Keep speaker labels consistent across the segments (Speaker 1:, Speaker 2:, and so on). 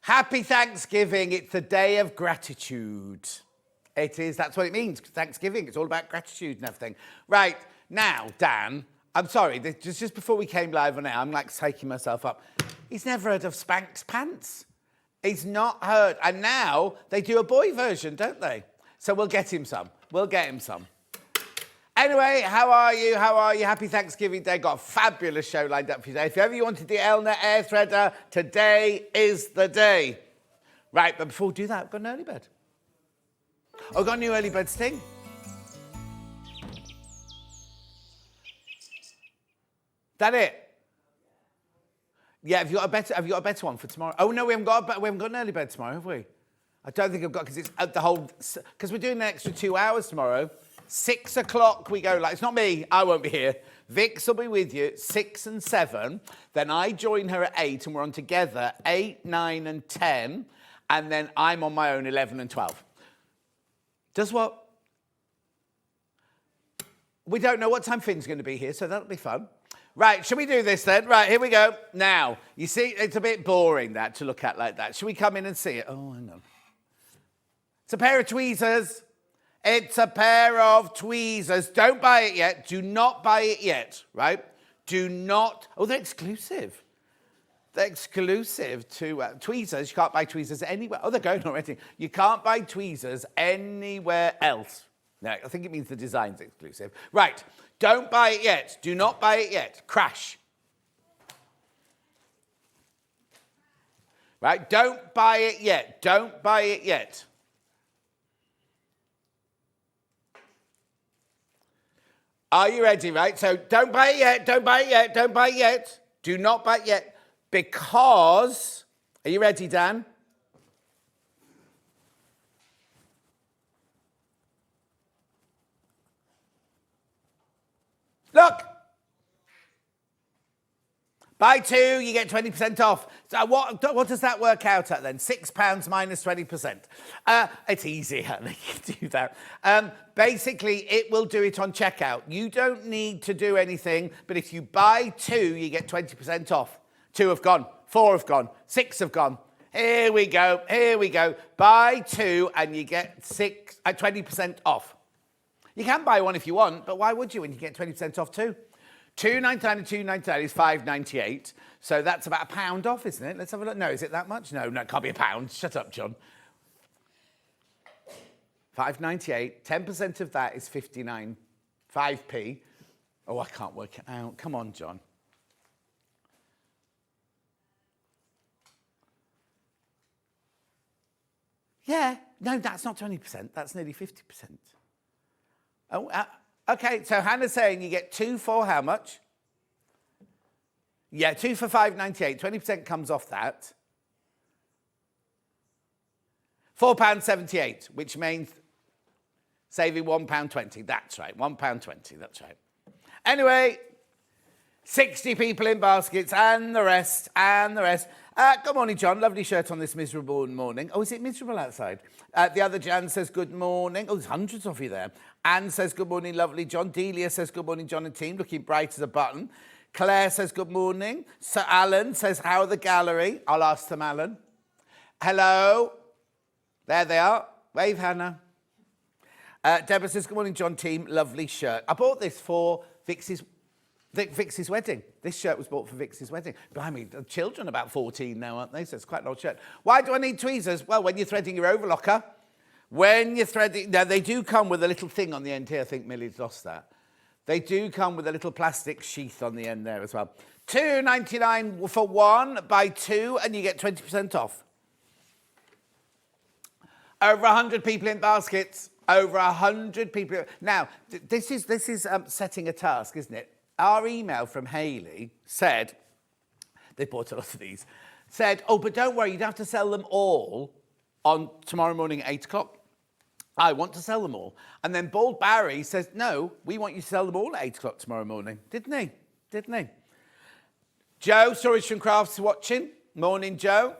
Speaker 1: Happy Thanksgiving. It's the day of gratitude. It is. That's what it means. Thanksgiving. It's all about gratitude and everything. Right. Now, Dan, I'm sorry. Just before we came live on air, I'm like psyching myself up. He's never heard of Spanx Pants. He's not heard. And now they do a boy version, don't they? So we'll get him some. We'll get him some. Anyway, how are you? How are you? Happy Thanksgiving Day. Got a fabulous show lined up for you today. If ever you wanted the Elna air threader, today is the day. Right, but before we do that, we've got an early bird. Oh, got a new early bird sting. That it? Yeah, have you got a better one for tomorrow? Oh no, we haven't got an early bird tomorrow, have we? I don't think I've got, because it's the whole, because we're doing an extra 2 hours tomorrow. 6 o'clock we go, like, it's not me, I won't be here. Vix will be with you, 6 and 7. Then I join her at 8 and we're on together, 8, 9 and 10. And then I'm on my own, 11 and 12. Does what? We don't know what time Finn's going to be here, so that'll be fun. Right, shall we do this then? Right, here we go. Now, you see, it's a bit boring, that, to look at like that. Shall we come in and see it? Oh, hang on. It's a pair of tweezers. It's a pair of tweezers. Don't buy it yet. Do not buy it yet, right? Do not. Oh, they're exclusive. They're exclusive to tweezers. You can't buy tweezers anywhere. Oh, they're going already. You can't buy tweezers anywhere else. No, I think it means the design's exclusive. Right. Don't buy it yet. Do not buy it yet. Crash. Right? Don't buy it yet. Don't buy it yet. Are you ready, right? So don't buy it yet, don't buy it yet, don't buy it yet. Do not buy it yet, because... Are you ready, Dan? Look! Buy 2, you get 20% off. So what does that work out at then? £6 minus 20%. It's easy, you can do that. Basically, it will do it on checkout. You don't need to do anything, but if you buy 2, you get 20% off. 2 have gone, 4 have gone, 6 have gone. Here we go, here we go. Buy 2 and you get 20% off. You can buy 1 if you want, but why would you when you get 20% off 2? £2.99 and £2.99 is £5.98. So that's about £1 off, isn't it? Let's have a look. No, is it that much? No, it can't be £1. Shut up, John. £5.98. 10% of that is 59. 5p. Oh, I can't work it out. Come on, John. Yeah. No, that's not 20%. That's nearly 50%. Oh, okay, so Hannah's saying you get 2 for how much? Yeah, 2 for £5.98. 20% comes off that. £4.78, which means saving £1.20. That's right, £1.20, that's right. Anyway, 60 people in baskets and the rest, good morning, John. Lovely shirt on this miserable morning. Oh, is it miserable outside? The other Jan says good morning. Oh, there's hundreds of you there. Anne says good morning, lovely John. Delia says good morning, John and team. Looking bright as a button. Claire says good morning. Sir Alan says how are the gallery? I'll ask them, Alan. Hello. There they are. Wave, Hannah. Deborah says good morning, John team. Lovely shirt. I bought this for Vix's wedding. This shirt was bought for Vix's wedding. I mean, the children about 14 now, aren't they? So it's quite an old shirt. Why do I need tweezers? Well, when you're threading your overlocker, now they do come with a little thing on the end here. I think Millie's lost that. They do come with a little plastic sheath on the end there as well. £2.99 for 1, buy 2, and you get 20% off. Over 100 people in baskets. Over 100 people. Now, this is setting a task, isn't it? Our email from Hayley said, they bought a lot of these, said, oh, but don't worry, you don't have to sell them all on tomorrow morning at 8 o'clock. I want to sell them all. And then Bald Barry says, no, we want you to sell them all at 8 o'clock tomorrow morning. Didn't he? Didn't he? Joe, Storage from Crafts, watching. Morning, Joe.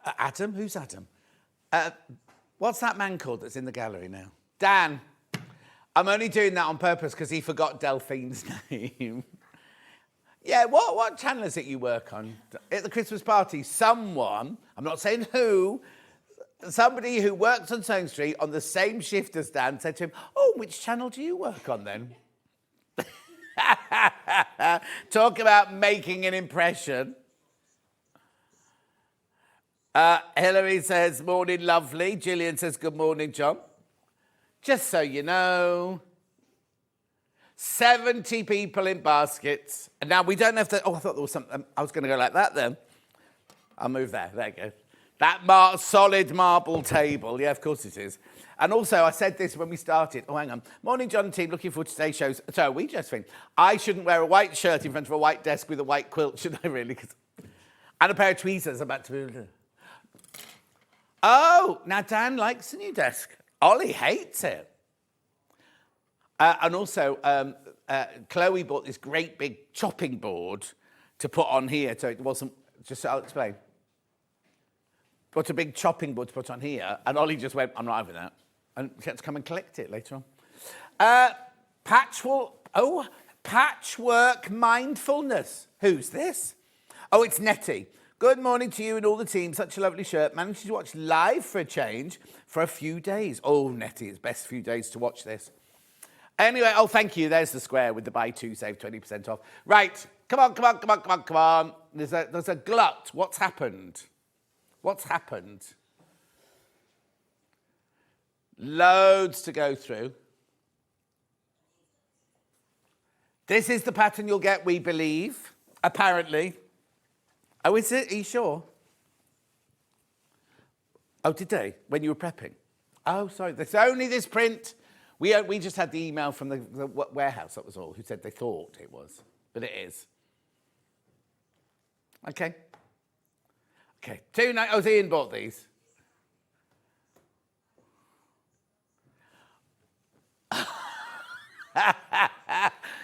Speaker 1: Adam? Who's Adam? What's that man called that's in the gallery now? Dan. I'm only doing that on purpose because he forgot Delphine's name. Yeah, what channel is it you work on? At the Christmas party, someone, I'm not saying who, somebody who works on SewingStreet on the same shift as Dan said to him, oh, which channel do you work on then? Talk about making an impression. Hilary says, morning, lovely. Gillian says, good morning, John. Just so you know, 70 people in baskets. And now we don't have to... Oh, I thought there was something... I was going to go like that then. I'll move there. There you go. That solid marble table. Yeah, of course it is. And also, I said this when we started. Oh, hang on. Morning, John and team. Looking forward to today's shows. So, we just think, I shouldn't wear a white shirt in front of a white desk with a white quilt, should I really? And a pair of tweezers about to... Oh, now Dan likes the new desk. Ollie hates it. And also, Chloe bought this great big chopping board to put on here, so it wasn't... Just so I'll explain. Got a big chopping board to put on here, and Ollie just went, I'm not having that. And she had to come and collect it later on. Patchwork mindfulness. Who's this? Oh, it's Nettie. Good morning to you and all the team. Such a lovely shirt. Managed to watch live for a change for a few days. Oh, Nettie, it's best few days to watch this. Anyway, oh, thank you. There's the square with the buy two, save 20% off. Right, come on. There's a glut. What's happened? Loads to go through. This is the pattern you'll get, we believe, apparently. Oh, is it? Are you sure? Oh, did they? When you were prepping? Oh, sorry. There's only this print. We just had the email from the warehouse, that was all, who said they thought it was. But it is. Okay. Oh, Ian bought these.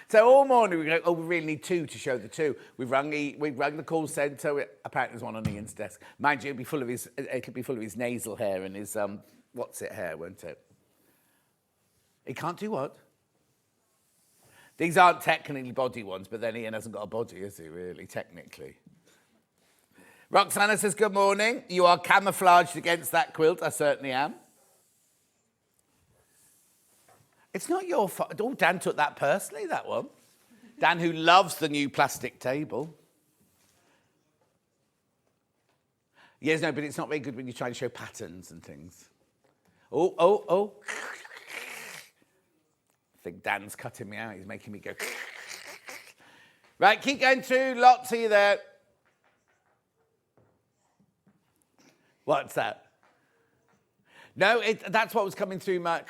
Speaker 1: So all morning we go, oh, we really need two to show the two. We've rung the call centre. Apparently there's one on Ian's desk. Mind you, it'll be full of his nasal hair and his hair, won't it? He can't do what? These aren't technically body ones, but then Ian hasn't got a body, has he, really, technically? Roxana says, good morning. You are camouflaged against that quilt. I certainly am. It's not your fault. Oh, Dan took that personally, that one. Dan, who loves the new plastic table. Yes, no, but it's not very good when you try to show patterns and things. Oh. I think Dan's cutting me out. He's making me go. Right, keep going through. Lots of you there. What's that? No, that's what was coming through my...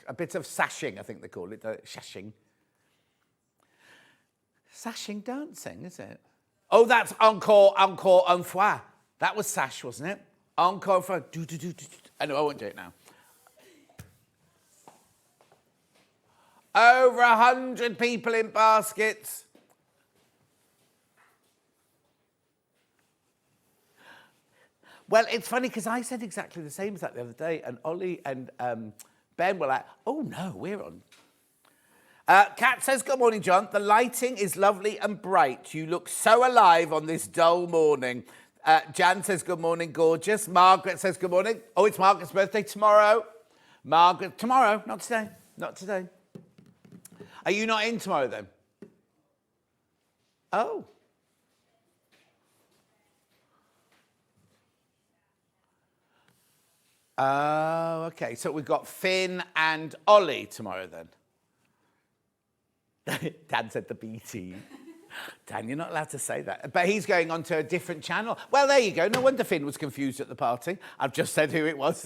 Speaker 1: A bit of sashing, I think they call it. Sashing. Sashing dancing, is it? Oh, that's encore, un fois. That was sash, wasn't it? Encore, un fois. Anyway, I won't do it now. Over 100 people in baskets. Well, it's funny because I said exactly the same as that the other day, and Ollie and Ben were like, oh no, we're on. Kat says, good morning, John. The lighting is lovely and bright. You look so alive on this dull morning. Jan says, good morning, gorgeous. Margaret says, good morning. Oh, it's Margaret's birthday tomorrow. Margaret, tomorrow, not today. Not today. Are you not in tomorrow then? Oh. Oh, okay. So we've got Finn and Ollie tomorrow then. Dan said the BT. Dan, you're not allowed to say that. But he's going on to a different channel. Well, there you go. No wonder Finn was confused at the party. I've just said who it was.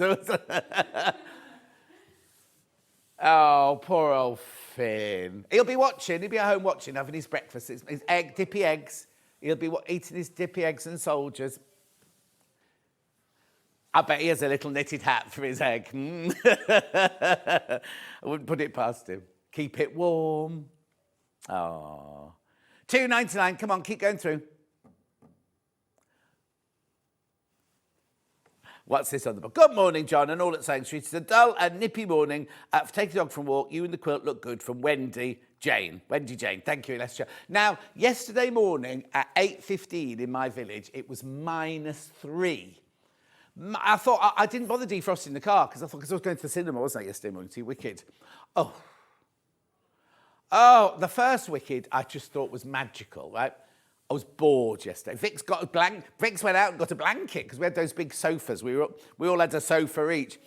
Speaker 1: Oh, poor old Finn. He'll be watching. He'll be at home watching, having his breakfast. His dippy eggs. He'll be eating his dippy eggs and soldiers. I bet he has a little knitted hat for his egg. I wouldn't put it past him. Keep it warm. Oh. $2.99. Come on, keep going through. What's this on the book? Good morning, John, and all at SewingStreet. It's a dull and nippy morning. For taking the dog for a walk, you and the quilt look good, from Wendy. Jane. Wendy Jane. Thank you, Lester. Now, yesterday morning at 8:15 in my village, it was -3. I thought, I didn't bother defrosting the car because I was going to the cinema, wasn't I, yesterday morning to see Wicked. Oh, the first Wicked I just thought was magical, right? I was bored yesterday. Vix went out and got a blanket because we had those big sofas. We all had a sofa each.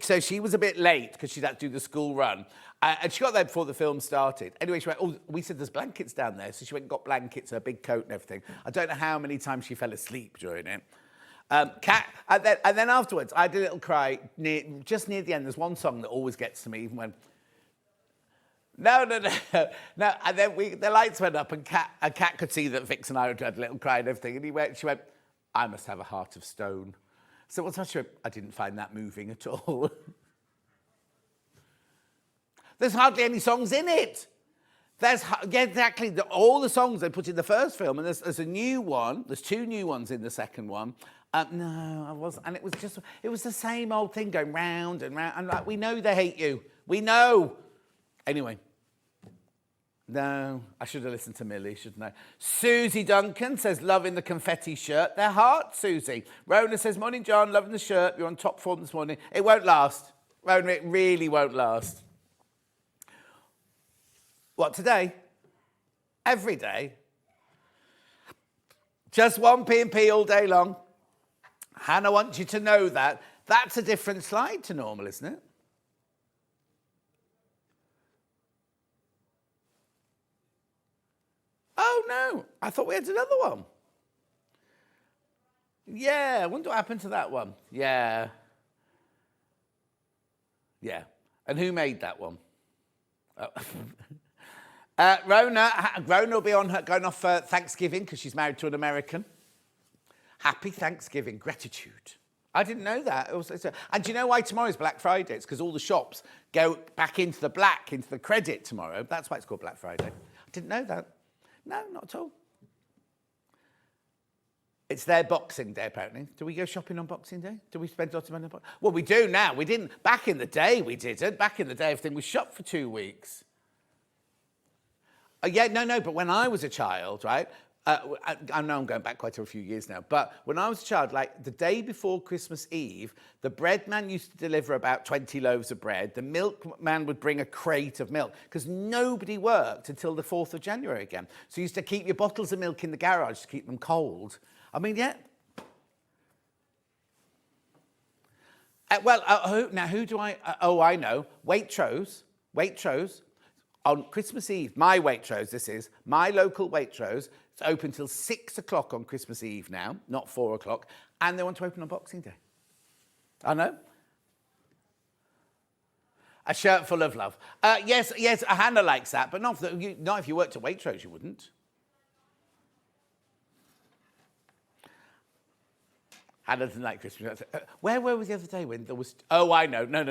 Speaker 1: So she was a bit late because she'd had to do the school run. And she got there before the film started. Anyway, she went, we said there's blankets down there. So she went and got blankets, her big coat and everything. I don't know how many times she fell asleep during it. And then afterwards, I did a little cry just near the end. There's one song that always gets to me, even when... No. And then the lights went up and Cat could see that Vix and I had a little cry and everything. And she went, I must have a heart of stone. So what's that? I didn't find that moving at all. There's hardly any songs in it. Exactly. All the songs they put in the first film, and there's a new one. There's 2 new ones in the second one. No, I wasn't. And it was the same old thing going round and round. And like, we know they hate you. We know. Anyway. No, I should have listened to Millie, shouldn't I? Susie Duncan says, loving the confetti shirt. They're heart, Susie. Rona says, morning, John, loving the shirt. You're on top form this morning. It won't last. Rona, it really won't last. What, today? Every day? Just one P&P all day long. Hannah wants you to know that. That's a different slide to normal, isn't it? Oh, no. I thought we had another one. Yeah, I wonder what happened to that one. Yeah. And who made that one? Oh. Rona will be going off for Thanksgiving because she's married to an American. Happy Thanksgiving. Gratitude. I didn't know that. And do you know why tomorrow's Black Friday? It's because all the shops go back into the black, into the credit tomorrow. That's why it's called Black Friday. I didn't know that. No, not at all. It's their Boxing Day, apparently. Do we go shopping on Boxing Day? Do we spend lots of money on Boxing Day? Well, we do now. We didn't. Back in the day, we didn't. Back in the day, everything was shopped for 2 weeks. But when I was a child, right, I know I'm going back quite a few years now, but when I was a child, like the day before Christmas Eve, the bread man used to deliver about 20 loaves of bread. The milkman would bring a crate of milk because nobody worked until the 4th of January again. So you used to keep your bottles of milk in the garage to keep them cold. I mean, yeah. Who do I... I know. Waitrose. On Christmas Eve, my Waitrose, this is, my local Waitrose, it's open till 6 o'clock on Christmas Eve now, not 4 o'clock, and they want to open on Boxing Day. I know. A shirt full of love. Yes, Hannah likes that, but not if you worked at Waitrose, you wouldn't. Hannah doesn't like Christmas. Where were we the other day when there was... Oh, I know. No.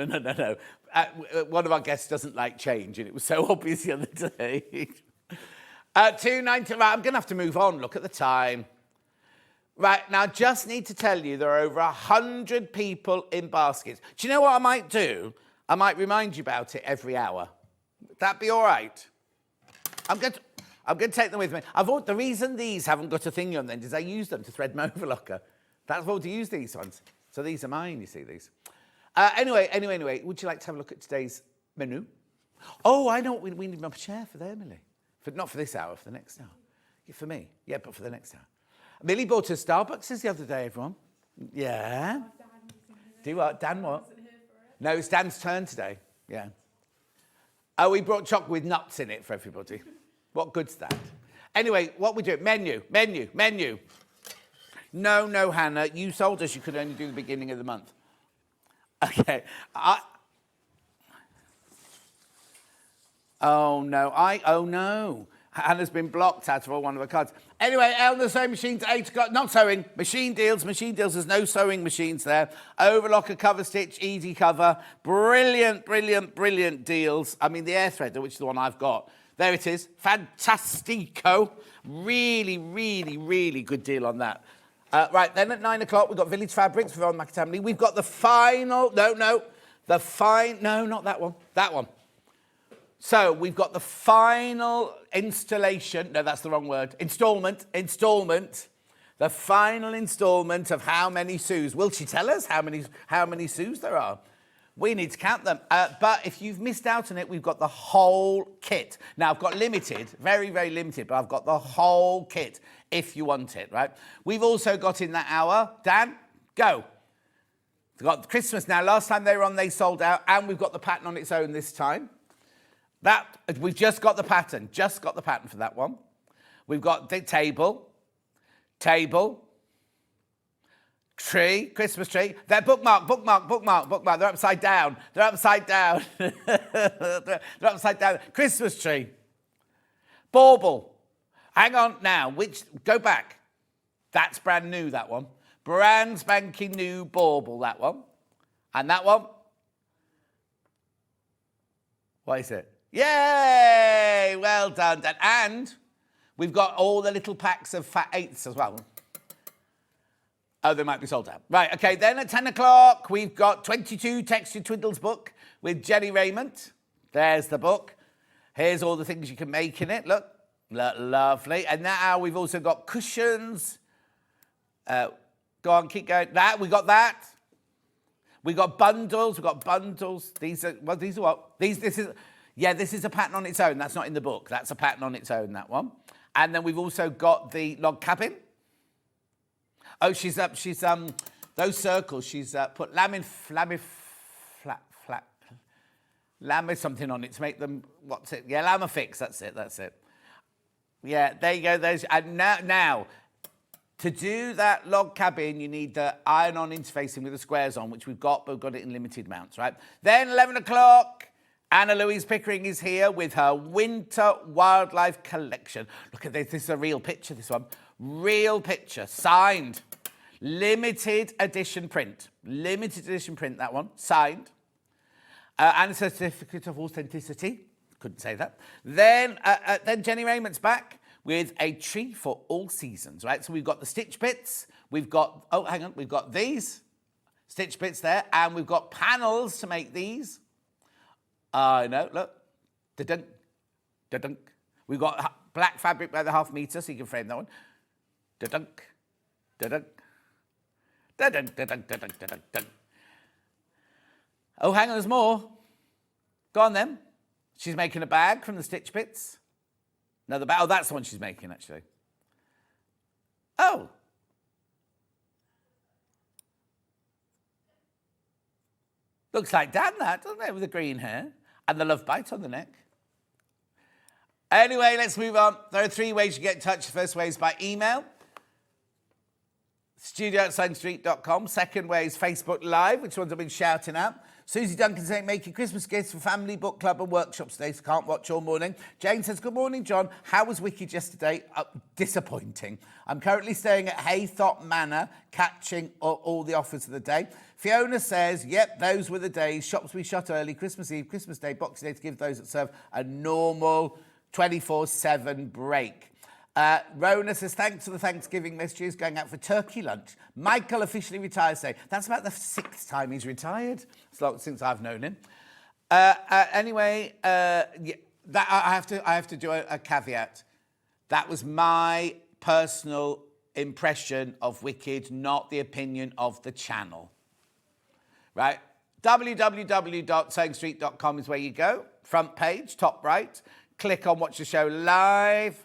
Speaker 1: One of our guests doesn't like change, and it was so obvious the other day. 2:90. Right, I'm going to have to move on. Look at the time. Right, now I just need to tell you there are over 100 people in baskets. Do you know what I might do? I might remind you about it every hour. Would that be all right? I'm going to take them with me. The reason these haven't got a thing on them is I use them to thread my overlocker. That's what to use these ones. So these are mine, you see, these. Anyway, would you like to have a look at today's menu? Oh, I know what we need a chair for there, Millie. Not for this hour, for the next hour. Yeah, for me. Yeah, but for the next hour. Millie bought us Starbucks the other day, everyone. Yeah. Do what? Dan what? No, it's Dan's turn today. Yeah. Oh, we brought chocolate with nuts in it for everybody. What good's that? Anyway, what we do? Menu. No, Hannah, you told us you could only do the beginning of the month. Okay. Oh, no. Hannah's been blocked out of all one of her cards. Anyway, Elna sewing machines, 8 o'clock. Not sewing. Machine deals. There's no sewing machines there. Overlocker cover stitch, easy cover. Brilliant deals. I mean, the air threader, which is the one I've got. There it is. Fantastico. Really good deal on that. Right, then at 9 o'clock, we've got Village Fabrics for Yvonne McAtamney. We've got the final... No, not that one. That one. So we've got the final installation. No, that's the wrong word. Installment. The final installment of how many Sues. Will she tell us how many Sues there are? We need to count them. But if you've missed out on it, we've got the whole kit. Now, I've got limited, very, very limited, but I've got the whole kit if you want it, right? We've also got in that hour, Dan, go. We've got Christmas now. Last time they were on, they sold out, and we've got the pattern on its own this time. We've just got the pattern for that one. We've got the table, tree, Christmas tree. They're bookmark. They're upside down. They're upside down. Christmas tree. Bauble. Hang on now. Go back. That's brand new, that one. Brand spanking new bauble, that one. And that one. What is it? Yay! Well done, Dan. And we've got all the little packs of fat eighths as well. Oh, they might be sold out. Right, okay, then at 10 o'clock, we've got 22 Textured Twiddles book with Jennie Rayment. There's the book. Here's all the things you can make in it. Look, lovely. And now we've also got cushions. Go on, keep going. We got that. We got bundles. These are what? This is a pattern on its own. That's not in the book. That's a pattern on its own, that one. And then we've also got the log cabin. Oh, she's those circles. She's put lamb something on it to make them. What's it? Yeah, lamafix. That's it. Yeah, there you go. And now, to do that log cabin, you need the iron-on interfacing with the squares on, which we've got, but we've got it in limited amounts, right? Then 11 o'clock. Anna-Louise Pickering is here with her Winter Wildlife Collection. Look at this. This is a real picture, this one. Real picture. Signed. Limited edition print. That one. Signed. And a certificate of authenticity. Couldn't say that. Then Jennie Rayment's back with a tree for all seasons, right? So we've got the stitch bits. We've got these stitch bits there. And we've got panels to make these. I know, look. Da-dunk, da-dunk. We've got black fabric by the half metre, so you can frame that one. Da-dunk, da-dunk, da-dunk, da-dunk, da-dunk, da-dunk, da-dunk. Oh, hang on, there's more. Go on, then. She's making a bag from the stitch bits. Another bag. Oh, that's the one she's making, actually. Oh. Looks like Dan, that, doesn't it, with the green hair? And the love bite on the neck. Anyway, let's move on. There are 3 ways you get in touch. The first way is by email. studio@SewingStreet.com. Second way is Facebook Live, which ones I've been shouting out. Susie Duncan saying, making Christmas gifts for family, book club and workshops today, so can't watch all morning. Jane says, good morning, John. How was Wicked yesterday? Disappointing. I'm currently staying at Haythorpe Manor, catching all the offers of the day. Fiona says, yep, those were the days. Shops we shut early, Christmas Eve, Christmas Day, Boxing Day to give those that serve a normal 24/7 break. Rona says, thanks for the Thanksgiving messages, going out for turkey lunch. Michael officially retired today. That's about the 6th time he's retired. It's long since I've known him. Anyway, that I have to do a caveat. That was my personal impression of Wicked, not the opinion of the channel. Right? www.SewingStreet.com is where you go. Front page, top right. Click on Watch the Show Live.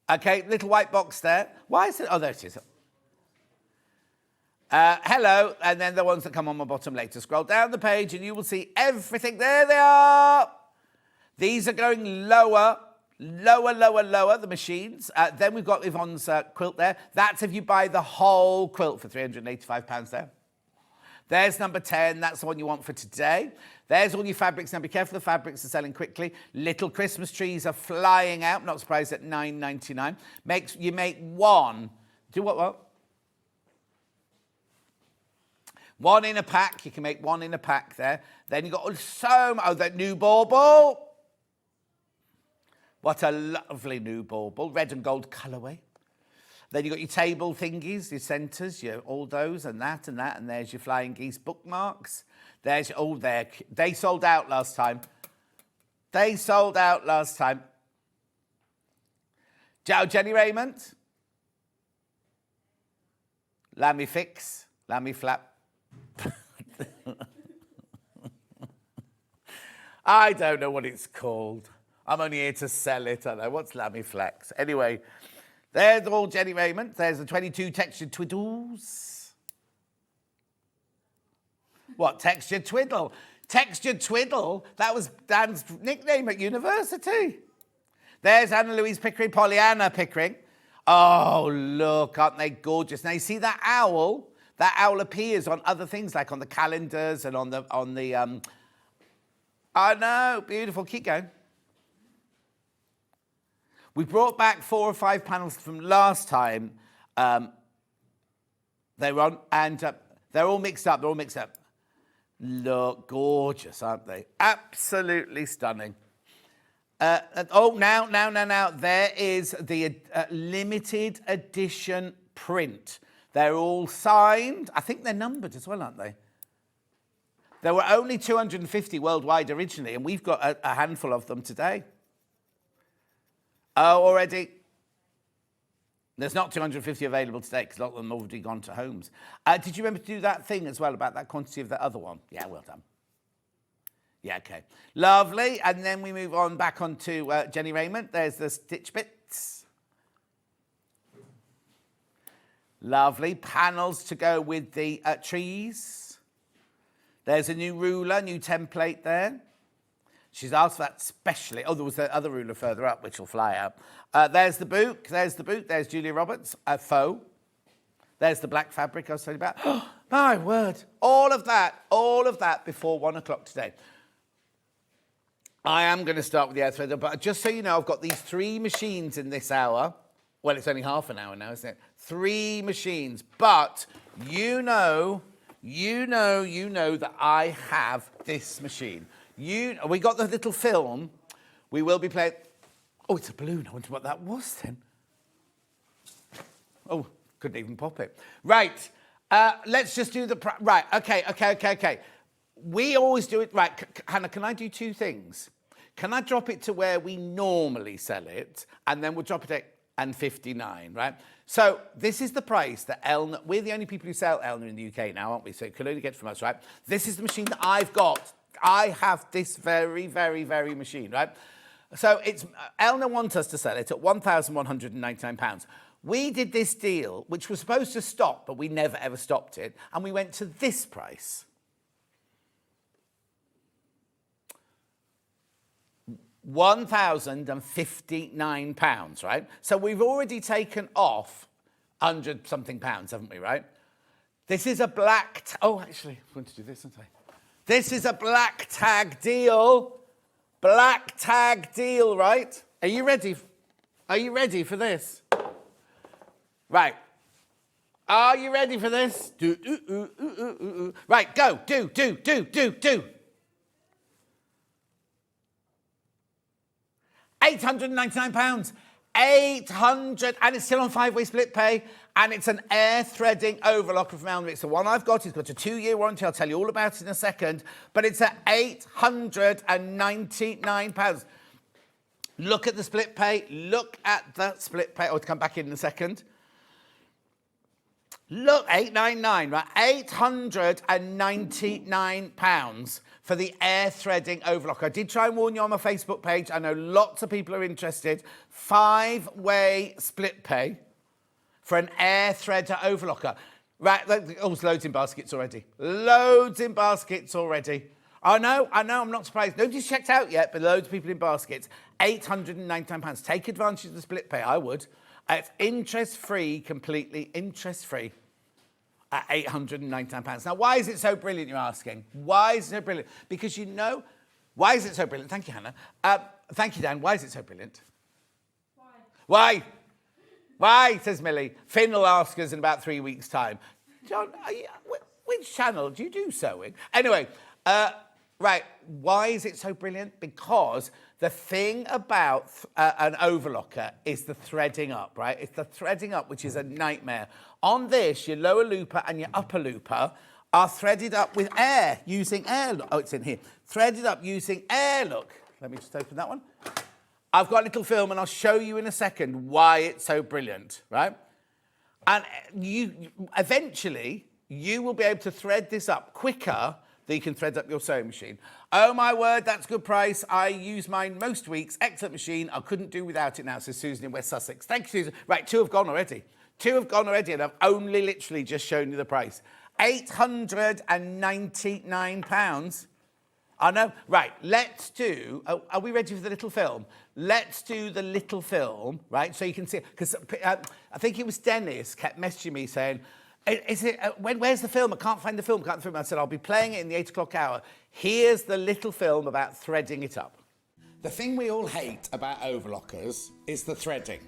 Speaker 1: Okay, little white box there. Why is it? Oh, there it is. Hello, and then the ones that come on my bottom later. Scroll down the page and you will see everything. There they are. These are going lower, the machines. Then we've got Yvonne's quilt there. That's if you buy the whole quilt for £385 there. There's number 10. That's the one you want for today. There's all your fabrics. Now, be careful, the fabrics are selling quickly. Little Christmas trees are flying out. Not surprised at $9.99. You make one. Do what? One in a pack. You can make one in a pack there. Then you've got that new bauble. What a lovely new bauble. Red and gold colourway. Then you've got your table thingies, your centres, all those and that, and there's your flying geese bookmarks. There's, they sold out last time. They sold out last time. Jennie Rayment. Lammy Fix. Lammy Flap. I don't know what it's called. I'm only here to sell it. I know. What's Lammy Flex? Anyway, there's all Jennie Rayment. There's the 22 Textured Twiddles. What? Textured Twiddle? Textured Twiddle? That was Dan's nickname at university. There's Anna-Louise Pickering, Pollyanna Pickering. Oh, look, aren't they gorgeous? Now, you see that owl? That owl appears on other things, like on the calendars and on the I know, beautiful. Keep going. We brought back 4 or 5 panels from last time. They were on, and they're all mixed up. They're all mixed up. Look, gorgeous, aren't they? Absolutely stunning. Now. There is the limited edition print. They're all signed. I think they're numbered as well, aren't they? There were only 250 worldwide originally, and we've got a handful of them today. Oh, already? There's not 250 available today because a lot of them have already gone to homes. Did you remember to do that thing as well about that quantity of the other one? Yeah, well done. Yeah, okay. Lovely. And then we move on back onto Jennie Rayment. There's the stitch bits. Lovely. Panels to go with the trees. There's a new ruler, new template there. She's asked for that specially. Oh, there was the other ruler further up, which will fly out. There's the boot. There's the boot. There's Julia Roberts, faux. There's the black fabric I was telling you about. Oh, my word. All of that before 1 o'clock today. I am going to start with the air threader, but just so you know, I've got these 3 machines in this hour. Well, it's only half an hour now, isn't it? 3 machines. But you know that I have this machine. We got the little film. We will be playing. Oh, it's a balloon. I wonder what that was then. Oh, couldn't even pop it. Right. Let's just do the... Right. Okay. We always do it... Right. Hannah, can I do 2 things? Can I drop it to where we normally sell it? And then we'll drop it at £59, right? So this is the price that Elna... We're the only people who sell Elna in the UK now, aren't we? So it could only get from us, right? This is the machine that I've got. I have this very, very, very machine, right? So it's Elna wants us to sell it at £1,199. We did this deal, which was supposed to stop, but we never, ever stopped it. And we went to this price. £1,059, right? So we've already taken off 100-something pounds, haven't we, right? This is a black... Oh, actually, I'm going to do this, aren't I? This is a black tag deal. Black tag deal, right? Are you ready? Are you ready for this? Right. Are you ready for this? Right, go. Do. £899. 800, and it's still on 5-way split pay, and it's an air threading overlocker from Elna. It's the one I've got. It's got a 2-year warranty. I'll tell you all about it in a second, but it's at £899. Look at the split pay. Look at the split pay. Oh, to come back in a second. Look, £899, right? £899 for the air threading overlocker. I did try and warn you on my Facebook page. I know lots of people are interested. 5-way split pay for an air thredder overlocker. Right, oh, there's loads in baskets already. Loads in baskets already. I know, I'm not surprised. Nobody's checked out yet, but loads of people in baskets. £899. Take advantage of the split pay, I would. It's interest-free, completely interest-free at £899. Now, why is it so brilliant, you're asking? Why is it so brilliant? Because you know... Why is it so brilliant? Thank you, Hannah. Thank you, Dan. Why is it so brilliant? Why? Why, says Millie. Finn will ask us in about 3 weeks' time. John, which channel do you do sewing? Anyway, Right, why is it so brilliant? Because the thing about an overlocker is the threading up, right? It's the threading up, which is a nightmare. On this, your lower looper and your upper looper are threaded up with air, using air. Oh, it's in here. Threaded up using air, look. Let me just open that one. I've got a little film, and I'll show you in a second why it's so brilliant, right? And eventually, you will be able to thread this up quicker than you can thread up your sewing machine. Oh, my word, that's a good price. I use mine most weeks. Excellent machine. I couldn't do without it now, says Susan in West Sussex. Thank you, Susan. Right, 2 have gone already. 2 have gone already, and I've only literally just shown you the price. £899. I know. Right, let's do... Oh, are we ready for the little film? Let's do the little film, right, so you can see... Because I think it was Dennis kept messaging me saying... where's the film? I can't find the film. I said, I'll be playing it in the 8 o'clock hour. Here's the little film about threading it up. The thing we all hate about overlockers is the threading.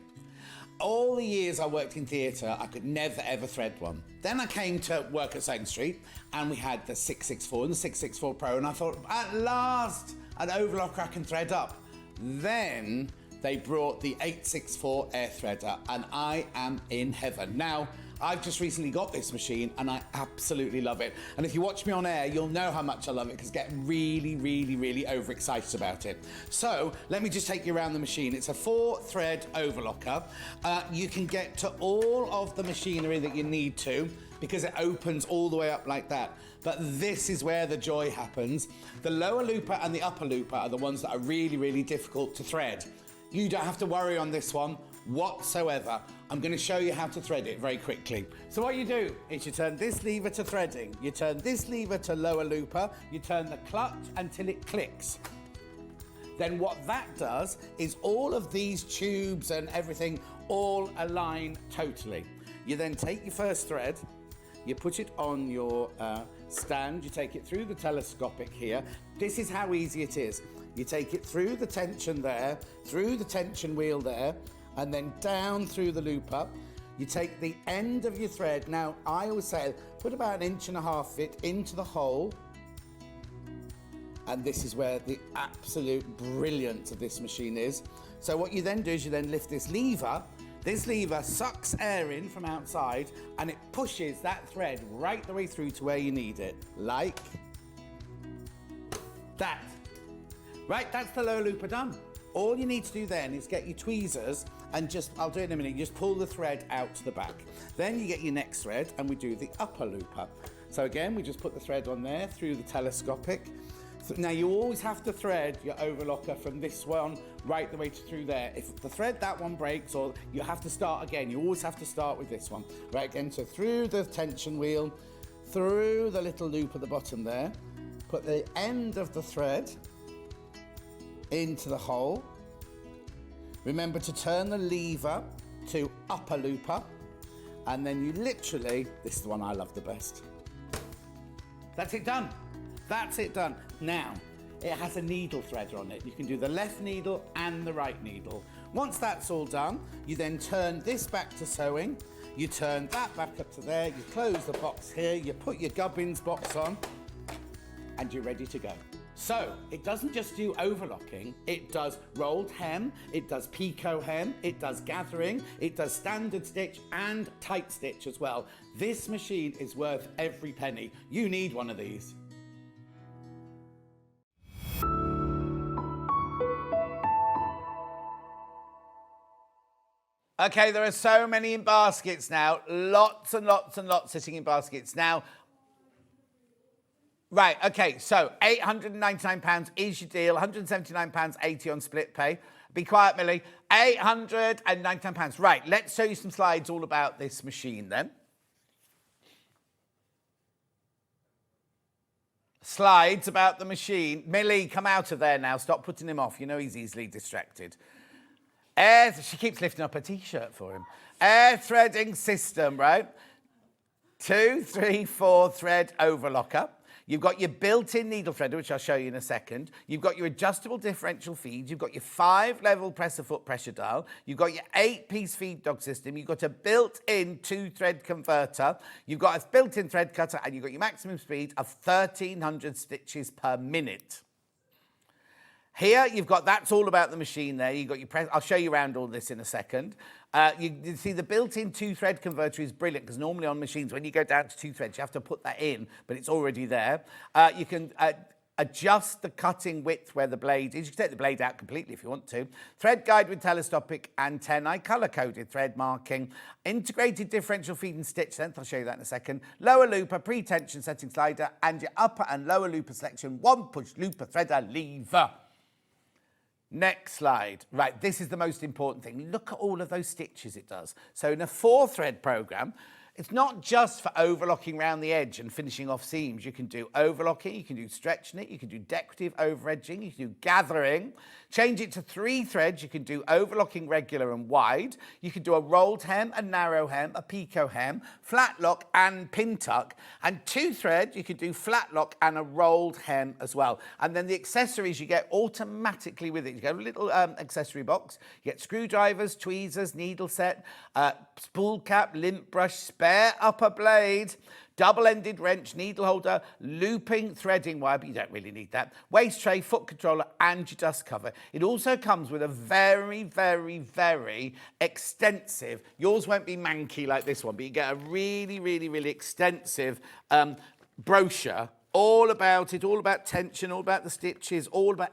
Speaker 1: All the years I worked in theatre, I could never, ever thread one. Then I came to work at SewingStreet, and we had the 664 and the 664 Pro, and I thought, at last, an overlocker I can thread up. Then they brought the 864 air threader, and I am in heaven. Now, I've just recently got this machine, and I absolutely love it. And if you watch me on air, you'll know how much I love it, because I get really, really, really overexcited about it. So, let me just take you around the machine. It's a 4-thread overlocker. You can get to all of the machinery that you need to, because it opens all the way up like that. But this is where the joy happens. The lower looper and the upper looper are the ones that are really, really difficult to thread. You don't have to worry on this one whatsoever. I'm going to show you how to thread it very quickly. So what you do is you turn this lever to threading, you turn this lever to lower looper, you turn the clutch until it clicks. Then what that does is all of these tubes and everything all align totally. You then take your first thread, you put it on your stand, you take it through the telescopic here. This is how easy it is. You take it through the tension there, through the tension wheel there, and then down through the looper. You take the end of your thread. Now, I always say, put about 1.5 inches it into the hole. And this is where the absolute brilliance of this machine is. So what you then do is you then lift this lever. This lever sucks air in from outside, and it pushes that thread right the way through to where you need it. Like that. Right, that's the lower looper done. All you need to do then is get your tweezers and just, I'll do it in a minute, just pull the thread out to the back. Then you get your next thread and we do the upper looper. So again, we just put the thread on there through the telescopic. Now you always have to thread your overlocker from this one right the way through there. If the thread, that one breaks, or you have to start again, you always have to start with this one. Right, again, so through the tension wheel, through the little loop at the bottom there, put the end of the thread into the hole. Remember to turn the lever to upper looper, and then you literally, this is the one I love the best. That's it done. That's it done. Now, it has a needle threader on it. You can do the left needle and the right needle. Once that's all done, you then turn this back to sewing, you turn that back up to there, you close the box here, you put your gubbins box on, and you're ready to go. So, it doesn't just do overlocking, it does rolled hem, it does picot hem, it does gathering, it does standard stitch and tight stitch as well. This machine is worth every penny. You need one of these. Okay, there are so many in baskets now. Lots and lots and lots sitting in baskets now. Right, okay, so £899 is your deal, £179.80 on split pay. Be quiet, Millie. £899. Right, let's show you some slides all about this machine then. Slides about the machine. Millie, come out of there now. Stop putting him off. You know he's easily distracted. She keeps lifting up a T-shirt for him. Air threading system, right? 2, 3, 4 thread overlocker. You've got your built-in needle threader, which I'll show you in a second. You've got your adjustable differential feed. You've got your 5-level press-a-foot pressure dial. You've got your 8-piece feed dog system. You've got a built-in 2-thread converter. You've got a built-in thread cutter, and you've got your maximum speed of 1,300 stitches per minute. Here, you've got, that's all about the machine there. You've got your press, I'll show you around all this in a second. You see the built-in 2-thread converter is brilliant because normally on machines, when you go down to 2 threads, you have to put that in, but it's already there. You can adjust the cutting width where the blade is. You can take the blade out completely if you want to. Thread guide with telescopic antennae, color-coded thread marking, integrated differential feed and stitch length, I'll show you that in a second, lower looper, pre-tension setting slider, and your upper and lower looper selection, 1-push looper threader lever. Next slide. Right, this is the most important thing. Look at all of those stitches it does. So in a 4-thread program, it's not just for overlocking around the edge and finishing off seams. You can do overlocking, you can do stretch knit, you can do decorative over edging, you can do gathering. Change it to 3 threads. You can do overlocking regular and wide. You can do a rolled hem, a narrow hem, a picot hem, flat lock and pin tuck. And 2 thread, you can do flat lock and a rolled hem as well. And then the accessories you get automatically with it. You get a little accessory box. You get screwdrivers, tweezers, needle set, spool cap, lint brush, spare upper blade, double-ended wrench, needle holder, looping threading wire, but you don't really need that, waist tray, foot controller, and your dust cover. It also comes with a very, very, very extensive, yours won't be manky like this one, but you get a really, really, really extensive brochure all about it, all about tension, all about the stitches, all about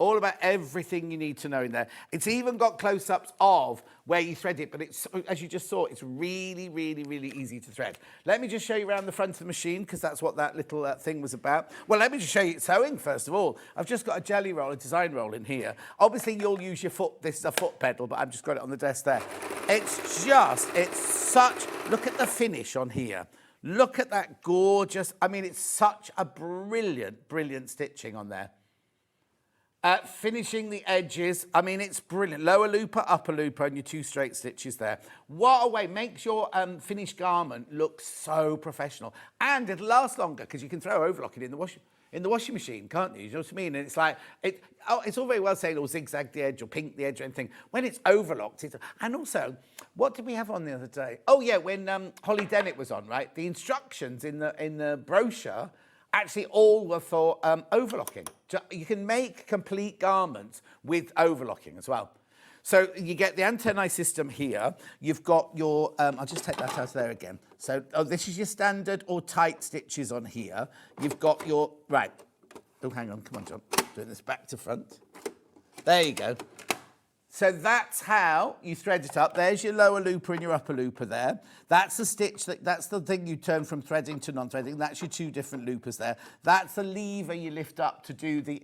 Speaker 1: all about everything you need to know in there. It's even got close-ups of where you thread it, but it's, as you just saw, it's really, really, really easy to thread. Let me just show you around the front of the machine, because that's what that little thing was about. Well, let me just show you sewing, first of all. I've just got a jelly roll, a design roll in here. Obviously, you'll use your foot. This is a foot pedal, but I've just got it on the desk there. It's such, look at the finish on here. Look at that gorgeous, I mean, it's such a brilliant, brilliant stitching on there. Finishing the edges, I mean, it's brilliant. Lower looper, upper looper, and your 2 straight stitches there. What a way, makes your finished garment look so professional. And it'll last longer, because you can throw overlocking in the washing machine, can't you? You know what I mean? And it's like, it's all very well saying, zigzag the edge or pink the edge or anything. When it's overlocked, and also, what did we have on the other day? Oh yeah, when Holly Dennett was on, right? The instructions in the brochure actually all were for overlocking. You can make complete garments with overlocking as well. So you get the antennae system here. You've got your, I'll just take that out there again. So this is your standard or tight stitches on here. You've got your, right. Oh, hang on, come on, John. Doing this back to front. There you go. So that's how you thread it up. There's your lower looper and your upper looper there. That's the stitch, that's the thing you turn from threading to non-threading. That's your 2 different loopers there. That's the lever you lift up to do the,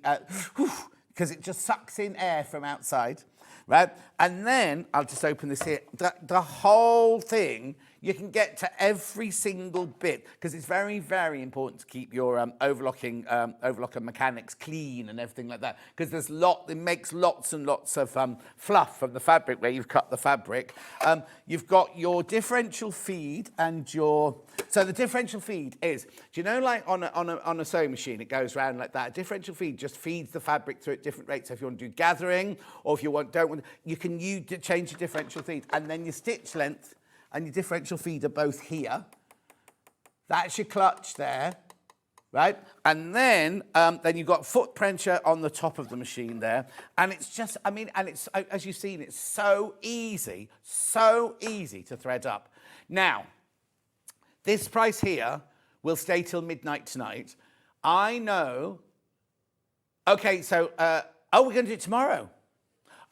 Speaker 1: because it just sucks in air from outside, right? And then, I'll just open this here, the whole thing, you can get to every single bit, because it's very, very important to keep your overlocker mechanics clean and everything like that, because it makes lots and lots of fluff from the fabric where you've cut the fabric. You've got your differential feed and your, so the differential feed is, do you know, like on a sewing machine, it goes around like that. A differential feed just feeds the fabric through at different rates. So if you want to do gathering, or if you don't want, you can change your differential feed, and then your stitch length and your differential feed are both here. That's your clutch there, right? And then you've got foot pressure on the top of the machine there. And it's just, I mean, and it's, as you've seen, it's so easy to thread up. Now, this price here will stay till midnight tonight. I know, okay, so, we're going to do it tomorrow.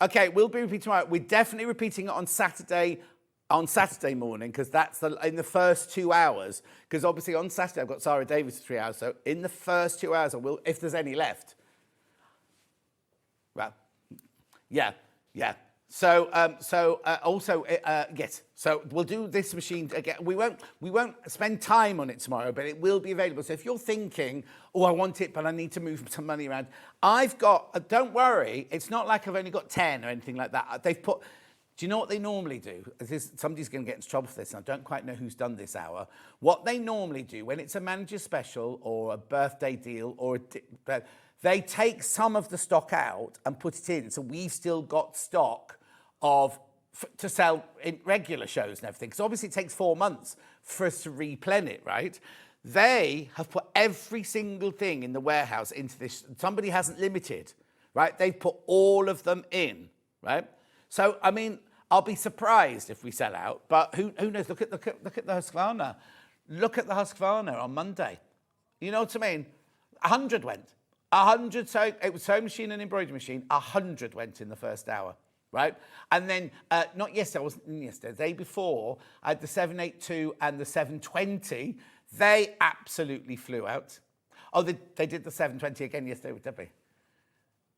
Speaker 1: Okay, we'll be repeating tomorrow. We're definitely repeating it on Saturday morning, because that's in the first 2 hours. Because obviously on Saturday I've got Sarah Davis for 3 hours. So in the first 2 hours, I will, if there's any left. Well, yeah. So yes. So we'll do this machine again. We won't spend time on it tomorrow, but it will be available. So if you're thinking, oh, I want it, but I need to move some money around, I've got. Don't worry. It's not like I've only got 10 or anything like that. They've put. Do you know what they normally do? Somebody's going to get into trouble for this, and I don't quite know who's done this hour. What they normally do when it's a manager special or a birthday deal or they take some of the stock out and put it in. So we've still got stock to sell in regular shows and everything. Because obviously it takes 4 months for us to replenish it, right? They have put every single thing in the warehouse into this. Somebody hasn't limited, right? They've put all of them in, right? So, I mean, I'll be surprised if we sell out, but who knows? Look at the Husqvarna. Look at the Husqvarna on Monday. You know what I mean? 100 went. 100, so it was sewing machine and embroidery machine. 100 went in the first hour, right? And then, not yesterday, I wasn't in yesterday, the day before, I had the 782 and the 720. They absolutely flew out. Oh, they did the 720 again yesterday with Debbie.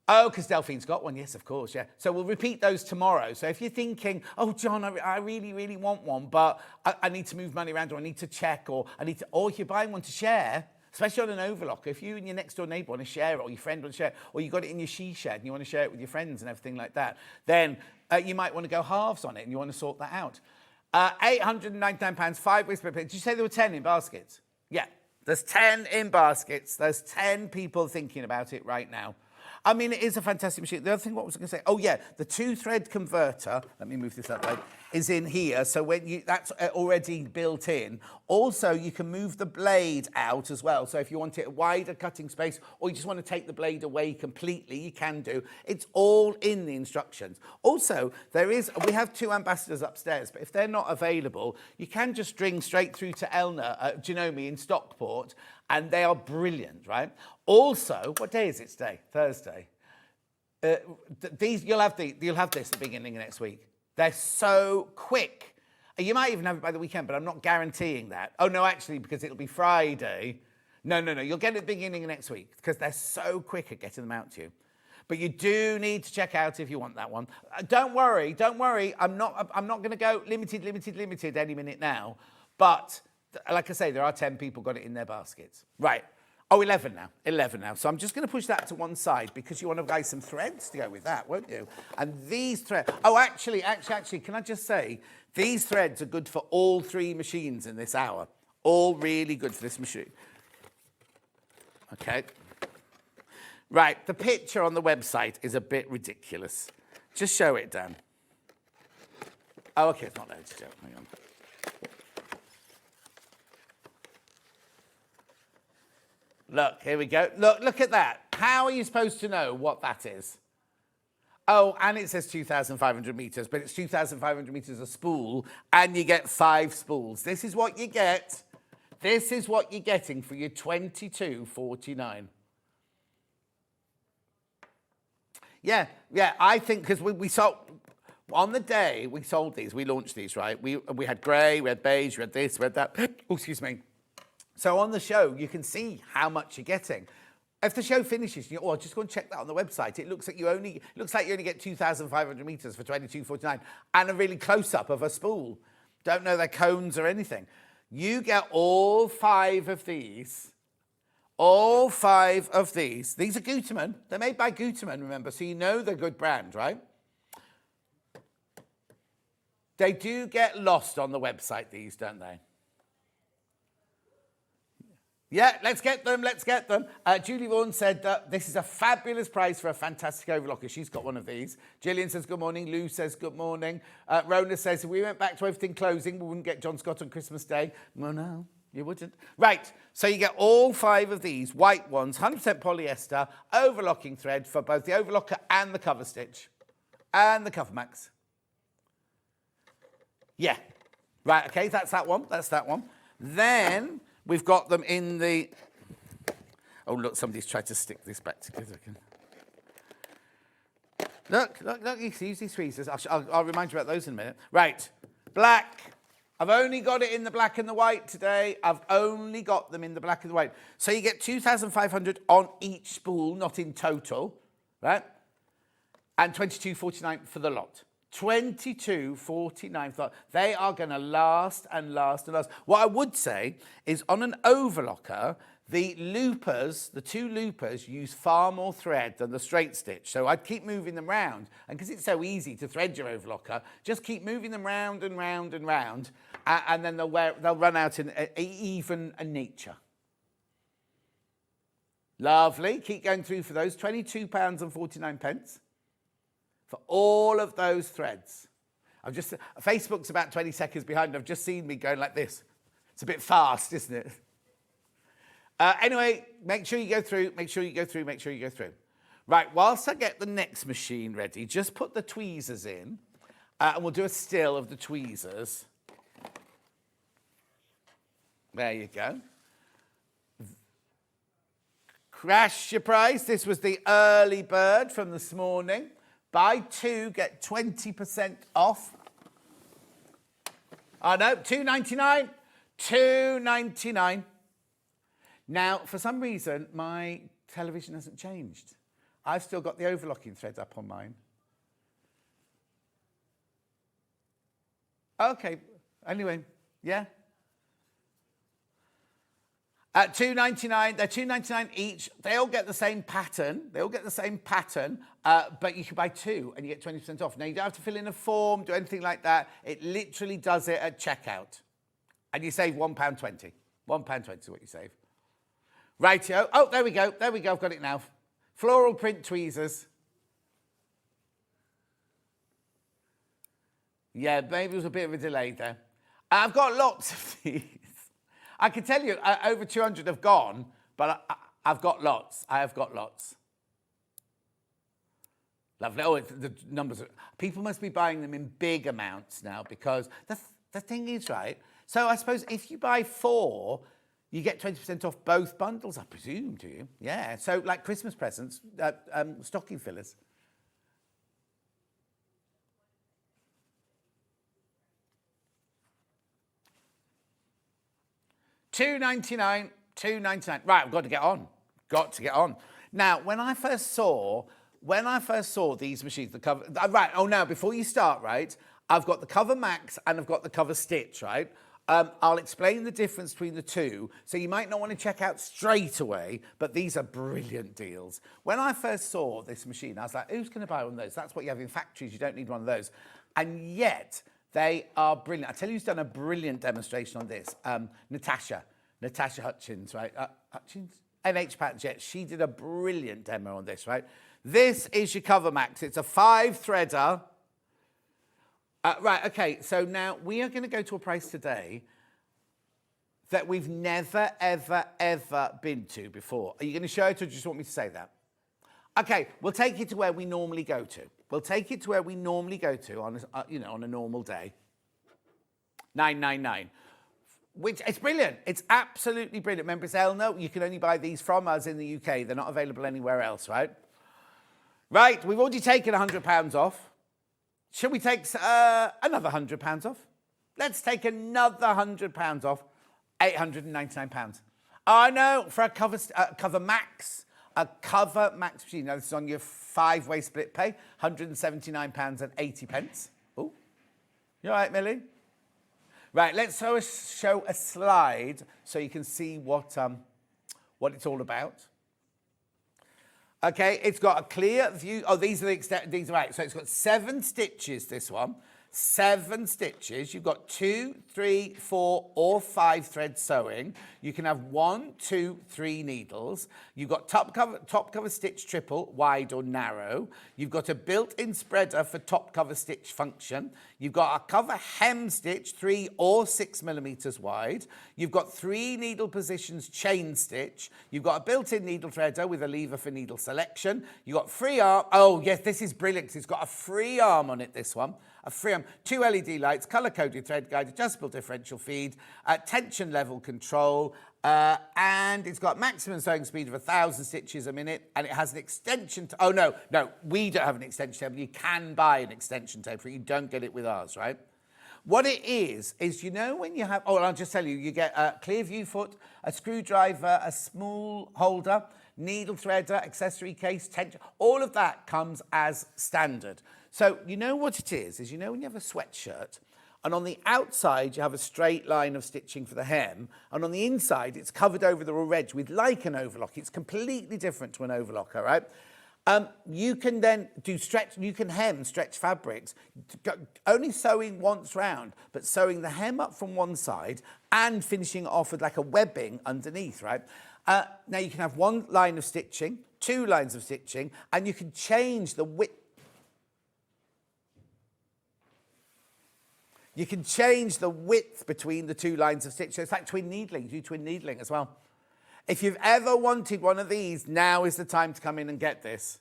Speaker 1: Oh, because Delphine's got one. Yes, of course, yeah. So we'll repeat those tomorrow. So if you're thinking, oh, John, I really, really want one, but I need to move money around, or I need to check, or if you're buying one to share, especially on an overlocker, if you and your next door neighbour want to share it, or your friend want to share it, or you got it in your she shed and you want to share it with your friends and everything like that, then you might want to go halves on it and you want to sort that out. £899, 5 weeks per pin. Did you say there were 10 in baskets? Yeah, there's 10 in baskets. There's 10 people thinking about it right now. I mean, it is a fantastic machine. The other thing, what was I going to say? Oh, yeah, the 2-thread converter, let me move this that way, is in here. So that's already built in. Also, you can move the blade out as well. So if you want it a wider cutting space, or you just want to take the blade away completely, you can do. It's all in the instructions. Also, we have 2 ambassadors upstairs, but if they're not available, you can just string straight through to Elna at Genome in Stockport, and they are brilliant, right? Also, what day is it today? Thursday. You'll have this at the beginning of next week. They're so quick. You might even have it by the weekend, but I'm not guaranteeing that. Oh, no, actually, because it'll be Friday. No. You'll get it at the beginning of next week because they're so quick at getting them out to you. But you do need to check out if you want that one. Don't worry. I'm not going to go limited any minute now. But like I say, there are 10 people got it in their baskets. Right. Oh, 11 now. So I'm just going to push that to one side because you want to buy some threads to go with that, won't you? And these threads... Oh, actually, can I just say, these threads are good for all 3 machines in this hour. All really good for this machine. Okay. Right, the picture on the website is a bit ridiculous. Just show it, Dan. Oh, okay, it's not there to show. Hang on. Look, here we go. Look at that. How are you supposed to know what that is? Oh, and it says 2,500 metres, but it's 2,500 metres a spool, and you get 5 spools. This is what you get. This is what you're getting for your $22.49. Yeah, I think because we sold... On the day we sold these, we launched these, right? We had grey, we had beige, we had this, we had that. Oh, excuse me. So on the show, you can see how much you're getting. If the show finishes, just go and check that on the website. It looks like you only get 2,500 metres for $22.49 and a really close-up of a spool. Don't know their cones or anything. You get all 5 of these. All 5 of these. These are Gutermann. They're made by Gutermann, remember, so you know they're a good brand, right? They do get lost on the website, these, don't they? Yeah, let's get them. Julie Vaughan said that this is a fabulous price for a fantastic overlocker. She's got one of these. Gillian says good morning. Lou says good morning. Rona says if we went back to everything closing, we wouldn't get John Scott on Christmas Day. Well, no, you wouldn't. Right, so you get all 5 of these, white ones, 100% polyester, overlocking thread for both the overlocker and the cover stitch. And the cover max. Yeah. Right, okay, that's that one. Then... we've got them in the... Oh, look, somebody's tried to stick this back together again. Look, you can use these tweezers. I'll remind you about those in a minute. Right, black. I've only got it in the black and the white today. I've only got them in the black and the white. So you get 2,500 on each spool, not in total, right? And $22.49 for the lot. $22.49. They are going to last and last and last. What I would say is on an overlocker, The loopers, the two loopers, use far more thread than the straight stitch. So I'd keep moving them round. And because it's so easy to thread your overlocker, just keep moving them round and round and round. And then they'll run out in even nature. Lovely. Keep going through for those. £22.49 for all of those threads. Facebook's about 20 seconds behind. I've just seen me going like this. It's a bit fast, isn't it? Anyway, make sure you go through, make sure you go through, make sure you go through. Right, whilst I get the next machine ready, just put the tweezers in, and we'll do a still of the tweezers. There you go. Crash your price. This was the early bird from this morning. Buy two, get 20% off. Oh no, $2.99. $2.99. Now, for some reason, my television hasn't changed. I've still got the overlocking thread up on mine. Okay, anyway, yeah. At $2.99, they're $2.99 each. They all get the same pattern. But you can buy two and you get 20% off. Now, you don't have to fill in a form, do anything like that. It literally does it at checkout. And you save £1.20. £1.20 is what you save. Rightio. Oh, there we go. There we go. I've got it now. Floral print tweezers. Yeah, maybe it was a bit of a delay there. I've got lots of these. I can tell you over 200 have gone, but I've got lots. I have got lots. Lovely. Oh, the numbers are... People must be buying them in big amounts now because the thing is, right, so I suppose if you buy 4... You get 20% off both bundles, I presume, do you? Yeah, so like Christmas presents, stocking fillers. $2.99, $2.99. Right, I've got to get on. Got to get on. Now, when I first saw these machines, the cover... Right, oh, now, before you start, right, I've got the Cover Max and I've got the Cover Stitch, right? I'll explain the difference between the two, so you might not want to check out straight away, but these are brilliant deals. When I first saw this machine, I was like, who's going to buy one of those? That's what you have in factories. You don't need one of those. And yet, they are brilliant. I tell you who's done a brilliant demonstration on this. Natasha Hutchins, right? Hutchins? NH Patterns, yeah. She did a brilliant demo on this, right? This is your Cover Max. It's a 5-threader. Right, okay, so now we are going to go to a price today that we've never, ever, ever been to before. Are you going to show it or do you just want me to say that? Okay, we'll take it to where we normally go to. We'll take it to where we normally go to on a normal day. $9.99. Which, it's brilliant. It's absolutely brilliant. Remember, it's Elna. You can only buy these from us in the UK. They're not available anywhere else, right? Right, we've already taken £100 off. Should we take another £100 off? Let's take another £100 off. £899. I know, for a Cover Max machine. Now, this is on your 5-way split pay, £179.80. Oh, you all right, Millie? Right, let's show a slide so you can see what it's all about. Okay, it's got a clear view. Oh, these are right. So it's got 7 stitches, this one. 7 stitches. You've got 2, 3, 4, or 5 threads sewing. You can have 1, 2, 3 needles. You've got top cover stitch triple, wide or narrow. You've got a built-in spreader for top cover stitch function. You've got a cover hem stitch, 3 or 6 millimeters wide. You've got 3 needle positions chain stitch. You've got a built-in needle threader with a lever for needle selection. You've got free arm. Oh, yes, this is brilliant because it's got a free arm on it, this one. A free arm, 2 LED lights, colour-coded thread guide, adjustable differential feed, tension level control, and it's got maximum sewing speed of 1,000 stitches a minute, and it has an extension... Oh, no, we don't have an extension table. You can buy an extension table. You don't get it with ours, right? What it is you know when you have... Oh, I'll just tell you, you get a clear view foot, a screwdriver, a spool holder, needle threader, accessory case, tension... All of that comes as standard. So you know what it is you know when you have a sweatshirt, And on the outside, you have a straight line of stitching for the hem. And on the inside, it's covered over the raw edge with like an overlock. It's completely different to an overlocker, right? You can then do stretch, you can hem stretch fabrics, only sewing once round, but sewing the hem up from one side and finishing off with like a webbing underneath, right? Now you can have one line of stitching, two lines of stitching, and you can change the width. You can change the width between the two lines of stitch. So it's like twin needling. You do twin needling as well. If you've ever wanted one of these, now is the time to come in and get this.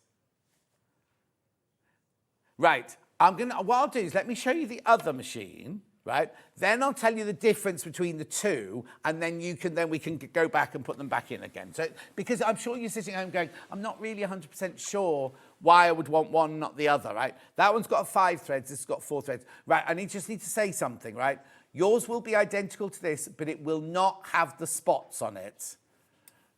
Speaker 1: Right. What I'll do is let me show you the other machine, right? Then I'll tell you the difference between the two, and then we can go back and put them back in again. So, because I'm sure you're sitting at home going, I'm not really 100% sure why I would want one, not the other, right? That one's got 5 threads, this has got 4 threads. Right, I just need to say something, right? Yours will be identical to this, but it will not have the spots on it.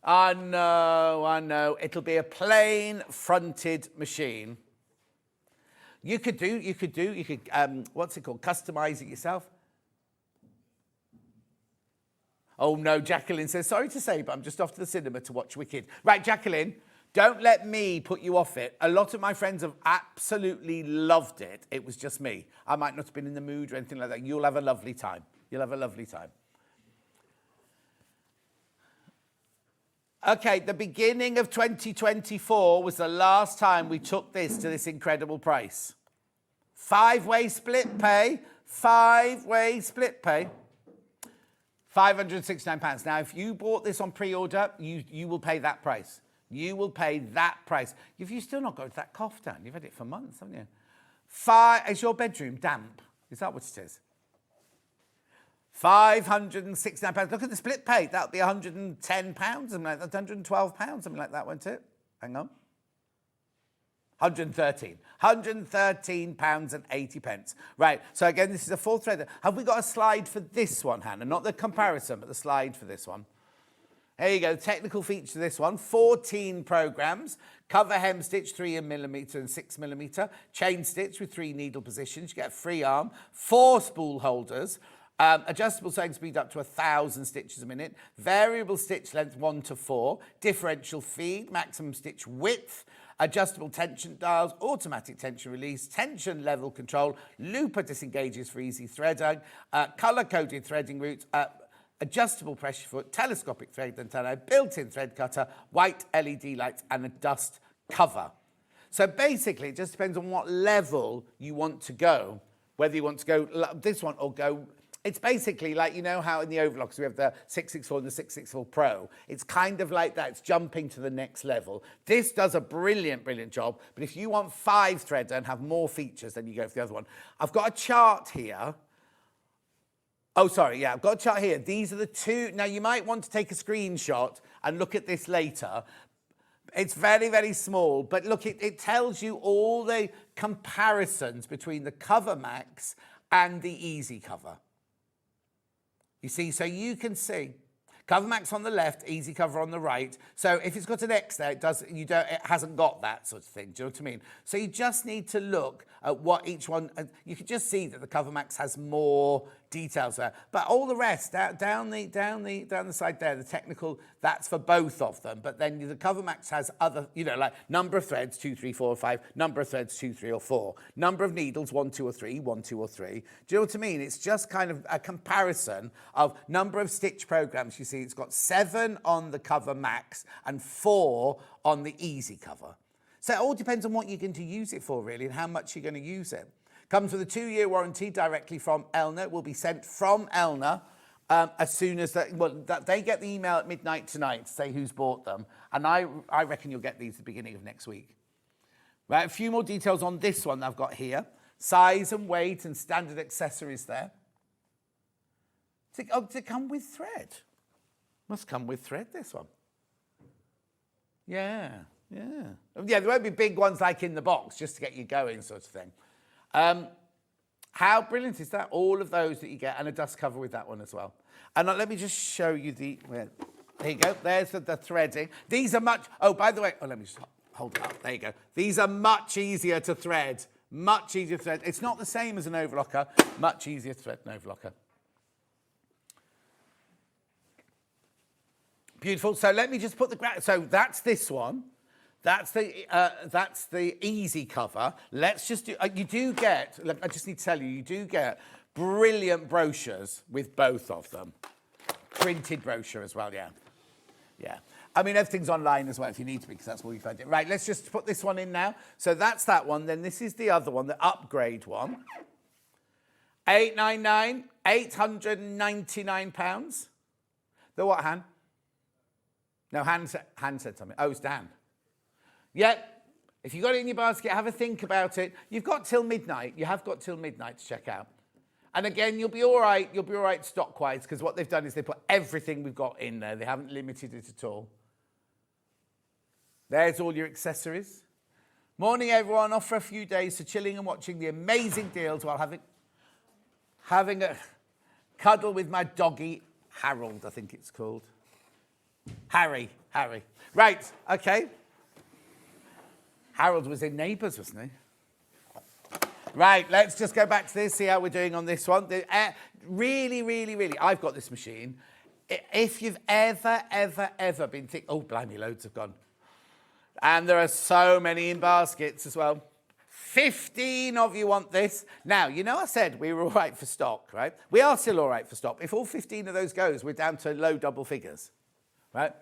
Speaker 1: I know. It'll be a plain fronted machine. You could, what's it called? Customize it yourself. Oh no, Jacqueline says, sorry to say, but I'm just off to the cinema to watch Wicked. Right, Jacqueline, don't let me put you off it. A lot of my friends have absolutely loved it. It was just me. I might not have been in the mood or anything like that. You'll have a lovely time. You'll have a lovely time. Okay, the beginning of 2024 was the last time we took this to this incredible price. 5-way split pay, 5-way split pay. £569. Now, if you bought this on pre-order, you will pay that price. You will pay that price. If you still not got that cough down, you've had it for months, haven't you? Is your bedroom damp? Is that what it is? £569. Look at the split pay. That'll be £110, something like that. £112, something like that, won't it? Hang on. 113. £113 and 80 pence. Right, so again, this is a 4-threader. Have we got a slide for this one, Hannah? Not the comparison, but the slide for this one. There you go, the technical feature of this one. 14 programs. Cover hem stitch 3mm and 6mm. Chain stitch with 3 needle positions. You get a free arm. 4 spool holders. Adjustable sewing speed up to 1,000 stitches a minute. Variable stitch length 1 to 4. Differential feed. Maximum stitch width. Adjustable tension dials, automatic tension release, tension level control, looper disengages for easy threading, colour-coded threading routes, adjustable pressure foot, telescopic thread antenna, built-in thread cutter, white LED lights, and a dust cover. So basically, it just depends on what level you want to go, whether you want to go this one or go. It's basically like, you know how in the overlocks we have the 664 and the 664 Pro. It's kind of like that. It's jumping to the next level. This does a brilliant, brilliant job. But if you want 5-threader and have more features, then you go for the other one. I've got a chart here. Oh, sorry, yeah, I've got a chart here. These are the two. Now, you might want to take a screenshot and look at this later. It's very, very small. But look, it tells you all the comparisons between the Cover Max and the Easy Cover. You see, so you can see Cover Max on the left, Easy Cover on the right. So if it's got an X there, it hasn't got that sort of thing. Do you know what I mean? So you just need to look at what each one. You can just see that the Cover Max has more details there, but all the rest down the side there, the technical, that's for both of them. But then the Cover Max has other, like number of threads 2, 3, 4, or 5, number of threads 2, 3, or 4, number of needles 1, 2, or 3, 1, 2, or 3. Do you know what I mean? It's just kind of a comparison of number of stitch programs. You see, it's got 7 on the Cover Max and 4 on the Easy Cover. So it all depends on what you're going to use it for, really, and how much you're going to use it. Comes with a 2-year warranty directly from Elna. It will be sent from Elna as soon as they get the email at midnight tonight to say who's bought them. And I reckon you'll get these at the beginning of next week. Right, a few more details on this one I've got here. Size and weight and standard accessories there. Does it come with thread? Must come with thread, this one. Yeah. Yeah, there won't be big ones like in the box, just to get you going sort of thing. How brilliant is that? All of those that you get, and a dust cover with that one as well. And let me just show you there you go. There's the threading. These are much, by the way, let me just hold it up. There you go. These are much easier to thread Much easier to thread. It's not the same as an overlocker. Much easier to thread than overlocker. Beautiful. So let me just put the... So that's this one. That's the easy cover. Let's just do... you do get... I just need to tell you, you do get brilliant brochures with both of them. Printed brochure as well, yeah. Yeah. I mean, everything's online as well if you need to, because that's where we find it. Right, let's just put this one in now. So that's that one. Then this is the other one, the upgrade one. £899, £899. The what, Han? No, Han said something. Oh, it's Dan. Yep. If you've got it in your basket, have a think about it. You've got till midnight. You have got till midnight to check out. And again, you'll be all right. You'll be all right stock-wise, because what they've done is they put everything we've got in there. They haven't limited it at all. There's all your accessories. Morning, everyone. Off for a few days, so chilling and watching the amazing deals while having a cuddle with my doggy, Harold, I think it's called. Harry. Right, okay. Harold was in Neighbours, wasn't he? Right, let's just go back to this, see how we're doing on this one. Really, I've got this machine. If you've ever been thinking, oh, blimey, loads have gone. And there are so many in baskets as well. 15 of you want this. Now, you know I said we were all right for stock, right? We are still all right for stock. If all 15 of those goes, we're down to low double figures, right?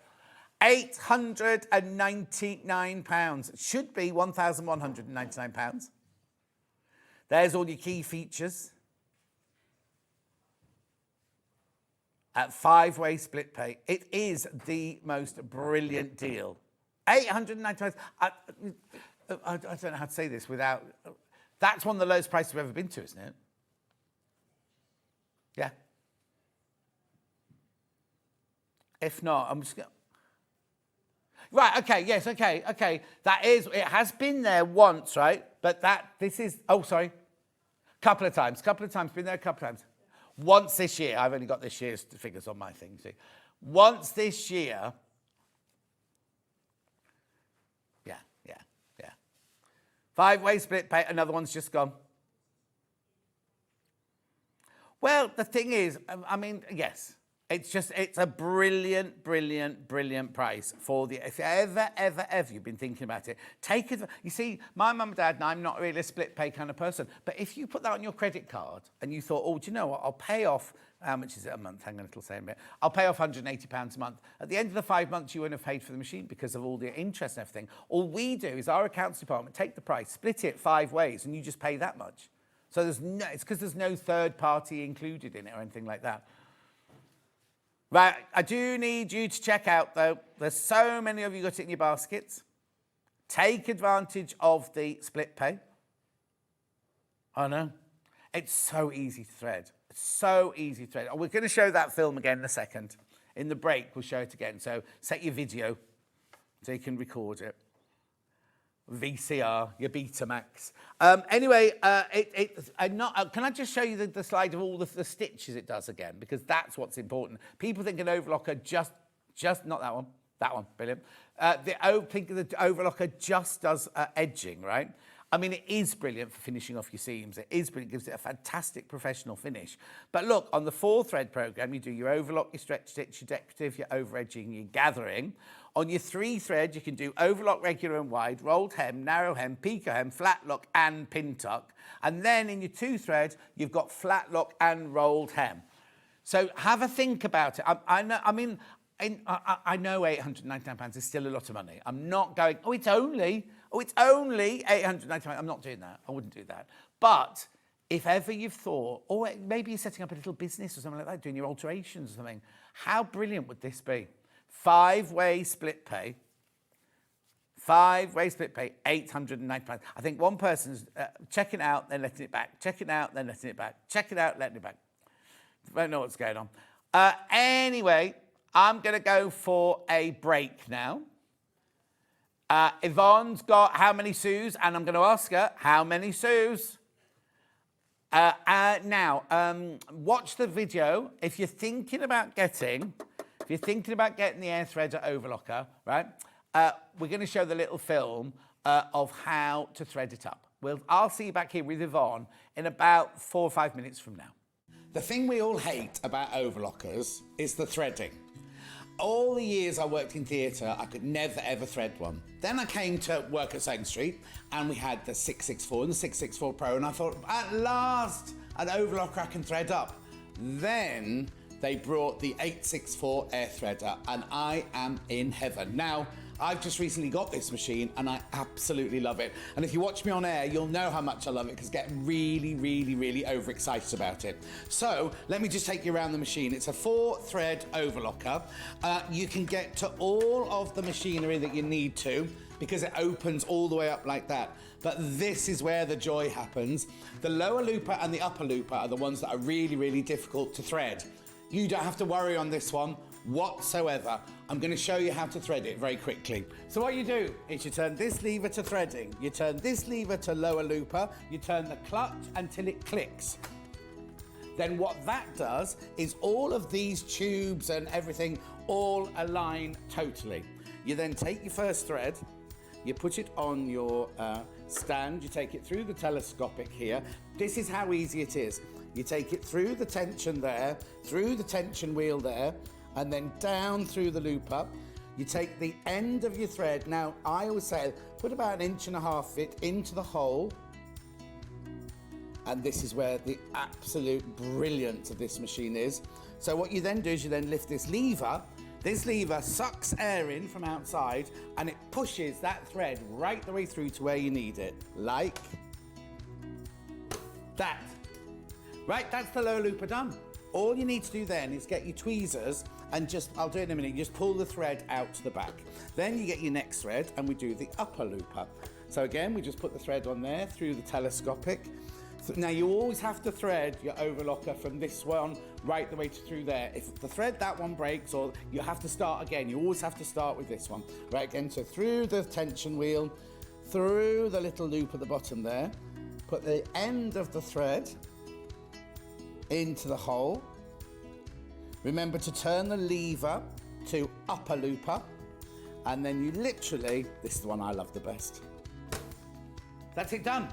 Speaker 1: £899. Should be £1,199. There's all your key features. At 5-way split pay. It is the most brilliant deal. £899. I don't know how to say this without... That's one of the lowest prices we've ever been to, isn't it? Yeah. If not, I'm just going to... Right, okay, yes, okay. That is, it has been there once, right? But this is, oh, sorry. Couple of times, been there a couple of times. Once this year, I've only got this year's figures on my thing, see. Once this year, yeah. 5-way split pay, another one's just gone. Well, the thing is, I mean, yes. It's a brilliant price for the, if ever you've been thinking about it, take it. You see, my mum and dad, and I'm not really a split pay kind of person, but if you put that on your credit card and you thought, oh, do you know what, I'll pay off, how much is it a month? Hang on, it'll say a bit. I'll pay off £180 a month. At the end of the 5 months, you wouldn't have paid for the machine because of all the interest and everything. All we do is our accounts department take the price, split it 5 ways, and you just pay that much. So it's because there's no third party included in it or anything like that. Right, I do need you to check out, though. There's so many of you got it in your baskets. Take advantage of the split pay. Oh, no. It's so easy to thread. It's so easy to thread. Oh, we're going to show that film again in a second. In the break, we'll show it again. So set your video so you can record it. VCR, your Betamax. Anyway, can I just show you the slide of all the stitches it does again? Because that's what's important. People think an overlocker just not that one. That one, brilliant. Think the overlocker just does edging, right? I mean, it is brilliant for finishing off your seams. It is brilliant, gives it a fantastic professional finish. But look, on the 4-thread program, you do your overlock, your stretch stitch, your decorative, your over edging, your gathering. On your 3-thread, you can do overlock, regular and wide, rolled hem, narrow hem, picot hem, flat lock and pin tuck. And then in your 2-thread, you've got flat lock and rolled hem. So have a think about it. I know £899 is still a lot of money. I'm not going, it's only £899. I'm not doing that. I wouldn't do that. But if ever you've thought, or maybe you're setting up a little business or something like that, doing your alterations or something, how brilliant would this be? 5-way split pay. 5-way split pay, £890. I think one person's checking out, then letting it back. Checking out, then letting it back. Checking out, letting it back. Don't know what's going on. Anyway, I'm going to go for a break now. Yvonne's got how many sews? And I'm going to ask her, how many sews? Now, watch the video. If you're thinking about getting the air threader overlocker, right, we're going to show the little film of how to thread it up. I'll see you back here with Yvonne in about 4 or 5 minutes from now. The thing we all hate about overlockers is the threading. All the years I worked in theatre, I could never ever thread one. Then I came to work at SewingStreet and we had the 664 and the 664 Pro, and I thought, at last, an overlocker I can thread up. Then they brought the 864 air threader and I am in heaven. Now, I've just recently got this machine and I absolutely love it. And if you watch me on air, you'll know how much I love it because I get really, really, really overexcited about it. So let me just take you around the machine. It's a 4-thread overlocker. You can get to all of the machinery that you need to because it opens all the way up like that. But this is where the joy happens. The lower looper and the upper looper are the ones that are really, really difficult to thread. You don't have to worry on this one whatsoever. I'm going to show you how to thread it very quickly. So what you do is you turn this lever to threading, you turn this lever to lower looper, you turn the clutch until it clicks. Then what that does is all of these tubes and everything all align totally. You then take your first thread, you put it on your stand, you take it through the telescopic here. This is how easy it is. You take it through the tension there, through the tension wheel there, and then down through the looper. You take the end of your thread. Now, I always say, put about 1.5 inches it into the hole. And this is where the absolute brilliance of this machine is. So what you then do is you then lift this lever. This lever sucks air in from outside and it pushes that thread right the way through to where you need it. Like that. Right, that's the lower looper done. All you need to do then is get your tweezers and I'll do it in a minute, just pull the thread out to the back. Then you get your next thread and we do the upper looper. So again, we just put the thread on there through the telescopic. Now you always have to thread your overlocker from this one right the way through there. If the thread, that one breaks, or you have to start again, you always have to start with this one. Right, again, so through the tension wheel, through the little loop at the bottom there, put the end of the thread into the hole. Remember to turn the lever to upper looper, and then you literally, this is the one I love the best. That's it done.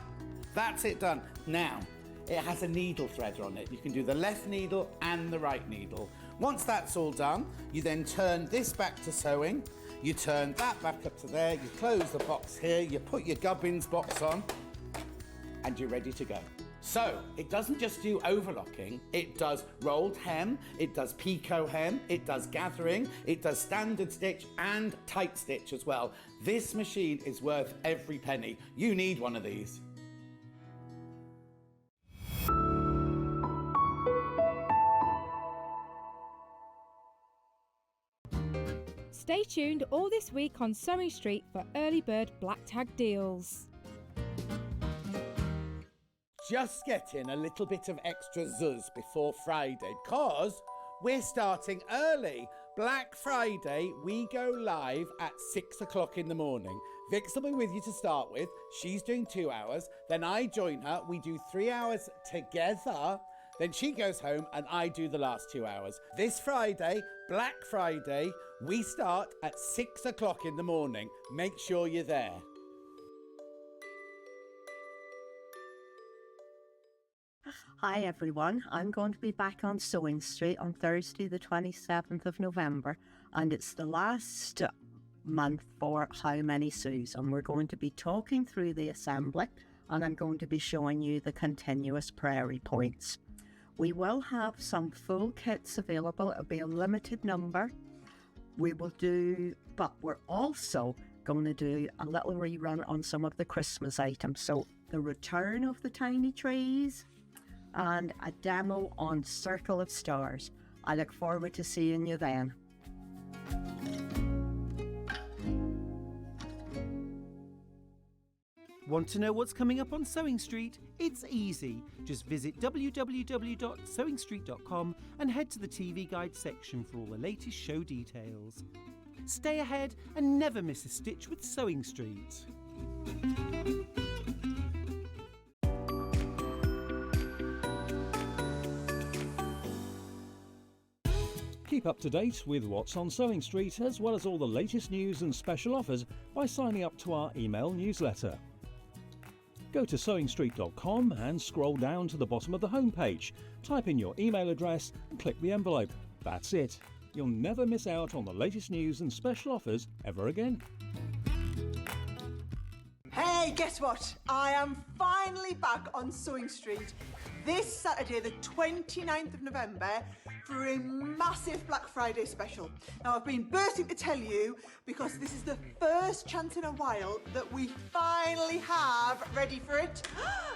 Speaker 1: That's it done. Now, it has a needle threader on it. You can do the left needle and the right needle. Once that's all done, you then turn this back to sewing, you turn that back up to there, you close the box here, you put your gubbins box on, and you're ready to go. So, it doesn't just do overlocking, it does rolled hem, it does picot hem, it does gathering, it does standard stitch and tight stitch as well. This machine is worth every penny. You need one of these.
Speaker 2: Stay tuned all this week on SewingStreet for early bird black tag deals.
Speaker 1: Just getting a little bit of extra zuzz before Friday, because we're starting early. Black Friday, we go live at 6 o'clock in the morning. Vix will be with you to start with. She's doing 2 hours. Then I join her. We do 3 hours together. Then she goes home and I do the last 2 hours. This Friday, Black Friday, we start at 6 o'clock in the morning. Make sure you're there.
Speaker 3: Hi everyone, I'm going to be back on SewingStreet on Thursday the 27th of November, and it's the last month for How Many Sews, and we're going to be talking through the assembly, and I'm going to be showing you the continuous prairie points. We will have some full kits available. It'll be a limited number. But we're also going to do a little rerun on some of the Christmas items. So the return of the tiny trees, and a demo on Circle of Stars. I look forward to seeing you then.
Speaker 4: Want to know what's coming up on SewingStreet? It's easy. Just visit www.sewingstreet.com and head to the TV Guide section for all the latest show details. Stay ahead and never miss a stitch with SewingStreet.
Speaker 5: Keep up to date with what's on SewingStreet, as well as all the latest news and special offers by signing up to our email newsletter. Go to SewingStreet.com and scroll down to the bottom of the homepage. Type in your email address and click the envelope. That's it. You'll never miss out on the latest news and special offers ever again.
Speaker 6: Hey, guess what? I am finally back on Sewing Street this Saturday, the 29th of November, for a massive Black Friday special. Now, I've been bursting to tell you because this is the first chance in a while that we finally have, ready for it,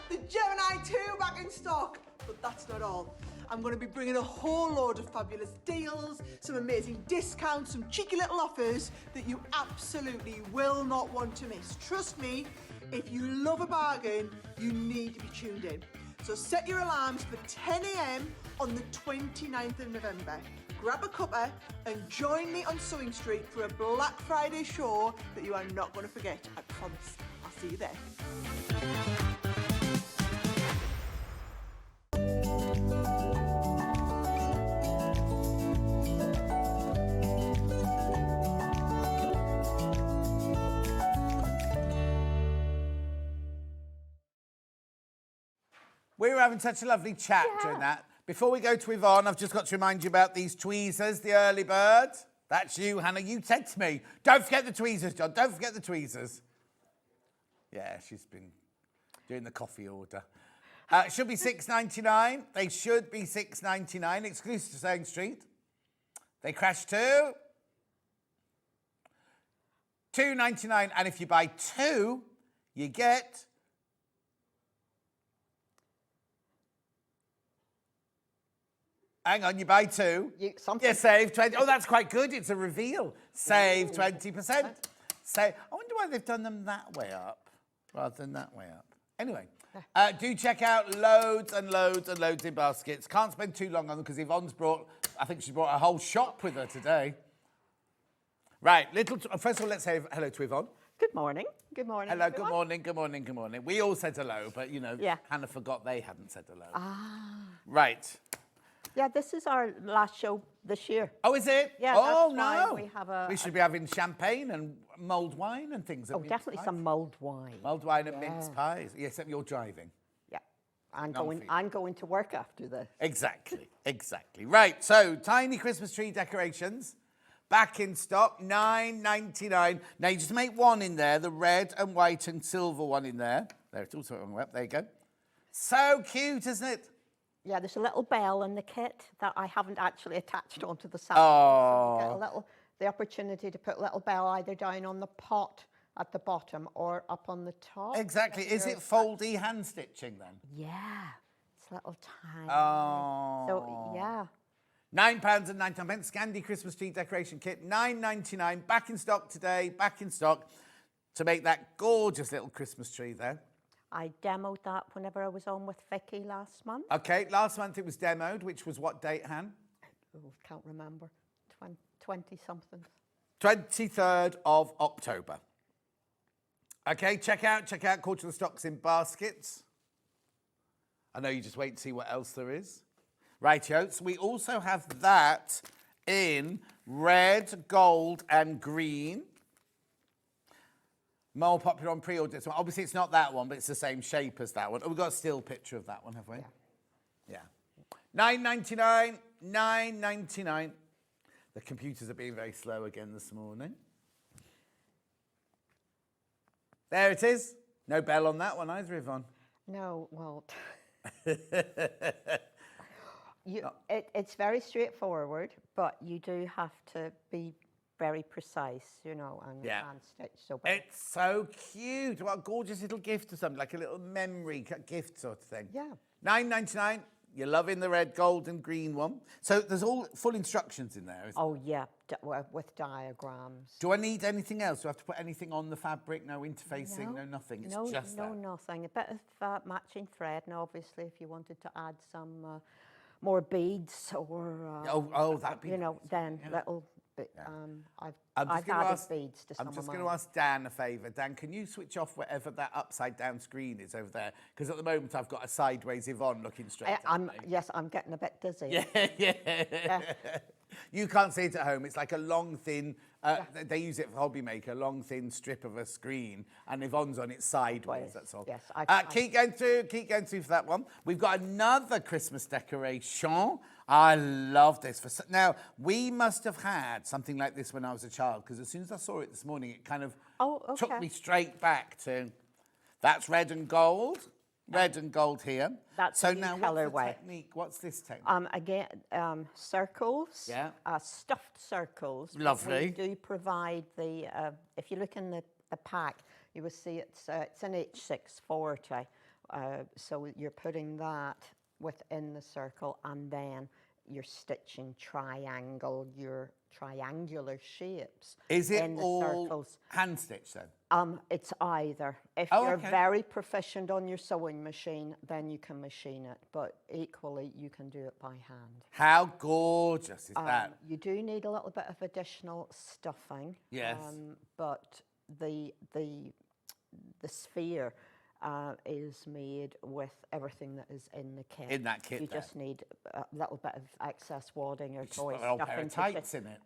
Speaker 6: the Gemini 2 back in stock. But that's not all. I'm going to be bringing a whole load of fabulous deals, some amazing discounts, some cheeky little offers that you absolutely will not want to miss. Trust me, if you love a bargain, you need to be tuned in. So set your alarms for 10 a.m. on the 29th of November. Grab a cuppa and join me on Sewing Street for a Black Friday show that you are not going to forget, I promise. I'll see you there.
Speaker 1: We were having such a lovely chat during that. Before we go to Yvonne, I've just got to remind you about these tweezers, the early bird. That's you, Hannah. You said to me, don't forget the tweezers, John. Don't forget the tweezers. Yeah, she's been doing the coffee order. Should be $6.99. They should be $6.99, exclusive to Sewing Street. They crash to $2.99. And if you buy two, you get... Hang on, you buy two. You save 20. Oh, that's quite good. It's a reveal. Save 20%. I wonder why they've done them that way up rather than that way up. Anyway, do check out loads and loads and loads in baskets. Can't spend too long on them because Yvonne's brought, I think she brought a whole shop with her today. Right, first of all, let's say hello to Yvonne.
Speaker 7: Good morning. Good morning.
Speaker 1: Hello,
Speaker 7: everyone.
Speaker 1: good morning, good morning, good morning. We all said hello, but, you know,
Speaker 7: Yeah.
Speaker 1: Hannah forgot they hadn't said hello. Right.
Speaker 7: Yeah, this is our last show this year.
Speaker 1: Oh, is it?
Speaker 7: Yeah,
Speaker 1: Oh,
Speaker 7: that's why
Speaker 1: no.
Speaker 7: we have
Speaker 1: We should be having champagne and mulled wine and things.
Speaker 7: Oh, definitely some mulled wine.
Speaker 1: Mulled wine and mince pies. Yeah, except you're driving.
Speaker 7: Yeah, I'm going to work after this.
Speaker 1: Exactly, exactly. Right, so tiny Christmas tree decorations, back in stock, $9.99. Now you just make one in there, the red and white and silver one in there. There, it's also on the web. There you go. So cute, isn't it?
Speaker 7: Yeah, there's a little bell in the kit that I haven't actually attached onto the side.
Speaker 1: Oh.
Speaker 7: So you get the opportunity to put a little bell either down on the pot at the bottom or up on the top.
Speaker 1: Exactly. Is it foldy hand stitching then?
Speaker 7: Yeah, it's little tiny.
Speaker 1: Oh.
Speaker 7: So, yeah.
Speaker 1: £9.99. Scandi Christmas tree decoration kit, $9.99. Back in stock today, back in stock to make that gorgeous little Christmas tree there.
Speaker 7: I demoed that whenever I was on with Vicky last month.
Speaker 1: Okay, last month it was demoed, which was what date, Han?
Speaker 7: Oh, can't remember. 20-something.
Speaker 1: 23rd of October. Okay, check out Quarter of the Stocks in baskets. I know you just wait to see what else there is. Rightio, so we also have that in red, gold and green. More popular on pre-order. So obviously, it's not that one, but it's the same shape as that one. Oh, we've got a still picture of that one, have we? Yeah. $9.99. $9.99. The computers are being very slow again this morning. There it is. No bell on that one either, Yvonne.
Speaker 7: No, well, it's very straightforward, but you do have to be very precise, you know, and stitch. So
Speaker 1: it's so cute. What a gorgeous little gift or something, like a little memory gift sort of thing.
Speaker 7: Yeah.
Speaker 1: $9.99. You're loving the red, gold and green one. So there's all full instructions in there, isn't
Speaker 7: Oh, yeah, with diagrams.
Speaker 1: Do I need anything else? Do I have to put anything on the fabric? No interfacing, no nothing? It's just that?
Speaker 7: No, nothing. A bit of matching thread, and obviously if you wanted to add some more beads or...
Speaker 1: that'd be
Speaker 7: you know,
Speaker 1: nice.
Speaker 7: then little... I've added beads to some of
Speaker 1: I'm just
Speaker 7: mine.
Speaker 1: going to ask Dan a favour. Dan, can you switch off whatever that upside-down screen is over there? Because at the moment I've got a sideways Yvonne looking straight at me.
Speaker 7: Yes, I'm getting a bit dizzy.
Speaker 1: Yeah. You can't see it at home. It's like a long, thin, they use it for Hobby Maker, a long, thin strip of a screen, and Yvonne's on it sideways, that's all.
Speaker 7: Yes,
Speaker 1: keep going through for that one. We've got another Christmas decoration. I love this. Now, we must have had something like this when I was a child, because as soon as I saw it this morning, it kind of took me straight back to, that's red and gold. Red and gold here.
Speaker 7: That's
Speaker 1: so
Speaker 7: a new
Speaker 1: now,
Speaker 7: colourway.
Speaker 1: what's the technique? What's this technique?
Speaker 7: Again, circles.
Speaker 1: Yeah.
Speaker 7: Stuffed circles.
Speaker 1: Lovely.
Speaker 7: We do provide the. If you look in the pack, you will see it's an H640. So you're putting that within the circle, and then you're stitching your triangular shapes.
Speaker 1: Is it
Speaker 7: in the
Speaker 1: all
Speaker 7: circles.
Speaker 1: hand stitch then?
Speaker 7: It's either. If
Speaker 1: Oh,
Speaker 7: you're
Speaker 1: okay.
Speaker 7: very proficient on your sewing machine, then you can machine it. But equally, you can do it by hand.
Speaker 1: How gorgeous is that?
Speaker 7: You do need a little bit of additional stuffing.
Speaker 1: Yes.
Speaker 7: But the sphere is made with everything that is in the kit.
Speaker 1: In that kit
Speaker 7: You
Speaker 1: there.
Speaker 7: just need a little bit of excess wadding or
Speaker 1: Just
Speaker 7: toy
Speaker 1: put an old pair
Speaker 7: stuffing.
Speaker 1: of tights in it.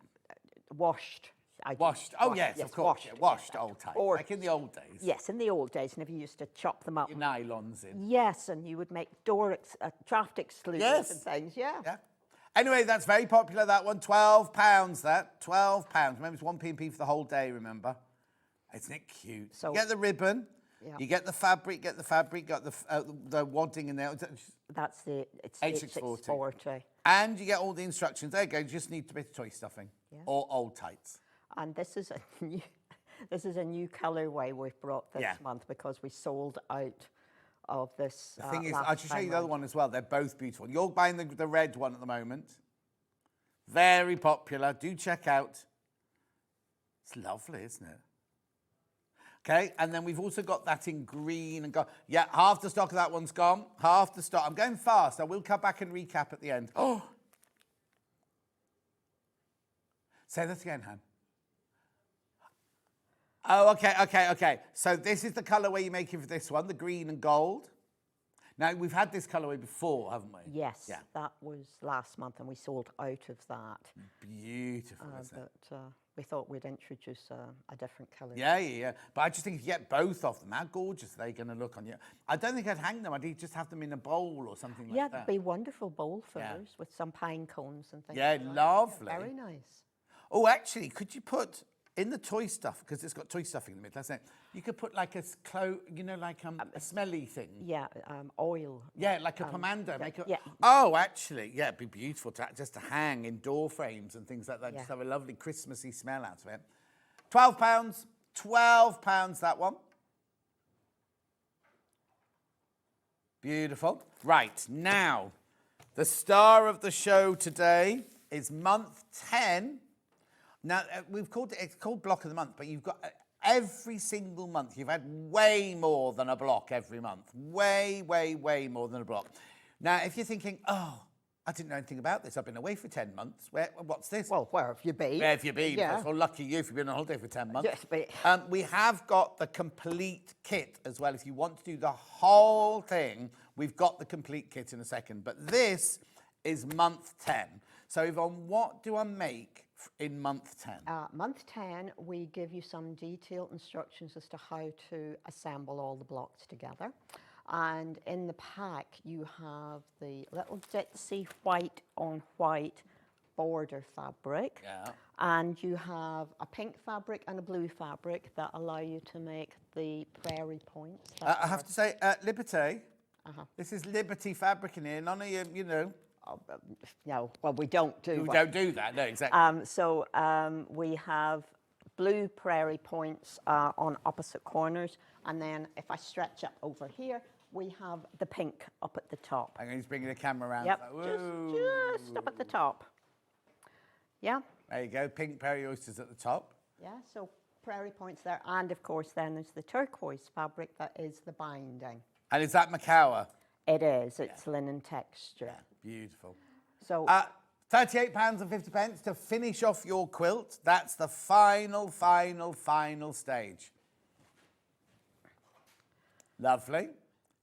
Speaker 7: Washed.
Speaker 1: Washed. Oh, yes, of course.
Speaker 7: Washed.
Speaker 1: Washed old tights.
Speaker 7: Or-
Speaker 1: Like in the old days.
Speaker 7: Yes, in the old days, whenever you used to chop them up.
Speaker 1: Your nylons in.
Speaker 7: Yes, and you would make draft excluders
Speaker 1: Yes.
Speaker 7: and things, yeah.
Speaker 1: Yeah. Anyway, that's very popular, that one. £12, that. £12. Remember, it's 1p for the whole day, remember? Isn't it cute?
Speaker 7: So-
Speaker 1: you get the ribbon.
Speaker 7: Yeah.
Speaker 1: You get the fabric, got the wadding in there.
Speaker 7: That's it's
Speaker 1: H640.
Speaker 7: H640.
Speaker 1: And you get all the instructions. There you go. You just need a bit of toy stuffing.
Speaker 7: Yeah.
Speaker 1: Or old tights.
Speaker 7: And this is a new colourway we've brought this
Speaker 1: Yeah.
Speaker 7: month because we sold out of this.
Speaker 1: The thing is,
Speaker 7: last
Speaker 1: I'll just show
Speaker 7: time
Speaker 1: you the other
Speaker 7: round.
Speaker 1: one as well. They're both beautiful. You're buying the red one at the moment. Very popular. Do check out. It's lovely, isn't it? Okay, and then we've also got that in green and gold. Yeah, half the stock of that one's gone. Half the stock. I'm going fast. I will come back and recap at the end. Oh! Say that again, Han. Oh, okay. So this is the colourway you're making for this one, the green and gold. Now, we've had this colourway before, haven't we?
Speaker 7: Yes,
Speaker 1: Yeah.
Speaker 7: that was last month and we sold out of that.
Speaker 1: Beautiful, isn't it?
Speaker 7: But we thought we'd introduce a different colour.
Speaker 1: Yeah. But I just think if you get both of them, how gorgeous are they going to look on you? I don't think I'd hang them. I'd just have them in a bowl or something like
Speaker 7: Yeah,
Speaker 1: that.
Speaker 7: it'd be wonderful bowl
Speaker 1: Yeah.
Speaker 7: fillers with some pine cones and things.
Speaker 1: Yeah,
Speaker 7: like that.
Speaker 1: lovely.
Speaker 7: Very nice.
Speaker 1: Oh, actually, could you put in the toy stuff, because it's got toy stuffing in the middle, that's it. You could put like a a smelly thing.
Speaker 7: Yeah, oil.
Speaker 1: Yeah, like a pomander.
Speaker 7: yeah.
Speaker 1: Oh, actually, yeah, it'd be beautiful just to hang in door frames and things like that.
Speaker 7: Yeah.
Speaker 1: Just have a lovely Christmassy smell out of it. £12. £12, that one. Beautiful. Right, now, the star of the show today is month 10. Now, it's called Block of the Month, but you've got every single month, you've had way more than a block every month. Way more than a block. Now, if you're thinking, oh, I didn't know anything about this. I've been away for 10 months. What's this?
Speaker 7: Well, where have you been?
Speaker 1: Where have you been?
Speaker 7: Yeah.
Speaker 1: First of all, lucky you if you've been on holiday for 10 months.
Speaker 7: Yes, but
Speaker 1: We have got the complete kit as well. If you want to do the whole thing, we've got the complete kit in a second. But this is month 10. So, Yvonne, what do I make in month 10?
Speaker 7: Month 10, we give you some detailed instructions as to how to assemble all the blocks together. And in the pack, you have the little ditzy white on white border fabric.
Speaker 1: Yeah.
Speaker 7: And you have a pink fabric and a blue fabric that allow you to make the prairie points.
Speaker 1: I have to say, Liberty, this is Liberty fabric in here. None of you know.
Speaker 7: No, well, we don't do
Speaker 1: You
Speaker 7: that.
Speaker 1: don't do that, no, exactly.
Speaker 7: We have blue prairie points on opposite corners, and then if I stretch up over here, we have the pink up at the top.
Speaker 1: I'm going to bring the camera around.
Speaker 7: Yep,
Speaker 1: Like, whoa.
Speaker 7: just up at the top. Yeah,
Speaker 1: There you go, pink prairie oysters at the top.
Speaker 7: yeah, so prairie points there, and of course then there's the turquoise fabric that is the binding.
Speaker 1: And is that Macawa?
Speaker 7: It is, it's linen texture.
Speaker 1: Beautiful.
Speaker 7: So
Speaker 1: £38.50 to finish off your quilt. That's the final stage. Lovely.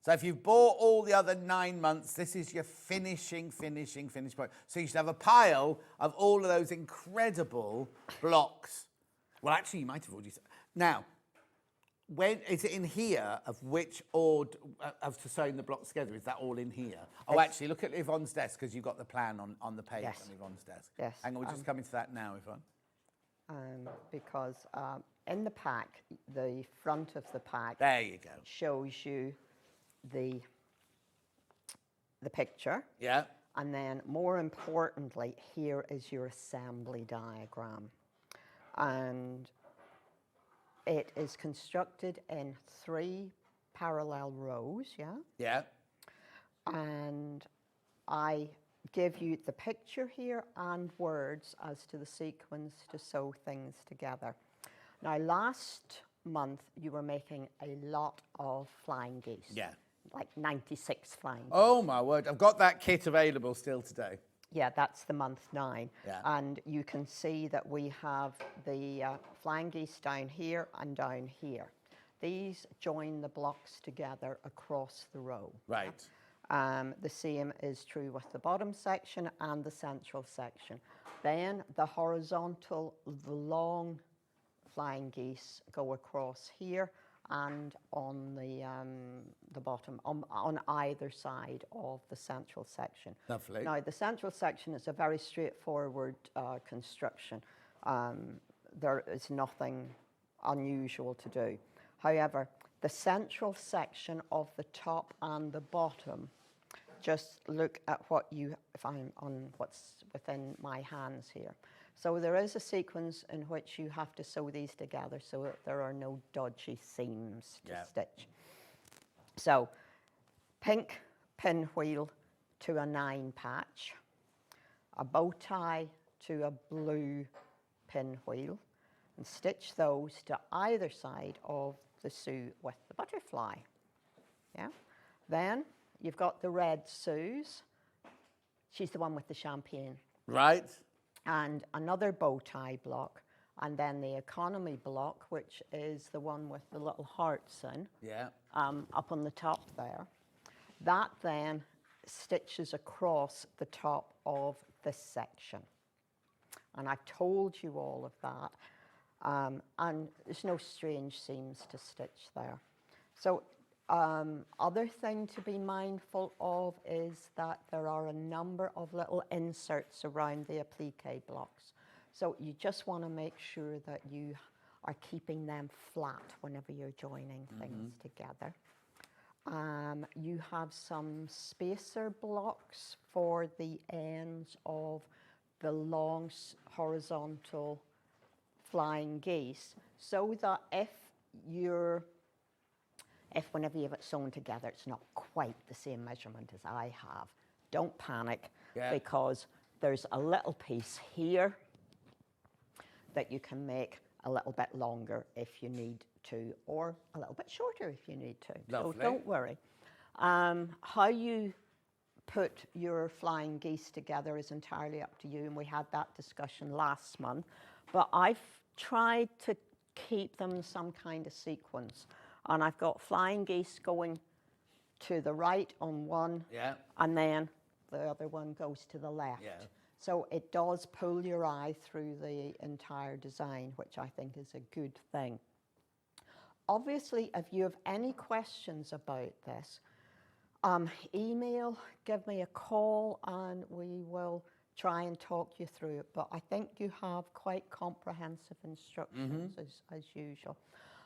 Speaker 1: So if you've bought all the other 9 months, this is your finishing point. So you should have a pile of all of those incredible blocks. Well, actually, you might have already... Now, when is it in here of which order of to sewing the blocks together? Is that all in here? Oh, actually, look at Yvonne's desk because you've got the plan on the page
Speaker 7: Yes.
Speaker 1: on Yvonne's desk.
Speaker 7: Yes.
Speaker 1: Hang on, we're just coming to that now, Yvonne.
Speaker 7: Because in the pack, the front of the pack
Speaker 1: There you go.
Speaker 7: shows you the picture.
Speaker 1: Yeah.
Speaker 7: And then, more importantly, here is your assembly diagram. And it is constructed in 3 parallel rows, yeah?
Speaker 1: Yeah.
Speaker 7: And I give you the picture here and words as to the sequence to sew things together. Now, last month, you were making a lot of flying geese.
Speaker 1: Yeah.
Speaker 7: Like 96 flying geese.
Speaker 1: Oh, my word. I've got that kit available still today.
Speaker 7: Yeah, that's the month 9.
Speaker 1: Yeah.
Speaker 7: And you can see that we have the flying geese down here and down here. These join the blocks together across the row.
Speaker 1: Right.
Speaker 7: The same is true with the bottom section and the central section. Then the horizontal, the long flying geese go across here and on the bottom, on either side of the central section.
Speaker 1: Lovely.
Speaker 7: Now, the central section is a very straightforward construction. There is nothing unusual to do. However, the central section of the top and the bottom, just look at what you find on what's within my hands here. So there is a sequence in which you have to sew these together so that there are no dodgy seams to stitch. So, pink pinwheel to a 9 patch, a bow tie to a blue pinwheel, and stitch those to either side of the Sue with the butterfly. Yeah. Then you've got the red Sue's. She's the one with the champagne.
Speaker 1: Right.
Speaker 7: And another bow tie block, and then the economy block, which is the one with the little hearts in,
Speaker 1: Yeah.
Speaker 7: up on the top there. That then stitches across the top of this section. And I've told you all of that. And there's no strange seams to stitch there. So other thing to be mindful of is that there are a number of little inserts around the applique blocks. So you just want to make sure that you are keeping them flat whenever you're joining things together. You have some spacer blocks for the ends of the long horizontal flying geese, so that if whenever you have it sewn together, it's not quite the same measurement as I have, don't panic, because there's a little piece here that you can make a little bit longer if you need to, or a little bit shorter if you need to.
Speaker 1: Lovely.
Speaker 7: So don't worry. How you put your flying geese together is entirely up to you, and we had that discussion last month. But I've tried to keep them some kind of sequence. And I've got flying geese going to the right on one, and then the other one goes to the left.
Speaker 1: Yeah.
Speaker 7: So it does pull your eye through the entire design, which I think is a good thing. Obviously, if you have any questions about this, email, give me a call, and we will try and talk you through it. But I think you have quite comprehensive instructions as usual.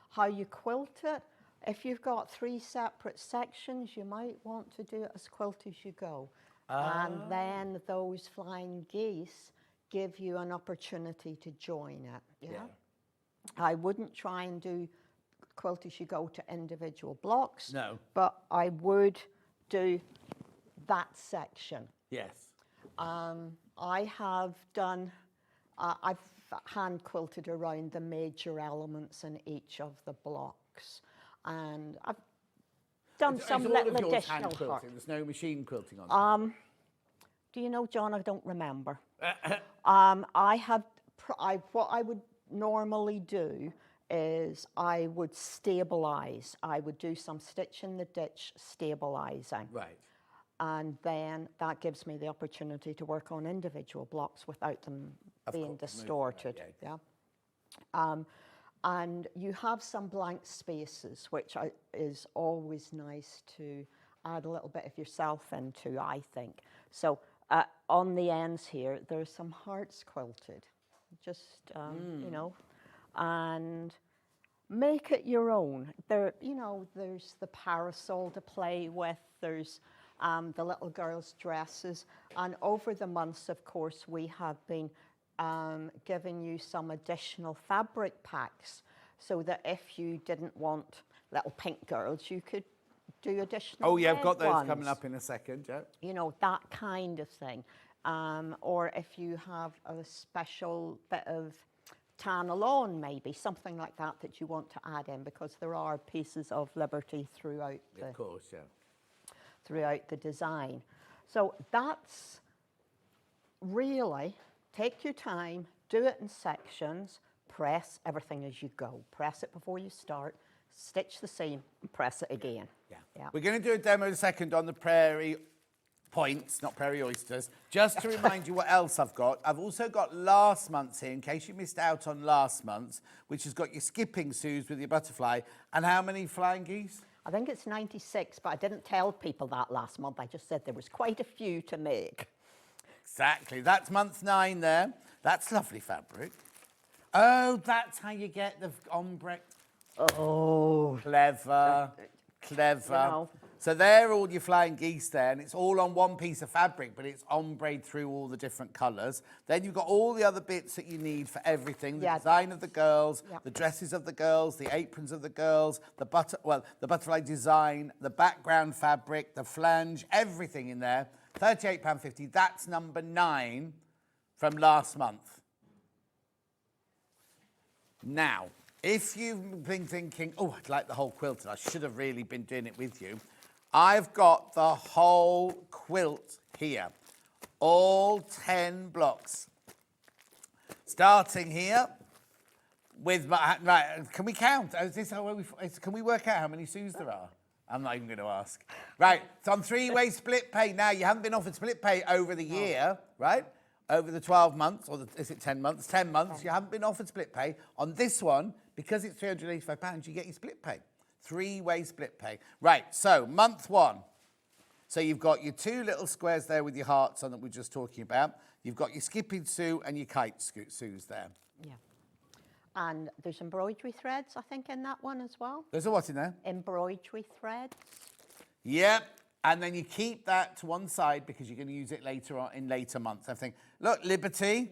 Speaker 7: How you quilt it, if you've got 3 separate sections, you might want to do it as quilt as you go. And then those flying geese give you an opportunity to join it. Yeah? I wouldn't try and do quilt as you go to individual blocks.
Speaker 1: No.
Speaker 7: But I would do that section.
Speaker 1: Yes.
Speaker 7: I have done, I've hand quilted around the major elements in each of the blocks. And I've done some little additional work.
Speaker 1: There's no machine quilting on it.
Speaker 7: Do you know, John, I don't remember. What I would normally do is I would stabilise. I would do some stitch in the ditch stabilising.
Speaker 1: Right.
Speaker 7: And then that gives me the opportunity to work on individual blocks without them being distorted. Yeah. And you have some blank spaces, which is always nice to add a little bit of yourself into, I think. So on the ends here, there's some hearts quilted, just, you know, and make it your own. There, you know, there's the parasol to play with, there's the little girls' dresses, and over the months, of course, we have been giving you some additional fabric packs so that if you didn't want little pink girls, you could do additional
Speaker 1: Oh, yeah, I've
Speaker 7: red
Speaker 1: got those
Speaker 7: ones.
Speaker 1: coming up in a second, yeah.
Speaker 7: You know, that kind of thing. Or if you have a special bit of tan alone, maybe, something like that that you want to add in, because there are pieces of liberty throughout the,
Speaker 1: Of course, yeah.
Speaker 7: throughout the design. So that's really, take your time, do it in sections, press everything as you go. Press it before you start, stitch the seam, and press it again.
Speaker 1: Yeah. We're going to do a demo in a second on the prairie points, not prairie oysters. Just to remind you what else I've got. I've also got last month's here, in case you missed out on last month's, which has got your skipping Sues with your butterfly. And how many flying geese?
Speaker 7: I think it's 96, but I didn't tell people that last month. I just said there was quite a few to make.
Speaker 1: Exactly. That's month 9 there. That's lovely fabric. Oh, that's how you get the ombre.
Speaker 7: Oh.
Speaker 1: Clever. Clever.
Speaker 7: You know.
Speaker 1: So they're all your flying geese there, and it's all on one piece of fabric, but it's ombre through all the different colours. Then you've got all the other bits that you need for everything. The design of the girls, the dresses of the girls, the aprons of the girls, the butterfly design, the background fabric, the flange, everything in there. £38.50. That's number 9 from last month. Now, if you've been thinking, oh, I'd like the whole quilt, and I should have really been doing it with you, I've got the whole quilt here, all 10 blocks. Starting here with my, right, can we count? Is this how can we work out how many Sues there are? I'm not even going to ask. Right, it's on 3-way split pay. Now, you haven't been offered split pay over the year, right? Over the 12 months, or is it 10 months? 10 months, you haven't been offered split pay. On this one, because it's £385, you get your split pay. 3-way split pay. Right, so month 1. So you've got your 2 little squares there with your hearts on that we're just talking about. You've got your skipping Sue and your kite Sues there.
Speaker 7: Yeah. And there's embroidery threads, I think, in that one as well.
Speaker 1: There's a what in there?
Speaker 7: Embroidery threads.
Speaker 1: Yep. And then you keep that to one side because you're going to use it later on in later months. I think, look, Liberty,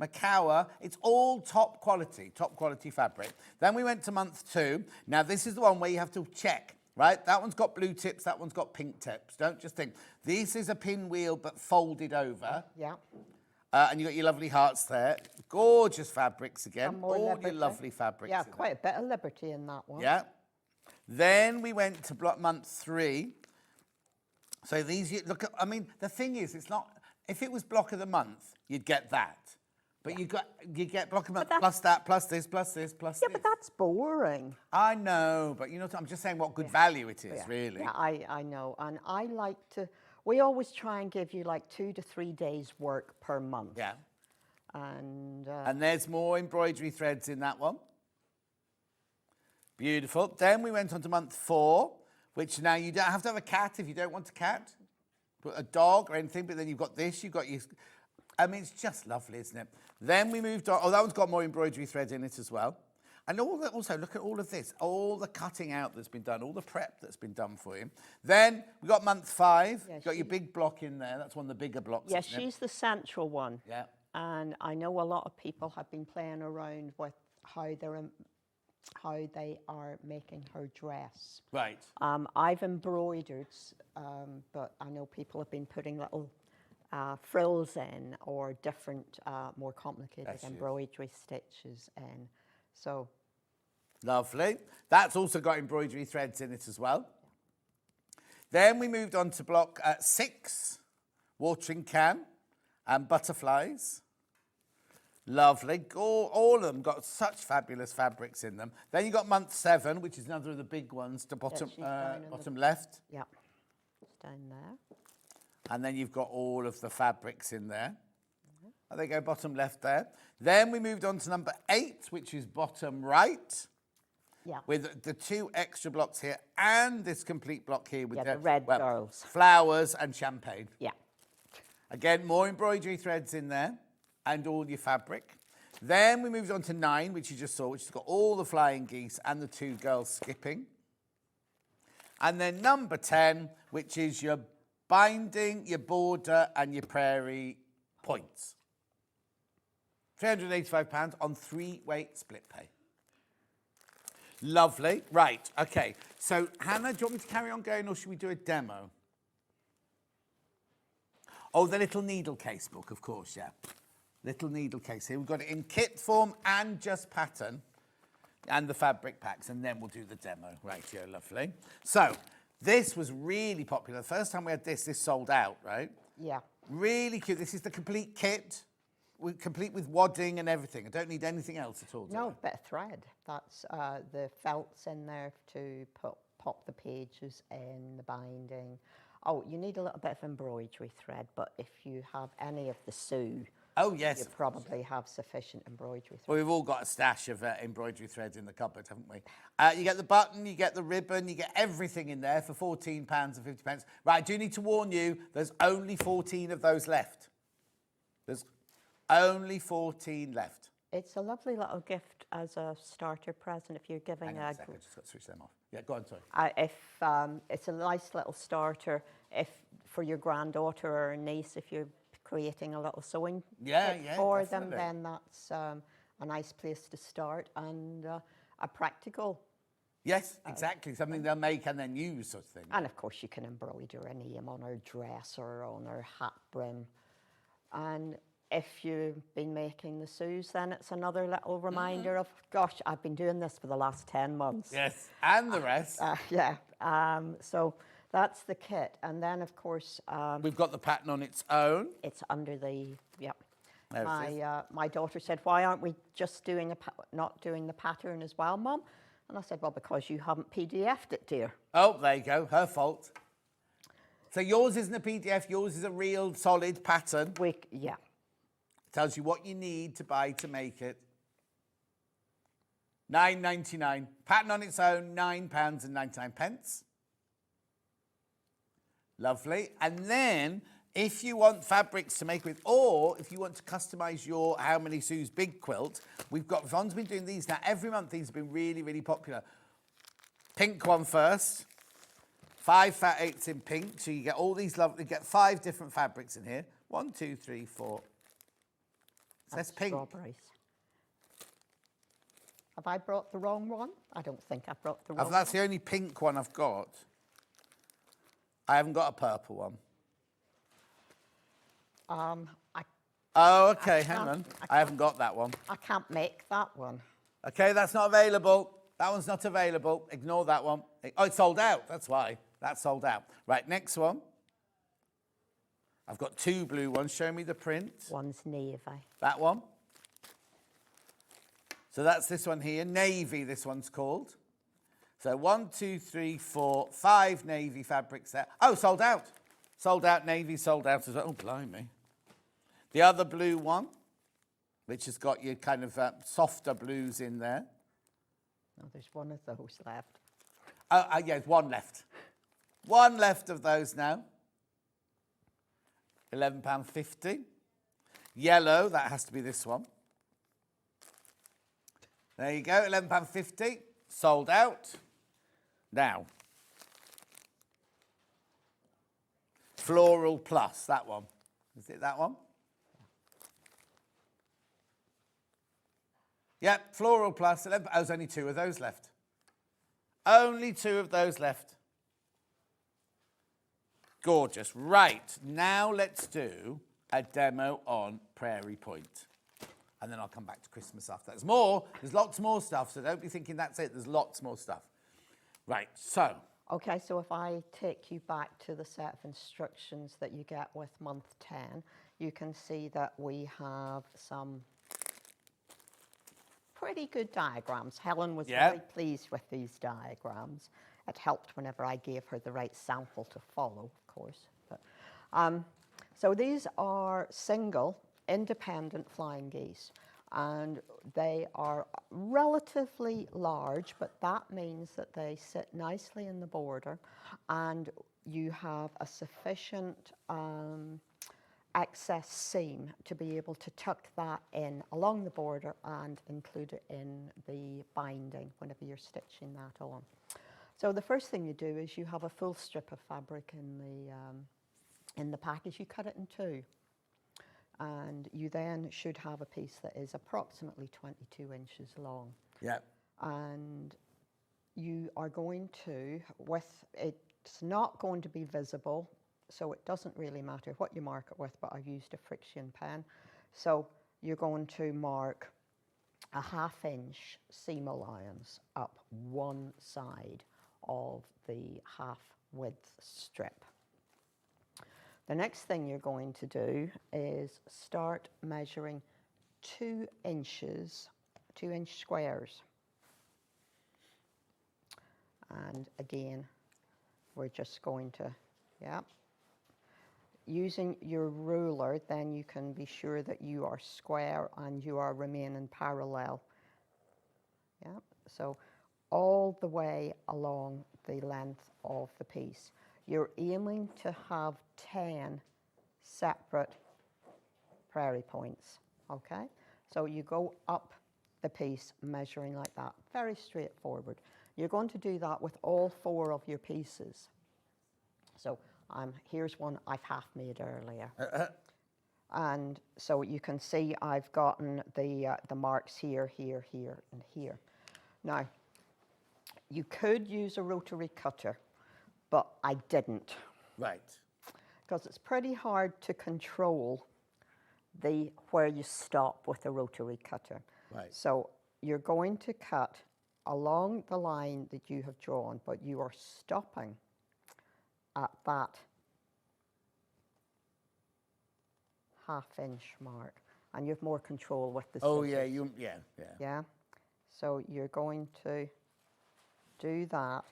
Speaker 1: Macawa, it's all top quality fabric. Then we went to month 2. Now, this is the one where you have to check, right? That one's got blue tips, that one's got pink tips. Don't just think, this is a pinwheel but folded over.
Speaker 7: Yeah.
Speaker 1: And you got your lovely hearts there. Gorgeous fabrics again. All
Speaker 7: Liberty.
Speaker 1: your lovely fabrics.
Speaker 7: Yeah, quite a bit of liberty in that one.
Speaker 1: Yeah. Then we went to month 3. So these, look, I mean, the thing is, it's not, if it was block of the month, you'd get that. But you get block of the month plus that, plus this, plus this, plus this.
Speaker 7: Yeah, but that's boring.
Speaker 1: I know, but you know, I'm just saying what good value it is, really.
Speaker 7: Yeah, I know. And I like to, we always try and give you like 2 to 3 days work per month.
Speaker 1: Yeah.
Speaker 7: And
Speaker 1: there's more embroidery threads in that one. Beautiful. Then we went on to month 4, which now you don't have to have a cat if you don't want a cat, but a dog or anything, but then you've got this, you've got your, I mean, it's just lovely, isn't it? Then we moved on, that one's got more embroidery thread in it as well. And also, look at all of this, all the cutting out that's been done, all the prep that's been done for you. Then we got month 5, you've got your big block in there, that's one of the bigger blocks.
Speaker 7: yeah, she's the central one.
Speaker 1: Yeah.
Speaker 7: And I know a lot of people have been playing around with how they are making her dress.
Speaker 1: Right.
Speaker 7: I've embroidered, but I know people have been putting little frills in or different, more complicated embroidery stitches in. So.
Speaker 1: Lovely. That's also got embroidery threads in it as well. Then we moved on to block 6, watering can and butterflies. Lovely. All of them got such fabulous fabrics in them. Then you got month 7, which is another of the big ones, to bottom,
Speaker 7: she's down in
Speaker 1: bottom left.
Speaker 7: Yeah, it's down there.
Speaker 1: And then you've got all of the fabrics in there. And they go bottom left there. Then we moved on to number 8, which is bottom right.
Speaker 7: Yeah.
Speaker 1: With the 2 extra blocks here and this complete block here with
Speaker 7: the red girls.
Speaker 1: Flowers and champagne.
Speaker 7: Yeah.
Speaker 1: Again, more embroidery threads in there and all your fabric. Then we moved on to 9, which you just saw, which has got all the flying geese and the 2 girls skipping. And then number 10, which is your binding, your border and your prairie points. £385 on 3-weight split pay. Lovely. Right, okay. So, Hannah, do you want me to carry on going or should we do a demo? Oh, the little needle case book, of course, yeah. Little needle case here. We've got it in kit form and just pattern and the fabric packs, and then we'll do the demo. Right, yeah, lovely. So, this was really popular. The first time we had this sold out, right?
Speaker 7: Yeah.
Speaker 1: Really cute. This is the complete kit. Complete with wadding and everything. I don't need anything else at all.
Speaker 7: No, bit of thread. That's the felt's in there to pop the pages in, the binding. Oh, you need a little bit of embroidery thread, but if you have any of the Sue,
Speaker 1: oh yes,
Speaker 7: you probably have sufficient embroidery thread.
Speaker 1: Well, we've all got a stash of embroidery thread in the cupboard, haven't we? You get the button, you get the ribbon, you get everything in there for £14.50. Right, I do need to warn you, there's only 14 of those left. There's only 14 left.
Speaker 7: It's a lovely little gift as a starter present if you're giving
Speaker 1: Hang on a second, I just got to switch them off. Yeah, go on, sorry.
Speaker 7: if it's a nice little starter if for your granddaughter or niece, if you're creating a little sewing kit for
Speaker 1: definitely.
Speaker 7: them, then that's a nice place to start and a practical.
Speaker 1: Yes, exactly. Something they'll make and then use, sort of thing.
Speaker 7: And of course, you can embroider a name on her dress or on her hat brim. And if you've been making the Sues, then it's another little reminder of, gosh, I've been doing this for the last 10 months.
Speaker 1: Yes, and the rest.
Speaker 7: Yeah. So that's the kit. And then, of course...
Speaker 1: we've got the pattern on its own.
Speaker 7: It's under the... Yeah.
Speaker 1: There it is.
Speaker 7: My daughter said, why aren't we just doing not doing the pattern as well, Mum? And I said, well, because you haven't PDF'd it, dear.
Speaker 1: Oh, there you go. Her fault. So yours isn't a PDF. Yours is a real solid pattern.
Speaker 7: Yeah.
Speaker 1: Tells you what you need to buy to make it. £9.99. Pattern on its own, £9.99. Lovely. And then, if you want fabrics to make with, or if you want to customise your How Many Sue's big quilt, we've got, Yvonne's been doing these now. Every month, these have been really, really popular. Pink one first. 5 fat 8s in pink. So you get all these lovely, you get 5 different fabrics in here. 1, 2, 3, 4. That's pink.
Speaker 7: Strawberries. Have I brought the wrong one? I don't think I've brought the wrong one.
Speaker 1: That's the only pink one I've got. I haven't got a purple one. Oh, okay, hang on. I haven't got that one.
Speaker 7: I can't make that one.
Speaker 1: Okay, that's not available. That one's not available. Ignore that one. Oh, it's sold out. That's why. That's sold out. Right, next one. I've got 2 blue ones. Show me the print.
Speaker 7: One's navy.
Speaker 1: That one. So that's this one here. Navy, this one's called. So 1, 2, 3, 4, 5 navy fabrics there. Oh, sold out. Sold out, navy sold out as well. Oh, blimey. The other blue one, which has got your kind of softer blues in there.
Speaker 7: No, there's one of those left.
Speaker 1: Oh, yeah, one left. One left of those now. £11.50. Yellow, that has to be this one. There you go, £11.50. Sold out. Now. Floral Plus, that one. Is it that one? Yep, Floral Plus. 11, oh, there's only 2 of those left. Only 2 of those left. Gorgeous. Right, now let's do a demo on Prairie Point. And then I'll come back to Christmas after. There's more. There's lots more stuff, so don't be thinking that's it. There's lots more stuff. Right, so.
Speaker 7: Okay, so if I take you back to the set of instructions that you get with month 10, you can see that we have some pretty good diagrams. Helen was
Speaker 1: Yeah.
Speaker 7: very pleased with these diagrams. It helped whenever I gave her the right sample to follow, of course. But, so these are single, independent flying geese. And they are relatively large, but that means that they sit nicely in the border, and you have a sufficient excess seam to be able to tuck that in along the border and include it in the binding whenever you're stitching that on. So the first thing you do is you have a full strip of fabric in the package. You cut it in two. And you then should have a piece that is approximately 22 inches long.
Speaker 1: Yeah.
Speaker 7: And you are going to, it's not going to be visible, so it doesn't really matter what you mark it with, but I've used a friction pen. So you're going to mark a 1/2 inch seam allowance up one side of the 1/2 width strip. The next thing you're going to do is start measuring 2 inches, 2-inch squares. And again, we're just going to, using your ruler, then you can be sure that you are square and you are remaining parallel. Yeah, so all the way along the length of the piece. You're aiming to have 10 separate prairie points, okay? So you go up the piece measuring like that, very straightforward. You're going to do that with all 4 of your pieces. So here's one I've half made earlier. And so you can see I've gotten the marks here, here, here, and here. Now, you could use a rotary cutter, but I didn't.
Speaker 1: Right.
Speaker 7: Because it's pretty hard to control where you stop with a rotary cutter.
Speaker 1: Right.
Speaker 7: So you're going to cut along the line that you have drawn, but you are stopping at that 1/2 inch mark, and you have more control with the scissors.
Speaker 1: Oh yeah, yeah.
Speaker 7: Yeah. So you're going to do that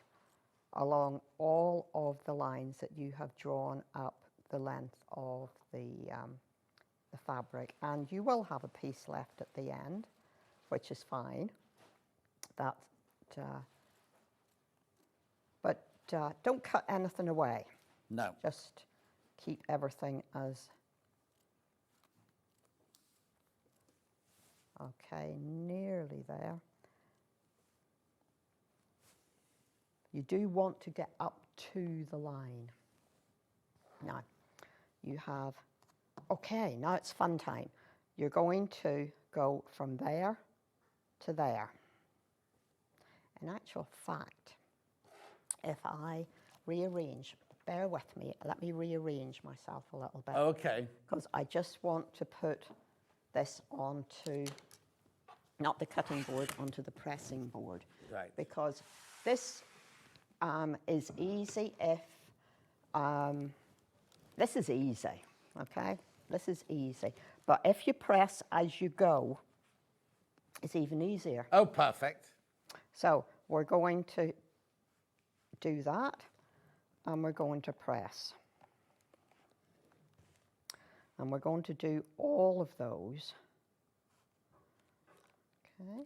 Speaker 7: along all of the lines that you have drawn up the length of the fabric, and you will have a piece left at the end, which is fine. But don't cut anything away.
Speaker 1: No.
Speaker 7: Just keep everything as. Okay, nearly there. You do want to get up to the line. Now, you have, okay, now it's fun time. You're going to go from there to there. In actual fact, if I rearrange, bear with me, let me rearrange myself a little bit.
Speaker 1: Okay.
Speaker 7: Because I just want to put this onto, not the cutting board, onto the pressing board.
Speaker 1: Right.
Speaker 7: Because this is easy if, this is easy, okay? This is easy. But if you press as you go, it's even easier.
Speaker 1: Oh, perfect.
Speaker 7: So we're going to do that, and we're going to press. And we're going to do all of those. Okay.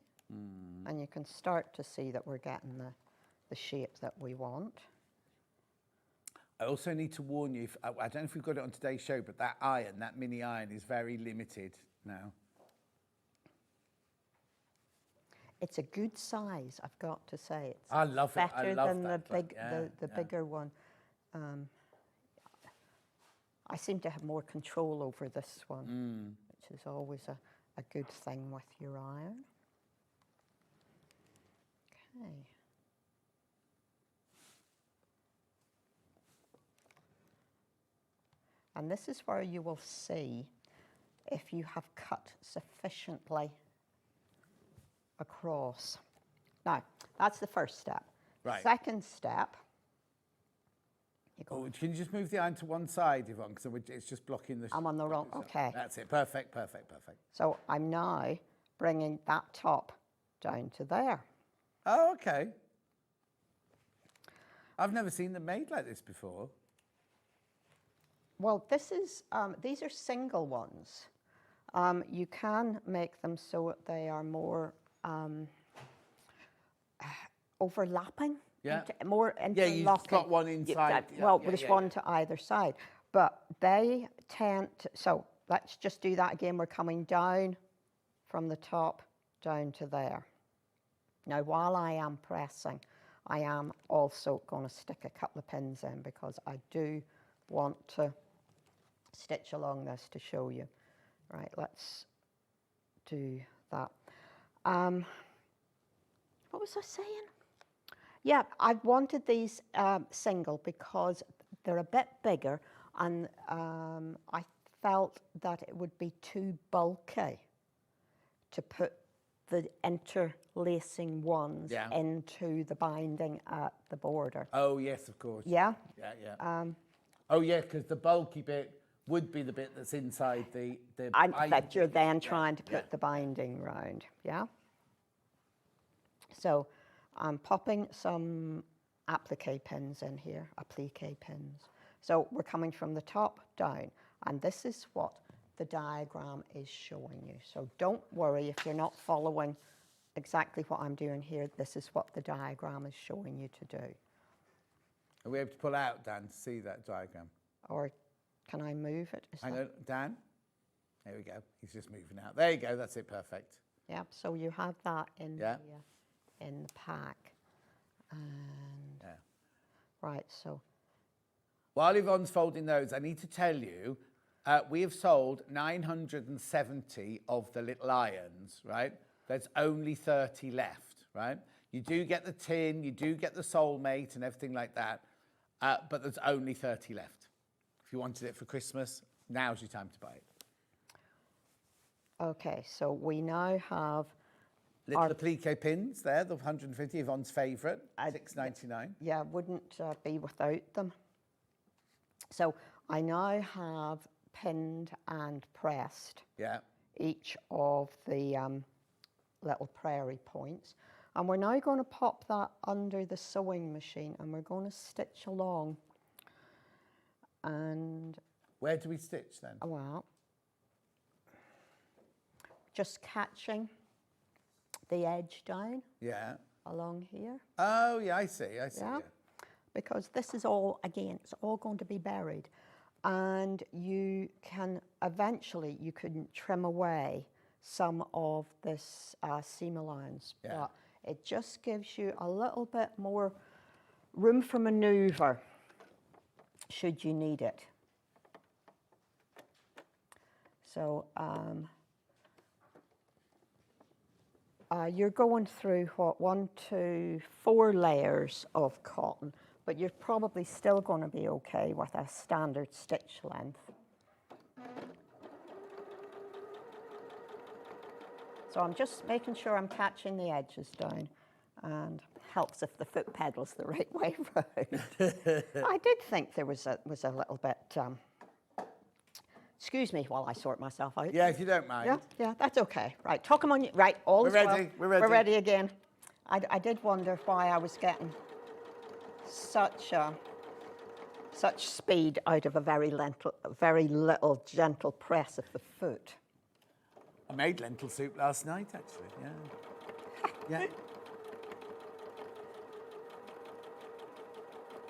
Speaker 7: And you can start to see that we're getting the shape that we want.
Speaker 1: I also need to warn you, I don't know if we've got it on today's show, but that iron, that mini iron, is very limited now.
Speaker 7: It's a good size, I've got to say. It's
Speaker 1: I love it. I
Speaker 7: better
Speaker 1: love
Speaker 7: than
Speaker 1: that,
Speaker 7: the bigger one. I seem to have more control over this one, which is always a good thing with your iron. Okay. And this is where you will see if you have cut sufficiently across. Now, that's the first step.
Speaker 1: Right.
Speaker 7: Second step.
Speaker 1: Oh, can you just move the iron to one side, Yvonne? Because it's just blocking the...
Speaker 7: I'm on the wrong, okay.
Speaker 1: That's it. Perfect, perfect, perfect.
Speaker 7: So I'm now bringing that top down to there.
Speaker 1: Oh, okay. I've never seen them made like this before.
Speaker 7: Well, this is, these are single ones. You can make them so that they are more overlapping.
Speaker 1: Yeah.
Speaker 7: More
Speaker 1: Yeah,
Speaker 7: interlocking.
Speaker 1: you slot one inside.
Speaker 7: Well, there's one to either side. But they tend to, so let's just do that again. We're coming down from the top down to there. Now, while I am pressing, I am also going to stick a couple of pins in because I do want to stitch along this to show you. Right, let's do that. What was I saying? Yeah, I wanted these single because they're a bit bigger, and I felt that it would be too bulky to put the interlacing ones into the binding at the border.
Speaker 1: Oh, yes, of course.
Speaker 7: Yeah?
Speaker 1: Yeah, yeah. Oh, yeah, because the bulky bit would be the bit that's inside the
Speaker 7: And that you're then trying to put the binding round, yeah? So I'm popping some applique pins in here, applique pins. So we're coming from the top down, and this is what the diagram is showing you. So don't worry if you're not following exactly what I'm doing here. This is what the diagram is showing you to do.
Speaker 1: Are we able to pull out, Dan, to see that diagram?
Speaker 7: Or can I move it?
Speaker 1: Hang on, Dan. There we go. He's just moving out. There you go. That's it. Perfect.
Speaker 7: Yeah, so you have that in the pack. And right, so
Speaker 1: while Yvonne's folding those, I need to tell you, we have sold 970 of the little irons, right? There's only 30 left, right? You do get the tin, you do get the soulmate and everything like that, but there's only 30 left. If you wanted it for Christmas, now's your time to buy it.
Speaker 7: Okay, so we now have
Speaker 1: little applique pins there, the 150, Yvonne's favourite, $6.99.
Speaker 7: Yeah, wouldn't be without them. So I now have pinned and pressed each of the little prairie points. And we're now going to pop that under the sewing machine, and we're going to stitch along. And
Speaker 1: where do we stitch then?
Speaker 7: Well, just catching the edge down.
Speaker 1: Yeah.
Speaker 7: Along here.
Speaker 1: Oh, yeah, I see. Yeah.
Speaker 7: Because this is all, again, it's all going to be buried. And you can eventually, you can trim away some of this seam allowance. But it just gives you a little bit more room for maneuver should you need it. So you're going through, what, 1, 2, 4 layers of cotton, but you're probably still going to be okay with a standard stitch length. So I'm just making sure I'm catching the edges down, and helps if the foot pedal's the right way round. I did think there was a little bit, excuse me while I sort myself out.
Speaker 1: Yeah, if you don't mind.
Speaker 7: Yeah, that's okay. Right, talk them on you. Right, all is well.
Speaker 1: We're ready.
Speaker 7: We're ready again. I did wonder why I was getting such speed out of a very little gentle press of the foot.
Speaker 1: I made lentil soup last night, actually. Yeah.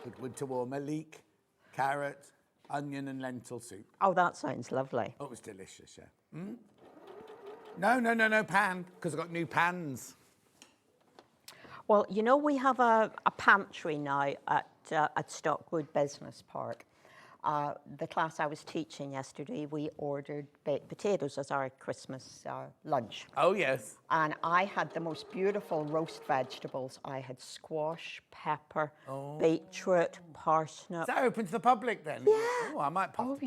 Speaker 1: Good winter warmer, leek, carrot, onion and lentil soup.
Speaker 7: Oh, that sounds lovely.
Speaker 1: Oh, it was delicious, yeah. No, pan, because I've got new pans.
Speaker 7: Well, you know, we have a pantry now at Stockwood Business Park. The class I was teaching yesterday, we ordered baked potatoes as our Christmas lunch.
Speaker 1: Oh, yes.
Speaker 7: And I had the most beautiful roast vegetables. I had squash, pepper, beetroot, parsnip.
Speaker 1: Is that open to the public then?
Speaker 7: Yeah.
Speaker 1: Oh, I might pop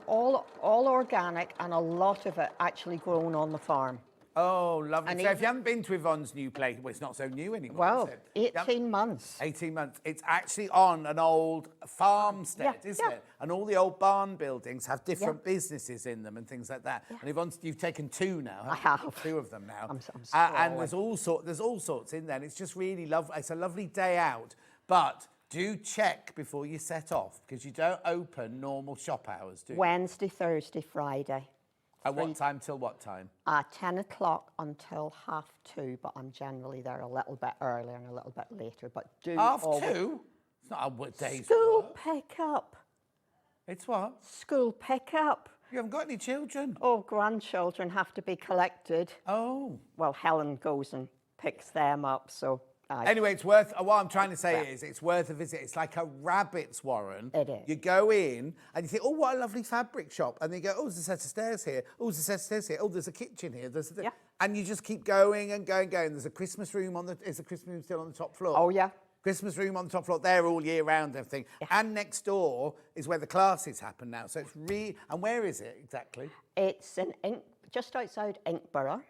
Speaker 7: All organic, and a lot of it actually grown on the farm.
Speaker 1: Oh, lovely.
Speaker 7: And
Speaker 1: So if
Speaker 7: even-
Speaker 1: you haven't been to Yvonne's new place, well, it's not so new anymore,
Speaker 7: Well,
Speaker 1: is it?
Speaker 7: 18 months.
Speaker 1: 18 months. It's actually on an old farmstead,
Speaker 7: Yeah,
Speaker 1: isn't
Speaker 7: yeah.
Speaker 1: it? And all the old barn buildings have different businesses in them and things like that.
Speaker 7: Yeah.
Speaker 1: And Yvonne's, you've taken 2 now.
Speaker 7: I
Speaker 1: haven't you?
Speaker 7: have.
Speaker 1: 2 of them now.
Speaker 7: I'm
Speaker 1: And
Speaker 7: spoiling.
Speaker 1: there's all sorts in there. And it's just really lovely. It's a lovely day out. But do check before you set off, because you don't open normal shop hours, do you?
Speaker 7: Wednesday, Thursday, Friday.
Speaker 1: At what time till what time?
Speaker 7: 10 o'clock until 2:30, but I'm generally there a little bit earlier and a little bit later. But do always-
Speaker 1: 2:30? It's not a day's
Speaker 7: School
Speaker 1: work.
Speaker 7: pickup.
Speaker 1: It's what?
Speaker 7: School pickup.
Speaker 1: You haven't got any children.
Speaker 7: Oh, grandchildren have to be collected.
Speaker 1: Oh.
Speaker 7: Well, Helen goes and picks them up, so...
Speaker 1: Anyway, it's worth, what I'm trying to say is it's worth a visit. It's like a rabbit's warren.
Speaker 7: It is.
Speaker 1: You go in and you think, oh, what a lovely fabric shop. And then you go, oh, there's a set of stairs here. Oh, there's a set of stairs here. Oh, there's a kitchen here.
Speaker 7: Yeah.
Speaker 1: And you just keep going and going and going. There's a Christmas room is the Christmas room still on the top floor?
Speaker 7: Oh, yeah.
Speaker 1: Christmas room on the top floor, there all year round, everything.
Speaker 7: Yeah.
Speaker 1: And next door is where the classes happen now. So it's and where is it exactly?
Speaker 7: It's in just outside Inkborough.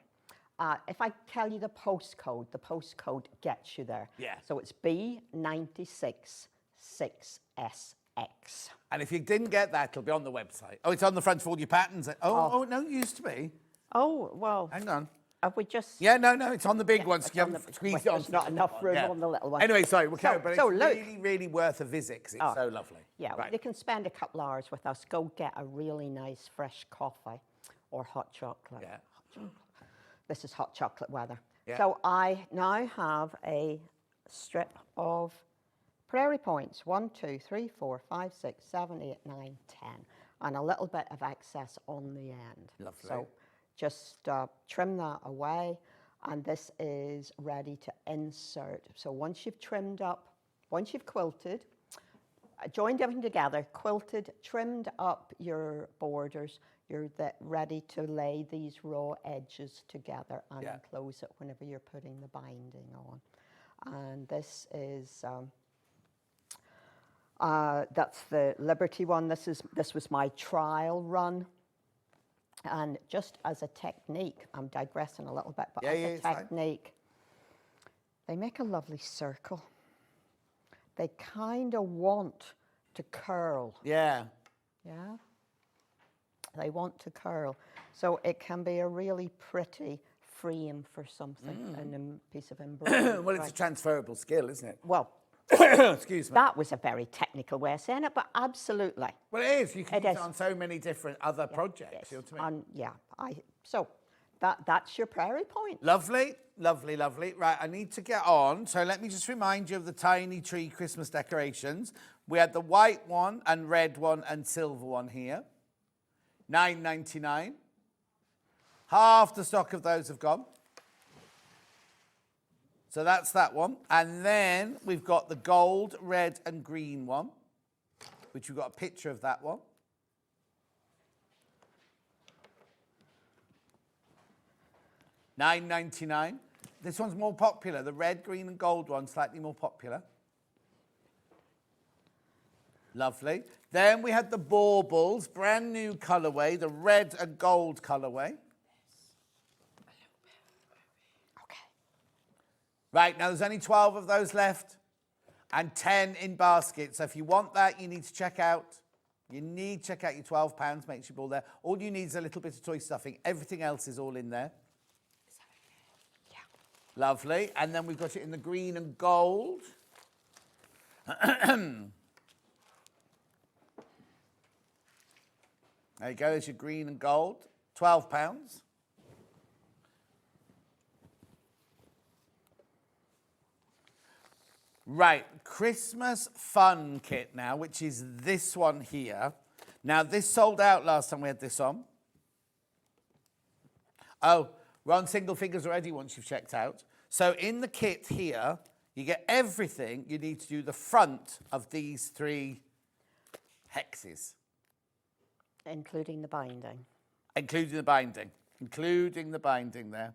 Speaker 7: If I tell you the postcode gets you there.
Speaker 1: Yeah.
Speaker 7: So it's B96 6SX.
Speaker 1: And if you didn't get that, it'll be on the website. Oh, it's on the front of all your patterns. Oh, no, it used to be.
Speaker 7: Oh, well,
Speaker 1: Hang on.
Speaker 7: have we just...
Speaker 1: Yeah, no, it's on the big ones.
Speaker 7: it's
Speaker 1: You
Speaker 7: on
Speaker 1: haven't
Speaker 7: the-
Speaker 1: squeezed
Speaker 7: well,
Speaker 1: it on.
Speaker 7: there's not enough room on the little one.
Speaker 1: Anyway, sorry, we'll carry on,
Speaker 7: So-
Speaker 1: but
Speaker 7: so
Speaker 1: it's
Speaker 7: look.
Speaker 1: really, really worth a visit because it's so lovely.
Speaker 7: Yeah,
Speaker 1: Right.
Speaker 7: you can spend a couple hours with us. Go get a really nice fresh coffee or hot chocolate.
Speaker 1: Yeah.
Speaker 7: This is hot chocolate weather.
Speaker 1: Yeah.
Speaker 7: So I now have a strip of prairie points. 1, 2, 3, 4, 5, 6, 7, 8, 9, 10. And a little bit of excess on the end.
Speaker 1: Lovely.
Speaker 7: So just trim that away. And this is ready to insert. So once you've trimmed up, once you've quilted, joined everything together, quilted, trimmed up your borders, you're ready to lay these raw edges together and enclose it whenever you're putting the binding on. And this is, that's the Liberty one. This was my trial run. And just as a technique, I'm digressing a little bit, but as a
Speaker 1: it's fine.
Speaker 7: technique, they make a lovely circle. They kind of want to curl.
Speaker 1: Yeah.
Speaker 7: Yeah. They want to curl. So it can be a really pretty frame for something and a piece of embroidery.
Speaker 1: Well, it's a transferable skill, isn't it?
Speaker 7: Well,
Speaker 1: Excuse me.
Speaker 7: that was a very technical way of saying it, but absolutely.
Speaker 1: Well, it is. You can
Speaker 7: It
Speaker 1: use
Speaker 7: is.
Speaker 1: it on so many different other projects.
Speaker 7: Yes.
Speaker 1: You know what I mean?
Speaker 7: And yeah, so that's your prairie point.
Speaker 1: Lovely, lovely, lovely. Right, I need to get on. So let me just remind you of the tiny tree Christmas decorations. We had the white one and red one and silver one here. $9.99. Half the stock of those have gone. So that's that one. And then we've got the gold, red and green one, which we've got a picture of that one. $9.99. This one's more popular. The red, green and gold one, slightly more popular. Lovely. Then we had the baubles, brand new colourway, the red and gold colourway.
Speaker 7: Okay.
Speaker 1: Right, now there's only 12 of those left and 10 in baskets. So if you want that, you need to check out. You need to check out your £12, make sure you're all there. All you need is a little bit of toy stuffing. Everything else is all in there.
Speaker 7: Yeah.
Speaker 1: Lovely. And then we've got it in the green and gold. There you go, there's your green and gold. £12. Right, Christmas fun kit now, which is this one here. Now, this sold out last time we had this on. Oh, we're on single figures already once you've checked out. So in the kit here, you get everything you need to do the front of these 3 hexes.
Speaker 7: Including the binding.
Speaker 1: Including the binding. Including the binding there.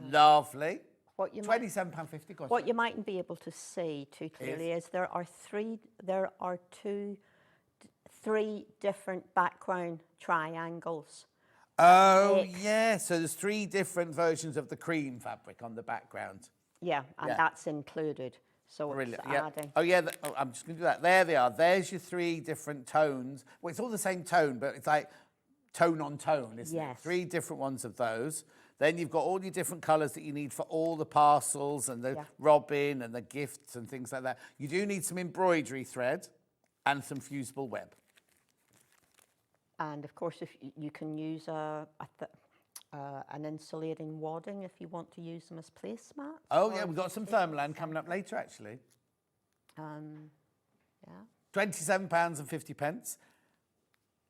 Speaker 1: Lovely.
Speaker 7: What you
Speaker 1: £27.50. Go on,
Speaker 7: What you mightn't be able to see too clearly is there are three different background triangles
Speaker 1: Oh,
Speaker 7: mix.
Speaker 1: yeah. So there's 3 different versions of the cream fabric on the background.
Speaker 7: Yeah, and
Speaker 1: Yeah.
Speaker 7: that's included. So
Speaker 1: Brilliant.
Speaker 7: it's
Speaker 1: Yeah.
Speaker 7: adding.
Speaker 1: Oh, yeah. I'm just going to do that. There they are. There's your 3 different tones. Well, it's all the same tone, but it's like tone on tone, isn't it?
Speaker 7: Yes.
Speaker 1: 3 different ones of those. Then you've got all your different colours that you need for all the parcels and the
Speaker 7: Yeah.
Speaker 1: robin and the gifts and things like that. You do need some embroidery thread and some fusible web.
Speaker 7: And of course, if you can use an insulating wadding if you want to use them as placemats.
Speaker 1: Oh,
Speaker 7: or
Speaker 1: yeah, we've got some thermaland coming up later, actually.
Speaker 7: Yeah.
Speaker 1: £27.50.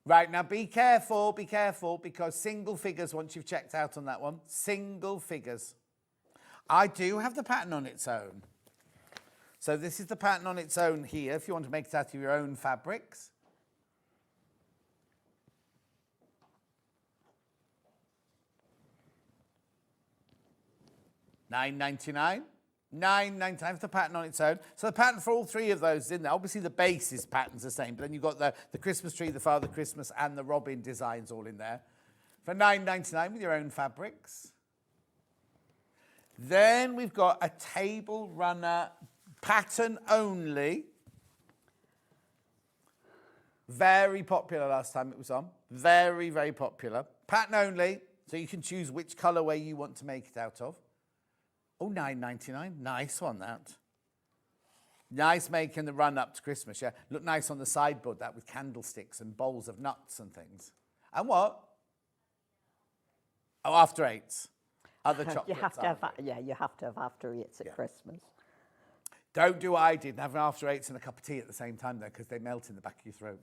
Speaker 1: Right, now be careful, because single figures once you've checked out on that one. Single figures. I do have the pattern on its own. So this is the pattern on its own here, if you want to make it out of your own fabrics. $9.99. $9.99 for the pattern on its own. So the pattern for all 3 of those is in there. Obviously the basis pattern's the same, but then you've got the Christmas tree, the Father Christmas, and the Robin designs all in there. For $9.99 with your own fabrics. Then we've got a table runner pattern only. Very popular last time it was on. Very, very popular. Pattern only, so you can choose which colourway you want to make it out of. Oh, $9.99. Nice one, that. Nice making the run up to Christmas, yeah. Look nice on the sideboard, that, with candlesticks and bowls of nuts and things. And what? Oh, after 8s. Other chocolates.
Speaker 7: You have to have, you have to have after 8s at Christmas.
Speaker 1: Don't do what I did and have an after 8s and a cup of tea at the same time, though, because they melt in the back of your throat.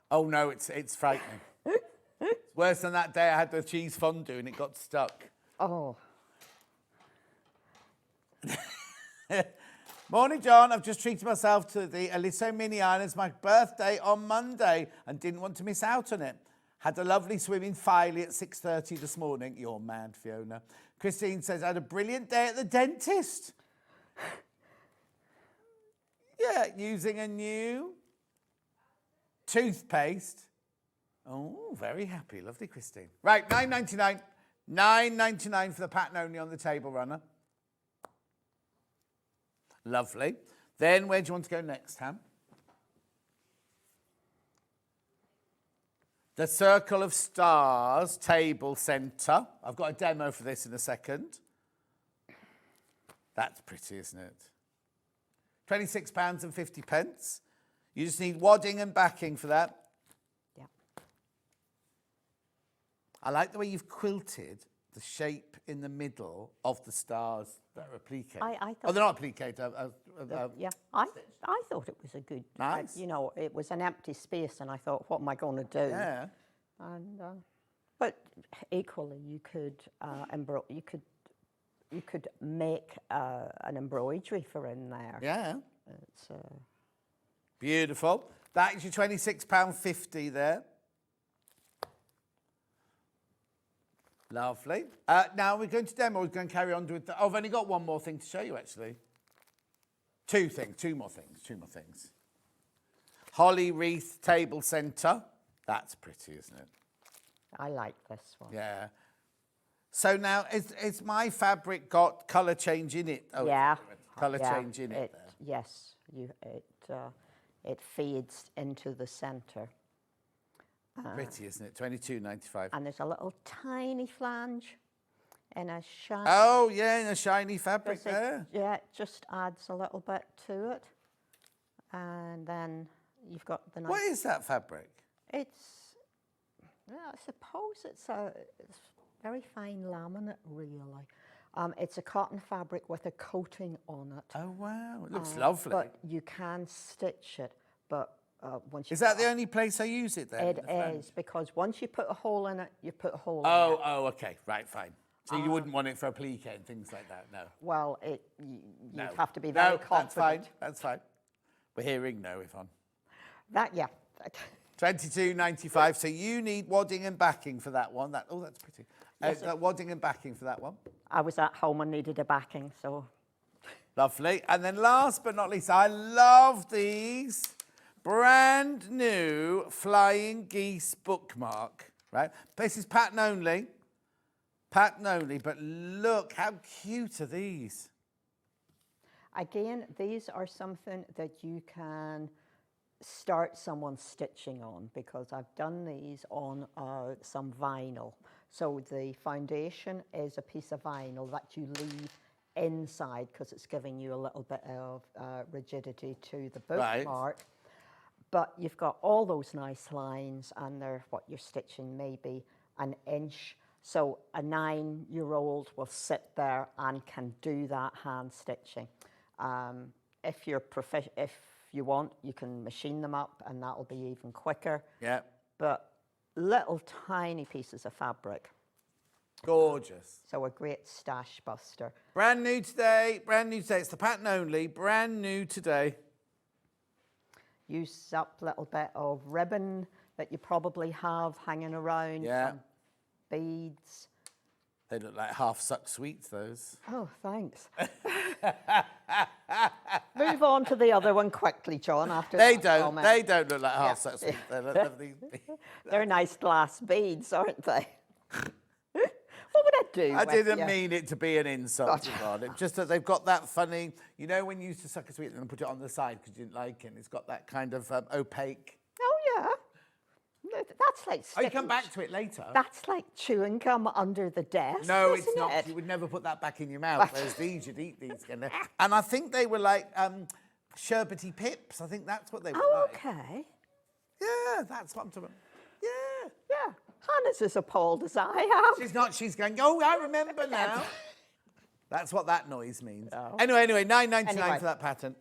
Speaker 1: Oh, no, it's frightening. It's worse than that day I had the cheese fondue and it got stuck.
Speaker 7: Oh.
Speaker 1: Morning, John. I've just treated myself to the Aliso Mini Iron. It's my birthday on Monday and didn't want to miss out on it. Had a lovely swim in Filey at 6:30 this morning. You're mad, Fiona. Christine says, I had a brilliant day at the dentist. Yeah, using a new toothpaste. Oh, very happy. Lovely, Christine. Right, $9.99. $9.99 for the pattern only on the table runner. Lovely. Then where do you want to go next, Ham? The Circle of Stars table centre. I've got a demo for this in a second. That's pretty, isn't it? £26.50. You just need wadding and backing for that.
Speaker 7: Yeah.
Speaker 1: I like the way you've quilted the shape in the middle of the stars that are appliqué.
Speaker 7: I
Speaker 1: Oh,
Speaker 7: thought-
Speaker 1: they're not appliqué.
Speaker 7: Yeah, I thought it was a good.
Speaker 1: Nice.
Speaker 7: You know, it was an empty space, and I thought, what am I going to do?
Speaker 1: Yeah.
Speaker 7: And but equally, you could you could make an embroidery for in there.
Speaker 1: Yeah.
Speaker 7: It's
Speaker 1: Beautiful. That is your £26.50 there. Lovely. Now we're going to demo. We're going to carry on with. I've only got one more thing to show you, actually. Two more things. Holly wreath table centre. That's pretty, isn't it?
Speaker 7: I like this one.
Speaker 1: Yeah. So now, is my fabric got colour change in it? Oh,
Speaker 7: Yeah.
Speaker 1: Colour
Speaker 7: Yeah,
Speaker 1: change in it there.
Speaker 7: Yes, it fades into the centre.
Speaker 1: Pretty, isn't it? $22.95.
Speaker 7: And there's a little tiny flange in a shiny.
Speaker 1: Oh, yeah, in a shiny fabric there.
Speaker 7: Yeah, it just adds a little bit to it. And then you've got the nice.
Speaker 1: What is that fabric?
Speaker 7: It's, I suppose it's very fine laminate, really. It's a cotton fabric with a coating on it.
Speaker 1: Oh, wow. It looks lovely.
Speaker 7: But you can stitch it, but once you
Speaker 1: Is that the only place I use it then?
Speaker 7: It
Speaker 1: in the front?
Speaker 7: is, because once you put a hole in it, you put a hole in it.
Speaker 1: Oh, okay. Right, fine. So you wouldn't want it for applique and things like that, no?
Speaker 7: Well,
Speaker 1: No.
Speaker 7: you'd have to be very confident.
Speaker 1: That's fine. We're hearing no, Yvonne.
Speaker 7: Yeah.
Speaker 1: $22.95. So you need wadding and backing for that one. That's pretty.
Speaker 7: Yes,
Speaker 1: Wadding and backing for that one.
Speaker 7: I was at home and needed a backing, so.
Speaker 1: Lovely. And then last but not least, I love these brand new Flying Geese bookmark. right? This is pattern only. Pattern only, but look, how cute are these?
Speaker 7: Again, these are something that you can start someone stitching on, because I've done these on some vinyl. So the foundation is a piece of vinyl that you leave inside because it's giving you a little bit of rigidity to the bookmark. Right. But you've got all those nice lines, and they're what you're stitching maybe an inch. So a 9-year-old will sit there and can do that hand stitching. If you want, you can machine them up, and that'll be even quicker.
Speaker 1: Yeah.
Speaker 7: But little tiny pieces of fabric.
Speaker 1: Gorgeous.
Speaker 7: So a great stash buster.
Speaker 1: Brand new today. Brand new today. It's the pattern only. Brand new today.
Speaker 7: Use up a little bit of ribbon that you probably have hanging around.
Speaker 1: Yeah.
Speaker 7: Some beads.
Speaker 1: They look like half-sucked sweets, those.
Speaker 7: Oh, thanks. Move on to the other one quickly, John, after
Speaker 1: They
Speaker 7: that
Speaker 1: don't.
Speaker 7: comment.
Speaker 1: They don't look like half-sucked sweets. They look lovely.
Speaker 7: They're nice glass beads, aren't they? What would I do?
Speaker 1: I didn't mean it to be an insult, Yvonne. It's just that they've got that funny, you know, when you used to suck a sweet and then put it on the side because you didn't like it, and it's got that kind of opaque.
Speaker 7: Oh, yeah. That's like
Speaker 1: Oh, you come back to it later.
Speaker 7: That's like chewing gum under the desk.
Speaker 1: No, it's
Speaker 7: isn't
Speaker 1: not.
Speaker 7: it?
Speaker 1: You would never put that back in your mouth. Whereas these, you'd eat these. And I think they were like sherbety pips. I think that's what they were like.
Speaker 7: Okay.
Speaker 1: Yeah, that's what I'm talking about. Yeah.
Speaker 7: Yeah. Hannah's as appalled as I am.
Speaker 1: She's not. She's going, oh, I remember now. That's what that noise means.
Speaker 7: Oh.
Speaker 1: Anyway, $9.99 for that pattern.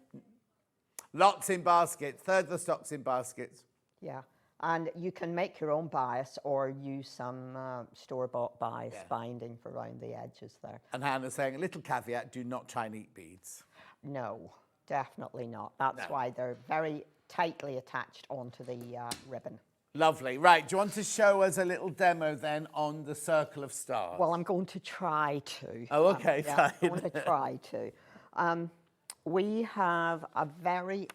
Speaker 1: Lots in baskets. Third of the stock's in baskets.
Speaker 7: Yeah. And you can make your own bias or use some store-bought bias binding for around the edges there.
Speaker 1: And Hannah's saying, a little caveat, do not try and eat beads.
Speaker 7: No, definitely not. That's why they're very tightly attached onto the ribbon.
Speaker 1: Lovely. Right, do you want to show us a little demo then on the circle of stars?
Speaker 7: Well, I'm going to try to.
Speaker 1: Oh, okay, fine.
Speaker 7: I'm going to try to. We have a very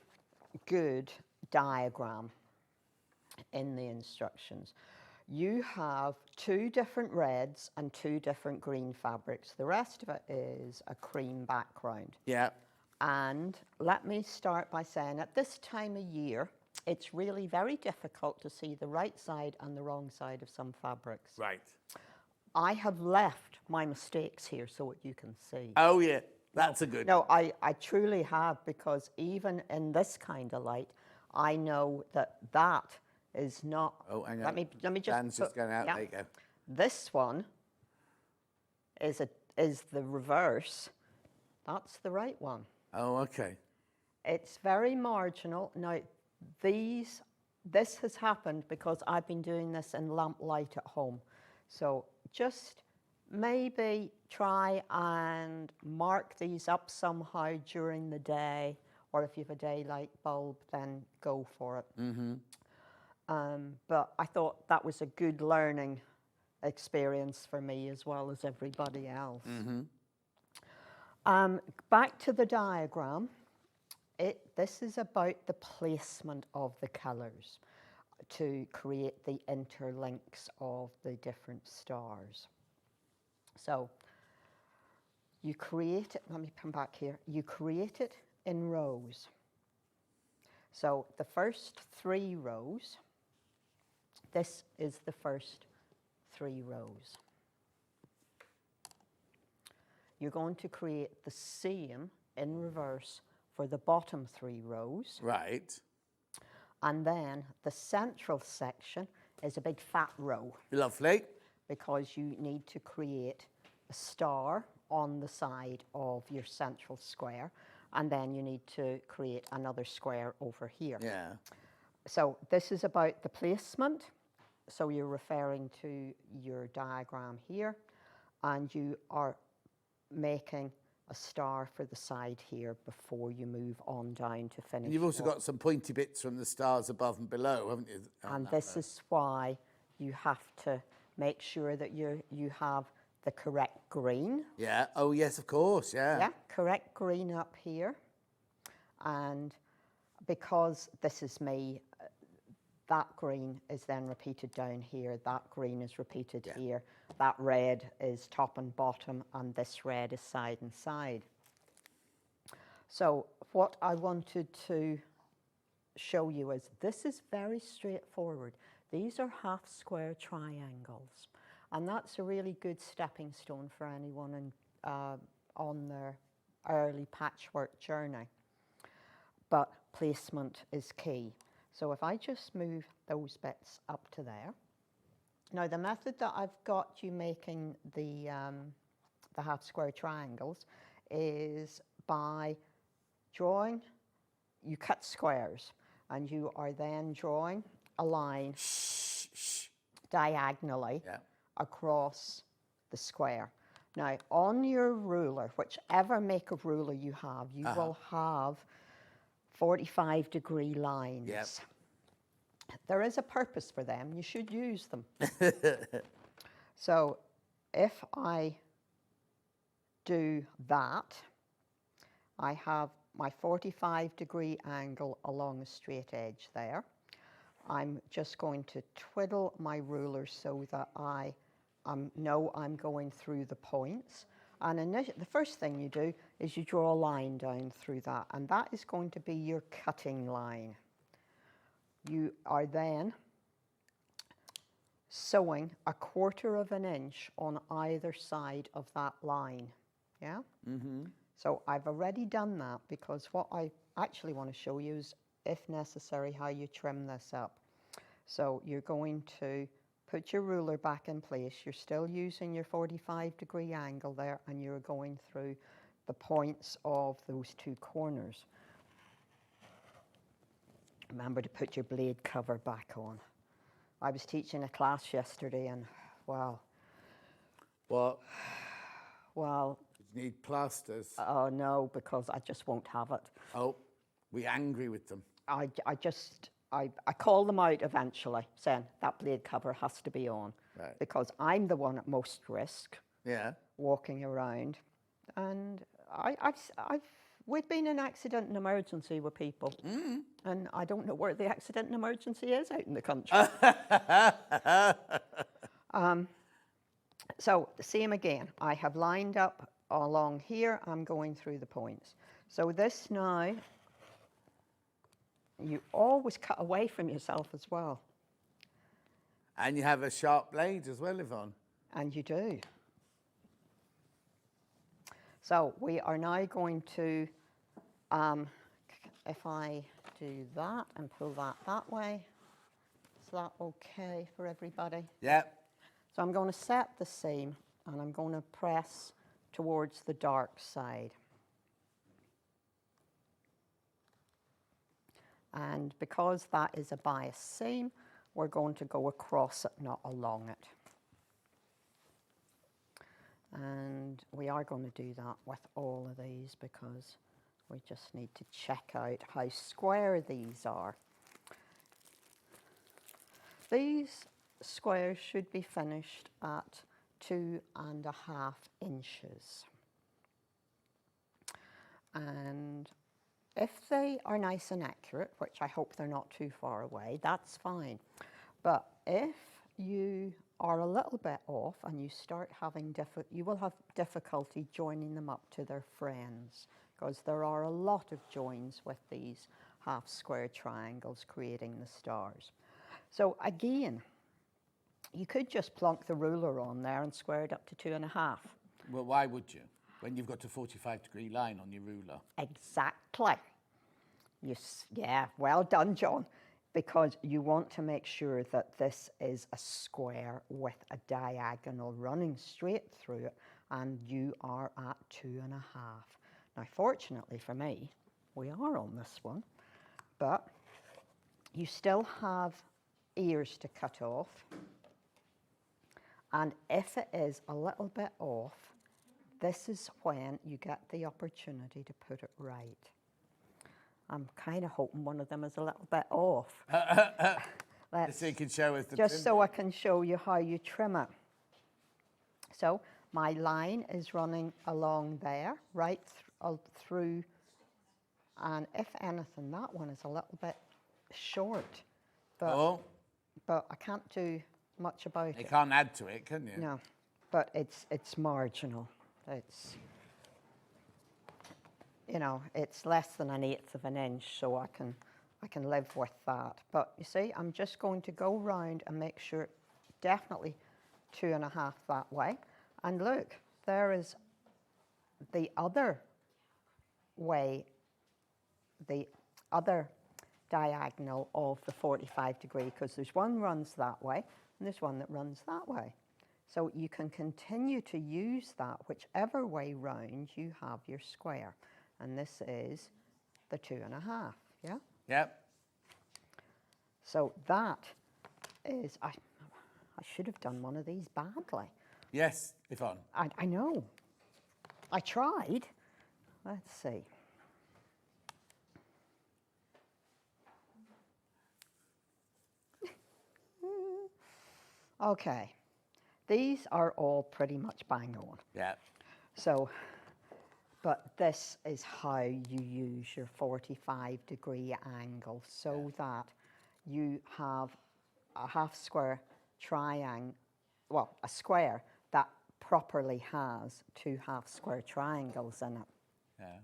Speaker 7: good diagram in the instructions. You have 2 different reds and 2 different green fabrics. The rest of it is a cream background.
Speaker 1: Yeah.
Speaker 7: And let me start by saying at this time of year, it's really very difficult to see the right side and the wrong side of some fabrics.
Speaker 1: Right.
Speaker 7: I have left my mistakes here so that you can see.
Speaker 1: Oh, yeah. That's a good
Speaker 7: No, I truly have, because even in this kind of light, I know that is not.
Speaker 1: Oh, hang on.
Speaker 7: Let me just.
Speaker 1: Dan's just going out.
Speaker 7: Yeah.
Speaker 1: There you go.
Speaker 7: This one is the reverse. That's the right one.
Speaker 1: Oh, okay.
Speaker 7: It's very marginal. Now, this has happened because I've been doing this in lamplight at home. So just maybe try and mark these up somehow during the day, or if you have a daylight bulb, then go for it. Mm-hmm. But I thought that was a good learning experience for me as well as everybody else. Mm-hmm. Back to the diagram. This is about the placement of the colours to create the interlinks of the different stars. So you create it, let me come back here, you create it in rows. So the first 3 rows, this is the first 3 rows. You're going to create the same in reverse for the bottom 3 rows.
Speaker 1: Right.
Speaker 7: And then the central section is a big fat row.
Speaker 1: Lovely.
Speaker 7: Because you need to create a star on the side of your central square, and then you need to create another square over here.
Speaker 1: Yeah.
Speaker 7: So this is about the placement. So you're referring to your diagram here, and you are making a star for the side here before you move on down to finish.
Speaker 1: And you've also got some pointy bits from the stars above and below, haven't you?
Speaker 7: And this is why you have to make sure that you have the correct green.
Speaker 1: Yeah. Oh, yes, of course. Yeah.
Speaker 7: Yeah, correct green up here. And because this is me that green is then repeated down here, that green is repeated here, that red is top and bottom, and this red is side and side. So what I wanted to show you is this is very straightforward. These are half square triangles, and that's a really good stepping stone for anyone on their early patchwork journey. But placement is key. So if I just move those bits up to there. Now the method that I've got you making the half square triangles is by drawing, you cut squares, and you are then drawing a line diagonally across the square. Now on your ruler, whichever make of ruler you have, you will have 45-degree lines.
Speaker 1: Yep.
Speaker 7: There is a purpose for them. You should use them. So if I do that, I have my 45-degree angle along the straight edge there. I'm just going to twiddle my ruler so that I know I'm going through the points. And the first thing you do is you draw a line down through that, and that is going to be your cutting line. You are then sewing 1/4 of an inch on either side of that line, yeah? Mm-hmm. So I've already done that because what I actually want to show you is, if necessary, how you trim this up. So you're going to put your ruler back in place. You're still using your 45-degree angle there, and you're going through the points of those two corners. Remember to put your blade cover back on. I was teaching a class yesterday, and wow.
Speaker 1: What?
Speaker 7: Well.
Speaker 1: You need plasters.
Speaker 7: Oh no, because I just won't have it.
Speaker 1: Oh, we're angry with them.
Speaker 7: I call them out eventually, saying that blade cover has to be on.
Speaker 1: Right.
Speaker 7: Because I'm the one at most risk.
Speaker 1: Yeah.
Speaker 7: Walking around, and we've been in accident and emergency with people, and I don't know where the accident and emergency is out in the country. So the same again. I have lined up along here. I'm going through the points. So this now. You always cut away from yourself as well.
Speaker 1: And you have a sharp blade as well, Yvonne.
Speaker 7: And you do. So we are now going to, if I do that and pull that way, is that okay for everybody?
Speaker 1: Yep.
Speaker 7: So I'm going to set the seam, and I'm going to press towards the dark side. And because that is a bias seam, we're going to go across it, not along it. And we are going to do that with all of these because we just need to check out how square these are. These squares should be finished at 2.5 inches. And if they are nice and accurate, which I hope they're not too far away, that's fine. But if you are a little bit off and you start having you will have difficulty joining them up to their friends, because there are a lot of joins with these half square triangles creating the stars. So again, you could just plonk the ruler on there and square it up to 2.5.
Speaker 1: Well, why would you? When you've got a 45-degree line on your ruler.
Speaker 7: Exactly. Yeah, well done, John. Because you want to make sure that this is a square with a diagonal running straight through it, and you are at 2.5. Now, fortunately for me, we are on this one, but you still have ears to cut off. And if it is a little bit off, this is when you get the opportunity to put it right. I'm kind of hoping one of them is a little bit off.
Speaker 1: So you can show us the
Speaker 7: just
Speaker 1: trim.
Speaker 7: so I can show you how you trim it. So my line is running along there, right through, and if anything, that one is a little bit short.
Speaker 1: Oh,
Speaker 7: but I can't do much about
Speaker 1: you
Speaker 7: it.
Speaker 1: can't add to it, can you?
Speaker 7: No, but it's marginal. It's, you know, it's less than 1/8 of an inch, so I can live with that. But you see, I'm just going to go round and make sure definitely 2.5 that way. And look, there is the other way, the other diagonal of the 45-degree, because there's one runs that way and there's one that runs that way. So you can continue to use that whichever way round you have your square. And this is the 2.5, yeah?
Speaker 1: Yep.
Speaker 7: So that is, I should have done one of these badly.
Speaker 1: Yes, Yvonne.
Speaker 7: I know. I tried. Let's see. Okay. These are all pretty much bang on.
Speaker 1: Yeah.
Speaker 7: So, but this is how you use your 45-degree angle so that you have a half square triangle, well, a square that properly has 2 half square triangles in it.
Speaker 1: Yeah.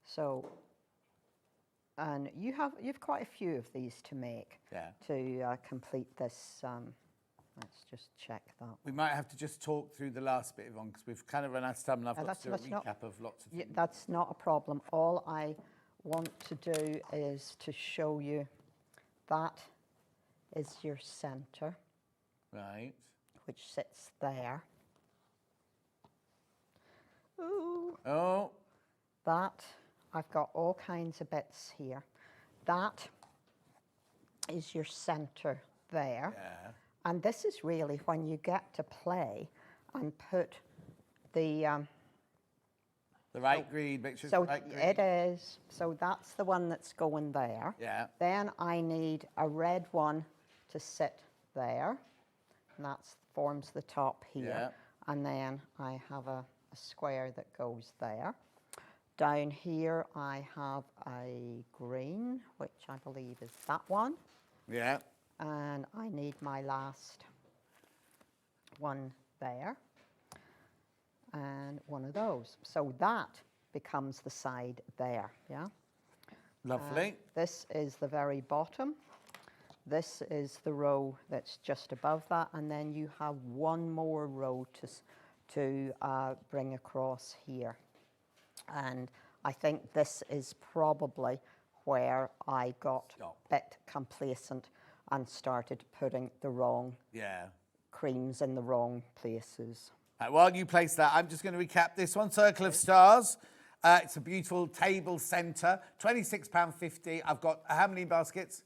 Speaker 7: So, and you've quite a few of these to make to complete this. Let's just check that.
Speaker 1: We might have to just talk through the last bit, Yvonne, because we've kind of run out of time and I've got to do a recap of lots of things.
Speaker 7: That's not a problem. All I want to do is to show you that is your centre.
Speaker 1: Right.
Speaker 7: Which sits there. Ooh.
Speaker 1: Oh.
Speaker 7: That, I've got all kinds of bits here. That is your centre there.
Speaker 1: Yeah.
Speaker 7: And this is really when you get to play and put the
Speaker 1: right green, make sure it's
Speaker 7: so
Speaker 1: right green.
Speaker 7: it is. So that's the one that's going there.
Speaker 1: Yeah.
Speaker 7: Then I need a red one to sit there. And that forms the top here.
Speaker 1: Yeah.
Speaker 7: And then I have a square that goes there. Down here I have a green, which I believe is that one.
Speaker 1: Yeah.
Speaker 7: And I need my last one there. And one of those. So that becomes the side there, yeah?
Speaker 1: Lovely.
Speaker 7: This is the very bottom. This is the row that's just above that. And then you have one more row to bring across here. And I think this is probably where I got a bit complacent and started putting the wrong creams in the wrong places.
Speaker 1: Right, while you place that, I'm just going to recap this one. Circle of Stars. It's a beautiful table centre. £26.50. I've got how many baskets?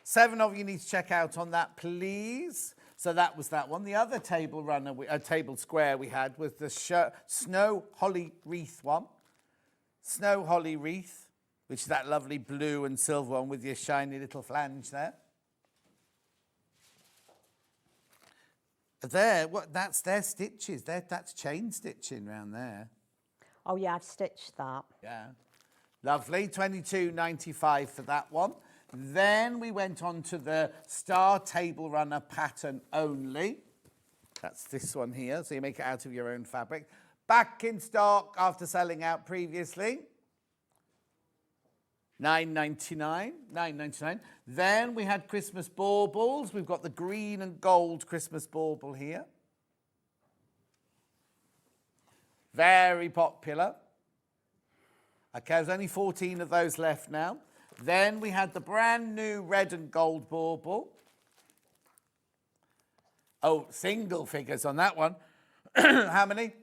Speaker 1: 7 of you need to check out on that, please. So that was that one. The other table runner, table square we had was the Snow Holly Wreath one. Snow Holly Wreath, which is that lovely blue and silver one with your shiny little flange there. There, that's their stitches. That's chain stitching round there.
Speaker 7: Oh yeah, I've stitched that.
Speaker 1: Yeah. Lovely, £22.95 for that one. Then we went on to the Star Table Runner pattern only. That's this one here, so you make it out of your own fabric. Back in stock after selling out previously. $9.99. Then we had Christmas baubles. We've got the green and gold Christmas bauble here. Very popular. Okay, there's only 14 of those left now. Then we had the brand new red and gold bauble. Oh, single figures on that one. How many?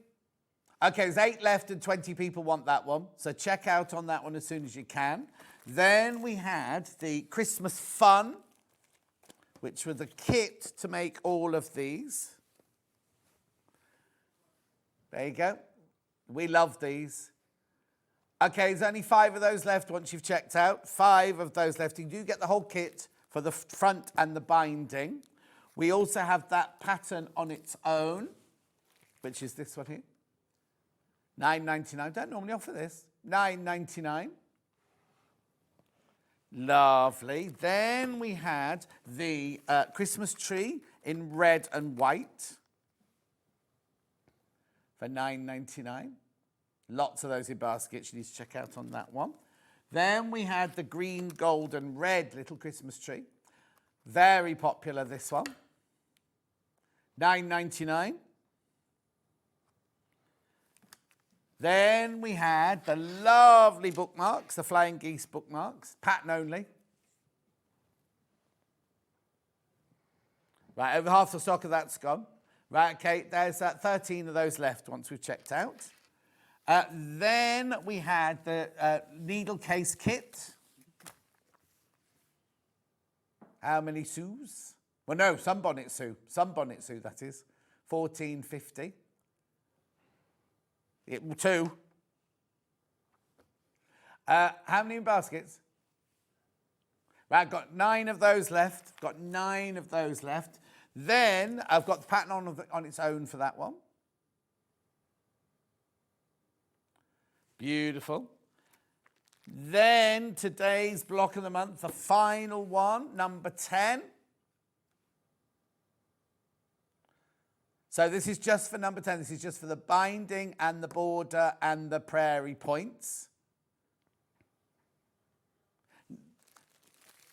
Speaker 1: Okay, there's 8 left and 20 people want that one. So check out on that one as soon as you can. Then we had the Christmas Fun, which was a kit to make all of these. There you go. We love these. Okay, there's only 5 of those left once you've checked out. 5 of those left. You do get the whole kit for the front and the binding. We also have that pattern on its own, which is this one here. $9.99. Don't normally offer this. $9.99. Lovely. Then we had the Christmas tree in red and white for $9.99. Lots of those in baskets. You need to check out on that one. Then we had the green, gold and red little Christmas tree. Very popular, this one. $9.99. Then we had the lovely bookmarks, the Flying Geese bookmarks, pattern only. Right, over half the stock of that's gone. Right, okay, there's 13 of those left once we've checked out. Then we had the needle case kit. How many sous? Well, no, sunbonnet sous. Sunbonnet sous, that is. $14.50. Two. How many in baskets? Right, I've got 9 of those left. Got 9 of those left. Then I've got the pattern on its own for that one. Beautiful. Then today's block of the month, the final one, number 10. So this is just for number 10. This is just for the binding and the border and the prairie points.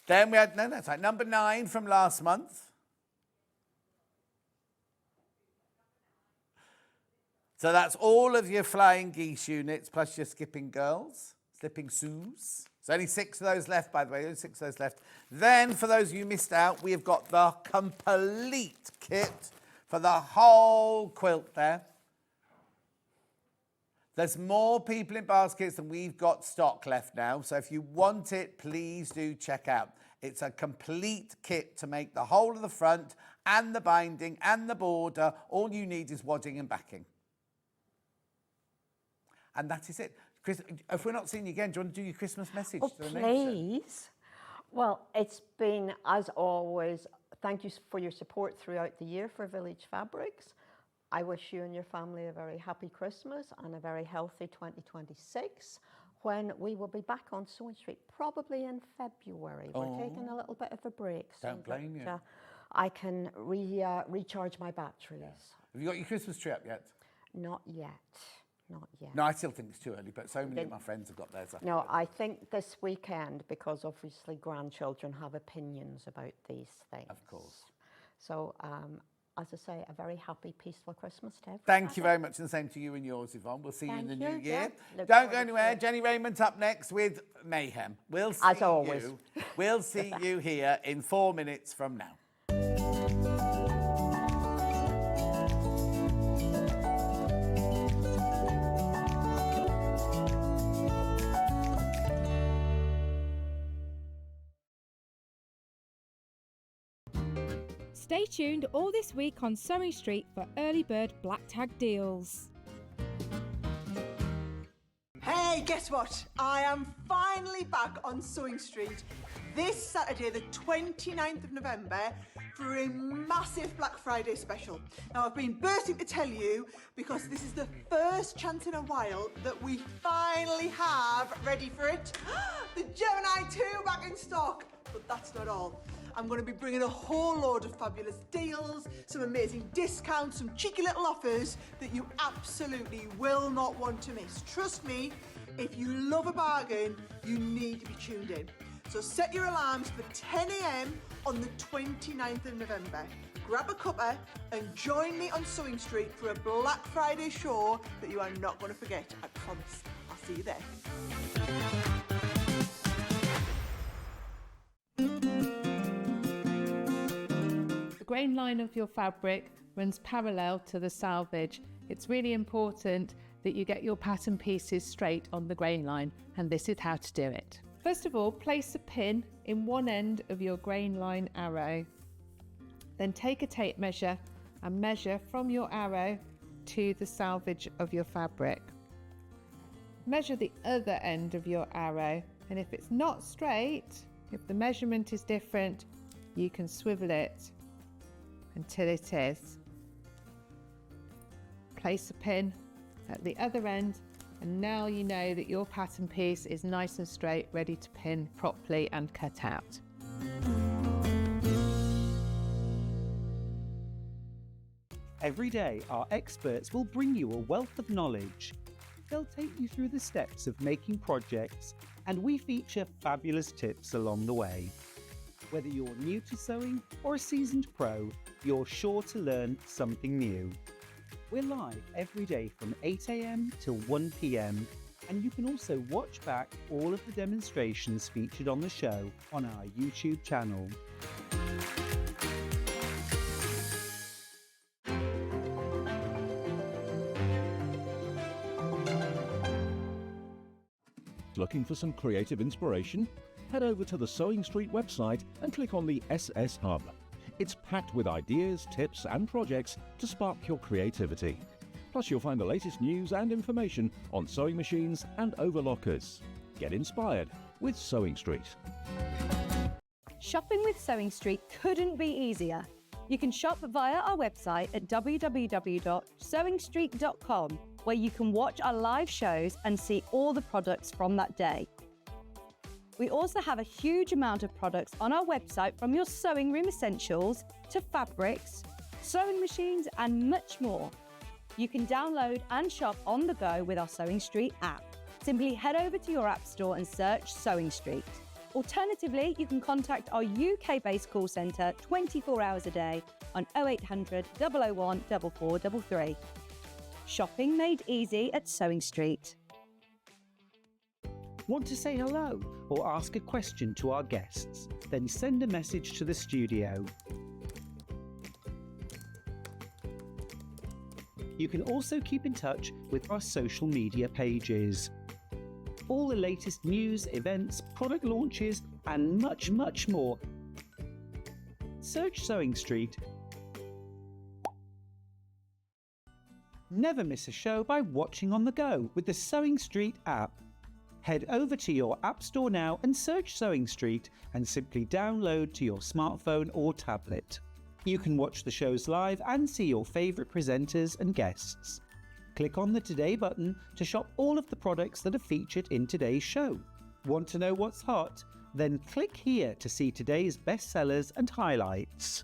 Speaker 1: Then we had, no, that's right, number 9 from last month. So that's all of your Flying Geese units plus your Skipping Girls, Slipping Sues. There's only 6 of those left, by the way, only 6 of those left. Then, for those of you who missed out, we have got the complete kit for the whole quilt there. There's more people in baskets than we've got stock left now. So if you want it, please do check out. It's a complete kit to make the whole of the front and the binding and the border. All you need is wadding and backing. And that is it. Chris, if we're not seeing you again, do you want to do your Christmas message to the nation?
Speaker 7: Please. Well, it's been, as always, thank you for your support throughout the year for Village Fabrics. I wish you and your family a very happy Christmas and a very healthy 2026 when we will be back on Sewing Street, probably in February. We're taking a little bit of a break.
Speaker 1: Don't blame you.
Speaker 7: I can recharge my batteries.
Speaker 1: Yeah. Have you got your Christmas tree up yet?
Speaker 7: Not yet. Not yet.
Speaker 1: No, I still think it's too early, but so many of my friends have got theirs up.
Speaker 7: No, I think this weekend, because obviously grandchildren have opinions about these things.
Speaker 1: Of course.
Speaker 7: So, as I say, a very happy, peaceful Christmas to everyone.
Speaker 1: Thank you very much, and the same to you and yours, Yvonne. We'll see you in the new year.
Speaker 7: Yeah.
Speaker 1: Don't go anywhere. Jennie Rayment up next with Mayhem. We'll see
Speaker 7: As always.
Speaker 1: you. We'll see you here in 4 minutes from now.
Speaker 2: Stay tuned all this week on Sewing Street for early bird black tag deals.
Speaker 6: Hey, guess what? I am finally back on Sewing Street this Saturday, the 29th of November, for a massive Black Friday special. Now, I've been bursting to tell you because this is the first chance in a while that we finally have, ready for it, the Gemini 2 back in stock. But that's not all. I'm going to be bringing a whole load of fabulous deals, some amazing discounts, some cheeky little offers that you absolutely will not want to miss. Trust me, if you love a bargain, you need to be tuned in. So set your alarms for 10 a.m. on the 29th of November. Grab a cuppa and join me on Sewing Street for a Black Friday show that you are not going to forget, I promise. I'll see you there.
Speaker 8: The grain line of your fabric runs parallel to the selvage. It's really important that you get your pattern pieces straight on the grain line, and this is how to do it. First of all, place a pin in one end of your grain line arrow. Then take a tape measure and measure from your arrow to the selvage of your fabric. Measure the other end of your arrow, and if it's not straight, if the measurement is different, you can swivel it until it is. Place a pin at the other end And now you know that your pattern piece is nice and straight, ready to pin properly and cut out.
Speaker 4: Every day, our experts will bring you a wealth of knowledge. They'll take you through the steps of making projects, and we feature fabulous tips along the way. Whether you're new to sewing or a seasoned pro, you're sure to learn something new. We're live every day from 8 a.m. till 1 p.m, and you can also watch back all of the demonstrations featured on the show on our YouTube channel.
Speaker 5: Looking for some creative inspiration? Head over to the SewingStreet website and click on the SS Hub. It's packed with ideas, tips and projects to spark your creativity. Plus you'll find the latest news and information on sewing machines and overlockers. Get inspired with SewingStreet.
Speaker 9: Shopping with SewingStreet couldn't be easier. You can shop via our website at www.sewingstreet.com, where you can watch our live shows and see all the products from that day. We also have a huge amount of products on our website, from your sewing room essentials to fabrics, sewing machines and much more. You can download and shop on the go with our SewingStreet app. Simply head over to your app store and search SewingStreet. Alternatively, you can contact our UK-based call centre 24 hours a day on 0800 001 4433. Shopping made easy at SewingStreet.
Speaker 4: Want to say hello or ask a question to our guests? Then send a message to the studio. You can also keep in touch with our social media pages. All the latest news, events, product launches, and much, much more. Search SewingStreet. Never miss a show by watching on the go with the SewingStreet app. Head over to your app store now and search SewingStreet and simply download to your smartphone or tablet. You can watch the shows live and see your favourite presenters and guests. Click on the Today button to shop all of the products that are featured in today's show. Want to know what's hot? Then click here to see today's bestsellers and highlights.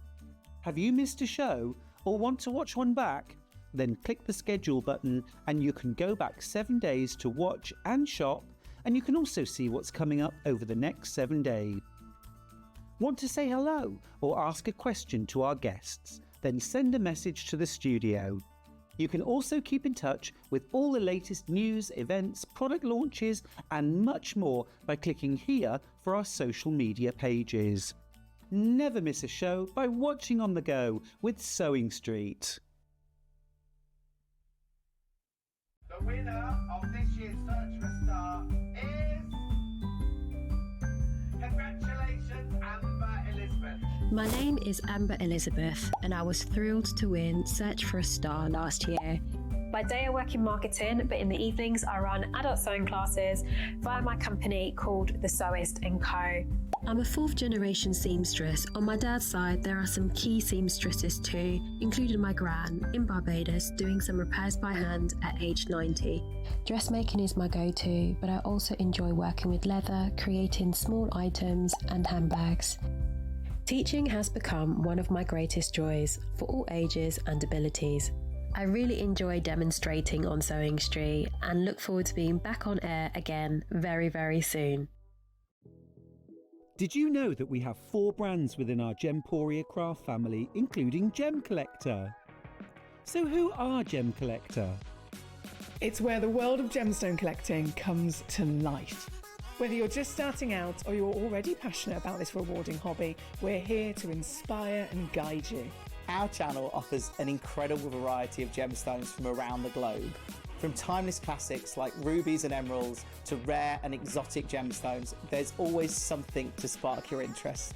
Speaker 4: Have you missed a show or want to watch one back? Then click the schedule button and you can go back 7 days to watch and shop, and you can also see what's coming up over the next 7 days. Want to say hello or ask a question to our guests? Then send a message to the studio. You can also keep in touch with all the latest news, events, product launches and much more by clicking here for our social media pages. Never miss a show by watching on the go with SewingStreet.
Speaker 1: The winner of this year's Search for a Star is... Congratulations, Amber Elizabeth.
Speaker 10: My name is Amber Elizabeth, and I was thrilled to win Search for a Star last year.
Speaker 11: By day I work in marketing, but in the evenings I run adult sewing classes via my company called The Sewist & Co.
Speaker 10: I'm a fourth generation seamstress. On my dad's side, there are some key seamstresses too, including my gran in Barbados doing some repairs by hand at age 90. Dressmaking is my go-to, but I also enjoy working with leather, creating small items and handbags. Teaching has become one of my greatest joys for all ages and abilities. I really enjoy demonstrating on SewingStreet and look forward to being back on air again very, very soon.
Speaker 4: Did you know that we have 4 brands within our Gemporia craft family, including Gem Collector? So who are Gem Collector?
Speaker 12: It's where the world of gemstone collecting comes to life. Whether you're just starting out or you're already passionate about this rewarding hobby, we're here to inspire and guide you.
Speaker 13: Our channel offers an incredible variety of gemstones from around the globe. From timeless classics like rubies and emeralds to rare and exotic gemstones, there's always something to spark your interest.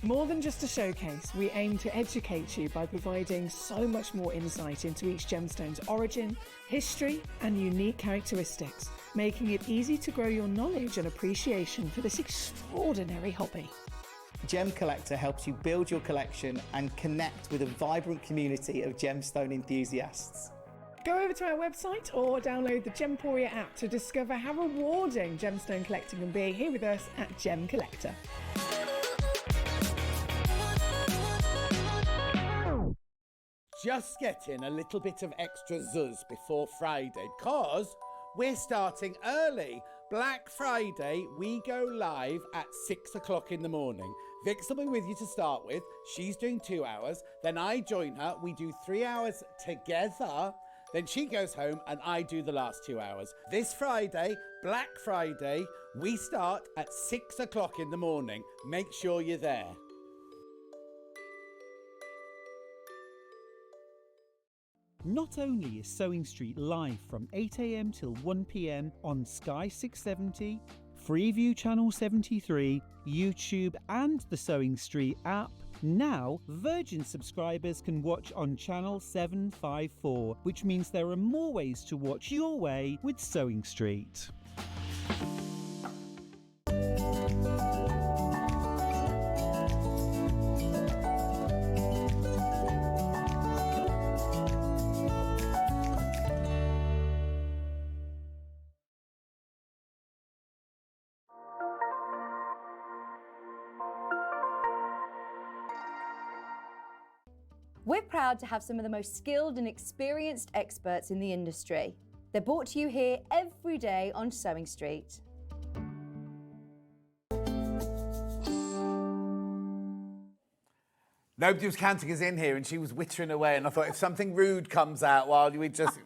Speaker 12: More than just a showcase, we aim to educate you by providing so much more insight into each gemstone's origin, history, and unique characteristics, making it easy to grow your knowledge and appreciation for this extraordinary hobby.
Speaker 13: Gem Collector helps you build your collection and connect with a vibrant community of gemstone enthusiasts.
Speaker 12: Go over to our website or download the Gemporia app to discover how rewarding gemstone collecting can be here with us at Gem Collector.
Speaker 1: Just getting a little bit of extra zuzz before Friday because we're starting early. Black Friday, we go live at 6 o'clock in the morning. Vix will be with you to start with. She's doing 2 hours. Then I join her. We do 3 hours together. Then she goes home and I do the last 2 hours. This Friday, Black Friday, we start at 6 o'clock in the morning. Make sure you're there.
Speaker 4: Not only is Sewing Street live from 8 a.m. till 1 p.m. on Sky 670, Freeview Channel 73, YouTube and the Sewing Street app, now Virgin subscribers can watch on Channel 754, which means there are more ways to watch your way with Sewing Street.
Speaker 9: We're proud to have some of the most skilled and experienced experts in the industry. They're brought to you here every day on Sewing Street.
Speaker 1: Nobody was counting us in here and she was wittering away and I thought if something rude comes out while we just...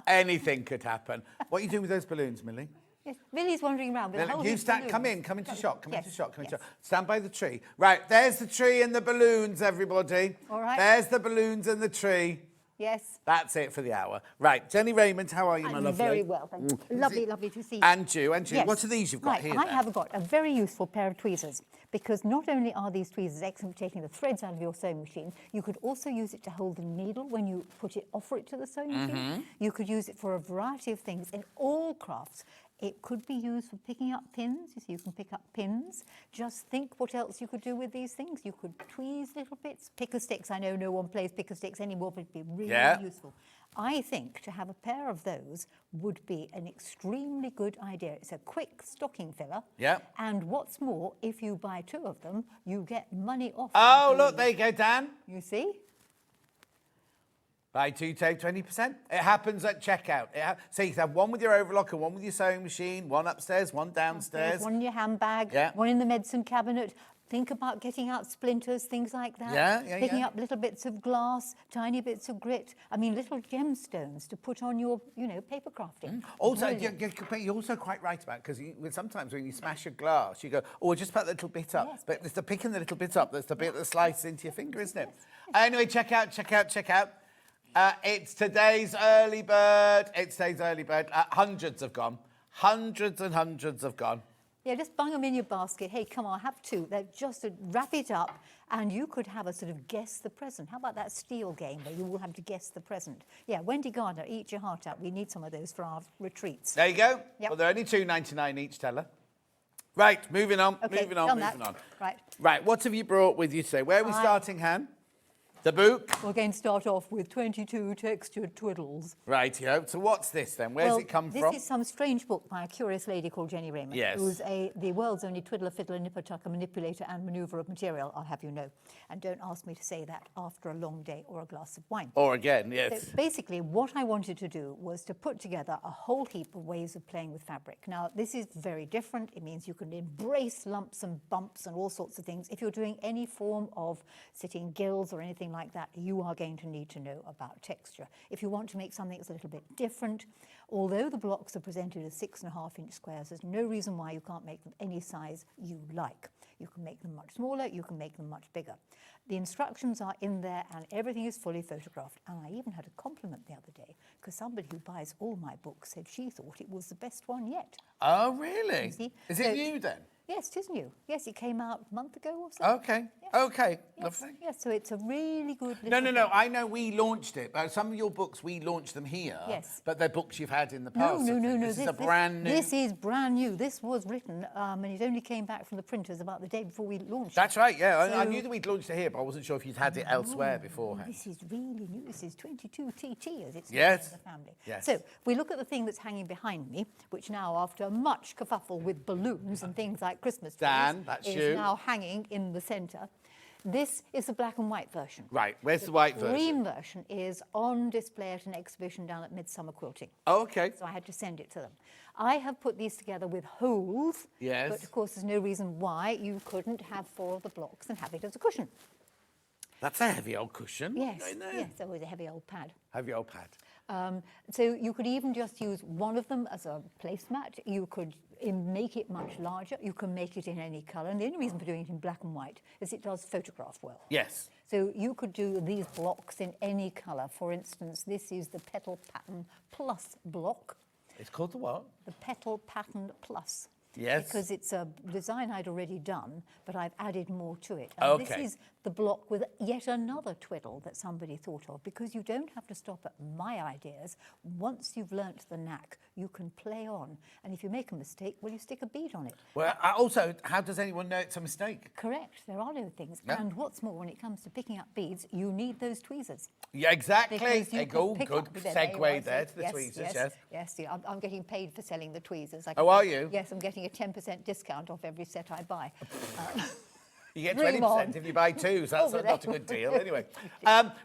Speaker 1: anything could happen. What are you doing with those balloons, Millie?
Speaker 14: Yes, Millie's wandering around with a whole heap of balloons.
Speaker 1: Come into shot, into shot. Stand by the tree. Right, there's the tree and the balloons, everybody.
Speaker 14: All right.
Speaker 1: There's the balloons and the tree.
Speaker 14: Yes.
Speaker 1: That's it for the hour. Right, Jennie Rayment, how are you, my lovely?
Speaker 14: Very well, thank you. Lovely to see you.
Speaker 1: And you.
Speaker 14: Yes.
Speaker 1: What are these you've got here?
Speaker 14: I have got a very useful pair of tweezers because not only are these tweezers excellent for taking the threads out of your sewing machine, you could also use it to hold the needle when you offer it to the sewing machine. You could use it for a variety of things in all crafts. It could be used for picking up pins. You see, you can pick up pins. Just think what else you could do with these things. You could tweeze little bits. Picker sticks. I know no one plays picker sticks anymore, but it'd be really useful. I think to have a pair of those would be an extremely good idea. It's a quick stocking filler.
Speaker 1: Yeah.
Speaker 14: And what's more, if you buy 2 of them, you get money off.
Speaker 1: Oh, look, there you go, Dan.
Speaker 14: You see?
Speaker 1: Buy 2, save 20%. It happens at checkout. So you can have one with your overlocker, one with your sewing machine, one upstairs, one downstairs.
Speaker 14: One in your handbag, one in the medicine cabinet. Think about getting out splinters, things like that. Picking up little bits of glass, tiny bits of grit. I mean, little gemstones to put on your, paper crafting.
Speaker 1: Also, you're also quite right about because sometimes when you smash a glass, you go, oh, just put the little bit up. Yes, but it's the picking the little bit up that's the bit that slices into your finger, isn't it? Anyway, check out. It's today's early bird. Hundreds have gone. Hundreds and hundreds have gone.
Speaker 14: Yeah, just bung them in your basket. Hey, come on, have 2. They're just to wrap it up, and you could have a sort of guess the present. How about that steel game where you all have to guess the present? Yeah, Wendy Gardner, eat your heart out. We need some of those for our retreats.
Speaker 1: There you go.
Speaker 14: Yep.
Speaker 1: Well, they're only $2.99 each, Teller. Right, moving on. Moving on. Right, what have you brought with you today? Where are we starting, Han? The book?
Speaker 14: We're going to start off with 22 Textured Twiddles.
Speaker 1: Rightio. So what's this then? Where's it come from?
Speaker 14: This is some strange book by a curious lady called Jennie Rayment, who's the world's only twiddler, fiddler, nipper, tucker, manipulator and manoeuvre of material, I'll have you know. And don't ask me to say that after a long day or a glass of wine.
Speaker 1: Or again, yes.
Speaker 14: So basically, what I wanted to do was to put together a whole heap of ways of playing with fabric. Now, this is very different. It means you can embrace lumps and bumps and all sorts of things. If you're doing any form of sitting gills or anything like that, you are going to need to know about texture. If you want to make something that's a little bit different, although the blocks are presented as 6.5-inch squares, there's no reason why you can't make them any size you like. You can make them much smaller, you can make them much bigger. The instructions are in there and everything is fully photographed. And I even had a compliment the other day because somebody who buys all my books said she thought it was the best one yet.
Speaker 1: Oh, really?
Speaker 14: You see?
Speaker 1: Is it you then?
Speaker 14: Yes, it is new. Yes, it came out a month ago or so.
Speaker 1: Okay. Okay. Lovely.
Speaker 14: Yes, so it's a really good
Speaker 1: No,
Speaker 14: little
Speaker 1: no, no.
Speaker 14: book.
Speaker 1: I know we launched it. Some of your books, we launched them here.
Speaker 14: Yes.
Speaker 1: But they're books you've had in the
Speaker 14: No,
Speaker 1: past.
Speaker 14: no, no, no.
Speaker 1: This is a brand new.
Speaker 14: This is brand new. This was written, and it only came back from the printers about the day before we launched
Speaker 1: That's
Speaker 14: it.
Speaker 1: right, yeah. I
Speaker 14: So-
Speaker 1: knew that we'd launched it here, but I wasn't sure if you'd had it elsewhere beforehand.
Speaker 14: This is really new. This is 22 TT, as it's
Speaker 1: Yes.
Speaker 14: known in the family.
Speaker 1: Yes.
Speaker 14: So we look at the thing that's hanging behind me, which now, after much kerfuffle with balloons and things like Christmas trees,
Speaker 1: Dan, that's
Speaker 14: is
Speaker 1: you.
Speaker 14: now hanging in the centre. This is the black and white version.
Speaker 1: Right, where's the white
Speaker 14: The
Speaker 1: version?
Speaker 14: green version is on display at an exhibition down at Midsummer Quilting.
Speaker 1: Oh, okay.
Speaker 14: So I had to send it to them. I have put these together with holes.
Speaker 1: Yes.
Speaker 14: But of course, there's no reason why you couldn't have 4 of the blocks and have it as a cushion.
Speaker 1: That's a heavy old cushion.
Speaker 14: Yes,
Speaker 1: Right there.
Speaker 14: yes, that was a heavy old pad.
Speaker 1: Heavy old pad.
Speaker 14: So you could even just use one of them as a placemat. You could make it much larger. You can make it in any colour. And the only reason for doing it in black and white is it does photograph well.
Speaker 1: Yes.
Speaker 14: So you could do these blocks in any colour. For instance, this is the Petal Pattern Plus block.
Speaker 1: It's called the what?
Speaker 14: The Petal Pattern Plus.
Speaker 1: Yes.
Speaker 14: Because it's a design I'd already done, but I've added more to it. And
Speaker 1: Okay.
Speaker 14: This is the block with yet another twiddle that somebody thought of, because you don't have to stop at my ideas. Once you've learnt the knack, you can play on. And if you make a mistake, well, you stick a bead on it.
Speaker 1: Well, also, how does anyone know it's a mistake?
Speaker 14: Correct. There are no things.
Speaker 1: Yeah.
Speaker 14: And what's more, when it comes to picking up beads, you need those tweezers.
Speaker 1: Yeah, exactly.
Speaker 14: Because you
Speaker 1: Hey,
Speaker 14: can
Speaker 1: good
Speaker 14: pick up- there you
Speaker 1: segue
Speaker 14: are,
Speaker 1: there
Speaker 14: see?
Speaker 1: to the tweezers, yes.
Speaker 14: Yes, yeah, I'm getting paid for selling the tweezers.
Speaker 1: Oh, are you?
Speaker 14: Yes, I'm getting a 10% discount off every set I buy.
Speaker 1: You get
Speaker 14: Dream
Speaker 1: 20%
Speaker 14: on.
Speaker 1: if you buy 2, so that's
Speaker 14: Over
Speaker 1: not a
Speaker 14: there.
Speaker 1: good deal. Anyway,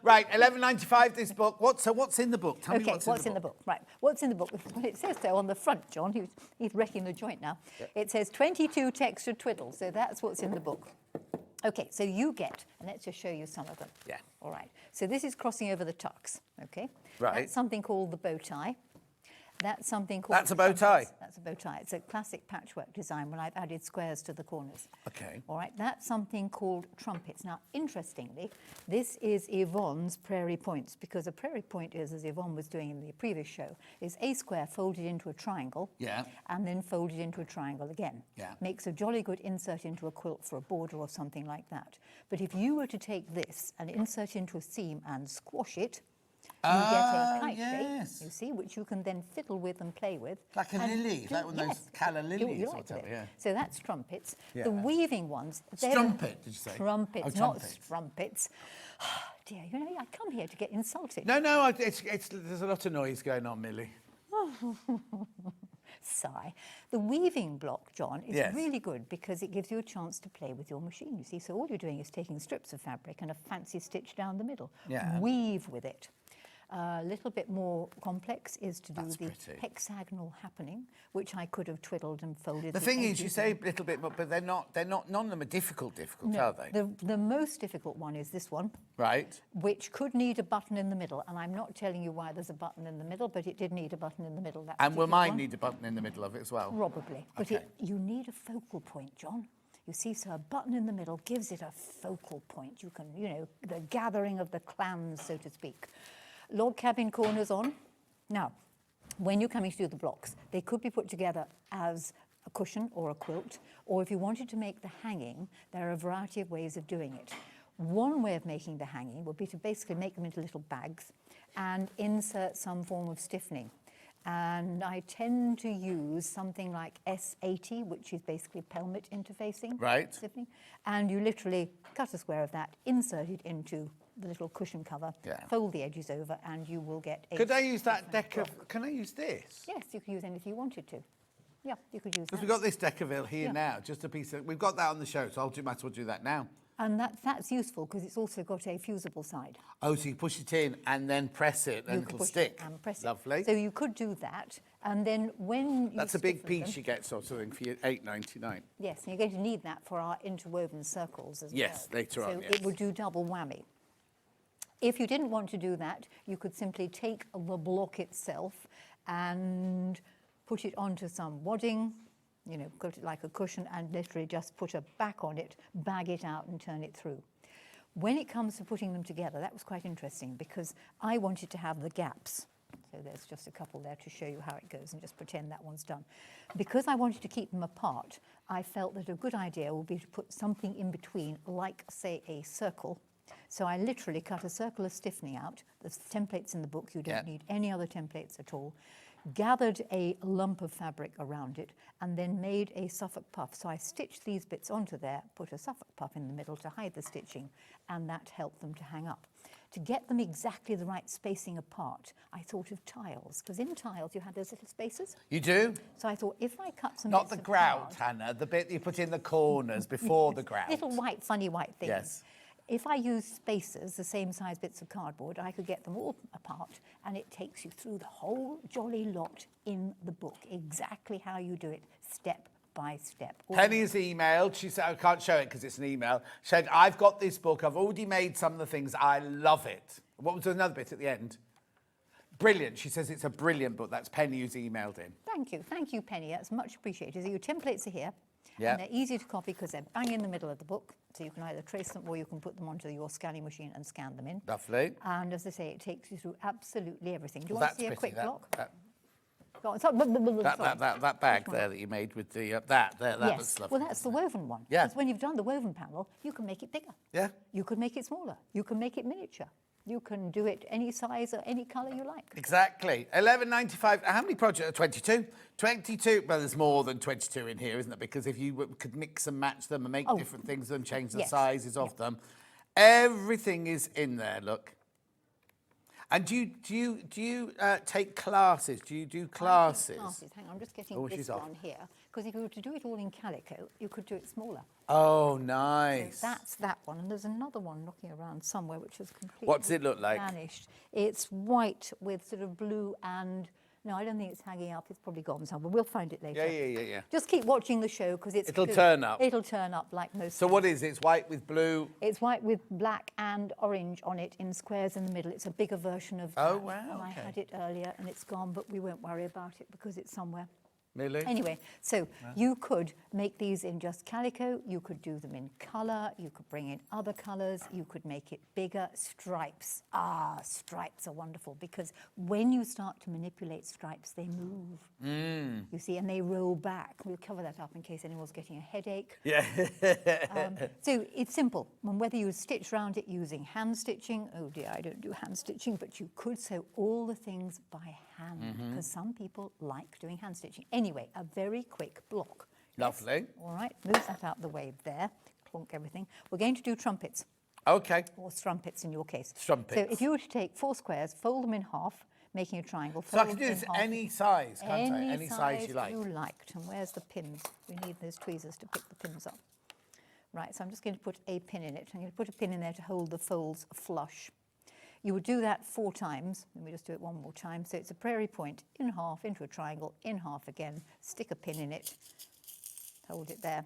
Speaker 1: right, £11.95 this book. What's in the book? Tell me
Speaker 14: Okay,
Speaker 1: what's in the book.
Speaker 14: Right, what's in the book? Well, it says so on the front, John. He's wrecking the joint now.
Speaker 1: Yep.
Speaker 14: It says 22 textured twiddles, so that's what's in the book. Okay, so you get, and let's just show you some of them.
Speaker 1: Yeah.
Speaker 14: All right, so this is crossing over the tucks, okay?
Speaker 1: Right.
Speaker 14: That's something called the bow tie. That's something called...
Speaker 1: That's a bow tie?
Speaker 14: That's a bow tie. It's a classic patchwork design when I've added squares to the corners.
Speaker 1: Okay.
Speaker 14: All right, that's something called trumpets. Now, interestingly, this is Yvonne's prairie points, because a prairie point is, as Yvonne was doing in the previous show, is a square folded into a triangle,
Speaker 1: Yeah.
Speaker 14: and then folded into a triangle again.
Speaker 1: Yeah.
Speaker 14: Makes a jolly good insert into a quilt for a border or something like that. But if you were to take this and insert into a seam and squash it, you get a kite
Speaker 1: yes.
Speaker 14: shape, you see, which you can then fiddle with and play with.
Speaker 1: Like a
Speaker 14: And
Speaker 1: lily,
Speaker 14: do-
Speaker 1: like one of those calla
Speaker 14: do
Speaker 1: lilies
Speaker 14: what you
Speaker 1: or
Speaker 14: like with
Speaker 1: whatever,
Speaker 14: it.
Speaker 1: yeah.
Speaker 14: So that's trumpets.
Speaker 1: Yeah.
Speaker 14: The weaving ones... they're-
Speaker 1: Strumpet, did you say?
Speaker 14: Trumpets,
Speaker 1: Oh,
Speaker 14: not
Speaker 1: trumpets.
Speaker 14: strumpets. Dear, you know, I come here to get insulted.
Speaker 1: No, there's a lot of noise going on, Millie.
Speaker 14: Sigh. The weaving block, John, is
Speaker 1: Yes.
Speaker 14: really good because it gives you a chance to play with your machine, you see. So all you're doing is taking strips of fabric and a fancy stitch down the middle.
Speaker 1: Yeah.
Speaker 14: Weave with it. A little bit more complex is to do
Speaker 1: That's
Speaker 14: the
Speaker 1: pretty.
Speaker 14: hexagonal happening, which I could have twiddled and folded.
Speaker 1: The
Speaker 14: and
Speaker 1: thing is, you
Speaker 14: edges
Speaker 1: say
Speaker 14: and-
Speaker 1: a little bit more, but they're not, none of them are difficult,
Speaker 14: No,
Speaker 1: are they?
Speaker 14: the most difficult one is this one,
Speaker 1: Right.
Speaker 14: which could need a button in the middle. And I'm not telling you why there's a button in the middle, but it did need a button in the middle. That
Speaker 1: And will
Speaker 14: particular
Speaker 1: mine
Speaker 14: one.
Speaker 1: need a button in the middle of it as well?
Speaker 14: Probably. But
Speaker 1: Okay.
Speaker 14: you need a focal point, John. You see, so a button in the middle gives it a focal point. You can, you know, the gathering of the clans, so to speak. Log cabin corners on. Now, when you're coming to do the blocks, they could be put together as a cushion or a quilt, or if you wanted to make the hanging, there are a variety of ways of doing it. One way of making the hanging would be to basically make them into little bags and insert some form of stiffening. And I tend to use something like S80, which is basically pelmet interfacing.
Speaker 1: Right.
Speaker 14: Stiffening. And you literally cut a square of that, insert it into the little cushion cover,
Speaker 1: Yeah.
Speaker 14: fold the edges over, and you will get a...
Speaker 1: Could I use that
Speaker 14: stiffened
Speaker 1: deck
Speaker 14: block.
Speaker 1: of... Can I use this?
Speaker 14: Yes, you could use anything you wanted to. Yeah, you could use
Speaker 1: Because
Speaker 14: that.
Speaker 1: we've got this Decaville here
Speaker 14: Yeah.
Speaker 1: now, just a piece of... We've got that on the show, so might as well do that now.
Speaker 14: And that's useful because it's also got a fusible side.
Speaker 1: Oh, so you push it in and then press it, and
Speaker 14: You can
Speaker 1: it'll
Speaker 14: push
Speaker 1: stick.
Speaker 14: it and press it.
Speaker 1: Lovely.
Speaker 14: So you could do that, and then when you
Speaker 1: That's a big
Speaker 14: stiffen
Speaker 1: piece
Speaker 14: them-
Speaker 1: you get sort of thing for your £8.99.
Speaker 14: Yes, and you're going to need that for our interwoven circles as
Speaker 1: Yes,
Speaker 14: well.
Speaker 1: later on,
Speaker 14: So
Speaker 1: yes.
Speaker 14: it would do double whammy. If you didn't want to do that, you could simply take the block itself and put it onto some wadding, you know, cut it like a cushion and literally just put a back on it, bag it out and turn it through. When it comes to putting them together, that was quite interesting because I wanted to have the gaps. So there's just a couple there to show you how it goes, and just pretend that one's done. Because I wanted to keep them apart, I felt that a good idea would be to put something in between, like, say, a circle. So I literally cut a circle of stiffening out. There's templates in the book. You don't need any other templates at all. Gathered a lump of fabric around it, and then made a Suffolk puff. So I stitched these bits onto there, put a Suffolk puff in the middle to hide the stitching, and that helped them to hang up. To get them exactly the right spacing apart, I thought of tiles, because in tiles you had those little spaces.
Speaker 1: You do?
Speaker 14: So I thought, if I cut some
Speaker 1: Not
Speaker 14: bits
Speaker 1: the
Speaker 14: of
Speaker 1: grout,
Speaker 14: card-
Speaker 1: Hannah, the bit you put in the corners before the grout.
Speaker 14: Little white, funny white things.
Speaker 1: Yes.
Speaker 14: If I use spacers, the same size bits of cardboard, I could get them all apart, and it takes you through the whole jolly lot in the book, exactly how you do it, step by step.
Speaker 1: Penny's emailed. She said, I can't show it because it's an email. She said, I've got this book. I've already made some of the things. I love it. What was another bit at the end? Brilliant. She says it's a brilliant book. That's Penny who's emailed in.
Speaker 14: Thank you, Penny. That's much appreciated. Your templates are here.
Speaker 1: Yeah.
Speaker 14: And they're easy to copy because they're bang in the middle of the book. So you can either trace them or you can put them onto your scanning machine and scan them in.
Speaker 1: Lovely.
Speaker 14: And as I say, it takes you through absolutely everything. Do you
Speaker 1: Well,
Speaker 14: want to see
Speaker 1: that's
Speaker 14: a quick
Speaker 1: pretty,
Speaker 14: block?
Speaker 1: that-
Speaker 14: Go on, sorry.
Speaker 1: That bag there that you made with the that
Speaker 14: yes.
Speaker 1: was lovely.
Speaker 14: Well, that's the woven one.
Speaker 1: Yeah.
Speaker 14: Because when you've done the woven panel, you can make it bigger.
Speaker 1: Yeah.
Speaker 14: You could make it smaller. You can make it miniature. You can do it any size or any colour you like.
Speaker 1: Exactly. 11.95. How many projects? 22. 22. Well, there's more than 22 in here, isn't it? Because if you could mix and match them and make different things and change the
Speaker 14: yes.
Speaker 1: sizes of them, everything is in there. Look. And do you take classes? Do you do classes?
Speaker 14: Hang on, I'm just getting
Speaker 1: Oh,
Speaker 14: this
Speaker 1: she's off.
Speaker 14: one here. Because if you were to do it all in calico, you could do it smaller.
Speaker 1: Oh, nice.
Speaker 14: So that's that one. And there's another one looking around somewhere which has completely
Speaker 1: What does it look like?
Speaker 14: vanished. It's white with sort of blue and... No, I don't think it's hanging up. It's probably gone somewhere. We'll find it later.
Speaker 1: Yeah.
Speaker 14: Just keep watching the show because
Speaker 1: It'll turn up.
Speaker 14: It'll turn up like most
Speaker 1: So what is it? It's white with blue.
Speaker 14: It's white with black and orange on it in squares in the middle. It's a bigger version of
Speaker 1: Oh,
Speaker 14: that.
Speaker 1: wow,
Speaker 14: And I
Speaker 1: okay.
Speaker 14: had it earlier and it's gone, but we won't worry about it because it's somewhere.
Speaker 1: Really?
Speaker 14: Anyway, so you could make these in just calico, you could do them in colour, you could bring in other colours, you could make it bigger. Stripes. Stripes are wonderful because when you start to manipulate stripes, they move. You see, and they roll back. We'll cover that up in case anyone's getting a headache.
Speaker 1: Yeah.
Speaker 14: So it's simple. And whether you stitch around it using hand stitching, oh dear, I don't do hand stitching, but you could sew all the things by hand because some people like doing hand stitching. Anyway, a very quick block.
Speaker 1: Lovely.
Speaker 14: All right, move that out the way there. Clonk everything. We're going to do trumpets.
Speaker 1: Okay.
Speaker 14: Or strumpets in your case.
Speaker 1: Strumpets.
Speaker 14: So if you were to take 4 squares, fold them in half, making a triangle.
Speaker 1: So I
Speaker 14: fold
Speaker 1: can do
Speaker 14: in
Speaker 1: this
Speaker 14: half.
Speaker 1: any size, can't I?
Speaker 14: Any
Speaker 1: Any size you like.
Speaker 14: liked. And where's the pins? We need those tweezers to pick the pins up. Right, so I'm just going to put a pin in it. I'm going to put a pin in there to hold the folds flush. You would do that 4 times. Let me just do it one more time. So it's a prairie point, in half, into a triangle, in half again. Stick a pin in it. Hold it there.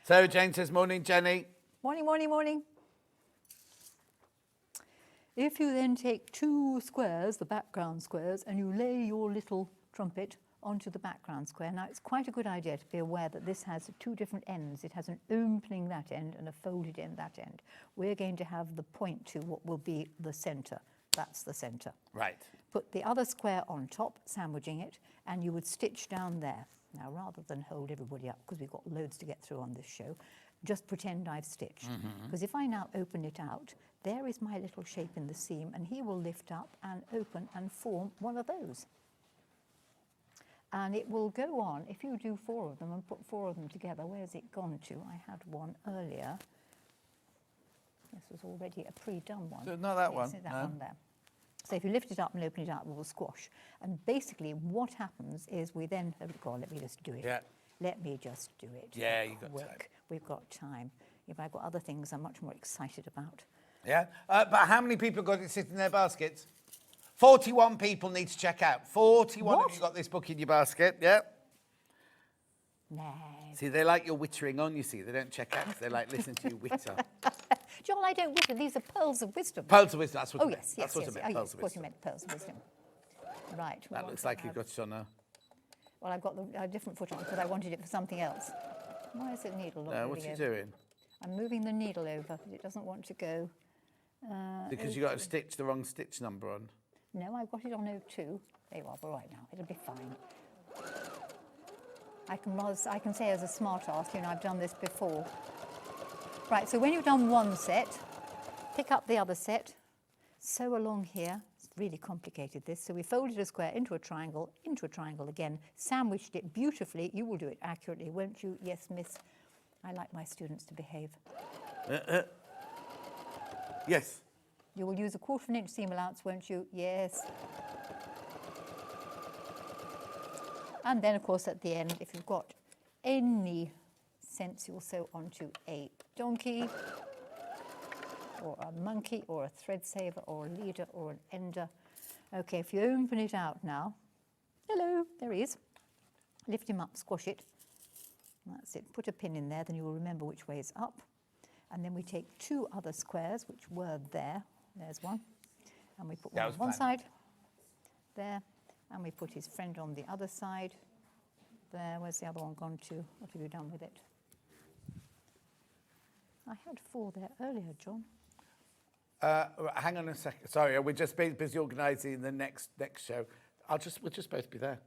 Speaker 1: So Jane says, morning, Jenny.
Speaker 14: Morning, morning, morning. If you then take 2 squares, the background squares, and you lay your little trumpet onto the background square. Now, it's quite a good idea to be aware that this has 2 different ends. It has an opening that end and a folded end that end. We're going to have the point to what will be the centre. That's the centre.
Speaker 1: Right.
Speaker 14: Put the other square on top, sandwiching it, and you would stitch down there. Now, rather than hold everybody up, because we've got loads to get through on this show, just pretend I've stitched. Because if I now open it out, there is my little shape in the seam, and he will lift up and open and form one of those. And it will go on, if you do 4 of them and put 4 of them together, where's it gone to? I had one earlier. This was already a pre-done one.
Speaker 1: So not that
Speaker 14: Yes,
Speaker 1: one,
Speaker 14: that
Speaker 1: no.
Speaker 14: one there. So if you lift it up and open it up, it will squash. And basically what happens is we then, oh God, let me just do it.
Speaker 1: Yeah.
Speaker 14: Let me just do it.
Speaker 1: Yeah, you've got
Speaker 14: Quick.
Speaker 1: time.
Speaker 14: We've got time. If I've got other things I'm much more excited about.
Speaker 1: Yeah. But how many people got it sitting in their baskets? 41 people need to check out. 41
Speaker 14: What?
Speaker 1: of you got this book in your basket, yeah?
Speaker 14: No.
Speaker 1: See, they like your wittering on, you see. They don't check out 'cause they like listening to you witter.
Speaker 14: Joel, I don't witter. These are pearls of wisdom.
Speaker 1: Pearls of wisdom, that's what
Speaker 14: Oh,
Speaker 1: I meant.
Speaker 14: yes,
Speaker 1: That's
Speaker 14: yes,
Speaker 1: what
Speaker 14: yes.
Speaker 1: I meant,
Speaker 14: Oh,
Speaker 1: pearls
Speaker 14: yes,
Speaker 1: of
Speaker 14: of course you
Speaker 1: wisdom.
Speaker 14: meant pearls of wisdom. Right. we
Speaker 1: That
Speaker 14: want
Speaker 1: looks
Speaker 14: to
Speaker 1: like you've
Speaker 14: have-
Speaker 1: got it on a...
Speaker 14: Well, I've got a different foot on because I wanted it for something else. Why is the needle not
Speaker 1: No,
Speaker 14: moving
Speaker 1: what's he
Speaker 14: over?
Speaker 1: doing?
Speaker 14: I'm moving the needle over because it doesn't want to go.
Speaker 1: Because you got to stitch the wrong stitch number on.
Speaker 14: No, I've got it on 02. There you are, we're right now. It'll be fine. I can say as a smart ass, you know, I've done this before. Right, so when you've done one set, pick up the other set, sew along here. It's really complicated, this. So we folded a square into a triangle again, sandwiched it beautifully. You will do it accurately, won't you? Yes, miss. I like my students to behave.
Speaker 1: Yes.
Speaker 14: You will use a 1/4 inch seam allowance, won't you? Yes. And then, of course, at the end, if you've got any sense, you'll sew onto a donkey or a monkey or a thread saver or a leader or an ender. Okay, if you open it out now, hello, there he is. Lift him up, squash it. That's it. Put a pin in there, then you will remember which way is up. And then we take 2 other squares, which were there. There's one. And we put one on one side, there. And we put his friend on the other side. There, where's the other one gone to? What have you done with it? I had 4 there earlier, John.
Speaker 1: Hang on a second. Sorry, we're just busy organising the next show. We're just supposed to be there.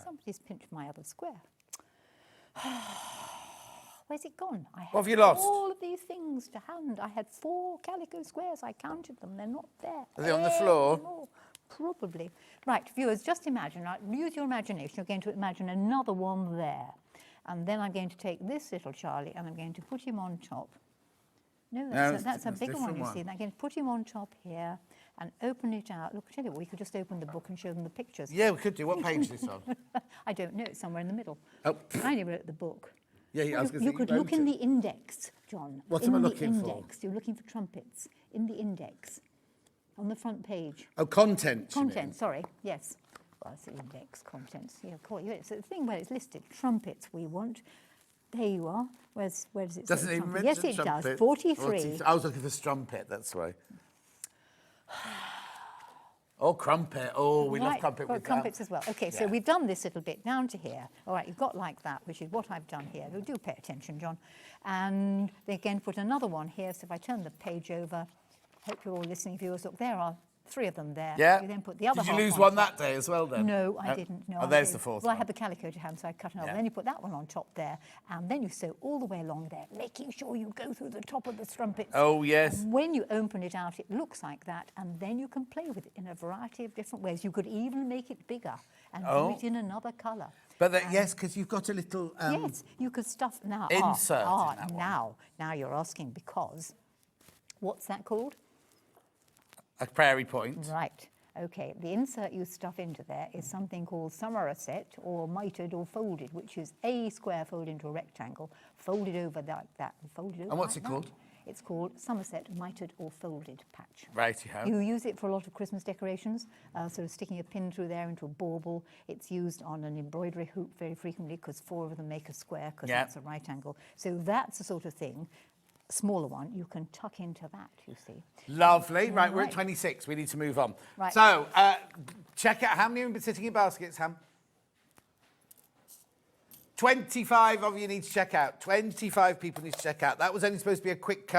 Speaker 14: Somebody's pinched my other square. Where's it gone? I
Speaker 1: What have you lost?
Speaker 14: all of these things to hand. I had 4 calico squares. I counted them. They're not there.
Speaker 1: Are they on the floor?
Speaker 14: Anymore. Probably. Right, viewers, just imagine. Right, use your imagination. You're going to imagine another one there. And then I'm going to take this little Charlie and I'm going to put him on top. No, that's a bigger one, you see. And I'm going to put him on top here and open it out. Look, tell you what, we could just open the book and show them the pictures.
Speaker 1: Yeah, we could do. What page is this on?
Speaker 14: I don't know. It's somewhere in the middle.
Speaker 1: Oh.
Speaker 14: I only wrote the book.
Speaker 1: Yeah, I was going to say
Speaker 14: you could look in the index, John.
Speaker 1: What am I looking for?
Speaker 14: In the index. You're looking for trumpets. In the index. On the front page.
Speaker 1: Oh, content.
Speaker 14: Content, sorry. Yes. Well, it's the index, contents. Yeah, it's the thing where it's listed. Trumpets we want. There you are. Where does it
Speaker 1: Doesn't
Speaker 14: say
Speaker 1: even
Speaker 14: trumpet?
Speaker 1: mention
Speaker 14: Yes, it
Speaker 1: trumpet.
Speaker 14: does. 43.
Speaker 1: I was looking for strumpet, that's why. Oh, crumpet. Oh, we love crumpet.
Speaker 14: Got crumpets as well. Okay, so we've done this little bit down to here. All right, you've got like that, which is what I've done here. You do pay attention, John. And then again, put another one here. So if I turn the page over, hope you're all listening, viewers. Look, there are 3 of them there.
Speaker 1: Yeah.
Speaker 14: You then put the other
Speaker 1: Did you
Speaker 14: half
Speaker 1: lose
Speaker 14: on
Speaker 1: one
Speaker 14: top.
Speaker 1: that day as well then?
Speaker 14: No, I didn't. No,
Speaker 1: Oh,
Speaker 14: I
Speaker 1: there's
Speaker 14: didn't.
Speaker 1: the 4th
Speaker 14: Well, I
Speaker 1: one.
Speaker 14: had the calico to hand, so I cut another.
Speaker 1: Yeah.
Speaker 14: Then you put that one on top there, and then you sew all the way along there, making sure you go through the top of the strumpets.
Speaker 1: Oh, yes.
Speaker 14: And when you open it out, it looks like that, and then you can play with it in a variety of different ways. You could even make it bigger and do it in another colour.
Speaker 1: But yes, because you've got a little...
Speaker 14: yes, you could stuff... Now,
Speaker 1: insert in that one.
Speaker 14: Now you're asking because... What's that called?
Speaker 1: A prairie point.
Speaker 14: Right. Okay, the insert you stuff into there is something called somerset or mitered or folded, which is a square folded into a rectangle, folded over like that, and folded over.
Speaker 1: And what's
Speaker 14: like
Speaker 1: it called?
Speaker 14: That. It's called somerset mitered or folded patch.
Speaker 1: Righty-ho.
Speaker 14: You use it for a lot of Christmas decorations, sort of sticking a pin through there into a bauble. It's used on an embroidery hoop very frequently because 4 of them make a square because that's a right angle. So that's the sort of thing. Smaller one, you can tuck into that, you see.
Speaker 1: Lovely. Right, we're at 26. We need to move on.
Speaker 14: Right.
Speaker 1: So, check out how many have been sitting in baskets, Ham? 25 of you need to check out. 25 people need to check out. That was only supposed to be a quick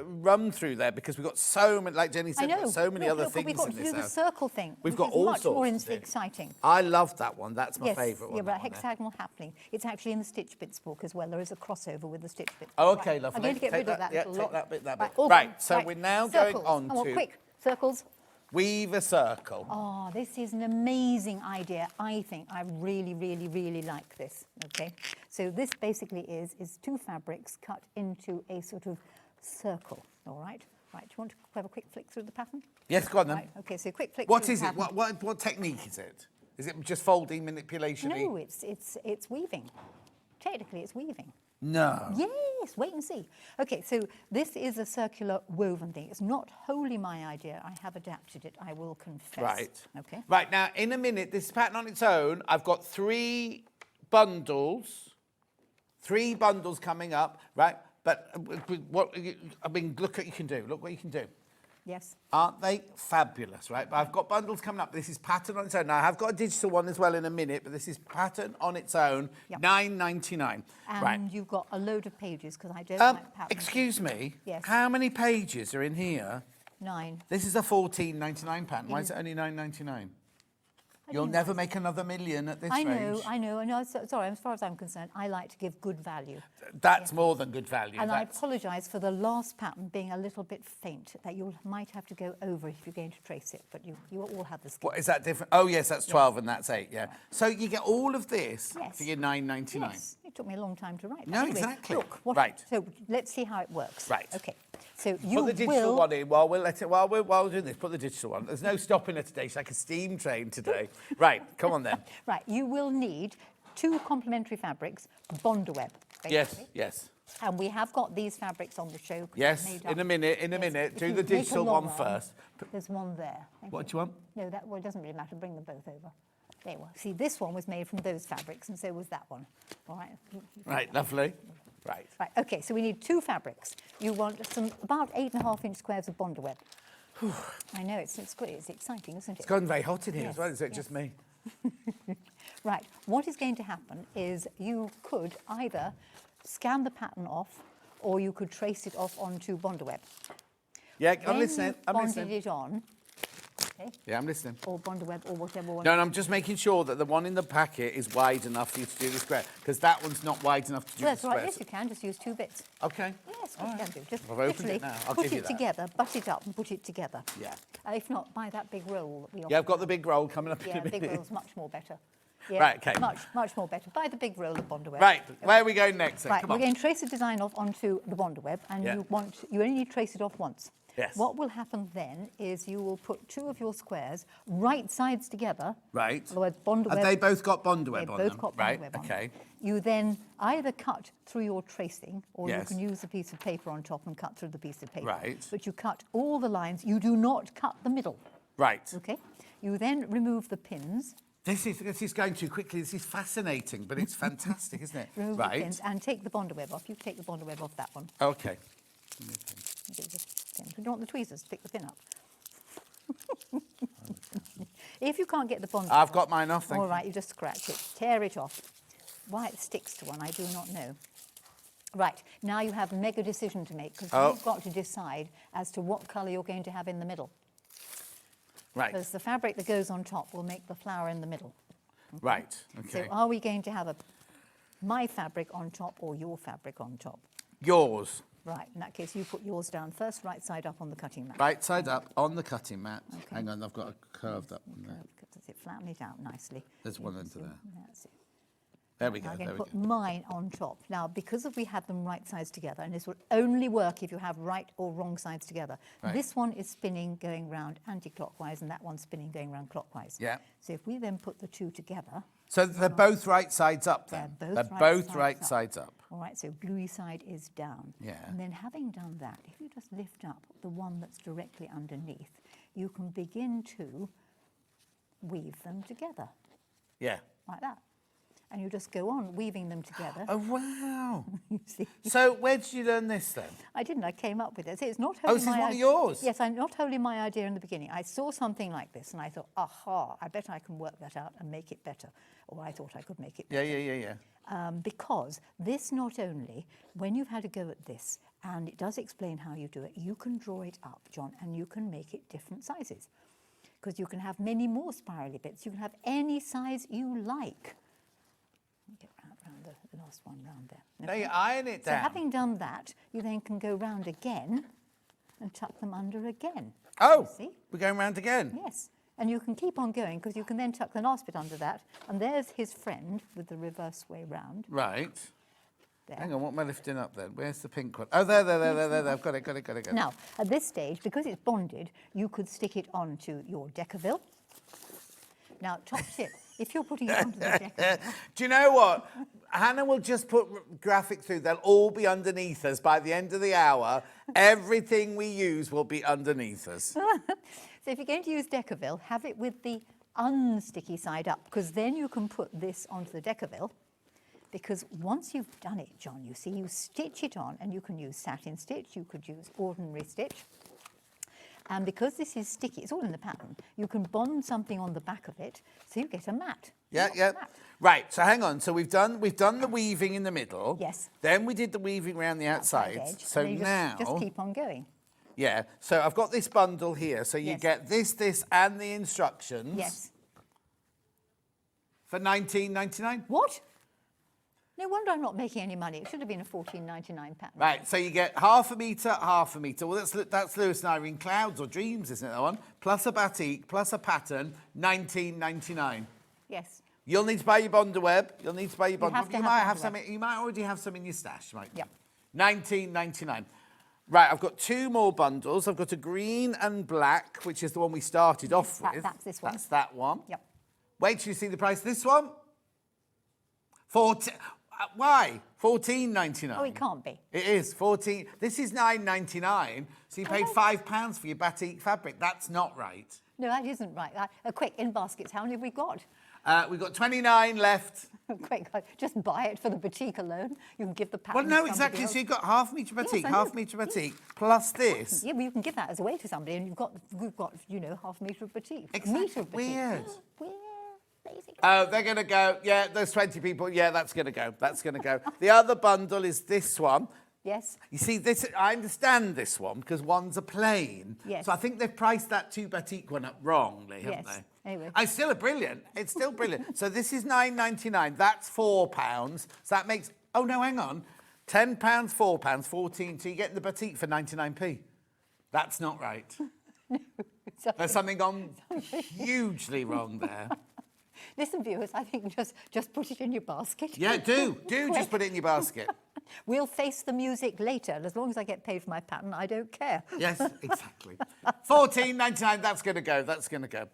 Speaker 1: run through there because we've got so many, like Jenny said, we've got so many other things
Speaker 14: we've got
Speaker 1: in
Speaker 14: to
Speaker 1: this
Speaker 14: do the
Speaker 1: house.
Speaker 14: circle thing.
Speaker 1: We've
Speaker 14: which
Speaker 1: got
Speaker 14: is
Speaker 1: all
Speaker 14: much
Speaker 1: sorts
Speaker 14: more
Speaker 1: of things.
Speaker 14: exciting.
Speaker 1: I love that one. That's my favourite one.
Speaker 14: Yeah,
Speaker 1: that
Speaker 14: but
Speaker 1: one there.
Speaker 14: hexagonal happening. It's actually in the Stitch Bits book as well. There is a crossover with the Stitch Bits.
Speaker 1: Oh, okay,
Speaker 14: right.
Speaker 1: lovely.
Speaker 14: I'm going to get rid of that little
Speaker 1: take
Speaker 14: lot.
Speaker 1: that bit, that
Speaker 14: right,
Speaker 1: bit.
Speaker 14: all
Speaker 1: Right,
Speaker 14: done.
Speaker 1: so we're now
Speaker 14: circles.
Speaker 1: going on to...
Speaker 14: quick, circles.
Speaker 1: Weave a circle.
Speaker 14: Oh, this is an amazing idea. I think I really, really, really like this. Okay, so this basically is 2 fabrics cut into a sort of circle. All right. Right. Do you want to have a quick flick through the pattern?
Speaker 1: Yes, go on then.
Speaker 14: Right. Okay. So quick flick.
Speaker 1: What
Speaker 14: through
Speaker 1: is
Speaker 14: the
Speaker 1: it?
Speaker 14: pattern.
Speaker 1: What technique is it? Is it just folding, manipulation?
Speaker 14: No, it's weaving. Technically, it's weaving.
Speaker 1: No.
Speaker 14: Yes, wait and see. Okay, so this is a circular woven thing. It's not wholly my idea. I have adapted it, I will confess.
Speaker 1: Right.
Speaker 14: Okay.
Speaker 1: Right, now, in a minute, this pattern on its own, I've got 3 bundles. 3 bundles coming up, right? But look what you can do. Look what you can do.
Speaker 14: Yes.
Speaker 1: Aren't they fabulous, right? But I've got bundles coming up. This is pattern on its own. Now, I have got a digital one as well in a minute, but this is pattern on its own, $9.99.
Speaker 14: And
Speaker 1: right.
Speaker 14: you've got a load of pages because I don't like patterns.
Speaker 1: Excuse me.
Speaker 14: Yes.
Speaker 1: How many pages are in here?
Speaker 14: 9.
Speaker 1: This is a £14.99 pattern. Why is it only £9.99? You'll never make another million at this
Speaker 14: I
Speaker 1: range.
Speaker 14: know. Sorry, as far as I'm concerned, I like to give good value.
Speaker 1: That's more than good value.
Speaker 14: And I apologise for the last pattern being a little bit faint, that you might have to go over if you're going to trace it, but you all have the skill.
Speaker 1: What, is that different? Oh, yes, that's 12 and that's 8, yeah. Right. So you get all of this for your £9.99.
Speaker 14: Yes, it took me a long time to write that.
Speaker 1: No,
Speaker 14: anyway,
Speaker 1: exactly.
Speaker 14: Look,
Speaker 1: right.
Speaker 14: So let's see how it works.
Speaker 1: Right.
Speaker 14: Okay. So you
Speaker 1: put the digital one in while we're doing this. Put the digital one. There's no stopping her today. She's like a steam train today. Right, come on then.
Speaker 14: Right, you will need 2 complementary fabrics, Bondaweb.
Speaker 1: Yes, yes.
Speaker 14: And we have got these fabrics on the show.
Speaker 1: Yes, in a minute. Do the digital one first.
Speaker 14: There's one there.
Speaker 1: What do you want?
Speaker 14: No, it doesn't really matter. Bring them both over. There you are. See, this one was made from those fabrics, and so was that one. All right.
Speaker 1: Right, lovely. Right.
Speaker 14: Right, okay, so we need 2 fabrics. You want about 8.5-inch squares of Bondaweb. I know, it's great, it's exciting, isn't it?
Speaker 1: It's gotten very hot in here as well, is it just me?
Speaker 14: Right, what is going to happen is you could either scan the pattern off or you could trace it off onto Bondaweb.
Speaker 1: Yeah, I'm listening.
Speaker 14: Bonded it on. Okay.
Speaker 1: Yeah, I'm listening.
Speaker 14: Or Bondaweb or whatever one.
Speaker 1: No, I'm just making sure that the one in the packet is wide enough for you to do the square, because that one's not wide enough to do the
Speaker 14: That's
Speaker 1: square.
Speaker 14: right, yes, you can, just use 2 bits.
Speaker 1: Okay.
Speaker 14: Yes, you can do. Just
Speaker 1: I've opened it now. I'll
Speaker 14: put
Speaker 1: give you
Speaker 14: it
Speaker 1: that.
Speaker 14: together, butt it up and put it together.
Speaker 1: Yeah.
Speaker 14: If not, buy that big roll that we offer.
Speaker 1: Yeah, I've got the big roll coming up in
Speaker 14: Yeah,
Speaker 1: a minute.
Speaker 14: big roll's much more better. Yeah,
Speaker 1: Right, okay.
Speaker 14: Much more better. Buy the big roll of Bondaweb.
Speaker 1: Right, where are we going next then?
Speaker 14: Right,
Speaker 1: Come
Speaker 14: we're
Speaker 1: on.
Speaker 14: going to trace the design off onto the Bondaweb, and
Speaker 1: Yeah.
Speaker 14: you only need to trace it off once.
Speaker 1: Yes.
Speaker 14: What will happen then is you will put 2 of your squares right sides together.
Speaker 1: Right.
Speaker 14: Otherwise, Bondaweb.
Speaker 1: Have they both got Bondaweb
Speaker 14: They've
Speaker 1: on
Speaker 14: both
Speaker 1: them?
Speaker 14: got
Speaker 1: Right,
Speaker 14: Bondaweb on
Speaker 1: okay.
Speaker 14: them. You then either cut through your tracing, or you
Speaker 1: Yes.
Speaker 14: can use a piece of paper on top and cut through the piece of paper.
Speaker 1: Right.
Speaker 14: But you cut all the lines. You do not cut the middle.
Speaker 1: Right.
Speaker 14: Okay. You then remove the pins.
Speaker 1: This is going too quickly. This is fascinating, but it's fantastic, isn't it?
Speaker 14: Remove the
Speaker 1: Right.
Speaker 14: pins and take the Bondaweb off. You take the Bondaweb off that one.
Speaker 1: Okay.
Speaker 14: You don't want the tweezers to pick the pin up. If you can't get the Bondaweb
Speaker 1: I've got mine off, thank
Speaker 14: all
Speaker 1: you.
Speaker 14: right, you just scratch it, tear it off. Why it sticks to one, I do not know. Right, now you have a mega decision to make, because you've got to decide as to what colour you're going to have in the middle.
Speaker 1: Right.
Speaker 14: Because the fabric that goes on top will make the flower in the middle.
Speaker 1: Right, okay.
Speaker 14: So are we going to have my fabric on top or your fabric on top?
Speaker 1: Yours.
Speaker 14: Right, in that case, you put yours down first, right side up on the cutting mat.
Speaker 1: Right side up on the cutting mat. Okay. Hang on, I've got a curved up one there.
Speaker 14: Does it flatten it out nicely?
Speaker 1: There's one under there.
Speaker 14: That's it.
Speaker 1: There we go,
Speaker 14: I'm going
Speaker 1: there
Speaker 14: to
Speaker 1: we
Speaker 14: put
Speaker 1: go.
Speaker 14: mine on top. Now, because we had them right sides together, and this will only work if you have right or wrong sides together.
Speaker 1: Right.
Speaker 14: This one is spinning going round anti-clockwise, and that one's spinning going round clockwise.
Speaker 1: Yeah.
Speaker 14: So if we then put the 2 together...
Speaker 1: So they're both right sides up then?
Speaker 14: They're
Speaker 1: both right sides up.
Speaker 14: All right, so bluey side is down.
Speaker 1: Yeah.
Speaker 14: And then having done that, if you just lift up the one that's directly underneath, you can begin to weave them together.
Speaker 1: Yeah.
Speaker 14: Like that. And you just go on weaving them together.
Speaker 1: Oh, wow.
Speaker 14: You see?
Speaker 1: So where did you learn this then?
Speaker 14: I didn't. I came up with it. See, it's not
Speaker 1: Oh,
Speaker 14: wholly
Speaker 1: this is
Speaker 14: my
Speaker 1: one of yours?
Speaker 14: Yes, I'm not wholly my idea in the beginning. I saw something like this and I thought, aha, I bet I can work that out and make it better. Or I thought I could make it better.
Speaker 1: Yeah.
Speaker 14: Because this not only, when you've had a go at this, and it does explain how you do it, you can draw it up, John, and you can make it different sizes. Because you can have many more spirally bits. You can have any size you like. Get round the last one round there.
Speaker 1: Now you iron it
Speaker 14: So
Speaker 1: down.
Speaker 14: having done that, you then can go round again and tuck them under again.
Speaker 1: Oh,
Speaker 14: see?
Speaker 1: we're going round again?
Speaker 14: Yes. And you can keep on going because you can then tuck the last bit under that. And there's his friend with the reverse way round.
Speaker 1: Right.
Speaker 14: There.
Speaker 1: Hang on, what am I lifting up then? Where's the pink one? Oh, there. I've got it.
Speaker 14: Now, at this stage, because it's bonded, you could stick it onto your Decaville. Now, top tip, if you're putting it onto the Decaville...
Speaker 1: Do you know what? Hannah will just put graphics through. They'll all be underneath us by the end of the hour. Everything we use will be underneath us.
Speaker 14: So if you're going to use Decaville, have it with the unsticky side up, because then you can put this onto the Decaville. Because once you've done it, John, you see, you stitch it on, and you can use satin stitch, you could use ordinary stitch. And because this is sticky, it's all in the pattern, you can bond something on the back of it, so you get a mat.
Speaker 1: Yeah. Right, so hang on. So we've done the weaving in the middle.
Speaker 14: Yes.
Speaker 1: Then we did the weaving around the outside.
Speaker 14: Edge,
Speaker 1: So
Speaker 14: and you
Speaker 1: now...
Speaker 14: just keep on going.
Speaker 1: Yeah, so I've got this bundle here. So you get this, and the instructions.
Speaker 14: Yes.
Speaker 1: For $19.99.
Speaker 14: What? No wonder I'm not making any money. It should have been a $14.99 pattern.
Speaker 1: Right, so you get half a metre, half a metre. Well, that's Lewis and Irene Clouds or Dreams, isn't it, that one? Plus a batik, plus a pattern, $19.99.
Speaker 14: Yes.
Speaker 1: You'll need to buy your Bondaweb. You'll need to buy your
Speaker 14: You have
Speaker 1: Bondaweb.
Speaker 14: to
Speaker 1: You
Speaker 14: have
Speaker 1: might have
Speaker 14: Bondaweb.
Speaker 1: some. You might already have some in your stash, right?
Speaker 14: Yep.
Speaker 1: $19.99. Right, I've got two more bundles. I've got a green and black, which is the one we started off with.
Speaker 14: That's this one.
Speaker 1: That's that one.
Speaker 14: Yep.
Speaker 1: Wait till you see the price of this one. Why? $14.99.
Speaker 14: Oh, it can't be.
Speaker 1: It is 14. This is $9.99. So you paid £5 for your batik fabric. That's not right.
Speaker 14: No, that isn't right. Quick, in baskets, how many have we got?
Speaker 1: We've got 29 left.
Speaker 14: Quick, just buy it for the batik alone. You can give the pattern
Speaker 1: Well,
Speaker 14: to
Speaker 1: no,
Speaker 14: somebody
Speaker 1: exactly.
Speaker 14: else.
Speaker 1: So you've got half metre batik,
Speaker 14: I
Speaker 1: half
Speaker 14: know.
Speaker 1: metre batik, plus this.
Speaker 14: Yeah, but you can give that as away to somebody, and we've got half a metre of batik.
Speaker 1: Exactly.
Speaker 14: Metre of batik.
Speaker 1: Weird.
Speaker 14: Weird. Lazy.
Speaker 1: Oh, they're going to go. Yeah, there's 20 people. Yeah, that's going to go. That's going to go. The other bundle is this one.
Speaker 14: Yes.
Speaker 1: You see, this I understand this one because one's a plain.
Speaker 14: Yes.
Speaker 1: So I think they've priced that two batik one up wrongly, haven't
Speaker 14: Yes.
Speaker 1: they?
Speaker 14: Anyway.
Speaker 1: It's still brilliant. It's still brilliant. So this is $9.99. That's £4. So that makes, oh no, hang on. £10, £4, 14. So you're getting the batik for 99p. That's not right. There's something gone hugely wrong there.
Speaker 14: Listen, viewers, I think just put it in your basket.
Speaker 1: Yeah, do just put it in your basket.
Speaker 14: We'll face the music later. And as long as I get paid for my pattern, I don't care.
Speaker 1: Yes, exactly. $14.99. That's going to go. That's going to go.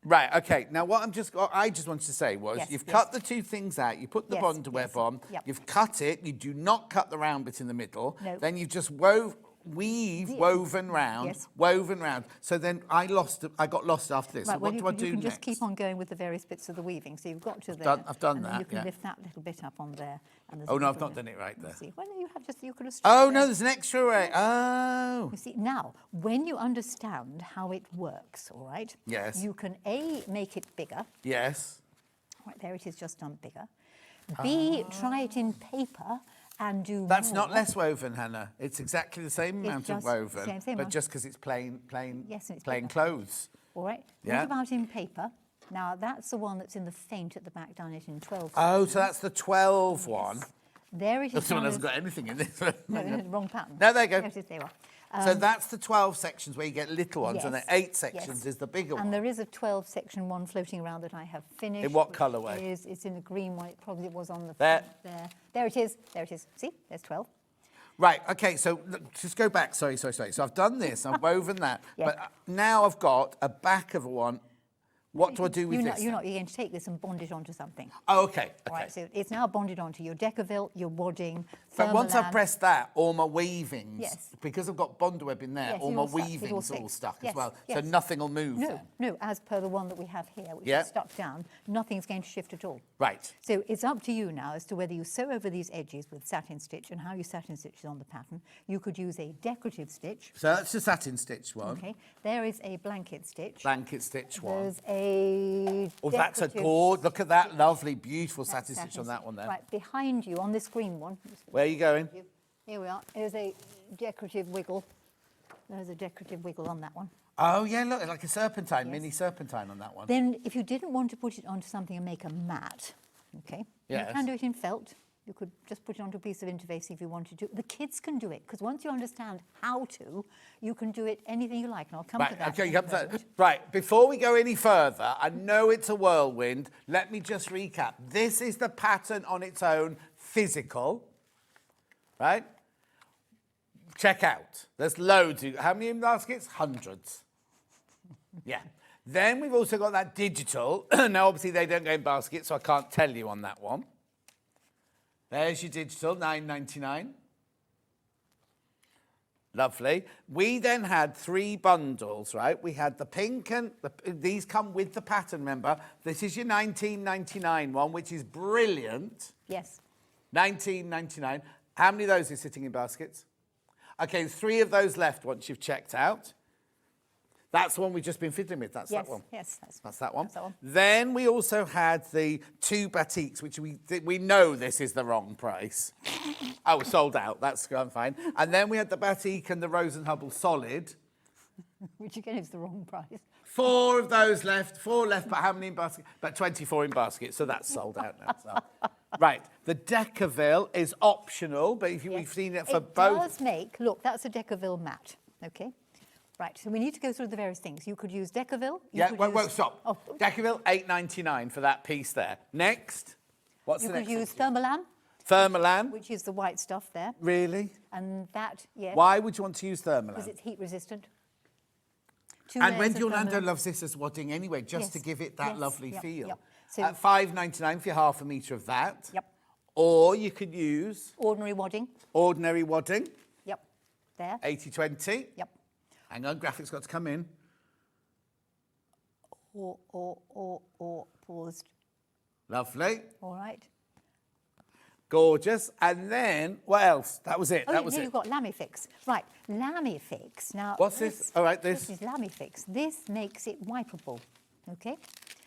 Speaker 1: Right. Okay. Now, what I just wanted to say was, you've cut the two things out. You put the Bondaweb on.
Speaker 14: Yep.
Speaker 1: You've cut it. You do not cut the round bit in the middle.
Speaker 14: No.
Speaker 1: Then you've just woven round,
Speaker 14: Yes.
Speaker 1: woven round. So then I got lost after this.
Speaker 14: Right,
Speaker 1: So what do I do
Speaker 14: you can
Speaker 1: next?
Speaker 14: just keep on going with the various bits of the weaving. So you've got to there.
Speaker 1: I've done
Speaker 14: and then
Speaker 1: that,
Speaker 14: you can
Speaker 1: yeah.
Speaker 14: lift that little bit up on there. And there's
Speaker 1: Oh
Speaker 14: a
Speaker 1: no, I've
Speaker 14: little
Speaker 1: not done it right there.
Speaker 14: See, well, you could have.
Speaker 1: Oh
Speaker 14: stretched
Speaker 1: no,
Speaker 14: there.
Speaker 1: there's an extra way. Oh.
Speaker 14: You see, now, when you understand how it works, all right?
Speaker 1: Yes.
Speaker 14: You can A, make it bigger.
Speaker 1: Yes.
Speaker 14: Right, there it is, just done bigger. B, try it in paper and do
Speaker 1: That's
Speaker 14: more.
Speaker 1: not less woven, Hannah. It's exactly the same
Speaker 14: It's
Speaker 1: amount of
Speaker 14: just
Speaker 1: woven,
Speaker 14: same
Speaker 1: but
Speaker 14: amount.
Speaker 1: just because it's plain
Speaker 14: Yes, and it's
Speaker 1: plain
Speaker 14: bigger.
Speaker 1: clothes.
Speaker 14: All right.
Speaker 1: Yeah.
Speaker 14: What about in paper? Now, that's the one that's in the faint at the back, done it in 12.
Speaker 1: Oh, so that's the 12 one.
Speaker 14: There it is.
Speaker 1: Someone
Speaker 14: done
Speaker 1: hasn't got anything in this one.
Speaker 14: No, the wrong pattern.
Speaker 1: No, there you go.
Speaker 14: There it is, there you are.
Speaker 1: So that's the 12 sections where you get little ones, and the
Speaker 14: Yes,
Speaker 1: 8 sections
Speaker 14: yes.
Speaker 1: is the bigger one.
Speaker 14: And there is a 12 section one floating around that I have finished.
Speaker 1: In what
Speaker 14: which
Speaker 1: colourway?
Speaker 14: It's in the green one. It probably was on the
Speaker 1: There.
Speaker 14: front there. There it is. There it is. See, there's 12.
Speaker 1: Right, okay, so look, just go back. Sorry. So I've done this, I've woven that,
Speaker 14: Yeah.
Speaker 1: but now I've got a back of a one. What do I do with this?
Speaker 14: You're going to take this and bond it onto something.
Speaker 1: Oh, okay.
Speaker 14: All right, so it's now bonded onto your Decavilt, your wadding,
Speaker 1: But once I've
Speaker 14: Thermolan.
Speaker 1: pressed that, all my weavings,
Speaker 14: Yes.
Speaker 1: because I've got Bondaweb in there,
Speaker 14: Yes,
Speaker 1: all
Speaker 14: you're
Speaker 1: my
Speaker 14: all stuck, it's all
Speaker 1: weavings all
Speaker 14: fixed.
Speaker 1: stuck as
Speaker 14: Yes,
Speaker 1: well.
Speaker 14: yes.
Speaker 1: So nothing will move
Speaker 14: No,
Speaker 1: then.
Speaker 14: no, as per the one that we have here, which
Speaker 1: Yeah.
Speaker 14: is stuck down, nothing's going to shift at all.
Speaker 1: Right.
Speaker 14: So it's up to you now as to whether you sew over these edges with satin stitch and how you satin stitch it on the pattern. You could use a decorative stitch.
Speaker 1: So that's the satin stitch one.
Speaker 14: Okay, there is a blanket stitch.
Speaker 1: Blanket stitch one.
Speaker 14: There's a
Speaker 1: Oh, that's a
Speaker 14: decorative
Speaker 1: gorgeous. Look at that lovely, beautiful
Speaker 14: That's
Speaker 1: satin stitch on that one there.
Speaker 14: Right, behind you on this green one.
Speaker 1: Where are you going?
Speaker 14: Here we are. There's a decorative wiggle. There's a decorative wiggle on that one.
Speaker 1: Oh, yeah, look, like a serpentine, mini serpentine on that one.
Speaker 14: Then, if you didn't want to put it onto something and make a mat, okay,
Speaker 1: Yes.
Speaker 14: you can do it in felt. You could just put it onto a piece of interfacing if you wanted to. The kids can do it, because once you understand how to, you can do it anything you like, and I'll come to
Speaker 1: Right,
Speaker 14: that.
Speaker 1: okay,
Speaker 14: in
Speaker 1: you
Speaker 14: a
Speaker 1: have to,
Speaker 14: moment.
Speaker 1: right, before we go any further, I know it's a whirlwind. Let me just recap. This is the pattern on its own, physical, right? Check out. There's loads. How many baskets? Hundreds. Yeah. Then we've also got that digital. Now, obviously, they don't go in baskets, so I can't tell you on that one. There's your digital, $9.99. Lovely. We then had 3 bundles, right? We had the pink and these come with the pattern, remember? This is your $19.99 one, which is brilliant.
Speaker 14: Yes.
Speaker 1: $19.99. How many of those are sitting in baskets? Okay, 3 of those left once you've checked out. That's the one we've just been fiddling with. That's
Speaker 14: yes,
Speaker 1: that one.
Speaker 14: Yes,
Speaker 1: That's that one.
Speaker 14: That's that one.
Speaker 1: Then we also had the 2 batiks, which we know this is the wrong price. Oh, it's sold out. That's fine. And then we had the batik and the Rose and Hubble solid.
Speaker 14: Which again is the wrong price.
Speaker 1: 4 of those left. 4 left, but how many in basket? But 24 in basket, so that's sold out now. So. Right. The Decaville is optional, but if we've seen it for both.
Speaker 14: It does make, look, that's a Decaville mat, okay? Right, so we need to go through the various things. You could use Decaville.
Speaker 1: Stop.
Speaker 14: Oh.
Speaker 1: Decaville, $8.99 for that piece there. Next. What's
Speaker 14: the
Speaker 1: next?
Speaker 14: You could use Thermolan.
Speaker 1: Thermolan.
Speaker 14: Which is the white stuff there.
Speaker 1: Really?
Speaker 14: And that, yes.
Speaker 1: Why would you want to use Thermolan?
Speaker 14: Because it's heat resistant.
Speaker 1: And Wendy Orlando loves this as wadding anyway, just to give it that lovely feel.
Speaker 14: Yep. So
Speaker 1: At $5.99 for your half a metre of that.
Speaker 14: Yep.
Speaker 1: Or you could use...
Speaker 14: Ordinary wadding.
Speaker 1: Ordinary wadding.
Speaker 14: Yep. There.
Speaker 1: 80/20.
Speaker 14: Yep.
Speaker 1: Hang on, graphics got to come in.
Speaker 14: Or paused.
Speaker 1: Lovely.
Speaker 14: All right.
Speaker 1: Gorgeous. And then, what else? That was it.
Speaker 14: Oh,
Speaker 1: that was it.
Speaker 14: You've got Lamifix. Right, Lamifix. Now,
Speaker 1: what's this? All right, this.
Speaker 14: This is Lamifix. This makes it wipeable, okay?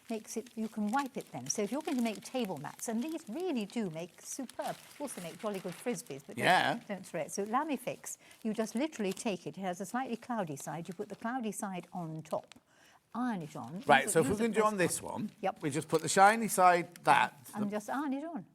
Speaker 14: Makes it, you can wipe it then. So if you're going to make table mats, and these really do make superb, also make jolly good frisbees, but don't throw it. So Lamifix, you just literally take it. It has a slightly cloudy side. You put the cloudy side on top. Iron it on.
Speaker 1: Right, so if we're going to do on this one,
Speaker 14: yep.
Speaker 1: we just put the shiny side,
Speaker 14: and just iron it on.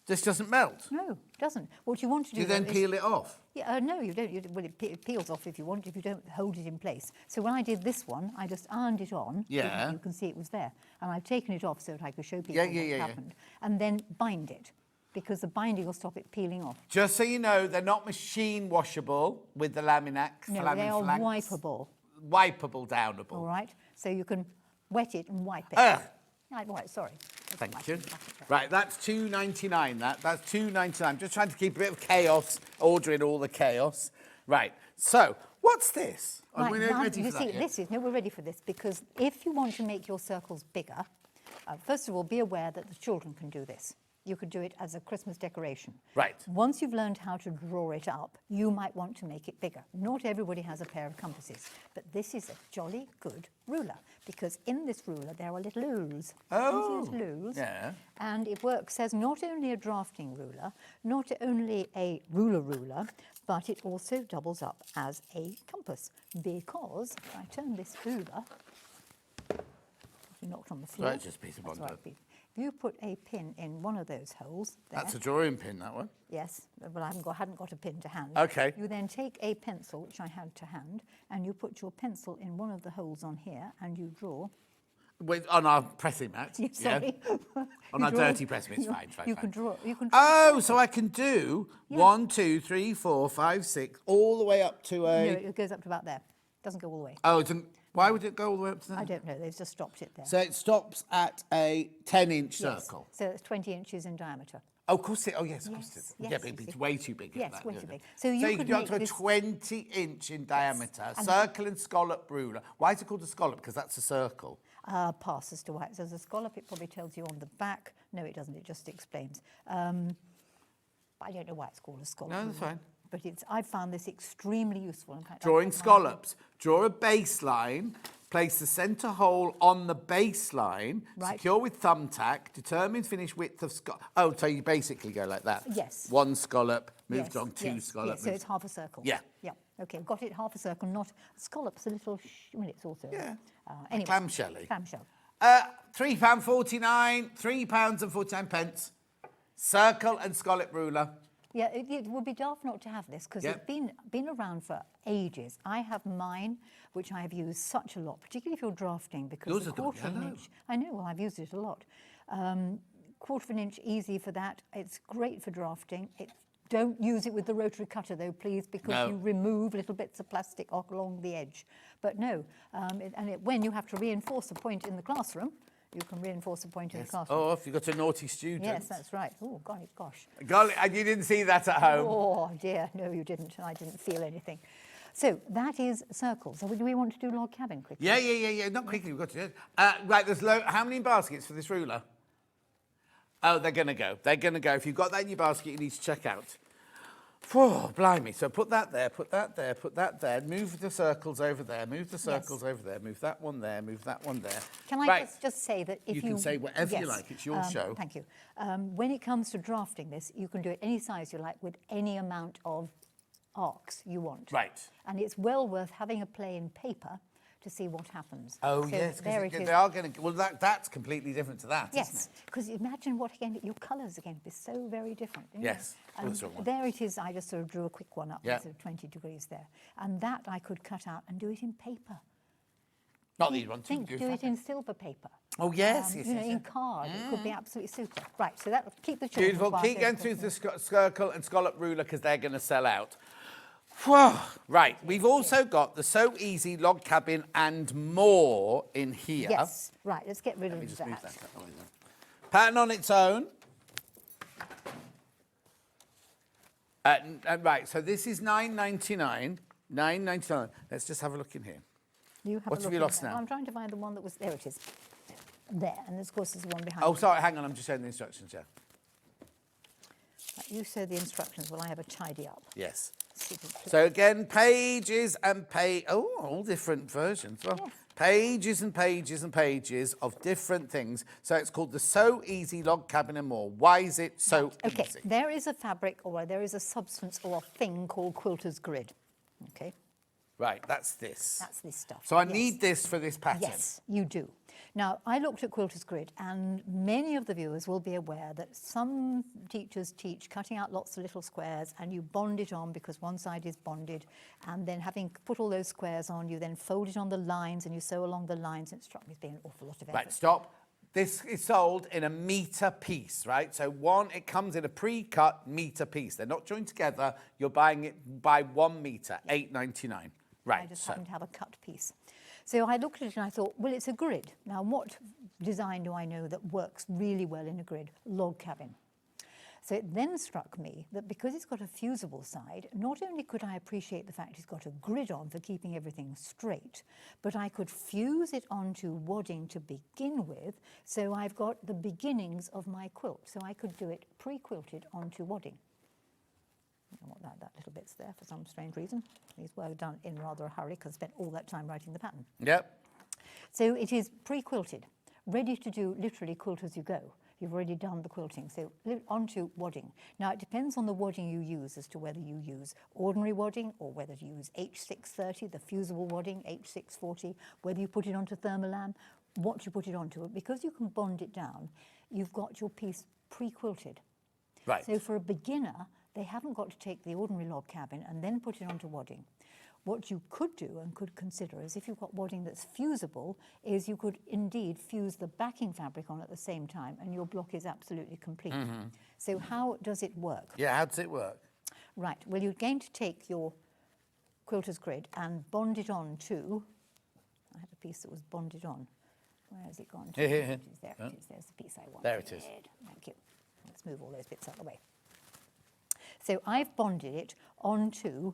Speaker 1: This doesn't melt?
Speaker 14: No, it doesn't. What you want to do...
Speaker 1: Do you then peel it off?
Speaker 14: Yeah, no, you don't. Well, it peels off if you want, if you don't hold it in place. So when I did this one, I just ironed it on.
Speaker 1: Yeah.
Speaker 14: You can see it was there. And I've taken it off so that I could show people what happened. And then bind it, because the binding will stop it peeling off.
Speaker 1: Just so you know, they're not machine washable with the Laminax.
Speaker 14: No, they are wipeable.
Speaker 1: Wipeable, downable.
Speaker 14: All right. So you can wet it and wipe it. Right, sorry.
Speaker 1: Thank you. Right, that's $2.99. That's $2.99. Just trying to keep a bit of chaos, ordering all the chaos. Right. So, what's this?
Speaker 14: Right,
Speaker 1: Are we ready for that yet?
Speaker 14: We're ready for this, because if you want to make your circles bigger, first of all, be aware that the children can do this. You could do it as a Christmas decoration.
Speaker 1: Right.
Speaker 14: Once you've learned how to draw it up, you might want to make it bigger. Not everybody has a pair of compasses, but this is a jolly good ruler, because in this ruler there are little lools.
Speaker 1: Oh,
Speaker 14: lools,
Speaker 1: yeah.
Speaker 14: And it works as not only a drafting ruler, not only a ruler, but it also doubles up as a compass, because if I turn this over, you knocked on the floor.
Speaker 1: Right, just a piece of bond.
Speaker 14: If you put a pin in one of those holes there...
Speaker 1: That's a drawing pin, that one?
Speaker 14: Yes, but I hadn't got a pin to hand.
Speaker 1: OK.
Speaker 14: You then take a pencil, which I had to hand, and you put your pencil in one of the holes on here, and you draw...
Speaker 1: On our pressing mat?
Speaker 14: Sorry.
Speaker 1: Yeah. On our dirty pressing mat, it's fine.
Speaker 14: You can draw...
Speaker 1: Oh, so I can do 1, 2, 3, 4, 5, 6, all the way up to a...
Speaker 14: No, it goes up to about there. It doesn't go all the way.
Speaker 1: Oh, why would it go all the way up to there?
Speaker 14: I don't know. They've just stopped it there.
Speaker 1: So it stops at a 10-inch circle?
Speaker 14: So it's 20 inches in diameter.
Speaker 1: Oh, of course it... Oh, yes, of course it is.
Speaker 14: Yes,
Speaker 1: yeah, but it's way too big.
Speaker 14: Yes, way too big.
Speaker 1: So you could do up to a 20-inch in diameter, circle and scallop ruler. Why is it called a scallop? Because that's a circle.
Speaker 14: Pass as to why it says a scallop. It probably tells you on the back. No, it doesn't. It just explains. I don't know why it's called a scallop.
Speaker 1: No, that's fine.
Speaker 14: But I found this extremely useful. In fact,
Speaker 1: drawing scallops. Draw a baseline, place the centre hole on the baseline, secure with thumbtack, determine finish width of scallop. Oh, so you basically go like that?
Speaker 14: Yes.
Speaker 1: One scallop, moved on, two scallops.
Speaker 14: Yes, so it's half a circle.
Speaker 1: Yeah.
Speaker 14: Yeah. Okay, got it, half a circle, not scallops, a little, well, it's also...
Speaker 1: Yeah.
Speaker 14: Anyway.
Speaker 1: Clamshelly.
Speaker 14: Clamshell.
Speaker 1: £3.49, £3.49. Circle and scallop ruler.
Speaker 14: Yeah, it would be daft not to have this, because it's been around for ages. I have mine, which I have used such a lot, particularly if you're drafting, because the quarter of an inch... I know, well, I've used it a lot. Quarter of an inch, easy for that. It's great for drafting. Don't use it with the rotary cutter, though, please, because you remove little bits of plastic along the edge. But no, when you have to reinforce a point in the classroom, you can reinforce a point in the classroom.
Speaker 1: Oh, if you've got a naughty student.
Speaker 14: Yes, that's right. Oh, golly, gosh.
Speaker 1: Golly, and you didn't see that at home?
Speaker 14: Oh, dear. No, you didn't. I didn't feel anything. So that is circles. So do we want to do log cabin quickly?
Speaker 1: Yeah. Not quickly. We've got to do it. Right, there's how many baskets for this ruler? Oh, they're going to go. They're going to go. If you've got that in your basket, you need to check out. Whew, blimey. So put that there, put that there, put that there. Move the circles over there, move the circles over there, move that one there, move that one there.
Speaker 14: Can I
Speaker 1: Right.
Speaker 14: just say that if you...
Speaker 1: You can say whatever you
Speaker 14: Yes,
Speaker 1: like. It's your show.
Speaker 14: Thank you. When it comes to drafting this, you can do it any size you like with any amount of arcs you want.
Speaker 1: Right.
Speaker 14: And it's well worth having a play in paper to see what happens.
Speaker 1: Oh,
Speaker 14: So
Speaker 1: yes,
Speaker 14: there
Speaker 1: because
Speaker 14: it
Speaker 1: they
Speaker 14: is.
Speaker 1: are going to... Well, that's completely different to that, isn't
Speaker 14: Yes,
Speaker 1: it?
Speaker 14: because imagine what, again, your colours are going to be so very different. isn't
Speaker 1: Yes.
Speaker 14: it?
Speaker 1: Oh, that's the wrong one.
Speaker 14: There it is. I just sort of drew a quick one up,
Speaker 1: Yeah.
Speaker 14: sort of 20 degrees there. And that I could cut out and do it in paper.
Speaker 1: Not that you want to
Speaker 14: Think, do it in silver paper.
Speaker 1: Oh, yes, yes,
Speaker 14: You know,
Speaker 1: yes,
Speaker 14: in
Speaker 1: yes.
Speaker 14: card. It could be absolutely super. Right, so that keep the children
Speaker 1: Beautiful.
Speaker 14: quiet
Speaker 1: Keep
Speaker 14: over
Speaker 1: going through the
Speaker 14: Christmas.
Speaker 1: circle and scallop ruler because they're going to sell out. Whew. Right, we've also got the So Easy log cabin and more in here.
Speaker 14: Yes, right, let's get rid
Speaker 1: Let me
Speaker 14: of
Speaker 1: just
Speaker 14: that.
Speaker 1: move that out of the way then. Pattern on its own. Right, so this is $9.99. $9.99. Let's just have a look in here.
Speaker 14: You have
Speaker 1: What
Speaker 14: a
Speaker 1: have
Speaker 14: look
Speaker 1: you
Speaker 14: in
Speaker 1: lost
Speaker 14: there.
Speaker 1: now?
Speaker 14: I'm trying to find the one that was, there it is. There, and of course there's the one behind
Speaker 1: Oh,
Speaker 14: it.
Speaker 1: sorry, hang on, I'm just showing the instructions, yeah.
Speaker 14: Right, you say the instructions while I have a tidy up.
Speaker 1: Yes. So again, pages and all different versions. Well,
Speaker 14: Yes.
Speaker 1: pages and pages and pages of different things. So it's called the So Easy log cabin and more. Why is it so
Speaker 14: Okay,
Speaker 1: easy?
Speaker 14: there is a fabric or there is a substance or a thing called quilter's grid. Okay,
Speaker 1: Right, that's this.
Speaker 14: that's this stuff.
Speaker 1: So I
Speaker 14: Yes.
Speaker 1: need this for this pattern.
Speaker 14: Yes, you do. Now, I looked at Quilter's Grid, and many of the viewers will be aware that some teachers teach cutting out lots of little squares, and you bond it on because one side is bonded, and then having put all those squares on, you then fold it on the lines, and you sew along the lines, and it struck me as being an awful lot of effort.
Speaker 1: Right, stop. This is sold in a metre piece, right? So it comes in a pre-cut metre piece. They're not joined together. You're buying it by 1 metre, $8.99. Right,
Speaker 14: I just happen to have a cut piece. So I looked at it and I thought, well, it's a grid. Now, what design do I know that works really well in a grid? Log cabin. So it then struck me that because it's got a fusible side, not only could I appreciate the fact it's got a grid on for keeping everything straight, but I could fuse it onto wadding to begin with, so I've got the beginnings of my quilt. So I could do it pre-quilted onto wadding. I want that little bit's there for some strange reason. These were done in rather a hurry because I spent all that time writing the pattern.
Speaker 1: Yep.
Speaker 14: So it is pre-quilted, ready to do literally quilt as you go. You've already done the quilting, so onto wadding. Now it depends on the wadding you use as to whether you use ordinary wadding or whether you use H630, the fusible wadding, H640, whether you put it onto thermolam, what you put it onto. Because you can bond it down, you've got your piece pre-quilted.
Speaker 1: Right.
Speaker 14: So for a beginner, they haven't got to take the ordinary log cabin and then put it onto wadding. What you could do and could consider is if you've got wadding that's fusible, is you could indeed fuse the backing fabric on at the same time and your block is absolutely complete.
Speaker 1: Mhm.
Speaker 14: So how does it work?
Speaker 1: Yeah, how does it work?
Speaker 14: Right, well, you're going to take your quilter's grid and bond it on to, I had a piece that was bonded on. Where has it gone to?
Speaker 1: Here.
Speaker 14: There it is, there's the piece I wanted.
Speaker 1: There it is.
Speaker 14: Thank you. Let's move all those bits out of the way. So I've bonded it onto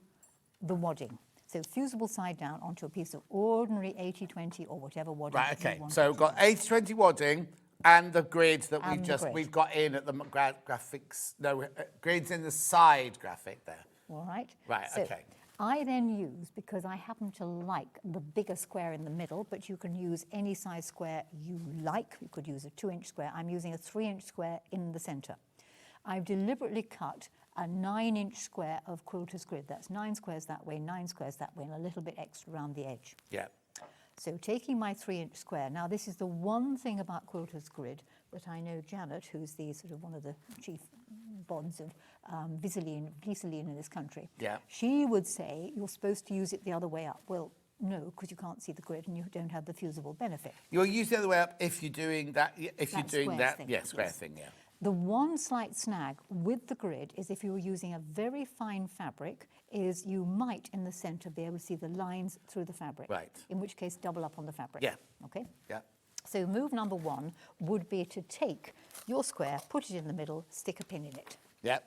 Speaker 14: the wadding. So fusible side down onto a piece of ordinary 80-20 or whatever wadding.
Speaker 1: Right,
Speaker 14: you
Speaker 1: okay.
Speaker 14: want
Speaker 1: So
Speaker 14: it
Speaker 1: we've got 80-20 wadding and the grid that
Speaker 14: And the grid.
Speaker 1: we've got in at the graphics. No, grid's in the side graphic there.
Speaker 14: All right.
Speaker 1: Right,
Speaker 14: So
Speaker 1: okay.
Speaker 14: I then use, because I happen to like the bigger square in the middle, but you can use any size square you like. You could use a 2-inch square. I'm using a 3-inch square in the center. I've deliberately cut a 9-inch square of quilter's grid. That's 9 squares that way, 9 squares that way, and a little bit extra around the edge.
Speaker 1: Yeah.
Speaker 14: So taking my 3-inch square, now this is the one thing about quilter's grid that I know Janet, who's the sort of one of the chief bonds of Visaline in this country,
Speaker 1: Yeah.
Speaker 14: she would say you're supposed to use it the other way up. Well, no, because you can't see the grid and you don't have the fusible benefit.
Speaker 1: You'll use the other way up if you're doing that. If you're
Speaker 14: That
Speaker 1: doing
Speaker 14: square
Speaker 1: that,
Speaker 14: thing,
Speaker 1: yeah, square
Speaker 14: yes.
Speaker 1: thing, yeah.
Speaker 14: The one slight snag with the grid is if you're using a very fine fabric, is you might in the center be able to see the lines through the fabric.
Speaker 1: Right.
Speaker 14: In which case, double up on the fabric.
Speaker 1: Yeah.
Speaker 14: Okay.
Speaker 1: Yeah.
Speaker 14: So move number 1 would be to take your square, put it in the middle, stick a pin in it.
Speaker 1: Yeah.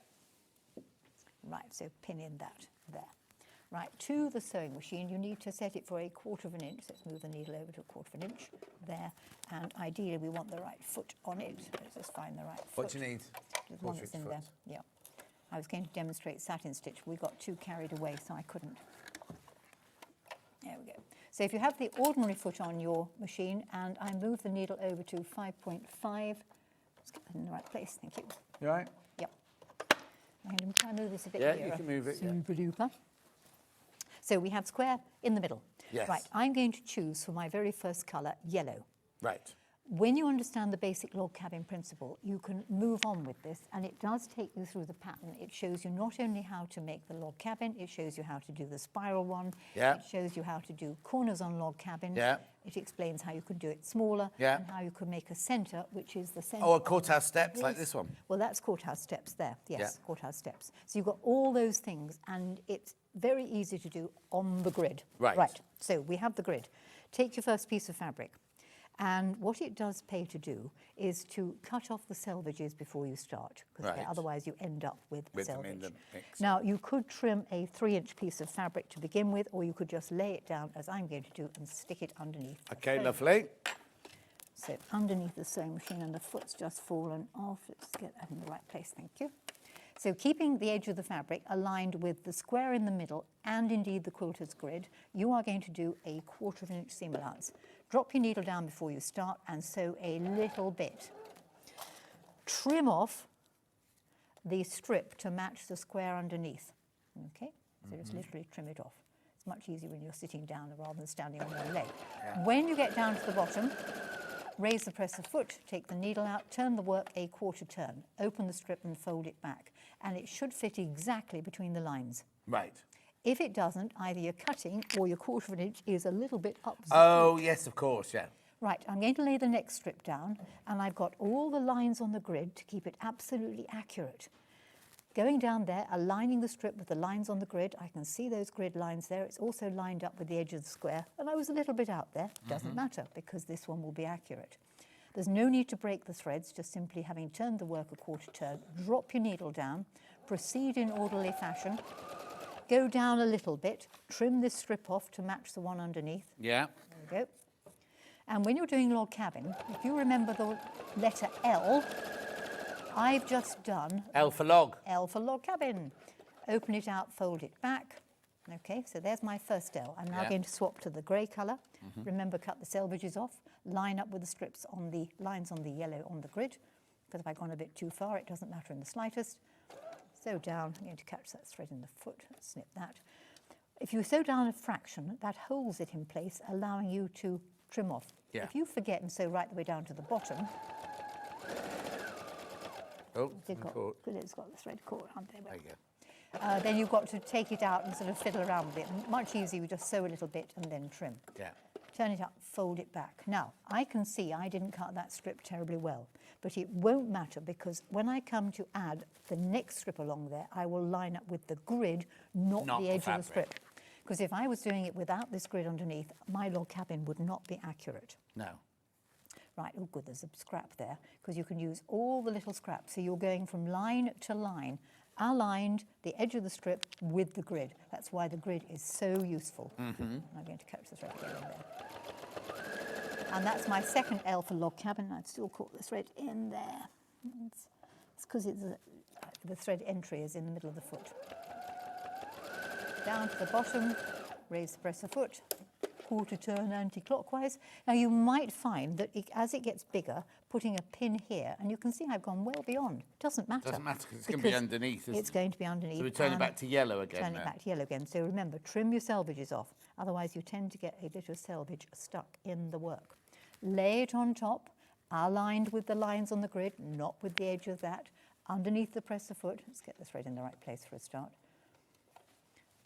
Speaker 14: Right, so pin in that there. Right, to the sewing machine, you need to set it for 1/4 of an inch. Let's move the needle over to 1/4 of an inch there. And ideally, we want the right foot on it. Let's just find the right foot.
Speaker 1: What do you need?
Speaker 14: The one
Speaker 1: 1/4
Speaker 14: that's in
Speaker 1: foot.
Speaker 14: there, yeah. I was going to demonstrate satin stitch. We got too carried away, so I couldn't. There we go. So if you have the ordinary foot on your machine, and I move the needle over to 5.5, let's get that in the right place, thank you.
Speaker 1: You all right?
Speaker 14: Yep. I'm going to try and move this a bit
Speaker 1: Yeah,
Speaker 14: nearer.
Speaker 1: you can move it. Yeah.
Speaker 14: Super duper. So we have square in the middle.
Speaker 1: Yes.
Speaker 14: Right, I'm going to choose for my very first colour, yellow.
Speaker 1: Right.
Speaker 14: When you understand the basic log cabin principle, you can move on with this, and it does take you through the pattern. It shows you not only how to make the log cabin, it shows you how to do the spiral one.
Speaker 1: Yeah.
Speaker 14: It shows you how to do corners on log cabin.
Speaker 1: Yeah.
Speaker 14: It explains how you can do it smaller.
Speaker 1: Yeah.
Speaker 14: And how you can make a centre, which is the centre.
Speaker 1: Oh, a courthouse steps like this one.
Speaker 14: Well, that's courthouse steps there. Yes,
Speaker 1: Yeah.
Speaker 14: courthouse steps. So you've got all those things, and it's very easy to do on the grid.
Speaker 1: Right.
Speaker 14: Right. So we have the grid. Take your first piece of fabric. And what it does pay to do is to cut off the selvages before you start, because
Speaker 1: Right.
Speaker 14: otherwise you end up with
Speaker 1: With them
Speaker 14: selvage.
Speaker 1: in the mix.
Speaker 14: Now, you could trim a 3-inch piece of fabric to begin with, or you could just lay it down, as I'm going to do, and stick it underneath.
Speaker 1: Okay, lovely.
Speaker 14: So underneath the sewing machine, and the foot's just fallen off. Let's get that in the right place, thank you. So keeping the edge of the fabric aligned with the square in the middle, and indeed the quilter's grid, you are going to do a 1/4 inch seam allowance. Drop your needle down before you start and sew a little bit. Trim off the strip to match the square underneath. Okay, so just literally trim it off. It's much easier when you're sitting down rather than standing on one leg.
Speaker 1: Yeah.
Speaker 14: When you get down to the bottom, raise the presser foot, take the needle out, turn the work a 1/4 turn, open the strip and fold it back, and it should fit exactly between the lines.
Speaker 1: Right.
Speaker 14: If it doesn't, either your cutting or your 1/4 inch is a little bit up.
Speaker 1: Oh, yes, of course, yeah.
Speaker 14: Right, I'm going to lay the next strip down, and I've got all the lines on the grid to keep it absolutely accurate. Going down there, aligning the strip with the lines on the grid, I can see those grid lines there. It's also lined up with the edge of the square, and I was a little bit out there. Doesn't matter, because this one will be accurate. There's no need to break the threads, just simply having turned the work a 1/4 turn, drop your needle down, proceed in orderly fashion, go down a little bit, trim this strip off to match the one underneath.
Speaker 1: Yeah.
Speaker 14: There we go. And when you're doing log cabin, if you remember the letter L, I've just done
Speaker 1: L for log.
Speaker 14: L for log cabin. Open it out, fold it back. Okay, so there's my first L. I'm now
Speaker 1: Yeah.
Speaker 14: going to swap to the grey colour. Remember, cut the selvages off. Line up with the strips on the lines on the yellow on the grid, because if I've gone a bit too far, it doesn't matter in the slightest. Sew down. I'm going to catch that thread in the foot. Snip that. If you sew down a fraction, that holds it in place, allowing you to trim off.
Speaker 1: Yeah.
Speaker 14: If you forget and sew right the way down to the bottom,
Speaker 1: Oh,
Speaker 14: it's got,
Speaker 1: caught.
Speaker 14: it's got the thread caught.
Speaker 1: There you go.
Speaker 14: Then you've got to take it out and sort of fiddle around with it. Much easier, you just sew a little bit and then trim.
Speaker 1: Yeah.
Speaker 14: Turn it up, fold it back. Now, I can see I didn't cut that strip terribly well, but it won't matter, because when I come to add the next strip along there, I will line up with the grid, not the edge of the strip. Because if I was doing it without this grid underneath, my log cabin would not be accurate.
Speaker 1: No.
Speaker 14: Right, oh good, there's a scrap there, because you can use all the little scraps. So you're going from line to line, aligned the edge of the strip with the grid. That's why the grid is so useful. I'm going to catch the thread again in there. And that's my second L for log cabin. I've still caught the thread in there. It's because the thread entry is in the middle of the foot. Down to the bottom, raise the presser foot, 1/4 turn anti-clockwise. Now you might find that as it gets bigger, putting a pin here, and you can see I've gone well beyond. Doesn't matter.
Speaker 1: Doesn't matter, because it's going to be underneath, isn't
Speaker 14: It's
Speaker 1: it?
Speaker 14: going to be underneath.
Speaker 1: So we turn it
Speaker 14: and
Speaker 1: back to yellow again
Speaker 14: Turn
Speaker 1: now.
Speaker 14: it back to yellow again. So remember, trim your selvages off. Otherwise, you tend to get a bit of selvage stuck in the work. Lay it on top, aligned with the lines on the grid, not with the edge of that. Underneath the presser foot. Let's get the thread in the right place for a start.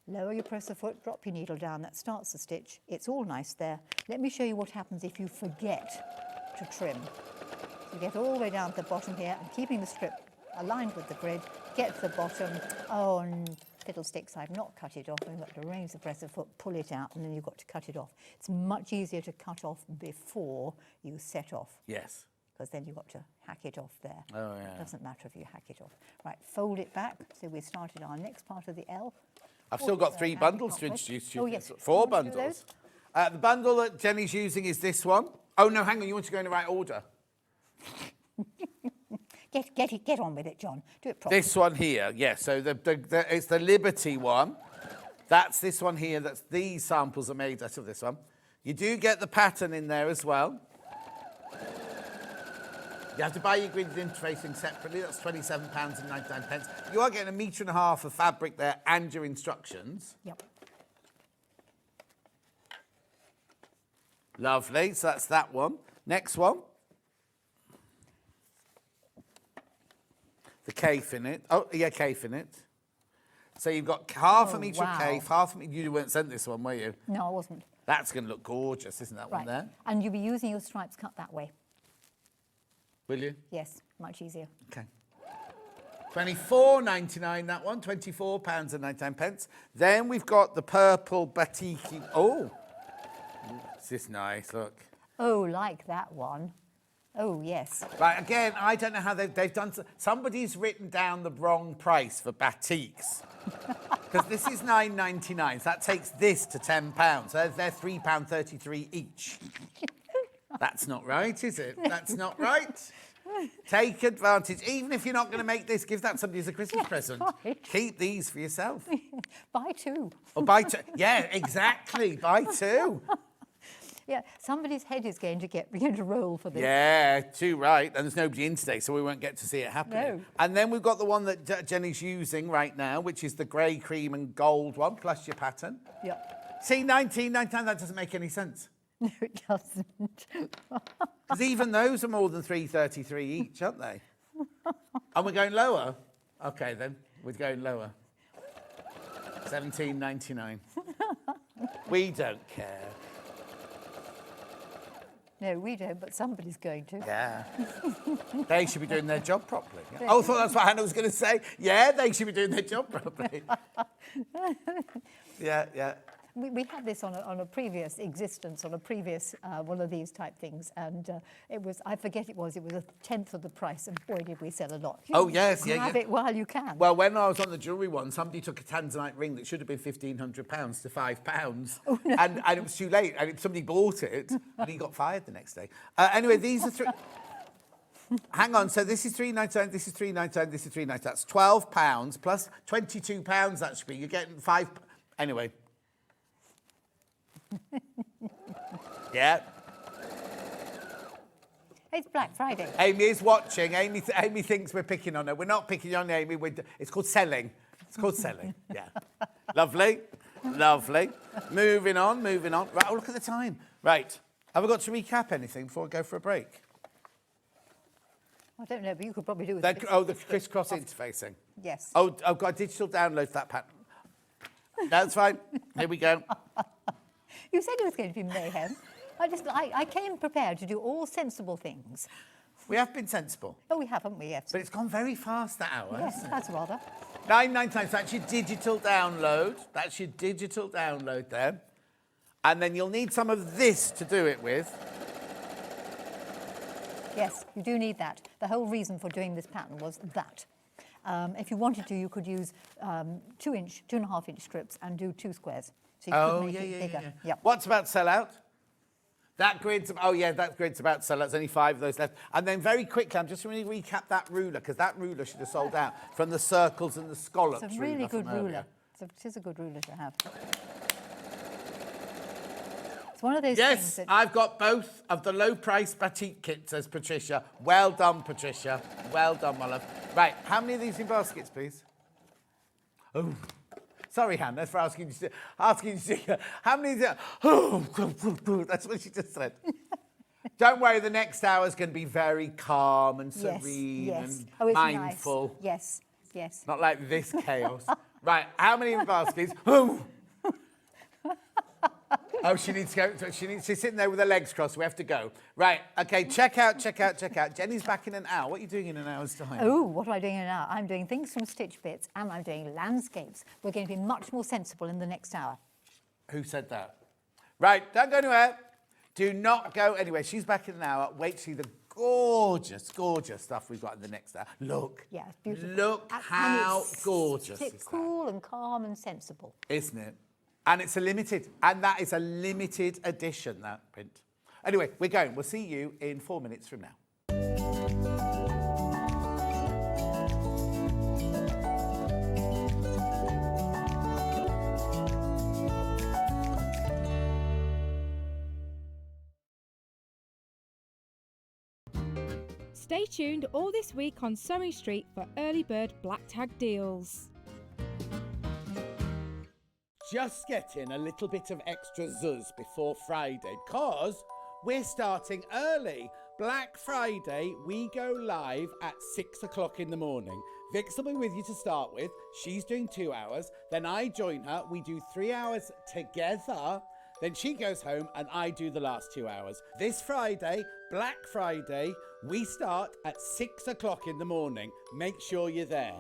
Speaker 14: Lower your presser foot, drop your needle down. That starts the stitch. It's all nice there. Let me show you what happens if you forget to trim. So you get all the way down to the bottom here, and keeping the strip aligned with the grid, get to the bottom. Oh, and fiddlesticks, I've not cut it off. We've got to raise the presser foot, pull it out, and then you've got to cut it off. It's much easier to cut off before you set off.
Speaker 1: Yes.
Speaker 14: Because then you've got to hack it off there.
Speaker 1: Oh, yeah.
Speaker 14: It doesn't matter if you hack it off. Right, fold it back. So we started our next part of the L.
Speaker 1: I've still got 3 bundles to introduce you.
Speaker 14: Oh, yes.
Speaker 1: 4
Speaker 14: You want to do
Speaker 1: bundles. The bundle that Jenny's using is this one. Oh, no, hang on. You want to go in the right order.
Speaker 14: Get on with it, John. Do it properly.
Speaker 1: This one here, yeah. So it's the Liberty one. That's this one here. That's these samples are made out of this one. You do get the pattern in there as well. You have to buy your grid interfacing separately. That's £27.99. You are getting 1.5 metres of fabric there and your instructions.
Speaker 14: Yep.
Speaker 1: Lovely. So that's that one. Next one. The cafe in it. Oh, yeah, cafe in it. So you've got half a metre of cafe, half a metre. You weren't sent this one, were you?
Speaker 14: No, I wasn't.
Speaker 1: That's going to look gorgeous, isn't that one there?
Speaker 14: And you'll be using your stripes cut that way.
Speaker 1: Will you?
Speaker 14: Yes, much easier.
Speaker 1: Okay. £24.99 that one, £24.99. Then we've got the purple batik. Oh, is this nice? Look.
Speaker 14: Oh, like that one. Oh, yes.
Speaker 1: Right, again, I don't know how they've done... Somebody's written down the wrong price for batiks. Because this is £9.99, so that takes this to £10. So they're £3.33 each. That's not right, is it? That's not right. Take advantage. Even if you're not going to make this, give that to somebody as a Christmas present.
Speaker 14: Right.
Speaker 1: Keep these for yourself.
Speaker 14: Buy two.
Speaker 1: Or buy two. Yeah, exactly. Buy two.
Speaker 14: Yeah, somebody's head is going to roll for this.
Speaker 1: Yeah, too right. And there's nobody in today, so we won't get to see it happening.
Speaker 14: No.
Speaker 1: And then we've got the one that Jenny's using right now, which is the grey, cream and gold one, plus your pattern.
Speaker 14: Yep.
Speaker 1: See, £19.99, that doesn't make any sense.
Speaker 14: No, it doesn't.
Speaker 1: Because even those are more than £3.33 each, aren't they? And we're going lower? OK, then. We're going lower. £17.99. We don't care.
Speaker 14: No, we don't, but somebody's going to.
Speaker 1: Yeah. They should be doing their job properly. Yeah. Oh, I thought that's what Hannah was going to say. Yeah, they should be doing their job properly. Yeah.
Speaker 14: We had this on a previous existence, on a previous one of these type things, and it was, I forget it was a tenth of the price, and boy, did we sell a lot.
Speaker 1: Oh, yes, yeah.
Speaker 14: Have it while you can.
Speaker 1: Well, when I was on the jewellery one, somebody took a tanzanite ring that should have been £1,500 to £5. Oh, no. And it was too late, and somebody bought it, and he got fired the next day. Anyway, these are three... Hang on, so this is £3.99, this is £3.99, this is £3.99. That's £12 plus £22 that should be. You're getting £5... Anyway... Yeah.
Speaker 14: It's Black Friday.
Speaker 1: Amy is watching. Amy thinks we're picking on her. We're not picking on Amy. It's called selling. It's called selling. Yeah. Lovely. Lovely. Moving on. Right, oh, look at the time. Right. Have I got to recap anything before I go for a break?
Speaker 14: I don't know, but you could probably do it.
Speaker 1: The crisscross interfacing.
Speaker 14: Yes.
Speaker 1: Oh, I've got a digital download for that pattern. That's fine. Here we go.
Speaker 14: You said it was going to be mayhem. I came prepared to do all sensible things.
Speaker 1: We have been sensible.
Speaker 14: Oh, we have, haven't we? Yes.
Speaker 1: But it's gone very fast that hour.
Speaker 14: Yes, that's rather.
Speaker 1: £9.99. That's your digital download. That's your digital download there. And then you'll need some of this to do it with.
Speaker 14: Yes, you do need that. The whole reason for doing this pattern was that. If you wanted to, you could use 2.5-inch strips and do 2 squares. So you could make it bigger.
Speaker 1: Yeah. What's about sell out? That grid's, that grid's about to sell out. There's only 5 of those left. And then very quickly, I'm just going to recap that ruler, because that ruler should have sold out from the circles and the scallops.
Speaker 14: It's a really good ruler. It is a good ruler to have. It's one of those things that...
Speaker 1: I've got both of the low-price batik kits, says Patricia. Well done, Patricia. Well done, my love. Right, how many of these in baskets, please? Oh, sorry, Hannah, for asking you to how many? That's what she just said. Don't worry, the next hour is going to be very calm and serene and mindful.
Speaker 14: Nice. Yes.
Speaker 1: Not like this chaos. Right, how many in baskets? Oh, she needs to go. She's sitting there with her legs crossed. We have to go. Right, okay, check out. Jenny's back in an hour. What are you doing in an hour's time?
Speaker 14: Oh, what am I doing in an hour? I'm doing things from Stitch Bits and I'm doing landscapes. We're going to be much more sensible in the next hour.
Speaker 1: Who said that? Right, don't go anywhere. Do not go anywhere. She's back in an hour. Wait to see the gorgeous, gorgeous stuff we've got in the next hour. Look.
Speaker 14: Yeah, it's beautiful.
Speaker 1: Look how gorgeous
Speaker 14: it's cool and calm and sensible.
Speaker 1: Isn't it? And it's a limited, and that is a limited edition, that print. Anyway, we're going. We'll see you in 4 minutes from now.
Speaker 2: Stay tuned all this week on Sewing Street for early bird black tag deals.
Speaker 1: Just getting a little bit of extra zuzz before Friday because we're starting early. Black Friday, we go live at 6 o'clock in the morning. Vix will be with you to start with. She's doing 2 hours. Then I join her. We do 3 hours together. Then she goes home and I do the last 2 hours. This Friday, Black Friday, we start at 6 o'clock in the morning. Make sure you're there.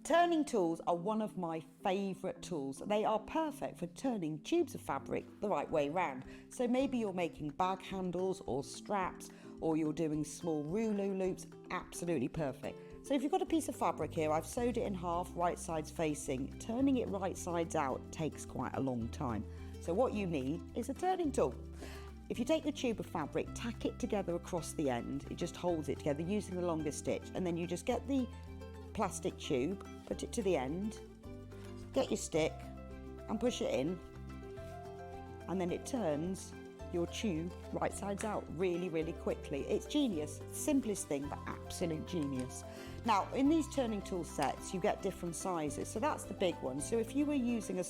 Speaker 15: Turning tools are one of my favourite tools. They are perfect for turning tubes of fabric the right way round. So maybe you're making bag handles or straps, or you're doing small rouleau loops, absolutely perfect. So if you've got a piece of fabric here, I've sewed it in half, right sides facing. Turning it right sides out takes quite a long time. So what you need is a turning tool. If you take the tube of fabric, tack it together across the end, it just holds it together using the longest stitch, and then you just get the plastic tube, put it to the end, get your stick and push it in, and then it turns your tube right sides out really, really quickly. It's genius. Simplest thing, but absolute genius. Now, in these turning tool sets, you get different sizes. So that's the big one. So if you were using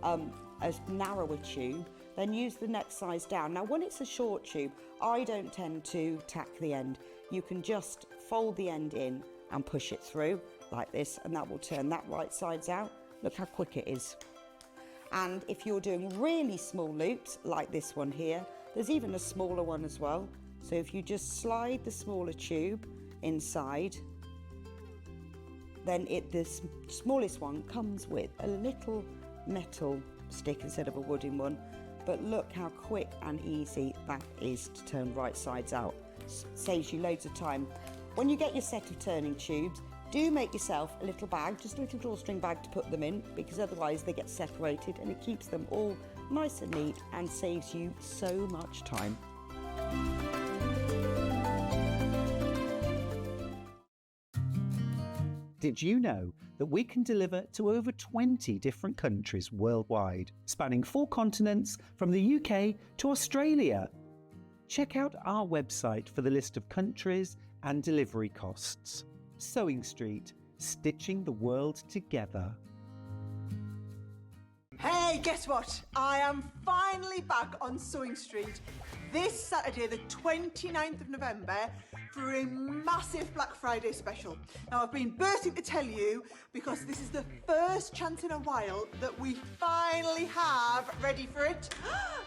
Speaker 15: a narrower tube, then use the next size down. Now, when it's a short tube, I don't tend to tack the end. You can just fold the end in and push it through like this, and that will turn that right sides out. Look how quick it is. And if you're doing really small loops like this one here, there's even a smaller one as well. So if you just slide the smaller tube inside, then the smallest one comes with a little metal stick instead of a wooden one. But look how quick and easy that is to turn right sides out. Saves you loads of time. When you get your set of turning tubes, do make yourself a little bag, just a little drawstring bag to put them in, because otherwise they get separated, and it keeps them all nice and neat and saves you so much time.
Speaker 4: Did you know that we can deliver to over 20 different countries worldwide, spanning 4 continents from the UK to Australia? Check out our website for the list of countries and delivery costs. Sewing Street, stitching the world together.
Speaker 6: Hey, guess what? I am finally back on Sewing Street this Saturday, the 29th of November, for a massive Black Friday special. Now, I've been bursting to tell you because this is the first chance in a while that we finally have, ready for it,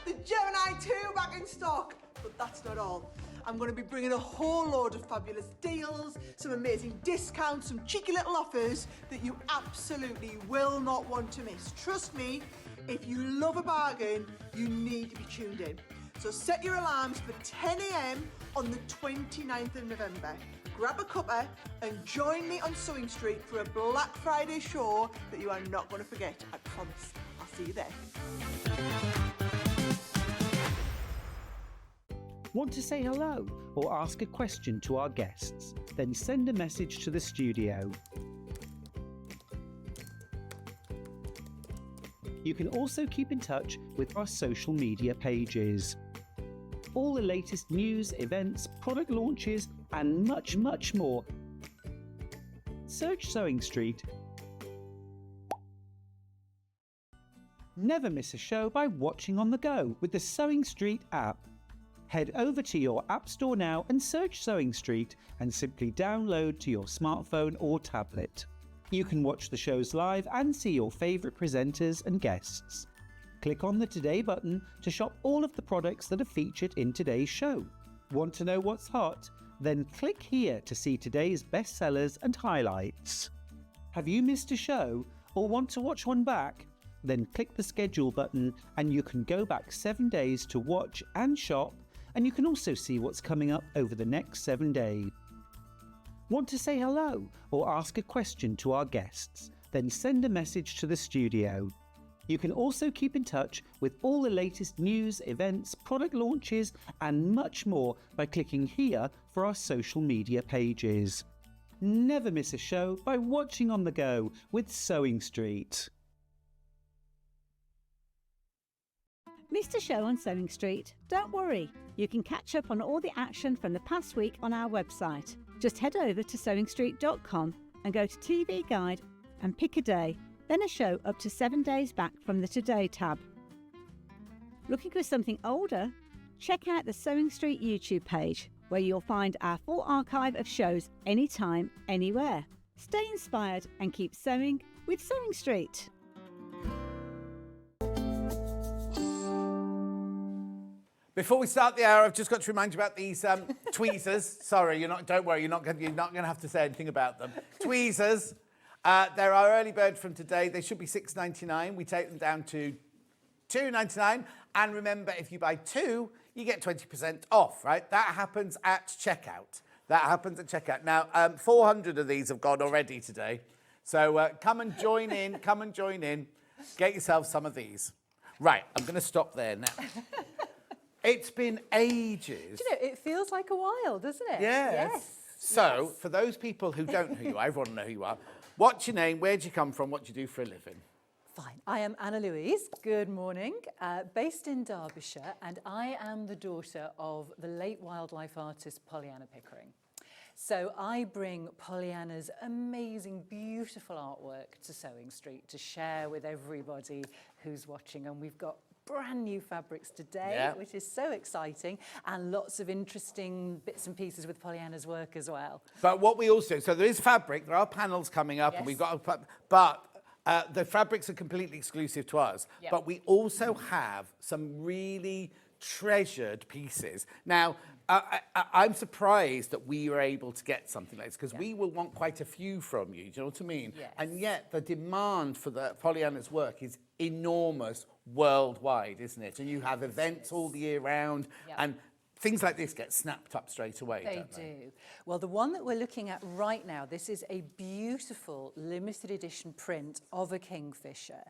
Speaker 6: the Gemini 2 back in stock. But that's not all. I'm going to be bringing a whole load of fabulous deals, some amazing discounts, some cheeky little offers that you absolutely will not want to miss. Trust me, if you love a bargain, you need to be tuned in. So set your alarms for 10 a.m. on the 29th of November. Grab a cuppa and join me on Sewing Street for a Black Friday show that you are not going to forget, I promise. I'll see you there.
Speaker 4: Want to say hello or ask a question to our guests? Then send a message to the studio. You can also keep in touch with our social media pages. All the latest news, events, product launches, and much, much more. Search Sewing Street. Never miss a show by watching on the go with the Sewing Street app. Head over to your App Store now and search Sewing Street and simply download to your smartphone or tablet. You can watch the shows live and see your favourite presenters and guests. Click on the Today button to shop all of the products that are featured in today's show. Want to know what's hot? Then click here to see today's bestsellers and highlights. Have you missed a show or want to watch one back? Then click the schedule button and you can go back 7 days to watch and shop, and you can also see what's coming up over the next 7 days. Want to say hello or ask a question to our guests? Then send a message to the studio. You can also keep in touch with all the latest news, events, product launches, and much more by clicking here for our social media pages. Never miss a show by watching on the go with Sewing Street.
Speaker 16: Missed a show on Sewing Street? Don't worry, you can catch up on all the action from the past week on our website. Just head over to SewingStreet.com and go to TV Guide and pick a day, then a show up to 7 days back from the Today tab. Looking for something older? Check out the Sewing Street YouTube page, where you'll find our full archive of shows anytime, anywhere. Stay inspired and keep sewing with Sewing Street.
Speaker 1: Before we start the hour, I've just got to remind you about these tweezers. Sorry, don't worry, you're not going to have to say anything about them. Tweezers. They're our early bird from today. They should be $6.99. We take them down to $2.99. And remember, if you buy two, you get 20% off, right? That happens at checkout. Now, 400 of these have gone already today. So come and join in. Get yourself some of these. Right, I'm going to stop there now. It's been ages.
Speaker 17: Do you know, it feels like a while, doesn't it?
Speaker 1: Yes. So, for those people who don't know who you are, everyone know who you are. What's your name? Where do you come from? What do you do for a living?
Speaker 17: Fine. I am Anna-Louise. Good morning. Based in Derbyshire, and I am the daughter of the late wildlife artist Pollyanna Pickering. So I bring Pollyanna's amazing, beautiful artwork to Sewing Street to share with everybody who's watching, and we've got brand new fabrics today, which is so exciting, and lots of interesting bits and pieces with Pollyanna's work as well.
Speaker 1: But what we also, so there is fabric, there are panels coming up, and we've got, but the fabrics are completely exclusive to us. Yep. But we also have some really treasured pieces. Now, I'm surprised that we were able to get something like this, because we will want quite a few from you, do you know what I mean?
Speaker 17: Yes.
Speaker 1: And yet the demand for the Pollyanna's work is enormous worldwide, isn't it? And you have events all the year round, and things like this get snapped up straight away, don't they?
Speaker 17: They do. Well, the one that we're looking at right now, this is a beautiful limited edition print of a kingfisher.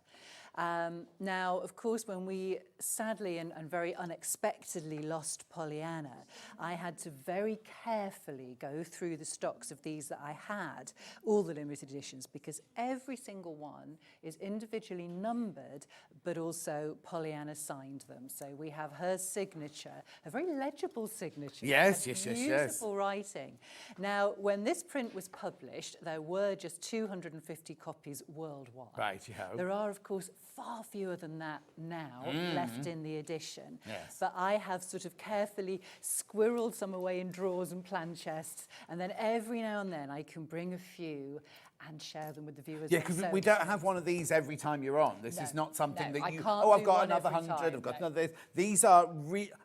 Speaker 17: Now, of course, when we sadly and very unexpectedly lost Pollyanna, I had to very carefully go through the stocks of these that I had, all the limited editions, because every single one is individually numbered, but also Pollyanna signed them. So we have her signature, a very legible signature.
Speaker 1: Yes.
Speaker 17: Beautiful writing. Now, when this print was published, there were just 250 copies worldwide.
Speaker 1: Right-ho.
Speaker 17: There are, of course, far fewer than that now left in the edition.
Speaker 1: Yes.
Speaker 17: But I have sort of carefully squirreled some away in drawers and plan chests, and then every now and then I can bring a few and share them with the viewers.
Speaker 1: Yeah, because we don't have one of these every time you're on. This is not something that you...
Speaker 17: can't
Speaker 1: I've
Speaker 17: do
Speaker 1: got
Speaker 17: one
Speaker 1: another
Speaker 17: every
Speaker 1: 100,
Speaker 17: time,
Speaker 1: I've got
Speaker 17: no.
Speaker 1: another... These are...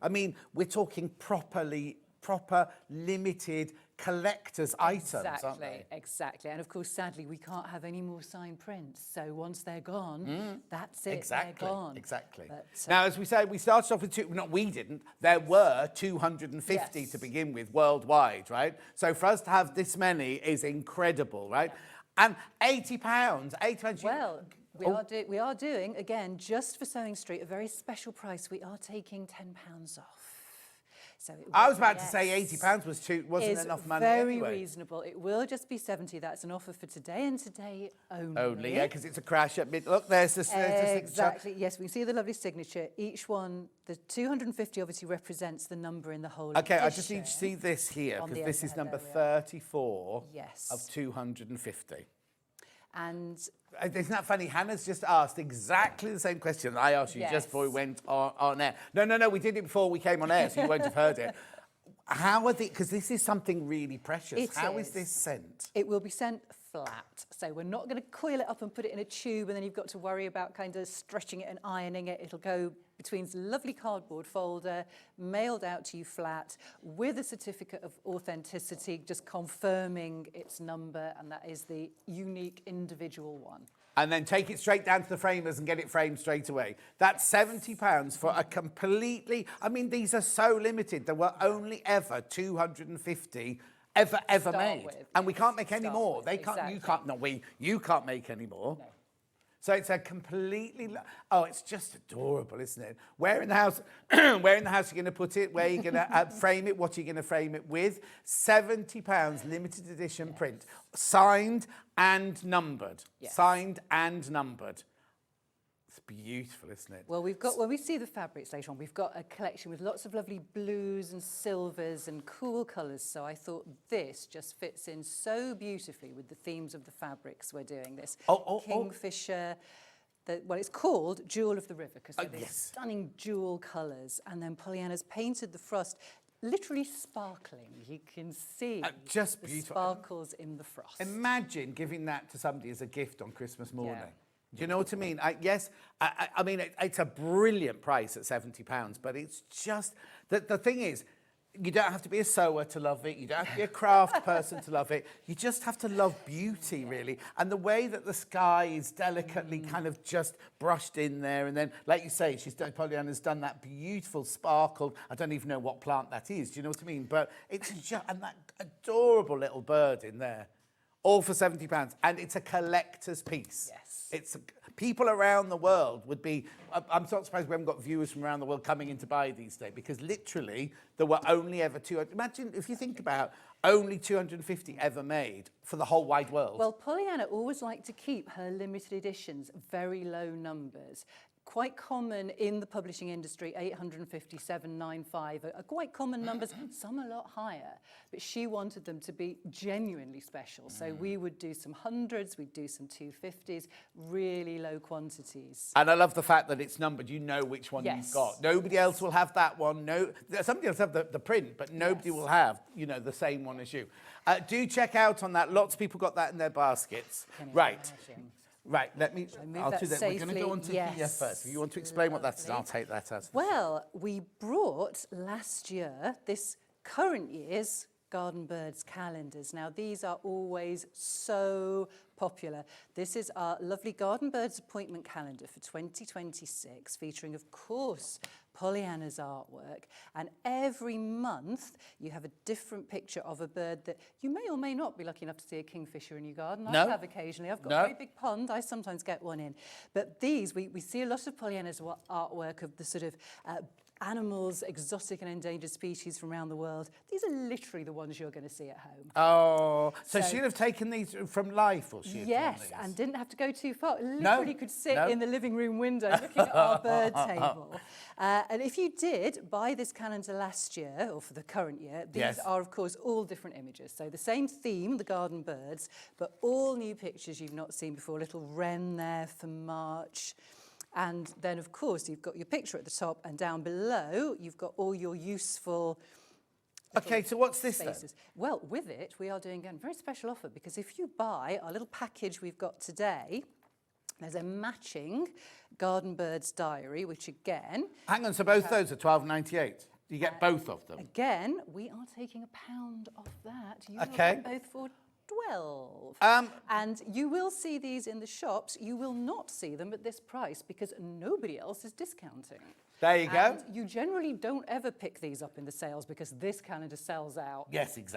Speaker 1: I mean, we're talking proper limited collector's items, aren't they?
Speaker 17: Exactly. And of course, sadly, we can't have any more signed prints. So once they're gone, that's it, they're gone.
Speaker 1: Exactly.
Speaker 17: But,
Speaker 1: now, as we say, we started off with we didn't. There were 250 to begin with worldwide, right? So for us to have this many is incredible, right? And £80.
Speaker 17: Well, we are doing, again, just for Sewing Street, a very special price. We are taking £10 off. So
Speaker 1: I was about to say £80 wasn't enough money
Speaker 17: very
Speaker 1: anyway.
Speaker 17: Reasonable. It will just be 70. That's an offer for today and today only.
Speaker 1: Only, yeah, because it's a crash at mid. Look, there's the signature.
Speaker 17: Exactly. Yes, we can see the lovely signature. Each one, the 250 obviously represents the number in the whole
Speaker 1: Okay,
Speaker 17: edition.
Speaker 1: I just need to see this here, because this is number 34 of 250.
Speaker 17: And
Speaker 1: isn't that funny? Hannah's just asked exactly the same question that I asked you just before we went on air. No, we did it before we came on air, so you won't have heard it. How are they, because this is something really precious. How is this sent?
Speaker 17: It will be sent flat. So we're not going to coil it up and put it in a tube, and then you've got to worry about kind of stretching it and ironing it. It'll go between this lovely cardboard folder, mailed out to you flat, with a certificate of authenticity, just confirming its number, and that is the unique individual one.
Speaker 1: And then take it straight down to the framers and get it framed straight away. That's £70 for a completely... I mean, these are so limited. There were only ever 250 ever made. And we can't make any more. They can't... You can't make any more. No. So it's a completely... Oh, it's just adorable, isn't it? Where in the house are you going to put it? Where are you going to frame it? What are you going to frame it with? £70 limited edition print. Signed and numbered. Yes. Signed and numbered. It's beautiful, isn't it?
Speaker 17: Well, we've got, when we see the fabrics later on, we've got a collection with lots of lovely blues and silvers and cool colours. So I thought this just fits in so beautifully with the themes of the fabrics we're doing this. Kingfisher, well, it's called Jewel of the River because they're these stunning jewel colours. And then Pollyanna's painted the frost literally sparkling. You can see
Speaker 1: just
Speaker 17: the
Speaker 1: beautiful.
Speaker 17: sparkles in the frost.
Speaker 1: Imagine giving that to somebody as a gift on Christmas morning. Do you know what I mean? I mean, it's a brilliant price at £70, but it's just, the thing is, you don't have to be a sewer to love it. You don't have to be a craft person to love it. You just have to love beauty, really. And the way that the sky is delicately kind of just brushed in there. And then, like you say, Pollyanna's done that beautiful sparkle. I don't even know what plant that is. Do you know what I mean? But it's just, and that adorable little bird in there. All for £70. And it's a collector's piece. Yes. It's people around the world would be... I'm not surprised we haven't got viewers from around the world coming in to buy these days, because literally there were only ever 200... Imagine, if you think about only 250 ever made for the whole wide world.
Speaker 17: Well, Pollyanna always liked to keep her limited editions very low numbers. Quite common in the publishing industry, 850, 795 are quite common numbers, some a lot higher. But she wanted them to be genuinely special. So we would do some hundreds, we'd do some 250s, really low quantities.
Speaker 1: And I love the fact that it's numbered. You know which one you've got. Nobody else will have that one. No, somebody else have the print, but nobody will have, you know, the same one as you. Do check out on that. Lots of people got that in their baskets. Right. Right, I'll do that. We're going to go on to here first. If you want to explain what that is, I'll take that as.
Speaker 17: Well, we brought last year this current year's Garden Birds calendars. Now, these are always so popular. This is our lovely Garden Birds appointment calendar for 2026, featuring, of course, Pollyanna's artwork. And every month you have a different picture of a bird that you may or may not be lucky enough to see a kingfisher in your garden. I have occasionally. I've got a very big pond. I sometimes get one in. But these, we see a lot of Pollyanna's artwork of the sort of animals, exotic and endangered species from around the world. These are literally the ones you're going to see at home.
Speaker 1: Oh, so she'd have taken these from life, or she?
Speaker 17: Yes, and didn't have to go too far. Literally could sit in the living room window looking at our bird table. And if you did buy this calendar last year, or for the current year, these are, of course, all different images. So the same theme, the garden birds, but all new pictures you've not seen before. Little wren there for March. And then, of course, you've got your picture at the top, and down below, you've got all your useful...
Speaker 1: Okay, so what's this then?
Speaker 17: Well, with it, we are doing, again, a very special offer, because if you buy our little package we've got today, there's a matching Garden Birds diary, which again...
Speaker 1: Hang on, so both those are £12.98? You get both of them?
Speaker 17: Again, we are taking £1 off that. You will get both for 12. And you will see these in the shops. You will not see them at this price because nobody else is discounting.
Speaker 1: There you go.
Speaker 17: You generally don't ever pick these up in the sales because this calendar sells out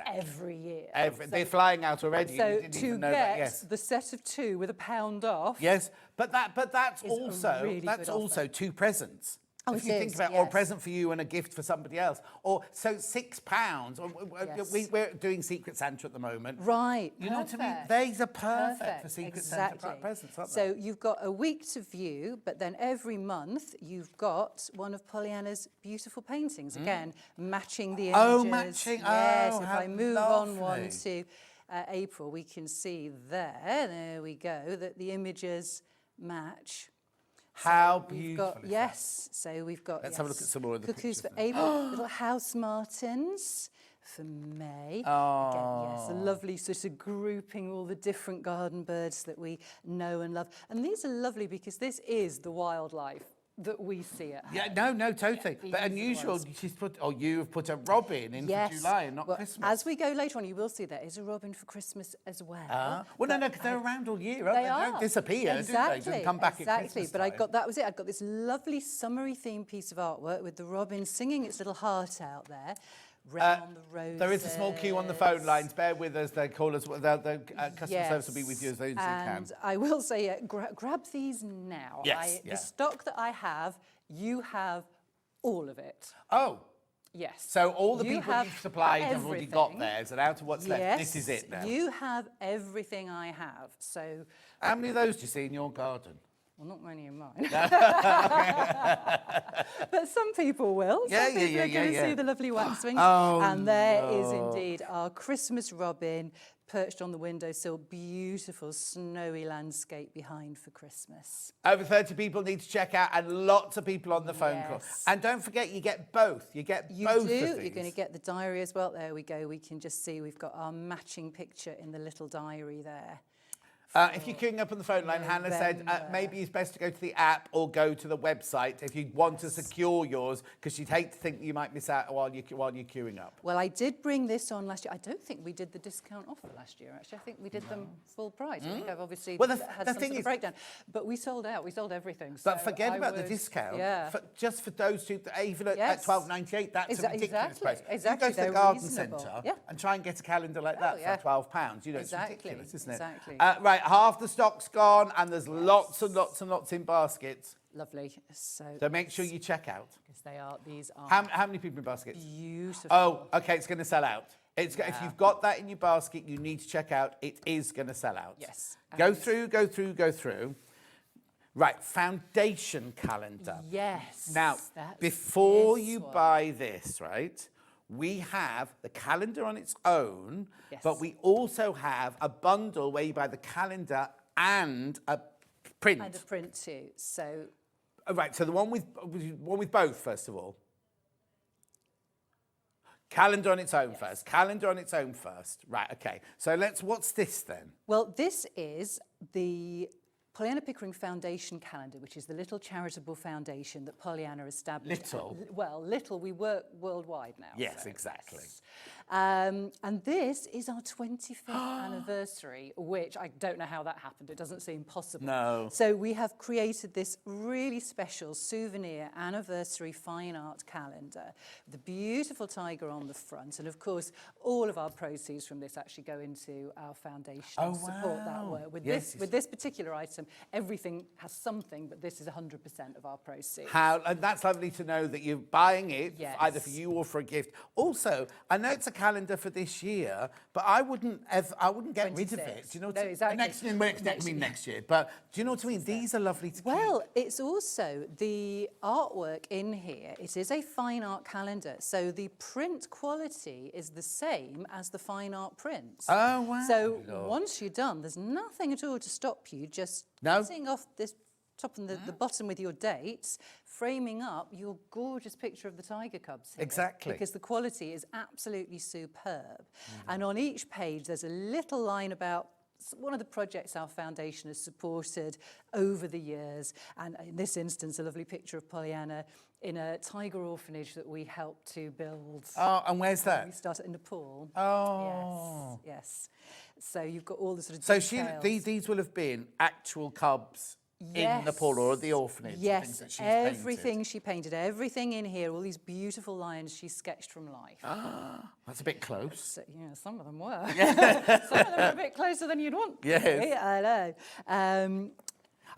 Speaker 17: every year.
Speaker 1: They're flying out already.
Speaker 17: So to get the set of two with £1 off.
Speaker 1: Yes, but that's also two presents.
Speaker 17: Oh,
Speaker 1: if you think about, or a present for you and a gift for somebody else. Or so £6. We're doing Secret Santa at the moment.
Speaker 17: Right.
Speaker 1: You know what I mean? These are perfect for Secret Santa presents, aren't they?
Speaker 17: So you've got a week to view, but then every month you've got one of Pollyanna's beautiful paintings. Again, matching the images.
Speaker 1: Oh, matching.
Speaker 17: Yes,
Speaker 1: if
Speaker 17: I move on one to April, we can see there we go, that the images match.
Speaker 1: How beautiful is
Speaker 17: that? So we've got
Speaker 1: Let's have a look at some more of the
Speaker 17: cuckoos
Speaker 1: pictures
Speaker 17: for April, little house martins for May. Again, a lovely sort of grouping all the different garden birds that we know and love. And these are lovely because this is the wildlife that we see at home.
Speaker 1: No, totally. But unusual, you have put a robin in for July and not Christmas.
Speaker 17: As we go later on, you will see there is a robin for Christmas as well.
Speaker 1: Well, because they're around all year, aren't they? They don't disappear, do they? They come back at Christmas
Speaker 17: But that was it. I got this lovely summery themed piece of artwork with the robin singing its little heart out there. Round the roses.
Speaker 1: There is a small queue on the phone lines. Bear with us. They call us. The customer service will be with you as soon as they can.
Speaker 17: And I will say, grab these now. The stock that I have, you have all of it.
Speaker 1: Oh.
Speaker 17: Yes.
Speaker 1: So all the people you've supplied have already got theirs, and out of what's left, this is it now.
Speaker 17: You have everything I have. So.
Speaker 1: How many of those do you see in your garden?
Speaker 17: Well, not many of mine. But some people will. Some people are going to see the lovely waxwings.
Speaker 1: Oh,
Speaker 17: and there is indeed our Christmas robin perched on the windowsill. Beautiful snowy landscape behind for Christmas.
Speaker 1: Over 30 people need to check out, and lots of people on the phone call. And don't forget, you get both. You get both of these.
Speaker 17: You're going to get the diary as well. There we go. We can just see we've got our matching picture in the little diary there.
Speaker 1: If you're queuing up on the phone line, Hannah said maybe it's best to go to the app or go to the website if you want to secure yours, because she'd hate to think you might miss out while you're queuing up.
Speaker 17: Well, I did bring this on last year. I don't think we did the discount offer last year, actually. I think we did them full price. I think I've obviously had some sort of breakdown. But we sold out. We sold everything.
Speaker 1: But forget about the discount.
Speaker 17: Yeah.
Speaker 1: Just for those two, even at $12.98, that's a ridiculous price.
Speaker 17: Exactly.
Speaker 1: You go to the garden centre and try and get a calendar like that for £12. You know, it's ridiculous, isn't it?
Speaker 17: Exactly.
Speaker 1: Right, half the stock's gone, and there's lots and lots and lots in baskets.
Speaker 17: Lovely.
Speaker 1: So make sure you check out.
Speaker 17: Because these are...
Speaker 1: How many people in baskets?
Speaker 17: Beautiful.
Speaker 1: Oh, OK, it's going to sell out. If you've got that in your basket, you need to check out. It is going to sell out.
Speaker 17: Yes.
Speaker 1: Go through. Right, foundation calendar.
Speaker 17: Yes.
Speaker 1: Now, before you buy this, right, we have the calendar on its own, but we also have a bundle where you buy the calendar and a print.
Speaker 17: And a print too. So.
Speaker 1: Right. So the one with both, first of all. Calendar on its own first. Calendar on its own first. Right. Okay. So what's this then?
Speaker 17: Well, this is the Pollyanna Pickering Foundation calendar, which is the little charitable foundation that Pollyanna established. Little. We work worldwide now.
Speaker 1: Yes, exactly.
Speaker 17: And this is our 25th anniversary, which I don't know how that happened. It doesn't seem possible.
Speaker 1: No.
Speaker 17: So we have created this really special souvenir anniversary fine art calendar with a beautiful tiger on the front. And of course, all of our proceeds from this actually go into our foundation to support that work. With this particular item, everything has something, but this is 100% of our proceeds.
Speaker 1: And that's lovely to know that you're buying it either for you or for a gift. Also, I know it's a calendar for this year, but I wouldn't get rid of it. Do you know what I mean?
Speaker 17: Exactly.
Speaker 1: Next year. But do you know what I mean? These are lovely to keep.
Speaker 17: Well, it's also the artwork in here. It is a fine art calendar, so the print quality is the same as the fine art print.
Speaker 1: Oh, wow.
Speaker 17: So once you're done, there's nothing at all to stop you just cutting off this top and the bottom with your dates, framing up your gorgeous picture of the tiger cubs here.
Speaker 1: Exactly.
Speaker 17: Because the quality is absolutely superb. And on each page, there's a little line about one of the projects our foundation has supported over the years. And in this instance, a lovely picture of Pollyanna in a tiger orphanage that we helped to build.
Speaker 1: Oh, and where's that?
Speaker 17: We started in Nepal.
Speaker 1: Oh.
Speaker 17: Yes. So you've got all the sort of
Speaker 1: So
Speaker 17: details.
Speaker 1: these will have been actual cubs in Nepal or the orphanage.
Speaker 17: Yes,
Speaker 1: things that she's
Speaker 17: everything
Speaker 1: painted.
Speaker 17: she painted, everything in here, all these beautiful lines she sketched from life.
Speaker 1: That's a bit close.
Speaker 17: So, yeah, some of them were. Some of them were a bit closer than you'd want.
Speaker 1: Yes.
Speaker 17: I know.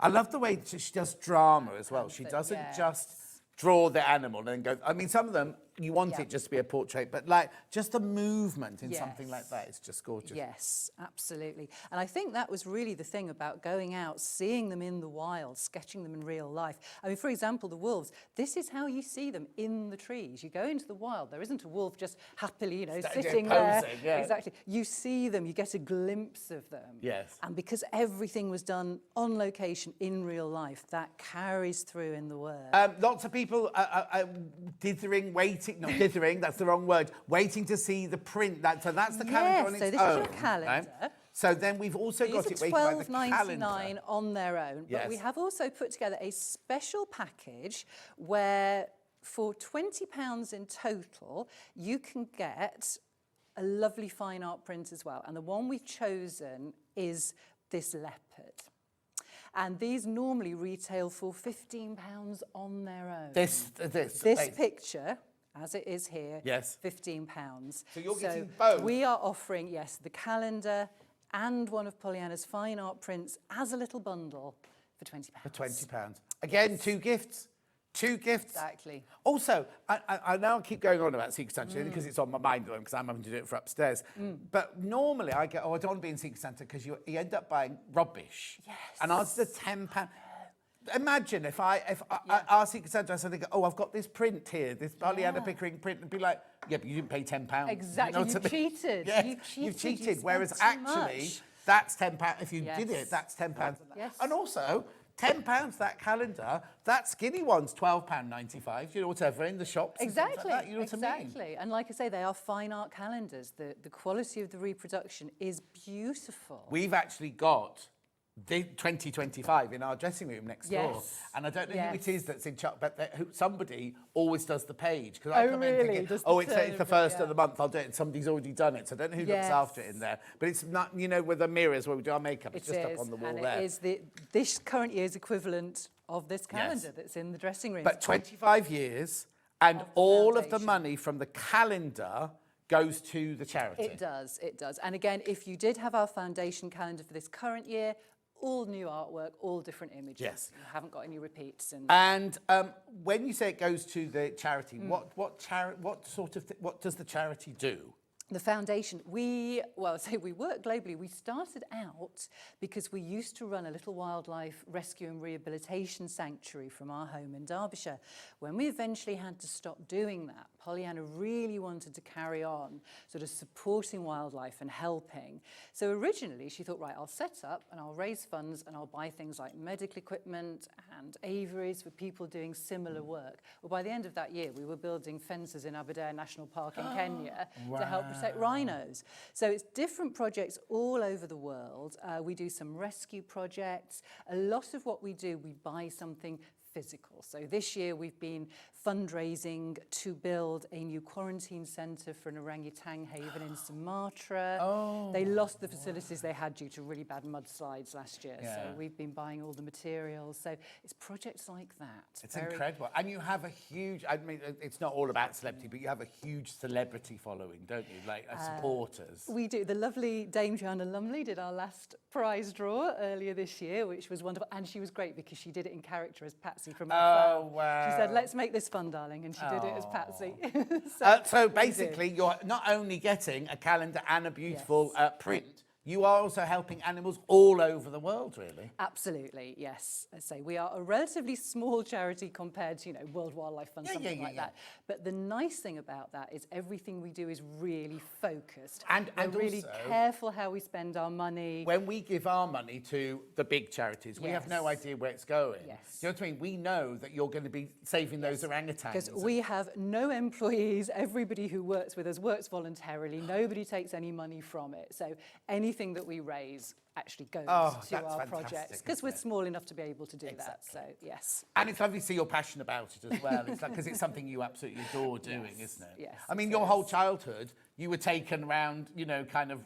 Speaker 1: I love the way she does drama as well. She doesn't just draw the animal and go... I mean, some of them, you want it just to be a portrait, but like just the movement in something like that is just gorgeous.
Speaker 17: Yes, absolutely. And I think that was really the thing about going out, seeing them in the wild, sketching them in real life. I mean, for example, the wolves, this is how you see them in the trees. You go into the wild, there isn't a wolf just happily, sitting there.
Speaker 1: Yeah.
Speaker 17: Exactly. You see them, you get a glimpse of them.
Speaker 1: Yes.
Speaker 17: And because everything was done on location in real life, that carries through in the work.
Speaker 1: Lots of people not dithering, that's the wrong word, waiting to see the print. So that's the calendar on its own.
Speaker 17: So this is your calendar.
Speaker 1: Right? So then we've also got it where you can buy the calendar.
Speaker 17: £12.99 on their own. But we have also put together a special package where for £20 in total, you can get a lovely fine art print as well. And the one we've chosen is this leopard. And these normally retail for £15 on their own.
Speaker 1: This
Speaker 17: picture, as it is here, £15.
Speaker 1: So you're getting both?
Speaker 17: We are offering, the calendar and one of Pollyanna's fine art prints as a little bundle for £20.
Speaker 1: For £20. Again, two gifts.
Speaker 17: Exactly.
Speaker 1: Also, I now keep going on about Secret Santa because it's on my mind because I'm having to do it for upstairs. But normally I go, I don't want to be in Secret Santa because you end up buying rubbish.
Speaker 17: Yes.
Speaker 1: And ours is a £10. imagine if I our Secret Santa dress, and they go, oh, I've got this print here, this Pollyanna Pickering print, and be like, yeah, but you didn't pay £10.
Speaker 17: Exactly,
Speaker 1: You know
Speaker 17: you cheated.
Speaker 1: Yeah,
Speaker 17: You've
Speaker 1: cheated.
Speaker 17: You
Speaker 1: Whereas
Speaker 17: spent too
Speaker 1: actually,
Speaker 17: much.
Speaker 1: that's £10. If you did it, that's £10.
Speaker 17: Yes.
Speaker 1: And also, £10, that calendar, that skinny one's £12.95, you know, whatever, in the shops. And things
Speaker 17: Exactly,
Speaker 1: like that, you know what I mean?
Speaker 17: exactly. And like I say, they are fine art calendars. The quality of the reproduction is beautiful.
Speaker 1: We've actually got the 2025 in our dressing room next door.
Speaker 17: Yes.
Speaker 1: And I don't know who it
Speaker 17: Yes.
Speaker 1: is that's in charge, but somebody always does the page. Because
Speaker 17: Oh,
Speaker 1: I come in
Speaker 17: really?
Speaker 1: thinking,
Speaker 17: Does the
Speaker 1: oh, it's
Speaker 17: turn
Speaker 1: the
Speaker 17: of it,
Speaker 1: first
Speaker 17: yeah.
Speaker 1: of the month, I'll do it. And somebody's already done it. So I don't know who looks
Speaker 17: Yes.
Speaker 1: after it in there. But it's not, you know, with the mirrors where we do our makeup, it's
Speaker 17: It
Speaker 1: just
Speaker 17: is,
Speaker 1: up on the wall
Speaker 17: and
Speaker 1: there.
Speaker 17: it is this current year's equivalent of this calendar that's in the dressing room.
Speaker 1: But 25 years, and all of the money from the calendar goes to the charity.
Speaker 17: It does, it does. And again, if you did have our foundation calendar for this current year, all new artwork, all different images.
Speaker 1: Yes.
Speaker 17: You haven't got any repeats.
Speaker 1: And when you say it goes to the charity, what does the charity do?
Speaker 17: The foundation, we work globally. We started out because we used to run a little wildlife rescue and rehabilitation sanctuary from our home in Derbyshire. When we eventually had to stop doing that, Pollyanna really wanted to carry on sort of supporting wildlife and helping. So originally she thought, right, I'll set up and I'll raise funds and I'll buy things like medical equipment and aviaries for people doing similar work. Well, by the end of that year, we were building fences in Aberdare National Park in Kenya to help protect rhinos. So it's different projects all over the world. We do some rescue projects. A lot of what we do, we buy something physical. So this year we've been fundraising to build a new quarantine centre for an orangutan haven in Sumatra.
Speaker 1: Oh.
Speaker 17: They lost the facilities they had due to really bad mudslides last year.
Speaker 1: Yeah.
Speaker 17: So we've been buying all the materials. So it's projects like that.
Speaker 1: It's incredible. And you have a huge, I mean, it's not all about celebrity, but you have a huge celebrity following, don't you? Like supporters.
Speaker 17: We do. The lovely Dame Joanna Lumley did our last prize draw earlier this year, which was wonderful. And she was great because she did it in character as Patsy from
Speaker 1: Oh, wow.
Speaker 17: She said, let's make this fun, darling. And she did it as Patsy.
Speaker 1: So basically, you're not only getting a calendar and a beautiful print, you are also helping animals all over the world, really.
Speaker 17: Absolutely, yes. I say we are a relatively small charity compared to, World Wildlife Fund, something like that. But the nice thing about that is everything we do is really focused.
Speaker 1: And
Speaker 17: we're really
Speaker 1: also,
Speaker 17: careful how we spend our money.
Speaker 1: When we give our money to the big charities, we have no
Speaker 17: Yes.
Speaker 1: idea where it's going.
Speaker 17: Yes.
Speaker 1: Do you know what I mean? We know that you're going to be saving those orangutans.
Speaker 17: Because we have no employees. Everybody who works with us works voluntarily. Nobody takes any money from it. So anything that we raise actually goes to our projects because we're small enough to be able to do that. So, yes.
Speaker 1: And it's lovely to see you're passionate about it as well. It's like, because it's something you absolutely adore doing, isn't it?
Speaker 17: Yes.
Speaker 1: I mean, your whole childhood, you were taken around, kind of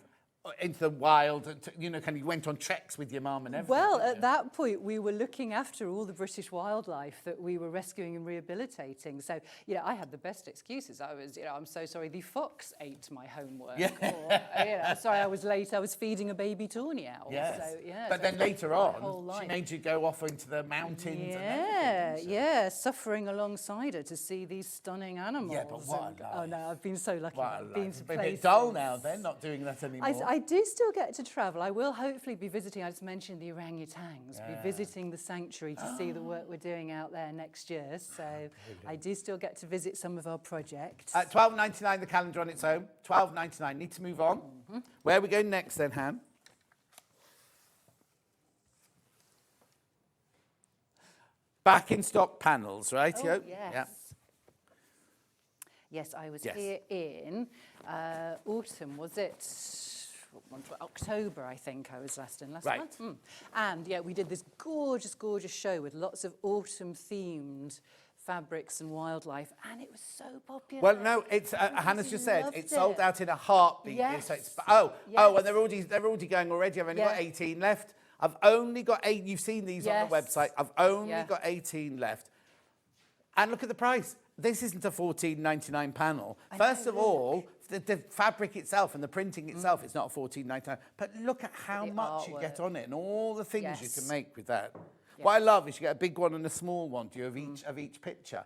Speaker 1: into the wild, kind of went on treks with your mum and everything.
Speaker 17: Well, at that point, we were looking after all the British wildlife that we were rescuing and rehabilitating. So, I had the best excuses. I was, I'm so sorry, the fox ate my homework.
Speaker 1: Yeah.
Speaker 17: Or, sorry, I was late, I was feeding a baby tawny owl.
Speaker 1: Yes.
Speaker 17: So, yeah.
Speaker 1: But
Speaker 17: so
Speaker 1: then later on, she
Speaker 17: life.
Speaker 1: made you go off into the mountains and
Speaker 17: Yeah,
Speaker 1: everything.
Speaker 17: yeah, suffering alongside her to see these stunning animals.
Speaker 1: Yeah, but what a life.
Speaker 17: Oh no, I've been so lucky. I've been to
Speaker 1: It's a bit
Speaker 17: places.
Speaker 1: dull now, then, not doing that anymore.
Speaker 17: I do still get to travel. I will hopefully be visiting, I just mentioned the orangutans,
Speaker 1: Yeah.
Speaker 17: be visiting the sanctuary to see the work we're doing out there next year. So I do still get to visit some of our projects.
Speaker 1: £12.99 the calendar on its own. £12.99. Need to move on. Where are we going next then, Han? Back in stock panels, right?
Speaker 17: Oh, yes.
Speaker 1: Yeah.
Speaker 17: Yes, I was
Speaker 1: Yes.
Speaker 17: here in autumn, was it? October, I think I was last
Speaker 1: Right.
Speaker 17: month. And yeah, we did this gorgeous, gorgeous show with lots of autumn-themed fabrics and wildlife, and it was so popular.
Speaker 1: Well, no, it's Hannah's just said
Speaker 17: loved
Speaker 1: it's sold
Speaker 17: it.
Speaker 1: out in a heartbeat.
Speaker 17: Yes.
Speaker 1: So it's, and
Speaker 17: Yes.
Speaker 1: they're already going already. I've only got
Speaker 17: Yeah.
Speaker 1: 18 left. I've only got 8. You've seen these on the
Speaker 17: Yes.
Speaker 1: website. I've only
Speaker 17: Yeah.
Speaker 1: got 18 left. And look at the price. This isn't a £14.99 panel. First of all, the fabric itself and the printing itself, it's not £14.99. But look at how much you get on it and all the things you can make with that. What I love is you get a big one and a small one, do you, of each picture.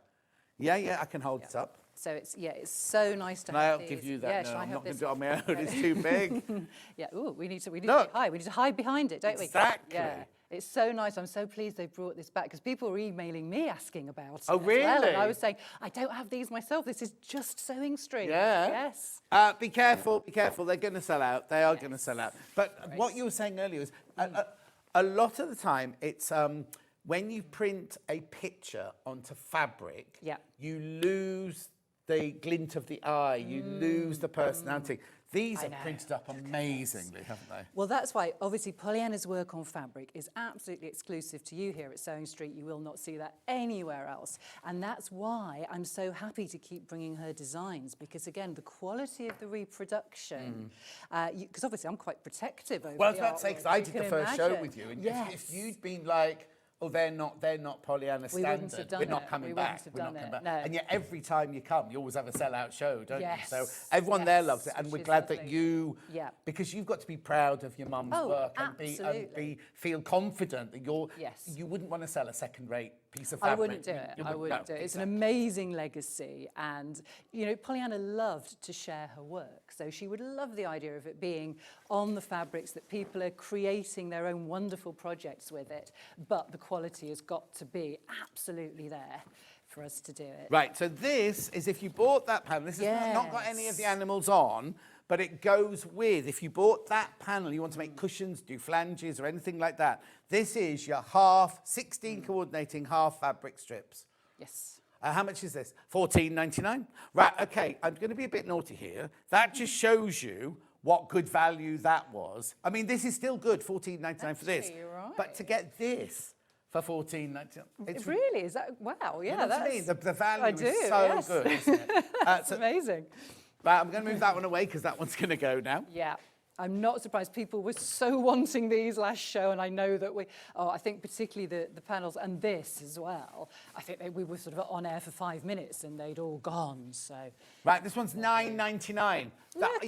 Speaker 1: Yeah, I can hold it up.
Speaker 17: So it's so nice to
Speaker 1: And
Speaker 17: have
Speaker 1: I'll
Speaker 17: these.
Speaker 1: give you that.
Speaker 17: Yeah,
Speaker 1: No,
Speaker 17: shall I
Speaker 1: I'm
Speaker 17: have
Speaker 1: not going
Speaker 17: this
Speaker 1: to do it on my
Speaker 17: one?
Speaker 1: own. It's too big.
Speaker 17: Yeah. Ooh, we need to
Speaker 1: Look.
Speaker 17: be high. We need to hide behind it, don't we?
Speaker 1: Exactly.
Speaker 17: Yeah. It's so nice. I'm so pleased they brought this back because people were emailing me asking about it.
Speaker 1: Oh,
Speaker 17: as well,
Speaker 1: really?
Speaker 17: and I was saying, I don't have these myself. This is just SewingStreet.
Speaker 1: Yeah.
Speaker 17: Yes.
Speaker 1: Be careful, be careful. They're going to sell out. They are going to sell out. But what you were saying earlier is a lot of the time it's when you print a picture onto fabric, you lose the glint of the eye, you lose the personality. These are printed up amazingly, haven't they?
Speaker 17: Well, that's why, obviously, Pollyanna's work on fabric is absolutely exclusive to you here at SewingStreet. You will not see that anywhere else. And that's why I'm so happy to keep bringing her designs, because, again, the quality of the reproduction, because obviously I'm quite protective over
Speaker 1: Well, I was
Speaker 17: the
Speaker 1: about to say,
Speaker 17: artwork,
Speaker 1: because I
Speaker 17: you
Speaker 1: did
Speaker 17: can
Speaker 1: the first show
Speaker 17: imagine.
Speaker 1: with you, and
Speaker 17: Yes.
Speaker 1: if you'd been like, oh, they're not Pollyanna
Speaker 17: We wouldn't have
Speaker 1: standard,
Speaker 17: done
Speaker 1: we're not
Speaker 17: it.
Speaker 1: coming
Speaker 17: We
Speaker 1: back,
Speaker 17: wouldn't have
Speaker 1: we're not
Speaker 17: done
Speaker 1: coming
Speaker 17: it,
Speaker 1: back.
Speaker 17: no.
Speaker 1: And yet every time you come, you always have a sellout show, don't
Speaker 17: Yes,
Speaker 1: you? So everyone there loves it, and
Speaker 17: which
Speaker 1: we're
Speaker 17: is
Speaker 1: glad that
Speaker 17: lovely.
Speaker 1: you,
Speaker 17: Yeah.
Speaker 1: because you've got to be proud of your mum's
Speaker 17: Oh,
Speaker 1: work and
Speaker 17: absolutely.
Speaker 1: feel confident that
Speaker 17: Yes.
Speaker 1: you wouldn't want to sell a second-rate piece of
Speaker 17: I
Speaker 1: fabric.
Speaker 17: wouldn't do it.
Speaker 1: You
Speaker 17: I wouldn't do it. It's an amazing legacy. And, you know, Pollyanna loved to share her work. So she would love the idea of it being on the fabrics, that people are creating their own wonderful projects with it. But the quality has got to be absolutely there for us to do it.
Speaker 1: Right, so this is if you bought that panel, this has not got any of the animals on, but it goes with, if you bought that panel, you want to make cushions, do flanges or anything like that, this is your 16 coordinating half fabric strips.
Speaker 17: Yes.
Speaker 1: How much is this? $14.99? Right, okay, I'm going to be a bit naughty here. That just shows you what good value that was. I mean, this is still good, $14.99 for this.
Speaker 17: You're right.
Speaker 1: But to get this for $14.99, it's
Speaker 17: Really? Is that, wow, yeah.
Speaker 1: you know what
Speaker 17: that's,
Speaker 1: I mean? The value
Speaker 17: I do,
Speaker 1: is so
Speaker 17: yes.
Speaker 1: good, isn't it?
Speaker 17: That's amazing.
Speaker 1: Right, I'm going to move that one away because that one's going to go now.
Speaker 17: Yeah. I'm not surprised. People were so wanting these last show, and I know that I think particularly the panels and this as well. I think we were sort of on air for 5 minutes and they'd all gone, so.
Speaker 1: Right, this one's $9.99.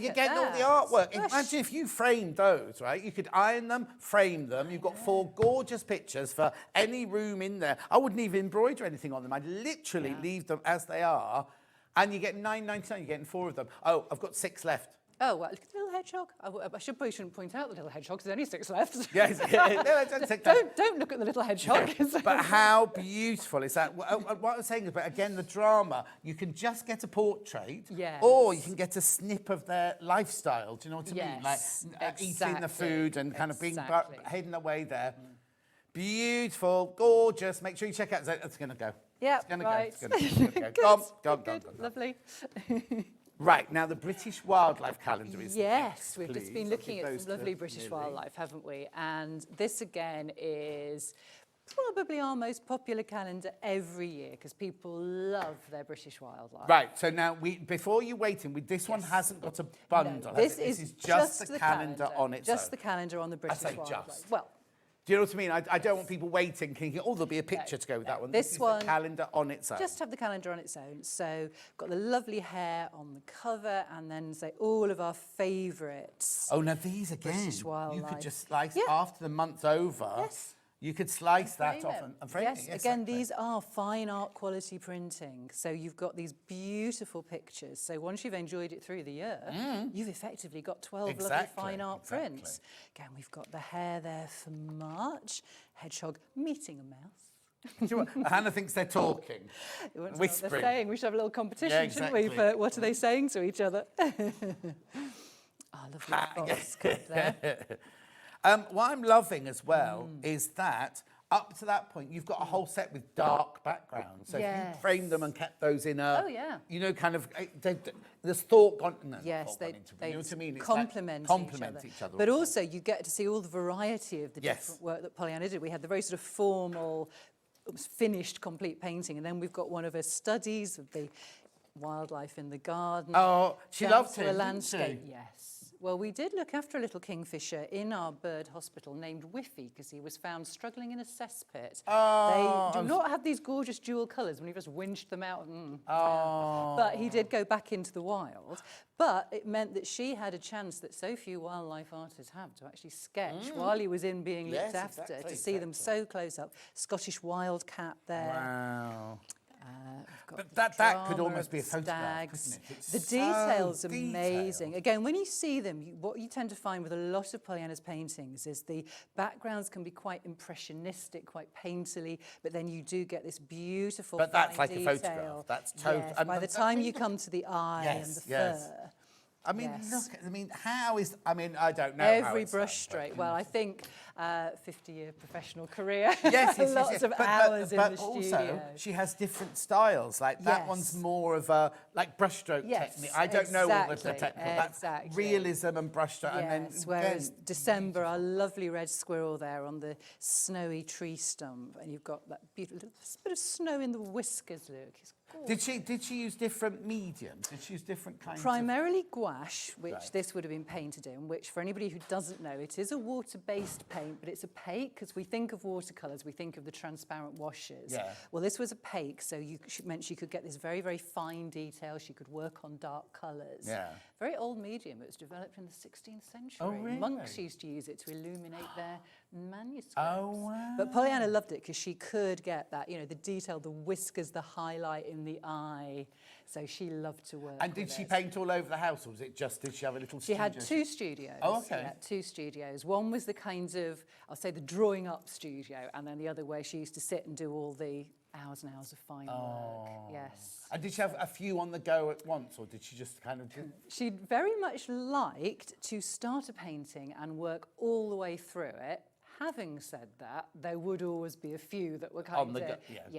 Speaker 1: You're getting all the
Speaker 17: that.
Speaker 1: artwork.
Speaker 17: Gosh.
Speaker 1: Imagine if you framed those, right? You could iron them, frame them. You've got 4 gorgeous pictures for any room in there. I wouldn't even embroider anything on them. I'd literally leave them as they are, and you get $9.99. You're getting 4 of them. Oh, I've got 6 left.
Speaker 17: Oh, well, look at the little hedgehog. I shouldn't point out the little hedgehog, 'cause there's only 6 left.
Speaker 1: Yes,
Speaker 17: don't look at the little hedgehog.
Speaker 1: But how beautiful is that? What I was saying is, but again, the drama, you can just get a portrait,
Speaker 17: Yes.
Speaker 1: or you can get a snip of their lifestyle. Do you know what I mean?
Speaker 17: Yes,
Speaker 1: Like eating the
Speaker 17: exactly.
Speaker 1: food and kind of being
Speaker 17: Exactly.
Speaker 1: hidden away there. Beautiful, gorgeous. Make sure you check out. It's going to go.
Speaker 17: Yeah,
Speaker 1: It's going
Speaker 17: right.
Speaker 1: to go. It's going to go. Go on.
Speaker 17: Lovely.
Speaker 1: Right, now the British Wildlife Calendar is
Speaker 17: Yes, we've
Speaker 1: next,
Speaker 17: just been
Speaker 1: please.
Speaker 17: looking
Speaker 1: I'll give
Speaker 17: at
Speaker 1: those
Speaker 17: some lovely
Speaker 1: to
Speaker 17: British
Speaker 1: Millie.
Speaker 17: wildlife, haven't we? And this again is probably our most popular calendar every year because people love their British wildlife.
Speaker 1: Right, so now before you wait in, this one hasn't got a bundle.
Speaker 17: No,
Speaker 1: has
Speaker 17: this
Speaker 1: it?
Speaker 17: is
Speaker 1: just the calendar on its
Speaker 17: Just
Speaker 1: own.
Speaker 17: the calendar on the British
Speaker 1: say
Speaker 17: wildlife.
Speaker 1: just.
Speaker 17: Well,
Speaker 1: Do you know what I mean? I don't want people waiting, thinking, oh, there'll be a picture to go with that one.
Speaker 17: This
Speaker 1: is
Speaker 17: one,
Speaker 1: the calendar on its own.
Speaker 17: just have the calendar on its own. So got the lovely hair on the cover and then say all of our favourites.
Speaker 1: Oh, now these again,
Speaker 17: British wildlife.
Speaker 1: you could just slice
Speaker 17: Yeah.
Speaker 1: after the month's over.
Speaker 17: Yes.
Speaker 1: You could slice that
Speaker 17: Frame
Speaker 1: off
Speaker 17: it.
Speaker 1: and frame
Speaker 17: yes,
Speaker 1: it. Yes,
Speaker 17: again,
Speaker 1: exactly.
Speaker 17: these are fine art quality printing. So you've got these beautiful pictures. So once you've enjoyed it through the year, you've effectively got 12 lovely
Speaker 1: Exactly,
Speaker 17: fine art
Speaker 1: exactly.
Speaker 17: prints. Again, we've got the hair there for March, hedgehog meeting a mouse.
Speaker 1: Do you know what? Hannah thinks they're talking,
Speaker 17: You want to know what
Speaker 1: whispering.
Speaker 17: they're saying? We should have a little competition, shouldn't we,
Speaker 1: exactly.
Speaker 17: for what are they saying to each other? Lovely fox cut there.
Speaker 1: What I'm loving as well is that up to that point, you've got a whole set with dark backgrounds. So if you
Speaker 17: Yes.
Speaker 1: framed them and kept those in a,
Speaker 17: Oh, yeah.
Speaker 1: you know, kind of, there's thought gone, no,
Speaker 17: Yes,
Speaker 1: thought
Speaker 17: they,
Speaker 1: gone into it,
Speaker 17: they
Speaker 1: you know what I mean? It's like
Speaker 17: complement each other. But also you get to see all the variety of the
Speaker 1: Yes.
Speaker 17: different work that Pollyanna did. We had the very sort of formal, finished, complete painting, and then we've got one of her studies of the wildlife in the garden.
Speaker 1: Oh, she
Speaker 17: down
Speaker 1: loved
Speaker 17: to
Speaker 1: him,
Speaker 17: a
Speaker 1: didn't
Speaker 17: landscape.
Speaker 1: she?
Speaker 17: Yes. Well, we did look after a little kingfisher in our bird hospital named Whiffy because he was found struggling in a cesspit.
Speaker 1: Oh,
Speaker 17: They do not have these gorgeous dual colours when you just winched them out.
Speaker 1: Oh.
Speaker 17: But he did go back into the wild. But it meant that she had a chance that so few wildlife artists have to actually sketch while he was in being looked
Speaker 1: Yes,
Speaker 17: after,
Speaker 1: exactly,
Speaker 17: to see them so close up. Scottish wildcat there.
Speaker 1: Wow.
Speaker 17: But
Speaker 1: that could almost be a photograph, couldn't it? It's
Speaker 17: the
Speaker 1: so
Speaker 17: detail's
Speaker 1: detailed.
Speaker 17: amazing. Again, when you see them, what you tend to find with a lot of Pollyanna's paintings is the backgrounds can be quite impressionistic, quite painterly, but then you do get this beautiful
Speaker 1: But that's
Speaker 17: fine
Speaker 1: like
Speaker 17: detail.
Speaker 1: a photograph. That's total.
Speaker 17: Yes, by the time you come to the eye and the fur.
Speaker 1: I mean,
Speaker 17: yes.
Speaker 1: look, I mean, how is, I mean, I don't know.
Speaker 17: Every brush stroke. Well, I think 50-year professional career.
Speaker 1: Yes,
Speaker 17: lots of hours in the
Speaker 1: also,
Speaker 17: studio.
Speaker 1: she has different styles. Like that one's more of a like brushstroke technique. I don't know all the technical. That's realism and brushstroke.
Speaker 17: Yes,
Speaker 1: and then
Speaker 17: whereas December, our lovely red squirrel there on the snowy tree stump, and you've got that beautiful bit of snow in the whiskers. Look, it's gorgeous.
Speaker 1: Did she use different mediums? Did she use different kinds?
Speaker 17: Primarily gouache, which this would have been painted in, which for anybody who doesn't know, it is a water-based paint, but it's opaque because we think of watercolours, we think of the transparent washes.
Speaker 1: Yeah.
Speaker 17: Well, this was opaque, so meant she could get this very, very fine detail. She could work on dark colours.
Speaker 1: Yeah.
Speaker 17: Very old medium. It was developed in the 16th century.
Speaker 1: Oh, really?
Speaker 17: Monks used to use it to illuminate their manuscripts.
Speaker 1: Oh, wow.
Speaker 17: But Pollyanna loved it because she could get that, you know, the detail, the whiskers, the highlight in the eye. So she loved to work
Speaker 1: And did
Speaker 17: with
Speaker 1: she
Speaker 17: it.
Speaker 1: paint all over the house, or was it just, did she have a little
Speaker 17: She
Speaker 1: studio?
Speaker 17: had two studios.
Speaker 1: Oh, okay.
Speaker 17: Yeah, two studios. One was the kind of, I'll say the drawing up studio, and then the other where she used to sit and do all the hours and hours of fine work. Yes.
Speaker 1: And did she have a few on the go at once, or did she just kind of do...
Speaker 17: She very much liked to start a painting and work all the way through it. Having said that, there would always be a few that were kind of,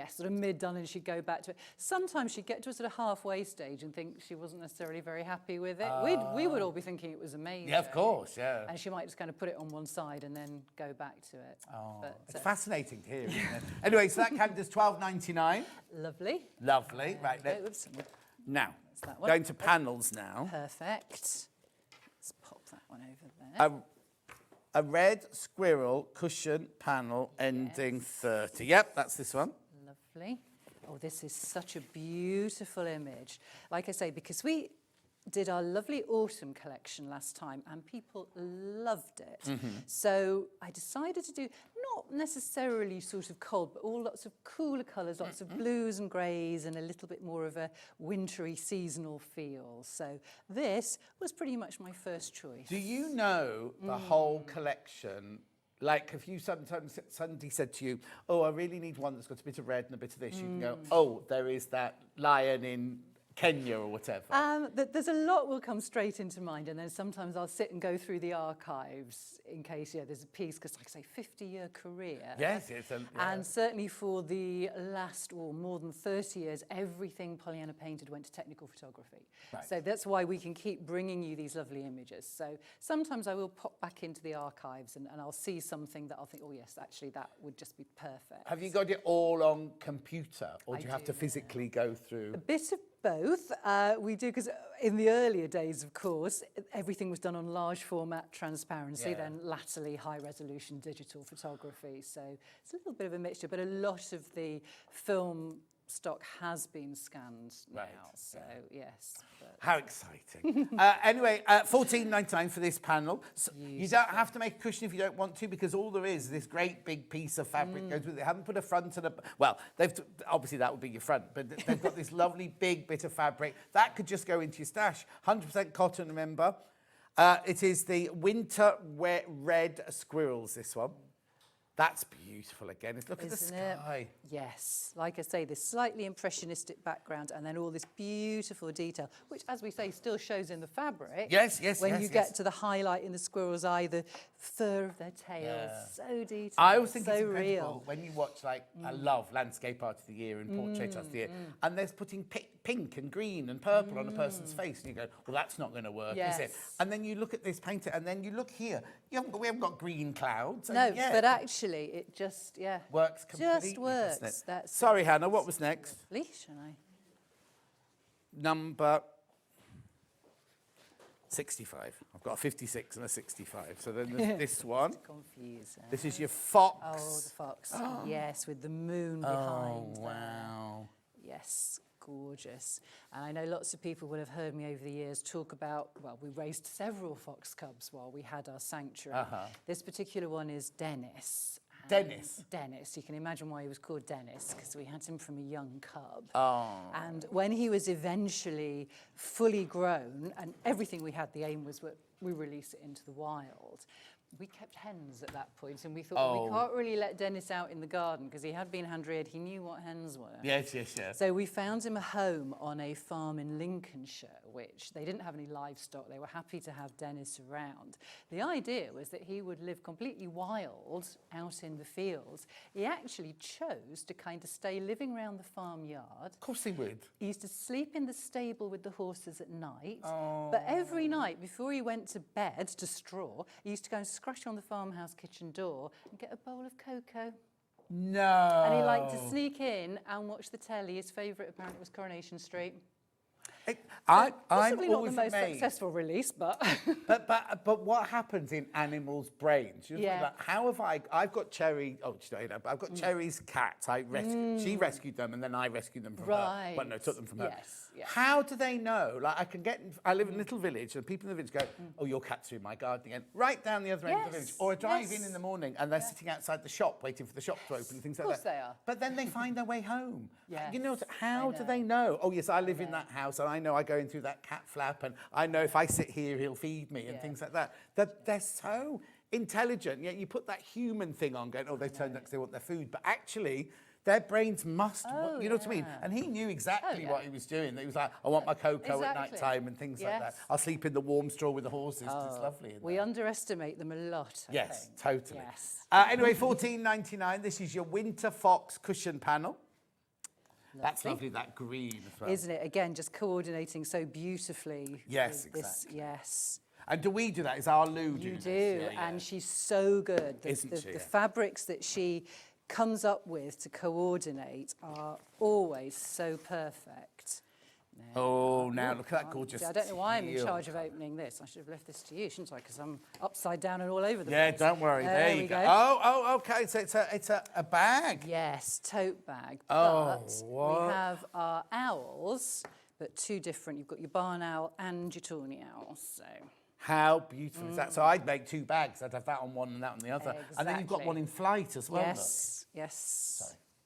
Speaker 17: sort of mid-done, and she'd go back to it. Sometimes she'd get to a sort of halfway stage and think she wasn't necessarily very happy with it. We would all be thinking it was amazing.
Speaker 1: Yeah, of course, yeah.
Speaker 17: And she might just kind of put it on one side and then go back to it.
Speaker 1: Oh,
Speaker 17: But,
Speaker 1: it's fascinating to hear, isn't it? Anyway, so that counted as $12.99.
Speaker 17: Lovely.
Speaker 1: Lovely. Right,
Speaker 17: Oops.
Speaker 1: now,
Speaker 17: that one.
Speaker 1: going to panels now.
Speaker 17: Perfect. Let's pop that one over there.
Speaker 1: A red squirrel cushion panel ending 30. Yep, that's this one.
Speaker 17: Lovely. Oh, this is such a beautiful image. Like I say, because we did our lovely autumn collection last time and people loved it. So I decided to do not necessarily sort of cold, but all lots of cooler colours, lots of blues and greys and a little bit more of a wintry seasonal feel. So this was pretty much my first choice.
Speaker 1: Do you know the whole collection? Like, if you sometimes somebody said to you, oh, I really need one that's got a bit of red and a bit of this, you can go, oh, there is that lion in Kenya or whatever.
Speaker 17: There's a lot will come straight into mind, and then sometimes I'll sit and go through the archives in case there's a piece, because like I say, 50-year career.
Speaker 1: Yes, it's
Speaker 17: and certainly for the last, more than 30 years, everything Pollyanna painted went to technical photography.
Speaker 1: Right.
Speaker 17: So that's why we can keep bringing you these lovely images. So sometimes I will pop back into the archives and I'll see something that I'll think, oh yes, actually that would just be perfect.
Speaker 1: Have you got it all on computer, or do you have to physically go through?
Speaker 17: A bit of both. We do, because in the earlier days, of course, everything was done on large format transparency, then latterly high resolution digital photography. So it's a little bit of a mixture, but a lot of the film stock has been scanned now. So yes.
Speaker 1: How exciting. Anyway, $14.99 for this panel. So you don't have to make a cushion if you don't want to, because all there is this great big piece of fabric goes with it. They haven't put a front and a... Well, obviously that would be your front, but they've got this lovely big bit of fabric. That could just go into your stash. 100% cotton, remember. It is the Winter Red Squirrels, this one. That's beautiful again. Look at the sky.
Speaker 17: Yes. Like I say, this slightly impressionistic background and then all this beautiful detail, which, as we say, still shows in the fabric.
Speaker 1: Yes.
Speaker 17: When you get to the highlight in the squirrel's eye, the fur of their tails, so detailed,
Speaker 1: I always think
Speaker 17: so
Speaker 1: it's incredible
Speaker 17: real.
Speaker 1: when you watch, like, I love Landscape Art of the Year and Portrait Art of the Year, and there's putting pink and green and purple on a person's face, and you go, well, that's not going to work, is it? And then you look at this painter, and then you look here. We haven't got green clouds.
Speaker 17: No, but actually, it just,
Speaker 1: works completely.
Speaker 17: Just works.
Speaker 1: Doesn't it?
Speaker 17: That's
Speaker 1: Sorry, Hannah, what was next?
Speaker 17: Shall I?
Speaker 1: Number 65. I've got a 56 and a 65. So then there's this one.
Speaker 17: Confusing.
Speaker 1: This is your fox.
Speaker 17: Oh, the fox. Yes, with the moon behind.
Speaker 1: Oh, wow.
Speaker 17: Yes, gorgeous. And I know lots of people will have heard me over the years talk about, well, we raised several fox cubs while we had our sanctuary. This particular one is Dennis.
Speaker 1: Dennis.
Speaker 17: Dennis. You can imagine why he was called Dennis, because we had him from a young cub.
Speaker 1: Oh.
Speaker 17: And when he was eventually fully grown, and everything we had, the aim was we release it into the wild. We kept hens at that point, and we thought, well, we can't really let Dennis out in the garden because he had been hand-reared. He knew what hens were.
Speaker 1: Yes.
Speaker 17: So we found him a home on a farm in Lincolnshire, which they didn't have any livestock. They were happy to have Dennis around. The idea was that he would live completely wild out in the fields. He actually chose to kind of stay living around the farmyard.
Speaker 1: Of course he would.
Speaker 17: He used to sleep in the stable with the horses at night. But every night, before he went to bed, to straw, he used to go and scratch on the farmhouse kitchen door and get a bowl of cocoa.
Speaker 1: No.
Speaker 17: And he liked to sneak in and watch the telly. His favourite apparently was Coronation Street.
Speaker 1: I'm
Speaker 17: possibly not the
Speaker 1: always
Speaker 17: most
Speaker 1: amazed.
Speaker 17: successful release, but
Speaker 1: but what happens in animals' brains? You know,
Speaker 17: Yeah.
Speaker 1: like, how have I've got Cherry. Oh, you know, I've got Cherry's cat. She rescued them, and then I rescued them from her. Well, no, took them from her.
Speaker 17: Yes.
Speaker 1: How do they know? Like, I live in a little village, and people in the village go, "Oh, your cat's through my garden again," right down the other end of the village. Or I drive in the morning, and they're sitting outside the shop waiting for the shop to open and things like that.
Speaker 17: Of course they are.
Speaker 1: But then they find their way home.
Speaker 17: Yes,
Speaker 1: You know, how do they know? Oh, yes, I live in that house, and I know I go in through that cat flap, and I know if I sit here, he'll feed me, and things like that. They're so intelligent. Yet you put that human thing on, going, "Oh, they've turned up because they want their food," but actually, their brains must. You know what I mean? And he knew exactly what he was doing. He was like, "I want my cocoa at night time," and things like that. I'll sleep in the warm straw with the horses. It's lovely.
Speaker 17: We underestimate them a lot. I
Speaker 1: Yes,
Speaker 17: think.
Speaker 1: totally.
Speaker 17: Yes.
Speaker 1: Anyway, $14.99. This is your Winter Fox cushion panel. That's lovely, that green as well.
Speaker 17: Isn't it? Again, just coordinating so beautifully.
Speaker 1: Yes,
Speaker 17: with this.
Speaker 1: exactly.
Speaker 17: Yes.
Speaker 1: And do we do that? Is our Lou do
Speaker 17: You
Speaker 1: this?
Speaker 17: do, and she's so good.
Speaker 1: Isn't she?
Speaker 17: The fabrics that she comes up with to coordinate are always so perfect.
Speaker 1: Now look at that gorgeous
Speaker 17: See, I don't know why I'm in
Speaker 1: teal.
Speaker 17: charge of opening this. I should have left this to you, shouldn't I? Because I'm upside down and all over the
Speaker 1: Yeah,
Speaker 17: place.
Speaker 1: don't worry. There you go. Oh, okay. So it's a bag.
Speaker 17: Yes, tote bag.
Speaker 1: Oh,
Speaker 17: But
Speaker 1: what?
Speaker 17: we have our owls, but two different. You've got your barn owl and your tawny owl. So
Speaker 1: How beautiful is that? So I'd make two bags. I'd have that on one and that on the other. And then you've got
Speaker 17: Exactly.
Speaker 1: one in flight as well.
Speaker 17: yes, yes.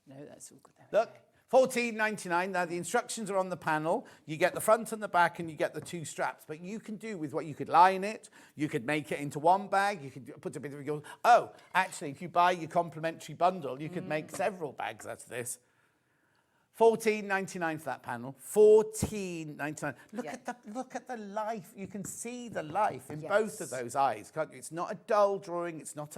Speaker 1: Sorry.
Speaker 17: No, that's all good. There we
Speaker 1: Look, $14.99. Now, the instructions are on the panel. You get the front and the back, and you get the two straps. But you can do with what you could line it. You could make it into one bag. You could put a bit of your... Oh, actually, if you buy your complimentary bundle, you could make several bags out of this. $14.99 for that panel. $14.99. Look at the life. You can see the life in both of those eyes, can't you? It's not a dull drawing. It's not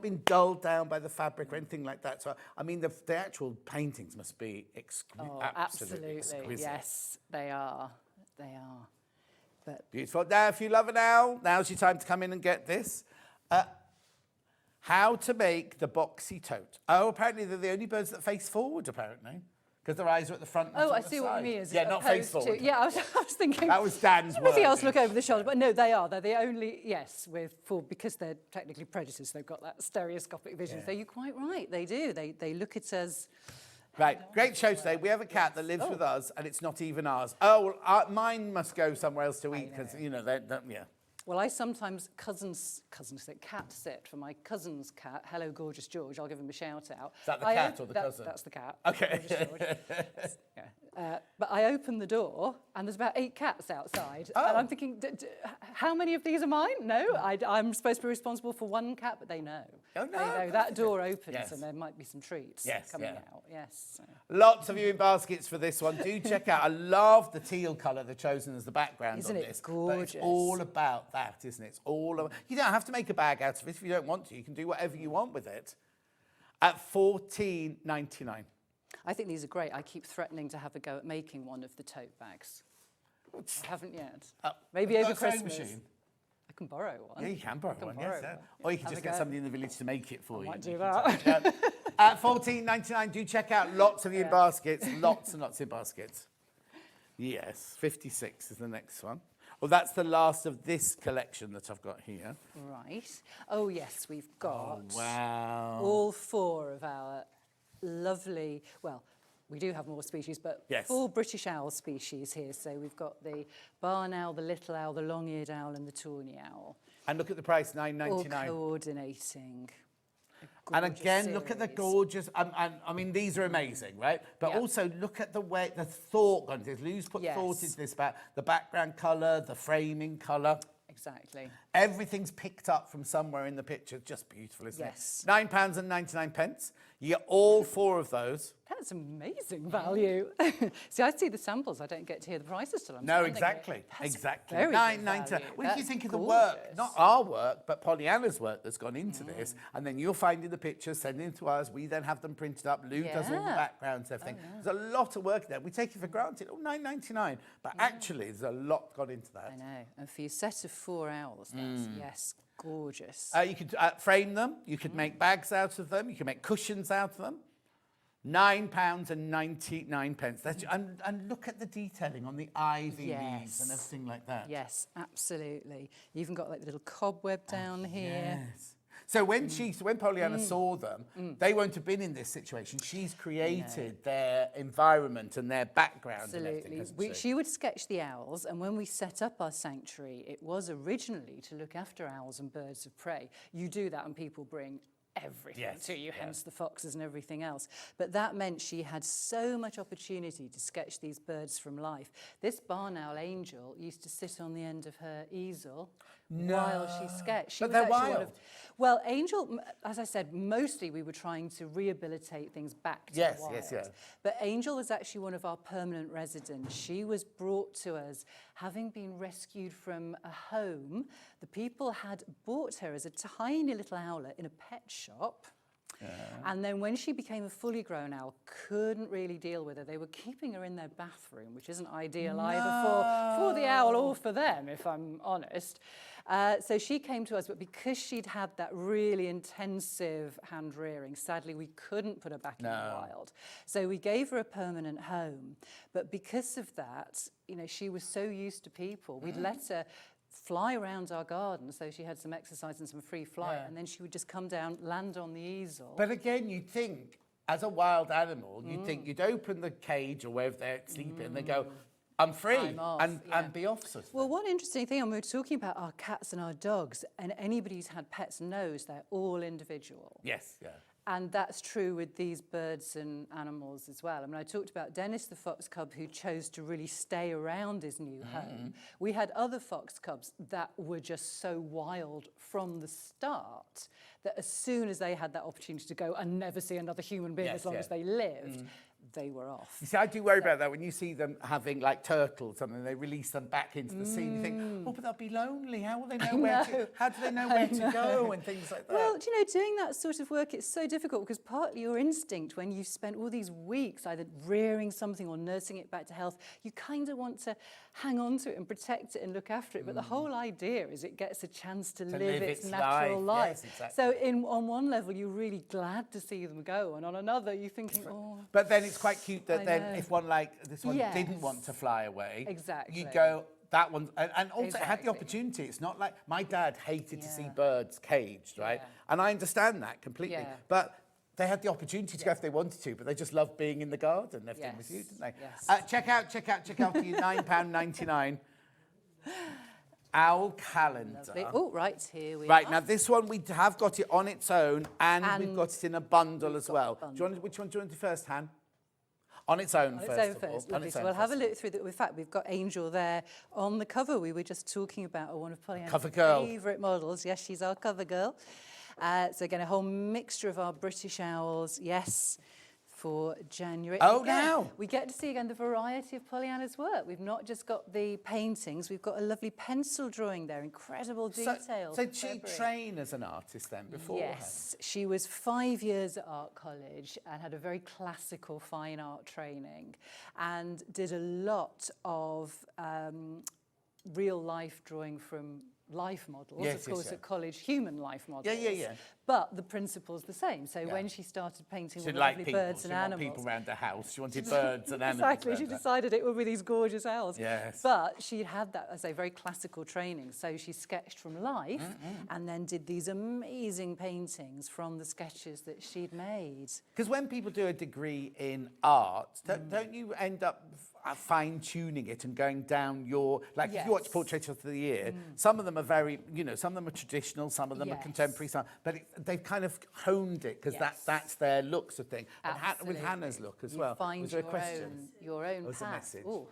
Speaker 1: been dulled down by the fabric or anything like that. So I mean, the actual paintings must be absolutely exquisite.
Speaker 17: Yes, they are. They are. But
Speaker 1: Beautiful. Now, if you love an owl, now's your time to come in and get this. How to make the boxy tote. Oh, apparently they're the only birds that face forward, apparently. Because their eyes are at the front.
Speaker 17: oh,
Speaker 1: not
Speaker 17: I
Speaker 1: at the
Speaker 17: see what you
Speaker 1: side.
Speaker 17: mean. As
Speaker 1: Yeah, not face
Speaker 17: opposed
Speaker 1: forward.
Speaker 17: to, yeah, I was thinking.
Speaker 1: That was Dan's
Speaker 17: Everything
Speaker 1: word.
Speaker 17: else look over the shoulder, but no, they are. They're the only. Yes, because they're technically predators. They've got that stereoscopic vision.
Speaker 1: Yeah.
Speaker 17: So you're quite right. They do. They look at us.
Speaker 1: Right, great show today. We have a cat that lives with us, and it's not even ours. Oh, well, mine must go somewhere else to eat because yeah.
Speaker 17: Well, I sometimes cat sit for my cousin's cat. Hello, gorgeous George. I'll give him a shout out.
Speaker 1: Is that the cat or the cousin?
Speaker 17: That's the cat.
Speaker 1: Okay.
Speaker 17: Gorgeous George. But I open the door and there's about 8 cats outside.
Speaker 1: Oh.
Speaker 17: And I'm thinking, how many of these are mine? No, I'm supposed to be responsible for one cat, but they know.
Speaker 1: Oh, no,
Speaker 17: They know that door opens
Speaker 1: Yes.
Speaker 17: and there might be some treats coming out. Yes.
Speaker 1: Lots of viewing baskets for this one. Do check out. I love the teal colour they've chosen as the background
Speaker 17: Isn't
Speaker 1: on
Speaker 17: it
Speaker 1: this.
Speaker 17: gorgeous?
Speaker 1: But it's all about that, isn't it? It's all about, you don't have to make a bag out of it if you don't want to. You can do whatever you want with it. At $14.99.
Speaker 17: I think these are great. I keep threatening to have a go at making one of the tote bags. I haven't yet. Maybe
Speaker 1: You've
Speaker 17: over
Speaker 1: got a sewing
Speaker 17: Christmas.
Speaker 1: machine?
Speaker 17: I can borrow one.
Speaker 1: Yeah, you can borrow one, yes.
Speaker 17: borrow one.
Speaker 1: Or you can
Speaker 17: Have
Speaker 1: just
Speaker 17: a
Speaker 1: get
Speaker 17: go.
Speaker 1: somebody in the village to make it for you.
Speaker 17: Might do
Speaker 1: You
Speaker 17: that.
Speaker 1: can take it. At $14.99, do check out lots of viewing baskets. Lots and lots of baskets. Yes, 56 is the next one. Well, that's the last of this collection that I've got here.
Speaker 17: Right. Oh, yes, we've got
Speaker 1: Wow.
Speaker 17: all 4 of our lovely, well, we do have more species, but
Speaker 1: Yes.
Speaker 17: 4 British owl species here. So we've got the barn owl, the little owl, the long-eared owl, and the tawny owl.
Speaker 1: And look at the price,
Speaker 17: All
Speaker 1: $9.99.
Speaker 17: coordinating.
Speaker 1: And again,
Speaker 17: gorgeous
Speaker 1: look at the
Speaker 17: series.
Speaker 1: gorgeous, I mean, these are amazing, right? But
Speaker 17: Yeah.
Speaker 1: also look at the way, the thought gone into this. Lou's put thought into this about the background colour, the framing colour.
Speaker 17: Exactly.
Speaker 1: Everything's picked up from somewhere in the picture. Just beautiful, isn't
Speaker 17: Yes.
Speaker 1: it? £9.99. You get all 4 of those.
Speaker 17: That's amazing value. See, I see the samples. I don't get to hear the prices till I'm
Speaker 1: No,
Speaker 17: standing
Speaker 1: exactly,
Speaker 17: here. That's
Speaker 1: exactly.
Speaker 17: very good
Speaker 1: £9.99.
Speaker 17: value.
Speaker 1: What do you
Speaker 17: That's
Speaker 1: think of the
Speaker 17: gorgeous.
Speaker 1: work? Not our work, but Pollyanna's work that's gone into this. And then you're finding the pictures, sending them to us. We then have them printed up. Lou does all the
Speaker 17: Yeah.
Speaker 1: backgrounds and everything. There's a lot of work there. We take it for granted. Oh, £9.99. But actually, there's a lot gone into that.
Speaker 17: I know. And for your set of 4 owls, that's, yes, gorgeous.
Speaker 1: You could frame them. You could make bags out of them. You can make cushions out of them. £9.99. That's, and look at the detailing on the ivy leaves and everything like that.
Speaker 17: Yes, absolutely. You even got like the little cobweb down here.
Speaker 1: Yes. So when when Pollyanna saw them, they won't have been in this situation. She's created their environment and their background and everything, hasn't she?
Speaker 17: She would sketch the owls, and when we set up our sanctuary, it was originally to look after owls and birds of prey. You do that and people bring everything to you, hence the foxes and everything else. But that meant she had so much opportunity to sketch these birds from life. This barn owl Angel used to sit on the end of her easel while she sketched. She
Speaker 1: But
Speaker 17: was
Speaker 1: they're
Speaker 17: actually
Speaker 1: wild.
Speaker 17: Well, Angel, as I said, mostly we were trying to rehabilitate things back to the wild.
Speaker 1: Yes.
Speaker 17: But Angel was actually one of our permanent residents. She was brought to us having been rescued from a home. The people had bought her as a tiny little owlet in a pet shop. And then when she became a fully grown owl, couldn't really deal with her. They were keeping her in their bathroom, which isn't ideal either for the owl or for them, if I'm honest. So she came to us, but because she'd had that really intensive hand rearing, sadly we couldn't put her back in the wild. So we gave her a permanent home. But because of that, you know, she was so used to people. We'd let her fly around our garden, so she had some exercise and some free flight, and then she would just come down, land on the easel.
Speaker 1: But again, you'd think, as a wild animal, you'd think you'd open the cage or wherever they're sleeping, and they go, I'm free,
Speaker 17: I'm off,
Speaker 1: and be off. Sort of
Speaker 17: Well, one interesting thing, and we were talking about our cats and our dogs, and anybody who's had pets knows they're all individual.
Speaker 1: Yes, yeah.
Speaker 17: And that's true with these birds and animals as well. I mean, I talked about Dennis the fox cub who chose to really stay around his new home. We had other fox cubs that were just so wild from the start that as soon as they had that opportunity to go and never see another human being as long as they lived, they were off.
Speaker 1: You see, I do worry about that when you see them having like turtles, something they release them back into the sea. You think, oh, but they'll be lonely. How will they know where to? How do they know where to go and things like that?
Speaker 17: Well, do you know, doing that sort of work, it's so difficult because partly your instinct, when you've spent all these weeks either rearing something or nursing it back to health, you kind of want to hang on to it and protect it and look after it. But the whole idea is it gets a chance to live its natural life.
Speaker 1: Yes, exactly.
Speaker 17: So on one level, you're really glad to see them go, and on another, you're thinking, oh.
Speaker 1: But then it's quite cute that
Speaker 17: I
Speaker 1: then
Speaker 17: know.
Speaker 1: if one like this one
Speaker 17: Yes.
Speaker 1: didn't want to fly away,
Speaker 17: Exactly.
Speaker 1: you go, that one, and also it had
Speaker 17: Exactly.
Speaker 1: the opportunity. It's not like my dad hated to see birds caged, right?
Speaker 17: Yeah.
Speaker 1: And I understand that completely.
Speaker 17: Yeah.
Speaker 1: But they had the opportunity to go if they wanted to, but they just loved being in the garden and everything with you, didn't they?
Speaker 17: Yes.
Speaker 1: Check out to you, £9.99. Owl calendar.
Speaker 17: Lovely. Oh, right, here we
Speaker 1: Right,
Speaker 17: are.
Speaker 1: now this one we have got it on its own and we've got it in a bundle as well. Do you want, which one do you want to do first, Han? On its own,
Speaker 17: On
Speaker 1: first
Speaker 17: its own
Speaker 1: of all.
Speaker 17: first.
Speaker 1: On
Speaker 17: Lovely.
Speaker 1: its
Speaker 17: So
Speaker 1: own
Speaker 17: we'll have a
Speaker 1: first.
Speaker 17: look through the. In fact, we've got Angel there on the cover. We were just talking about one of Pollyanna's
Speaker 1: Cover girl.
Speaker 17: favourite models. Yes, she's our cover girl. So again, a whole mixture of our British owls. Yes. For January.
Speaker 1: Oh,
Speaker 17: Again,
Speaker 1: now.
Speaker 17: we get to see again the variety of Pollyanna's work. We've not just got the paintings, we've got a lovely pencil drawing there, incredible detail.
Speaker 1: So did she train as an artist then beforehand?
Speaker 17: Yes, she was 5 years at art college and had a very classical fine art training and did a lot of real life drawing from life models,
Speaker 1: Yes,
Speaker 17: of
Speaker 1: yes,
Speaker 17: course,
Speaker 1: yeah.
Speaker 17: at college, human life models.
Speaker 1: Yeah.
Speaker 17: But the principle's the same. So when she started painting
Speaker 1: She
Speaker 17: all the
Speaker 1: liked
Speaker 17: lovely
Speaker 1: people.
Speaker 17: birds
Speaker 1: She
Speaker 17: and
Speaker 1: wanted
Speaker 17: animals.
Speaker 1: people around the house. She wanted birds and animals.
Speaker 17: Exactly, she
Speaker 1: around her.
Speaker 17: decided it would be these gorgeous owls.
Speaker 1: Yes.
Speaker 17: But she had that as a very classical training. So she sketched from life and then did these amazing paintings from the sketches that she'd made.
Speaker 1: Because when people do a degree in art, don't you end up fine-tuning it and going down your... Like, if you watch Portrait of the Year, some of them them are very, some of them are traditional, some of them are contemporary, but they've kind of honed it because that's their look sort of thing. And with Hannah's look as well.
Speaker 17: Find
Speaker 1: Was there a question?
Speaker 17: your own
Speaker 1: Was a
Speaker 17: path.
Speaker 1: message?
Speaker 17: Ooh.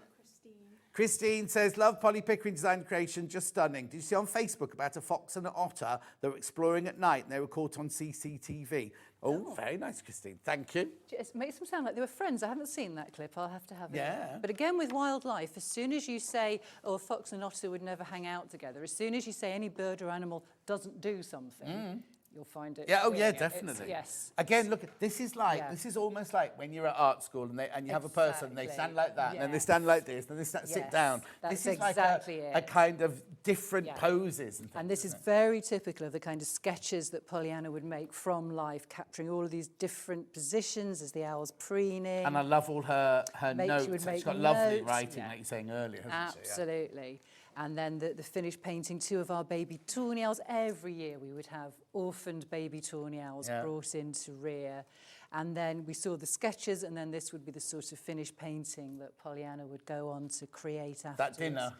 Speaker 1: Christine says, love Polly Pickering design creation, just stunning. Did you see on Facebook about a fox and an otter that were exploring at night and they were caught on CCTV? Oh, very nice, Christine. Thank you.
Speaker 17: It makes them sound like they were friends. I haven't seen that clip. I'll have to have it.
Speaker 1: Yeah.
Speaker 17: But again, with wildlife, as soon as you say, a fox and otter would never hang out together, as soon as you say any bird or animal doesn't do something, you'll find it.
Speaker 1: Yeah,
Speaker 17: doing it.
Speaker 1: definitely.
Speaker 17: Yes.
Speaker 1: Again, look, this is almost like when you're at art school and you have a person and they stand like that, and then they stand like this, and they sit down.
Speaker 17: That's
Speaker 1: this is
Speaker 17: exactly
Speaker 1: like a kind of different poses. And,
Speaker 17: and this is very typical of the kind of sketches that Pollyanna would make from life, capturing all of these different positions as the owl's preening.
Speaker 1: And I love all her notes. She's got lovely writing, like you were saying earlier, hasn't she?
Speaker 17: Absolutely. And then the finished painting, 2 of our baby tawny owls. Every year we would have orphaned baby tawny owls brought in to rear. And then we saw the sketches, and then this would be the sort of finished painting that Pollyanna would go on to create afterwards.
Speaker 1: That dinner.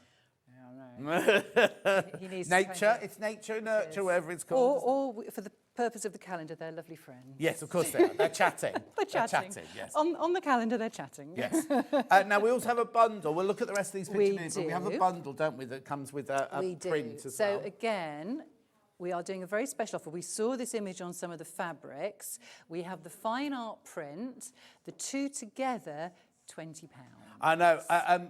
Speaker 17: He needs
Speaker 1: nature, it's nature, nurture, whatever it's called.
Speaker 17: Or for the purpose of the calendar, they're lovely friends.
Speaker 1: Yes, of course they are. They're chatting.
Speaker 17: They're chatting.
Speaker 1: Yes.
Speaker 17: On the calendar, they're chatting.
Speaker 1: Yes. Now, we also have a bundle. We'll look at the rest of these pictures. But we have a bundle, don't we, that comes with a print as well.
Speaker 17: So, again, we are doing a very special offer. We saw this image on some of the fabrics. We have the fine art print, the 2 together, £20.
Speaker 1: I know.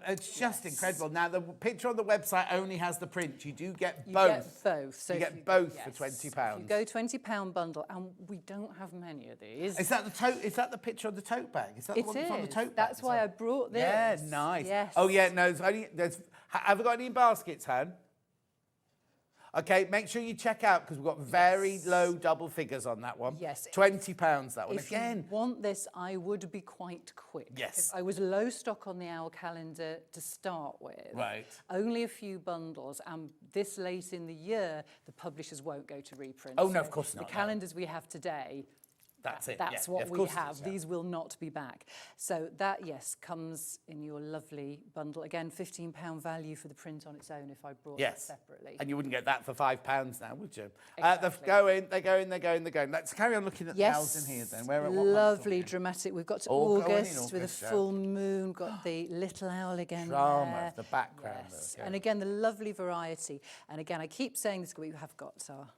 Speaker 1: It's just incredible. Now, the picture on the website only has the print. You do get both.
Speaker 17: You get both. So
Speaker 1: you get both for £20.
Speaker 17: You go £20 bundle, and we don't have many of these.
Speaker 1: Is that the tote? Is that the picture of the tote bag? Is that the one that's on the tote bag?
Speaker 17: That's why I brought this.
Speaker 1: Yeah, nice.
Speaker 17: Yes.
Speaker 1: Oh, yeah, no, have we got any in baskets, Han? Okay, make sure you check out because we've got very low double figures on that one.
Speaker 17: Yes.
Speaker 1: £20, that one.
Speaker 17: If you want this, I would be quite quick.
Speaker 1: Yes.
Speaker 17: I was low stock on the owl calendar to start with.
Speaker 1: Right.
Speaker 17: Only a few bundles, and this late in the year, the publishers won't go to reprint.
Speaker 1: Oh, no, of course not.
Speaker 17: The calendars we have today,
Speaker 1: that's it.
Speaker 17: That's
Speaker 1: yeah.
Speaker 17: what
Speaker 1: Yeah,
Speaker 17: we have.
Speaker 1: Is, yeah.
Speaker 17: These will not be back. So that, yes, comes in your lovely bundle. Again, £15 value for the print on its own if I brought it separately.
Speaker 1: And you wouldn't get that for £5 now, would you?
Speaker 17: Exactly.
Speaker 1: They're going. Let's carry on looking at the owls in here then. Where, what
Speaker 17: lovely, dramatic. We've got to August with a full moon. Got the little owl again
Speaker 1: Drama
Speaker 17: there.
Speaker 1: of the background.
Speaker 17: Yes. And again, the lovely variety. And again, I keep saying this, but we have got our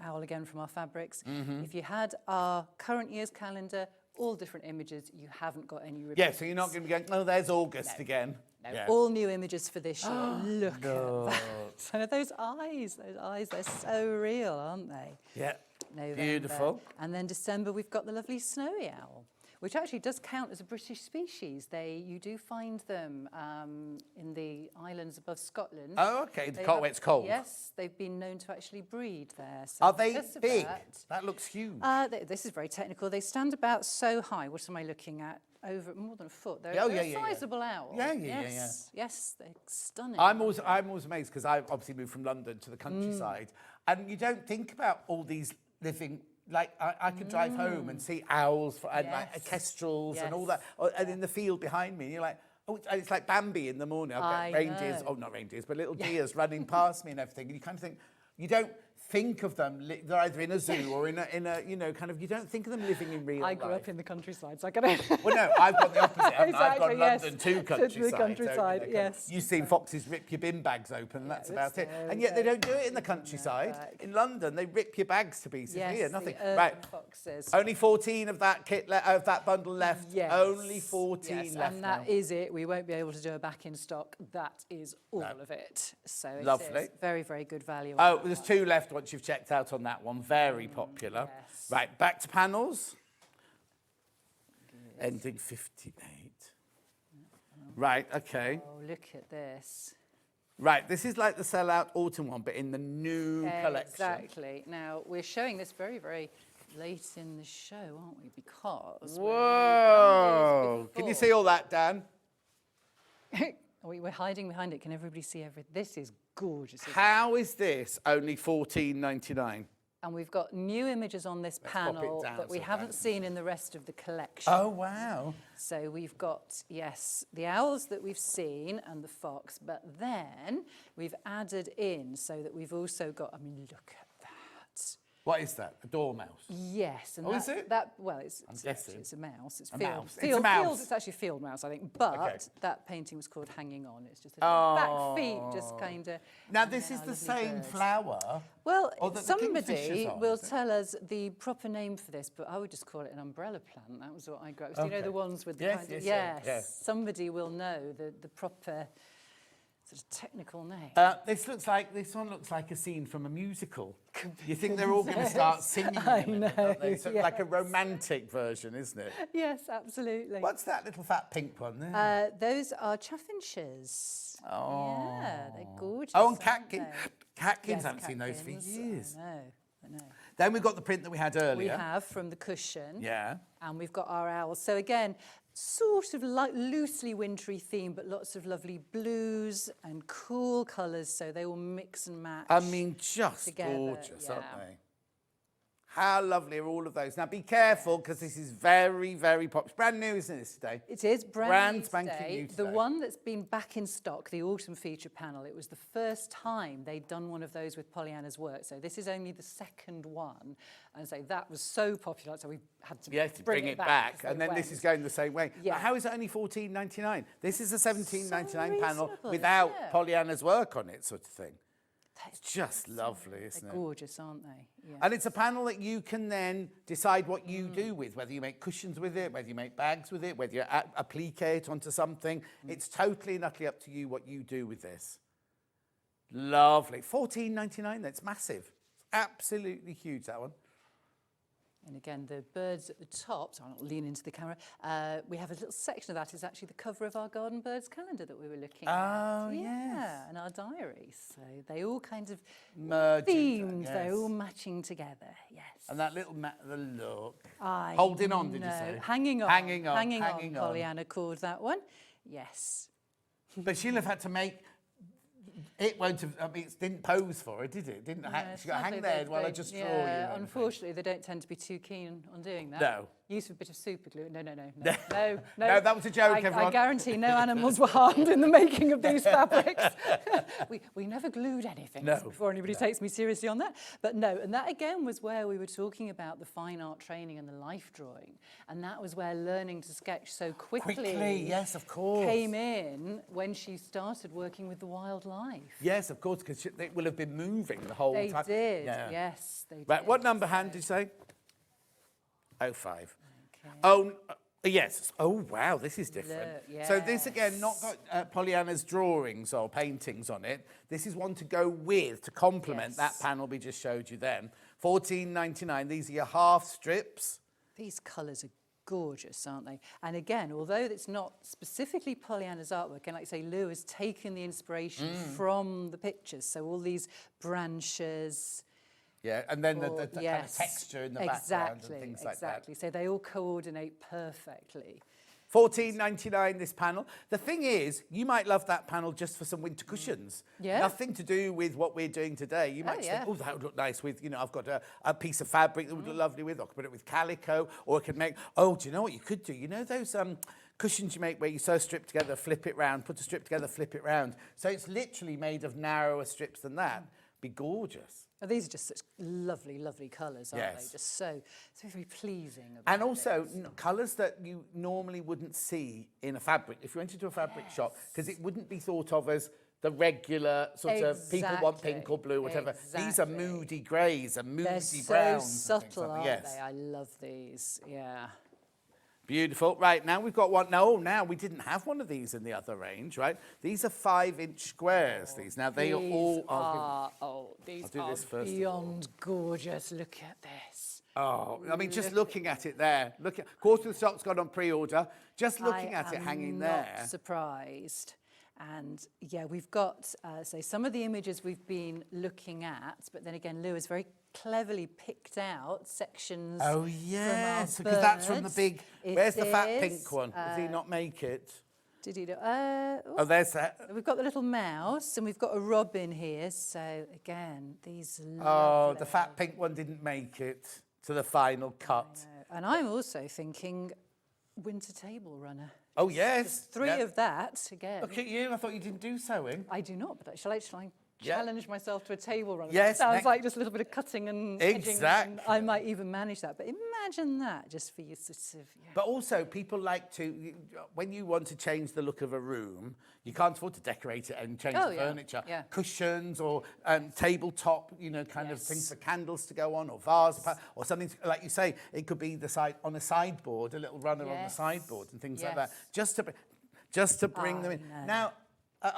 Speaker 17: owl again from our fabrics. If you had our current year's calendar, all different images, you haven't got any repeats.
Speaker 1: Yeah, so you're not going to be going, oh, there's August again.
Speaker 17: No,
Speaker 1: yeah.
Speaker 17: all new images for this year. Look at that. So those eyes, they're so real, aren't they?
Speaker 1: Yeah,
Speaker 17: November.
Speaker 1: Beautiful.
Speaker 17: And then December, we've got the lovely snowy owl, which actually does count as a British species. You do find them in the islands above Scotland.
Speaker 1: Oh, okay, where it's cold.
Speaker 17: Yes, they've been known to actually breed there. So
Speaker 1: are they big? That looks huge.
Speaker 17: This is very technical. They stand about so high. What am I looking at? Over more than a foot. They're a sizable owl. Yes, they're stunning.
Speaker 1: I'm always amazed because I obviously moved from London to the countryside, and you don't think about all these living. Like I could drive home and see owls and like kestrels and all that, and in the field behind me, you're like, oh, it's like Bambi in the morning. I've got reindeers, not reindeers, but little deers running past me and everything. And you kind of think, you don't think of them. They're either in a zoo or in a kind of. You don't think of them living in real life.
Speaker 17: I grew up in the countryside, so I get it.
Speaker 1: Well, no, I've got the opposite. I've
Speaker 17: Exactly,
Speaker 1: gone London to countryside.
Speaker 17: To the countryside, yes.
Speaker 1: You've seen foxes rip your bin bags open, and that's about it. And yet they don't do it in the countryside. In London, they rip your bags to pieces.
Speaker 17: Yes,
Speaker 1: Here, nothing.
Speaker 17: the
Speaker 1: Right.
Speaker 17: foxes.
Speaker 1: Only 14 of that of that bundle left.
Speaker 17: Yes.
Speaker 1: Only 14
Speaker 17: yes,
Speaker 1: left.
Speaker 17: And that is it. We won't be able to do a back in stock. That is all of it. So it
Speaker 1: Lovely.
Speaker 17: is very, very good value.
Speaker 1: Oh, there's 2 left once you've checked out on that one. Very popular.
Speaker 17: Yes.
Speaker 1: Right, back to panels. Good. Ending 58. Right, okay.
Speaker 17: Oh, look at this.
Speaker 1: Right, this is like the sellout autumn one, but in the new collection.
Speaker 17: Exactly. Now, we're showing this very, very late in the show, aren't we? Because
Speaker 1: whoa! Can you see all that, Dan?
Speaker 17: We're hiding behind it. Can everybody see everything? This is gorgeous.
Speaker 1: How is this only $14.99?
Speaker 17: And we've got new images on this panel that we haven't seen in the rest of the collection.
Speaker 1: Oh, wow.
Speaker 17: So we've got, yes, the owls that we've seen and the fox, but then we've added in so that we've also got, I mean, look at that.
Speaker 1: What is that? A dormouse?
Speaker 17: Yes. And
Speaker 1: is it?
Speaker 17: Well, it's
Speaker 1: guessing.
Speaker 17: it's a mouse. It's
Speaker 1: a
Speaker 17: field.
Speaker 1: mouse.
Speaker 17: Field,
Speaker 1: It's a mouse.
Speaker 17: Field, it's actually a field mouse, I think. But
Speaker 1: Okay.
Speaker 17: that painting was called Hanging On. It's just back feet, just kind of.
Speaker 1: Now, this is the same flower.
Speaker 17: Well,
Speaker 1: or that the
Speaker 17: somebody
Speaker 1: kingfisher's on,
Speaker 17: will
Speaker 1: is it?
Speaker 17: tell us the proper name for this, but I would just call it an umbrella plant. That was what I grew up with. You know the ones with the
Speaker 1: Yes,
Speaker 17: kind of...
Speaker 1: yes, yes.
Speaker 17: Somebody will know the proper sort of technical name.
Speaker 1: This one looks like a scene from a musical. You think they're all going to start singing?
Speaker 17: I know,
Speaker 1: So like a romantic version, isn't it?
Speaker 17: Yes, absolutely.
Speaker 1: What's that little fat pink one there?
Speaker 17: Those are chaffinches.
Speaker 1: Oh.
Speaker 17: Yeah, they're gorgeous.
Speaker 1: Oh, and
Speaker 17: aren't
Speaker 1: catkins.
Speaker 17: they?
Speaker 1: Catkins,
Speaker 17: Yes,
Speaker 1: I haven't seen those for
Speaker 17: catkins.
Speaker 1: years.
Speaker 17: I know.
Speaker 1: Then we've got the print that we had earlier.
Speaker 17: We have from the cushion.
Speaker 1: Yeah.
Speaker 17: And we've got our owls. So again, sort of like loosely wintry theme, but lots of lovely blues and cool colours, so they will mix and match.
Speaker 1: I mean, just
Speaker 17: together,
Speaker 1: gorgeous, aren't
Speaker 17: yeah.
Speaker 1: they? How lovely are all of those? Now, be careful, because this is very, very popular. It's brand new, isn't it, today?
Speaker 17: It is brand new
Speaker 1: spanking
Speaker 17: today.
Speaker 1: new
Speaker 17: The
Speaker 1: today.
Speaker 17: one that's been back in stock, the autumn feature panel, it was the first time they'd done one of those with Pollyanna's work. So this is only the second one. And so that was so popular, so we had to
Speaker 1: bring it back.
Speaker 17: 'cause
Speaker 1: And
Speaker 17: they
Speaker 1: then this
Speaker 17: went.
Speaker 1: is going the same way.
Speaker 17: Yeah.
Speaker 1: But how is it only $14.99? This is a $17.99 panel
Speaker 17: reasonable,
Speaker 1: without
Speaker 17: yeah.
Speaker 1: Pollyanna's work on it, sort of thing. It's just lovely, isn't
Speaker 17: They're
Speaker 1: it?
Speaker 17: gorgeous, aren't they? Yeah.
Speaker 1: And it's a panel that you can then decide what you do with, whether you make cushions with it, whether you make bags with it, whether you applique it onto something. It's totally and utterly up to you what you do with this. Lovely. $14.99, that's massive. It's absolutely huge, that one.
Speaker 17: And again, the birds at the top, so I'll not lean into the camera, we have a little section of that is actually the cover of our Garden Birds calendar that we were looking at.
Speaker 1: Oh, yes.
Speaker 17: And our diaries. So they all kind of
Speaker 1: Merge into-
Speaker 17: themed,
Speaker 1: yes.
Speaker 17: they're all matching together, yes.
Speaker 1: And that little the look.
Speaker 17: I
Speaker 1: Holding on, did you
Speaker 17: know.
Speaker 1: say?
Speaker 17: Hanging on.
Speaker 1: Hanging on,
Speaker 17: Hanging
Speaker 1: hanging
Speaker 17: on,
Speaker 1: on.
Speaker 17: Pollyanna called that one. Yes.
Speaker 1: But she'll have had to make... It won't have... I mean, it didn't pose for her, did it? Didn't hang, she got
Speaker 17: sadly,
Speaker 1: hang there
Speaker 17: they-
Speaker 1: while I
Speaker 17: they-
Speaker 1: just draw
Speaker 17: yeah,
Speaker 1: you.
Speaker 17: unfortunately, they don't tend to be too keen on doing that.
Speaker 1: No.
Speaker 17: Use of a bit of super glue. No.
Speaker 1: No,
Speaker 17: No,
Speaker 1: that was a joke,
Speaker 17: I
Speaker 1: everyone.
Speaker 17: guarantee no animals were harmed in the making of these fabrics. we never glued anything before anybody takes me seriously on that. But no, and that again was where we were talking about the fine art training and the life drawing. And that was where learning to sketch so quickly,
Speaker 1: yes, of course.
Speaker 17: came in when she started working with the wildlife.
Speaker 1: Yes, of course, because they will have been moving the whole
Speaker 17: They
Speaker 1: time.
Speaker 17: did,
Speaker 1: Yeah.
Speaker 17: yes, they did.
Speaker 1: Right, what number hand did you say? 05. Oh, yes. Oh, wow, this is different.
Speaker 17: Look,
Speaker 1: So this, again, not got Pollyanna's drawings or paintings on it. This is one to go with, to complement that panel we just showed you then. $14.99. These are your half strips.
Speaker 17: These colours are gorgeous, aren't they? And again, although it's not specifically Pollyanna's artwork, and like I say, Lou has taken the inspiration from the pictures. So all these branches.
Speaker 1: Yeah, and then the kind of texture in the background and things like that.
Speaker 17: Exactly. So they all coordinate perfectly.
Speaker 1: $14.99 this panel. The thing is, you might love that panel just for some winter cushions.
Speaker 17: Yeah.
Speaker 1: Nothing to do with what we're doing today. You might just think, oh, that would look nice with, I've got a piece of fabric that would look lovely with. I could put it with calico, or I could make, do you know what you could do? You know those cushions you make where you sew a strip together, flip it round, put a strip together, flip it round. So it's literally made of narrower strips than that. Be gorgeous.
Speaker 17: Oh, these are just such lovely, lovely colours, aren't
Speaker 1: Yes.
Speaker 17: they? Just so very pleasing.
Speaker 1: And also colours that you normally wouldn't see in a fabric. If you went into a fabric shop, because it wouldn't be thought of as the regular sort of people want pink or blue, whatever. These are moody greys and moody
Speaker 17: They're
Speaker 1: browns.
Speaker 17: so subtle, aren't
Speaker 1: yes.
Speaker 17: they? I love these, yeah.
Speaker 1: Beautiful. Right, now we've got one. Now we didn't have one of these in the other range, right? These are 5-inch squares, these. Now, they are all...
Speaker 17: These
Speaker 1: I'll do
Speaker 17: are
Speaker 1: this first of
Speaker 17: beyond gorgeous. Look at this.
Speaker 1: Oh, I mean, just looking at it there. Look at quarter of the stock's gone on pre-order. Just looking at it hanging there.
Speaker 17: I'm not surprised. And yeah, we've got, say, some of the images we've been looking at, but then again, Lou has very cleverly picked out sections.
Speaker 1: Oh, yes, because that's from the big... Where's the fat pink one? Does he not make it?
Speaker 17: Did you know?
Speaker 1: Oh, there's that.
Speaker 17: We've got the little mouse and we've got a robin here. So again, these
Speaker 1: Oh, the fat pink one didn't make it to the final cut.
Speaker 17: And I'm also thinking winter table runner.
Speaker 1: Oh, yes.
Speaker 17: There's three of that again.
Speaker 1: Look at you. I thought you didn't do sewing.
Speaker 17: I do not, but shall I challenge myself to a table runner?
Speaker 1: Yes.
Speaker 17: That sounds like just a little bit of cutting and edging,
Speaker 1: Exactly.
Speaker 17: and I might even manage that. But imagine that just for you sort of... Yeah.
Speaker 1: But also, people like to, when you want to change the look of a room, you can't afford to decorate it and change the furniture.
Speaker 17: Yeah.
Speaker 1: Cushions or tabletop, kind of things for candles to go on, or vase, or something, like you say, it could be on a sideboard, a little runner on the sideboard and things like that, just to bring them in. Now,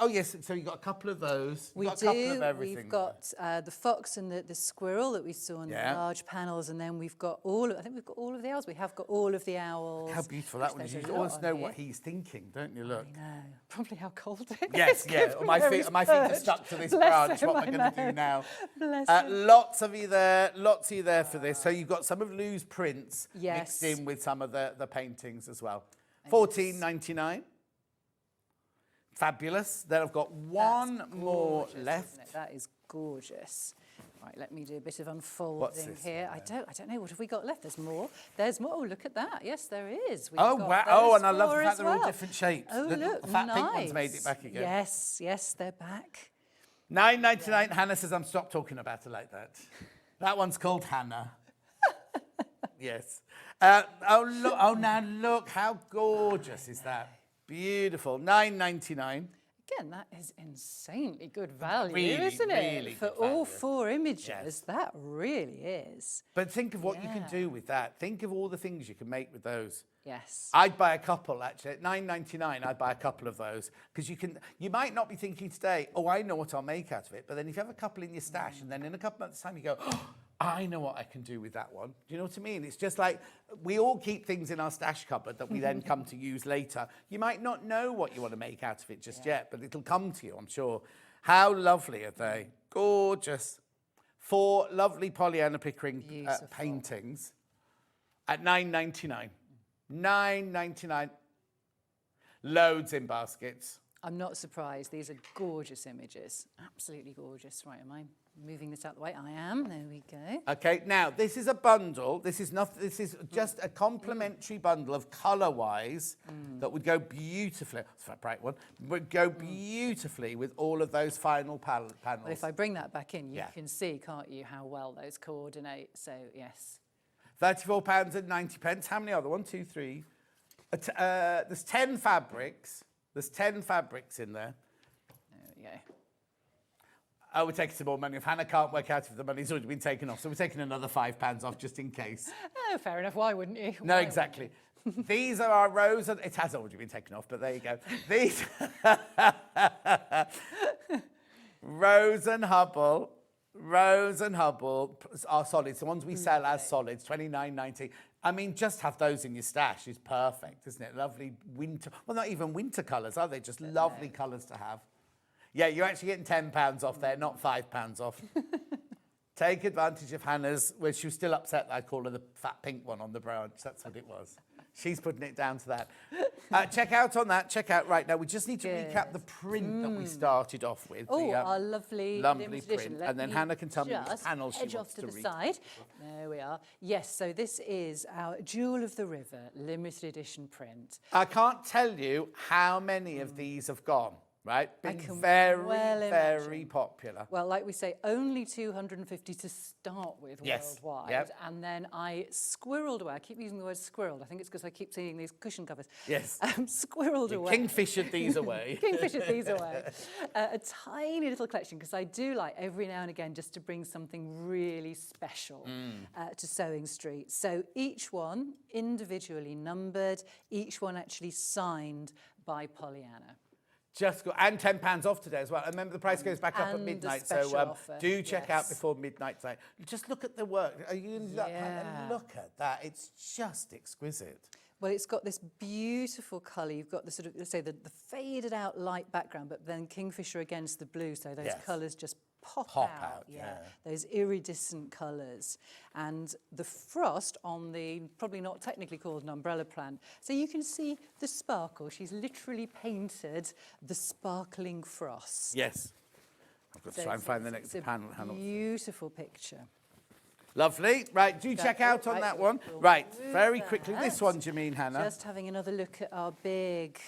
Speaker 1: oh yes, so you've got a couple of those.
Speaker 17: We
Speaker 1: got
Speaker 17: do.
Speaker 1: A couple of everything.
Speaker 17: We've got the fox and the squirrel that we saw on the large panels, and then we've got I think we've got all of the owls. We have got all of the owls.
Speaker 1: How beautiful that one is. You always know what he's thinking, don't you? Look.
Speaker 17: I know. Probably how cold it is.
Speaker 1: Yes, yeah. My feet are stuck to this branch. What we're going to do now.
Speaker 17: Bless
Speaker 1: lots of you there. Lots of you there for this. So you've got some of Lou's prints mixed in with some of the paintings as well. $14.99. Fabulous. Then I've got one more left.
Speaker 17: That is gorgeous. Right, let me do a bit of unfolding here. I don't know. What have we got left? There's more. There's more. Oh, look at that. Yes, there is. We've got
Speaker 1: wow. Oh, and I love the
Speaker 17: four
Speaker 1: fact
Speaker 17: as
Speaker 1: they're all
Speaker 17: well.
Speaker 1: different shapes.
Speaker 17: Oh, look,
Speaker 1: the fat
Speaker 17: nice.
Speaker 1: pink one's made it back again.
Speaker 17: Yes, they're back.
Speaker 1: $9.99. Hannah says, I'm stop talking about it like that. That one's called Hannah. Yes. Now look, how gorgeous is that? Beautiful. $9.99.
Speaker 17: Again, that is insanely good value,
Speaker 1: Really,
Speaker 17: isn't it?
Speaker 1: really
Speaker 17: For
Speaker 1: good
Speaker 17: all
Speaker 1: value.
Speaker 17: 4 images, that really is.
Speaker 1: But think of what you can do with that. Think of all the things you can make with those.
Speaker 17: Yes.
Speaker 1: I'd buy a couple, actually. At $9.99, I'd buy a couple of those. Because you might not be thinking today, oh, I know what I'll make out of it. But then if you have a couple in your stash, and then in a couple months' time you go, oh, I know what I can do with that one. Do you know what I mean? It's just like we all keep things in our stash cupboard that we then come to use later. You might not know what you want to make out of it just yet, but it'll come to you, I'm sure. How lovely are they? Gorgeous. 4 lovely Pollyanna Pickering paintings at $9.99. $9.99. Loads in baskets.
Speaker 17: I'm not surprised. These are gorgeous images. Absolutely gorgeous. Right, am I moving this out the way? I am. There we go.
Speaker 1: Okay, now this is a bundle. This is just a complementary bundle of colour-wise that would go beautifully. It's that bright one. Would go beautifully with all of those final panels.
Speaker 17: Well, if I bring that back in, you can see, can't you, how well those coordinate? So yes.
Speaker 1: £34.90. How many are there? 1, 2, 3. There's 10 fabrics. There's 10 fabrics in there.
Speaker 17: There we go.
Speaker 1: Oh, we're taking some more money. If Hannah can't work out if the money's already been taken off, so we're taking another £5 off just in case.
Speaker 17: Oh, fair enough. Why wouldn't you?
Speaker 1: No, exactly. These are our Rose and... It has already been taken off, but there you go. These... Rose and Hubble are solids. The ones we sell as solids, $29.90. I mean, just have those in your stash is perfect, isn't it? Lovely winter... Well, not even winter colours, are they? Just lovely colours to have. Yeah, you're actually getting £10 off there, not £5 off. Take advantage of Hannah's... Well, she was still upset that I called her the fat pink one on the branch. That's what it was. She's putting it down to that. Check out on that. Check out right now. We just need to recap the print that we started off with.
Speaker 17: Oh, our lovely limited edition.
Speaker 1: Print. And then Hannah can tell me which panel she
Speaker 17: wants
Speaker 1: wants
Speaker 17: to
Speaker 1: to
Speaker 17: the
Speaker 1: read.
Speaker 17: side. There we are. Yes, so this is our Jewel of the River limited edition print.
Speaker 1: I can't tell you how many of these have gone. Right? Been very, very popular.
Speaker 17: Well, like we say, only 250 to start with worldwide.
Speaker 1: Yep.
Speaker 17: And then I squirreled away. I keep using the word squirreled. I think it's because I keep seeing these cushion covers.
Speaker 1: Yes.
Speaker 17: Squirreled away.
Speaker 1: Kingfishered these away.
Speaker 17: Kingfishered these away. A tiny little collection, because I do like every now and again just to bring something really special to Sewing Street. So each one individually numbered, each one actually signed by Pollyanna.
Speaker 1: Just go, and £10 off today as well. And remember, the price goes back up at midnight, so do check out before midnight tonight. Just look at the work. Are you look at that? It's just exquisite.
Speaker 17: Well, it's got this beautiful colour. You've got the sort of, let's say, the faded out light background, but then Kingfisher against the blue, so those colours just pop
Speaker 1: Pop
Speaker 17: out.
Speaker 1: out, yeah.
Speaker 17: Those iridescent colours. And the frost on the, probably not technically called an umbrella plant. So you can see the sparkle. She's literally painted the sparkling frost.
Speaker 1: Yes. I've got to try and find the next panel.
Speaker 17: Beautiful picture.
Speaker 1: Lovely. Right, do check out on that one. Right, very quickly. This one, do you mean, Hannah?
Speaker 17: Just having another look at our big...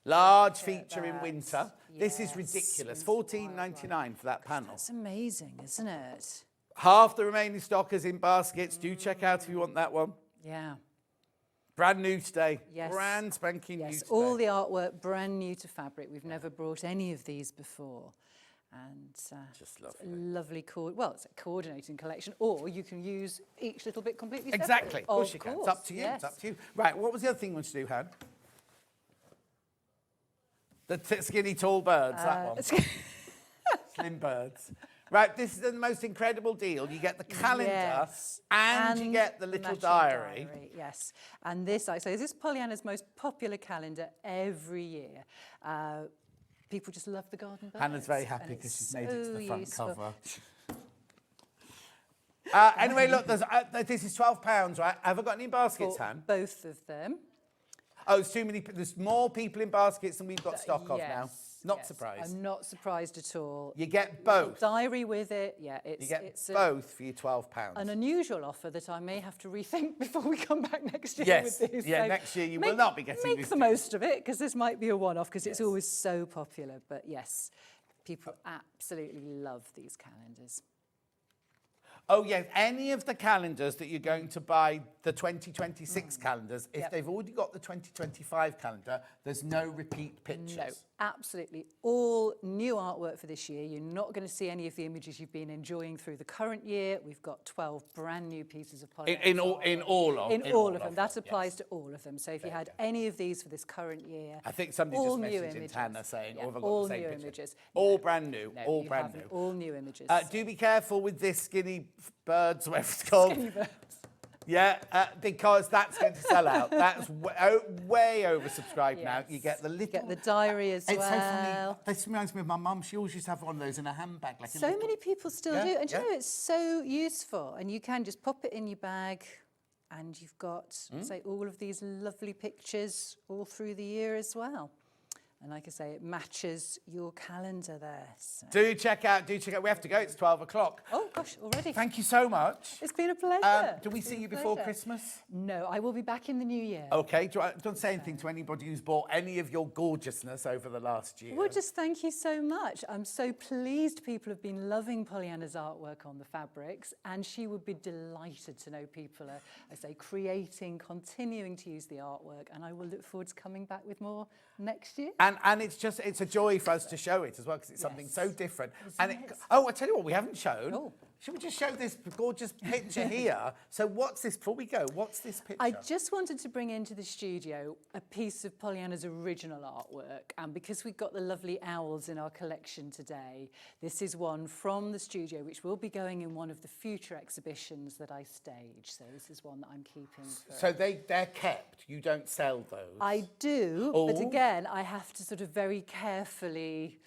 Speaker 1: Large feature in winter. This is ridiculous. $14.99 for that panel.
Speaker 17: That's amazing, isn't it?
Speaker 1: Half the remaining stock is in baskets. Do check out if you want that one.
Speaker 17: Yeah.
Speaker 1: Brand new today.
Speaker 17: Yes.
Speaker 1: Brand spanking new today.
Speaker 17: All the artwork brand new to fabric. We've never brought any of these before. And
Speaker 1: just lovely.
Speaker 17: Lovely, well, it's a coordinating collection, or you can use each little bit completely separate.
Speaker 1: Exactly. Of course you can. It's up to you. It's up to you. Right, what was the other thing you wanted to do, Han? The skinny tall birds, that one. Slim birds. Right, this is the most incredible deal. You get the calendar and you get the little diary.
Speaker 17: Yes, and this, I say, this is Pollyanna's most popular calendar every year. People just love the garden birds.
Speaker 1: Hannah's very happy because she's made it to the front
Speaker 17: useful.
Speaker 1: cover. Anyway, look, this is £12, right? Have I got any baskets, Han?
Speaker 17: Both of them.
Speaker 1: Oh, it's too many. There's more people in baskets than we've got stock of now. Not surprised.
Speaker 17: I'm not surprised at all.
Speaker 1: You get both.
Speaker 17: Diary with it,
Speaker 1: You get both for your £12.
Speaker 17: An unusual offer that I may have to rethink before we come back next year
Speaker 1: Yes,
Speaker 17: with this.
Speaker 1: yeah,
Speaker 17: So
Speaker 1: next year you will not be getting
Speaker 17: Make
Speaker 1: this
Speaker 17: the most of it, because this might be a one-off, because it's always so popular. But yes, people absolutely love these calendars.
Speaker 1: Oh, yes, any of the calendars that you're going to buy, the 2026 calendars, if they've already got the 2025 calendar, there's no repeat pictures.
Speaker 17: No, absolutely. All new artwork for this year. You're not going to see any of the images you've been enjoying through the current year. We've got 12 brand new pieces of Pollyanna.
Speaker 1: In all of them.
Speaker 17: That applies to all of them. So if you had any of these for this current year,
Speaker 1: I think somebody
Speaker 17: all
Speaker 1: just
Speaker 17: new
Speaker 1: messaged
Speaker 17: images.
Speaker 1: Hannah saying,
Speaker 17: Yeah,
Speaker 1: oh, have I got
Speaker 17: all
Speaker 1: the same
Speaker 17: new
Speaker 1: picture?
Speaker 17: images.
Speaker 1: All brand new,
Speaker 17: No,
Speaker 1: all
Speaker 17: you
Speaker 1: brand new.
Speaker 17: haven't. All new images.
Speaker 1: Do be careful with this skinny birds, whatever it's called.
Speaker 17: Skinny birds.
Speaker 1: Yeah, because that's going to sell out. That's way oversubscribed now. You get the little...
Speaker 17: Get the diary as
Speaker 1: it's
Speaker 17: well.
Speaker 1: So funny. This reminds me of my mum. She always used to have one of those in a handbag. Like
Speaker 17: So many people still do. And you know, it's so useful. And you can just pop it in your bag and you've got, say, all of these lovely pictures all through the year as well. And like I say, it matches your calendar there. So.
Speaker 1: Do check out. We have to go. It's 12 o'clock.
Speaker 17: Oh, gosh, already.
Speaker 1: Thank you so much.
Speaker 17: It's been a pleasure.
Speaker 1: Do we see you before Christmas?
Speaker 17: No, I will be back in the new year.
Speaker 1: Okay. Don't say anything to anybody who's bought any of your gorgeousness over the last year.
Speaker 17: Well, just thank you so much. I'm so pleased people have been loving Pollyanna's artwork on the fabrics, and she would be delighted to know people are, I say, continuing to use the artwork, and I will look forward to coming back with more next year.
Speaker 1: And it's a joy for us to show it as well, because it's something so different. And I tell you what, we haven't shown.
Speaker 17: Oh.
Speaker 1: Should we just show this gorgeous picture here? So what's this, before we go, what's this picture?
Speaker 17: I just wanted to bring into the studio a piece of Pollyanna's original artwork, and because we've got the lovely owls in our collection today, this is one from the studio which will be going in one of the future exhibitions that I stage. So this is one that I'm keeping.
Speaker 1: So they're kept, you don't sell those?
Speaker 17: I do, but again, I have to sort of very carefully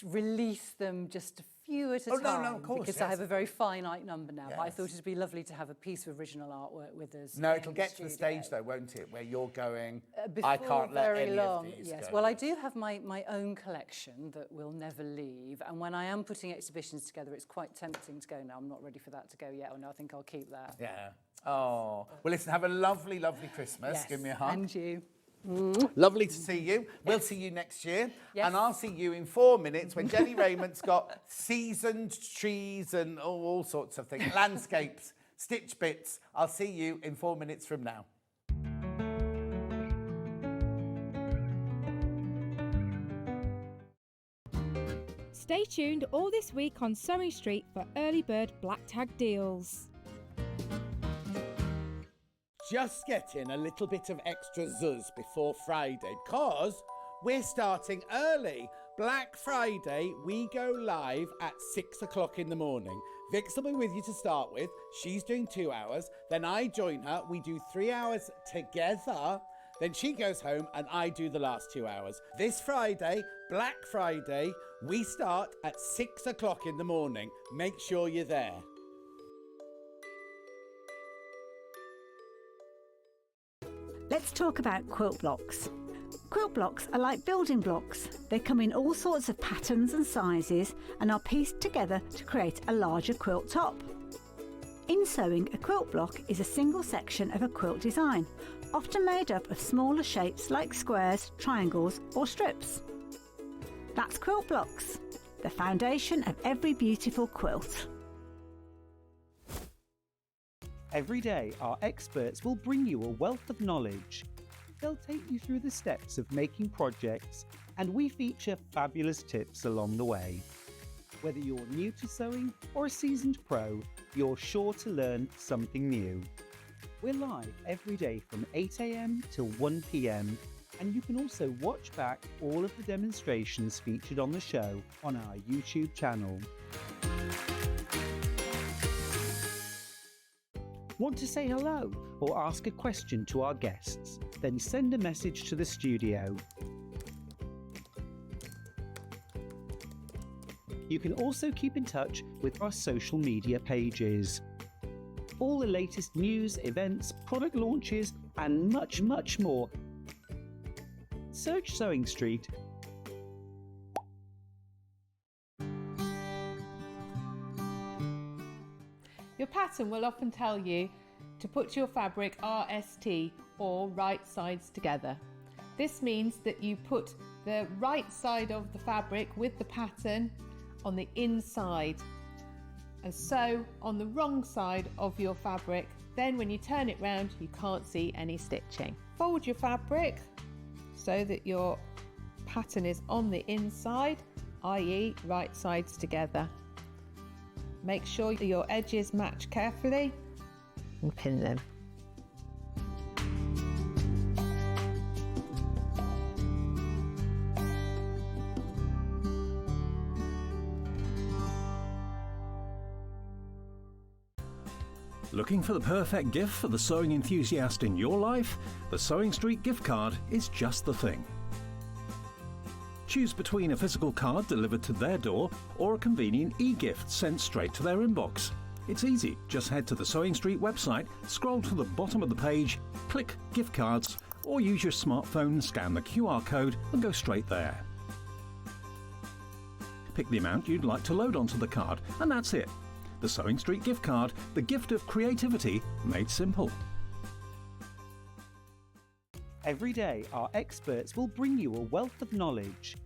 Speaker 17: release them just a few at a time.
Speaker 1: No, of course.
Speaker 17: Because I have a very finite number now. But I thought it'd be lovely to have a piece of original artwork with us.
Speaker 1: No, it'll get to the stage though, won't it? Where you're going, I can't let any of these go.
Speaker 17: Well, I do have my own collection that will never leave. And when I am putting exhibitions together, it's quite tempting to go, no, I'm not ready for that to go yet. Or no, I think I'll keep that.
Speaker 1: Yeah. Oh. Well, listen, have a lovely, lovely Christmas.
Speaker 17: Yes,
Speaker 1: Give me a hug.
Speaker 17: and you.
Speaker 1: Lovely to see you. We'll see you next year. Yes. And I'll see you in 4 minutes when Jennie Rayment's got seasoned trees and all sorts of things, landscapes, stitch bits. I'll see you in 4 minutes from now.
Speaker 2: Stay tuned all this week on Sewing Street for early bird black tag deals.
Speaker 1: Just getting a little bit of extra zuzz before Friday because we're starting early. Black Friday, we go live at 6 o'clock in the morning. Vix will be with you to start with. She's doing 2 hours. Then I join her. We do 3 hours together. Then she goes home and I do the last 2 hours. This Friday, Black Friday, we start at 6 o'clock in the morning. Make sure you're there.
Speaker 16: Let's talk about quilt blocks. Quilt blocks are like building blocks. They come in all sorts of patterns and sizes and are pieced together to create a larger quilt top. In sewing, a quilt block is a single section of a quilt design, often made up of smaller shapes like squares, triangles or strips. That's quilt blocks, the foundation of every beautiful quilt.
Speaker 4: Every day, our experts will bring you a wealth of knowledge. They'll take you through the steps of making projects, and we feature fabulous tips along the way. Whether you're new to sewing or a seasoned pro, you're sure to learn something new. We're live every day from 8 a.m. till 1 p.m, and you can also watch back all of the demonstrations featured on the show on our YouTube channel. Want to say hello or ask a question to our guests? Then send a message to the studio. You can also keep in touch with our social media pages. All the latest news, events, product launches, and much, much more. Search Sewing Street.
Speaker 8: Your pattern will often tell you to put your fabric RST or right sides together. This means that you put the right side of the fabric with the pattern on the inside and sew on the wrong side of your fabric. Then when you turn it round, you can't see any stitching. Fold your fabric so that your pattern is on the inside, i.e. right sides together. Make sure your edges match carefully and pin them.
Speaker 5: Looking for the perfect gift for the sewing enthusiast in your life? The Sewing Street gift card is just the thing. Choose between a physical card delivered to their door or a convenient e-gift sent straight to their inbox. It's easy. Just head to the Sewing Street website, scroll to the bottom of the page, click Gift Cards, or use your smartphone and scan the QR code and go straight there. Pick the amount you'd like to load onto the card, and that's it. The Sewing Street gift card, the gift of creativity made simple.
Speaker 4: Every day, our experts will bring you a wealth of knowledge.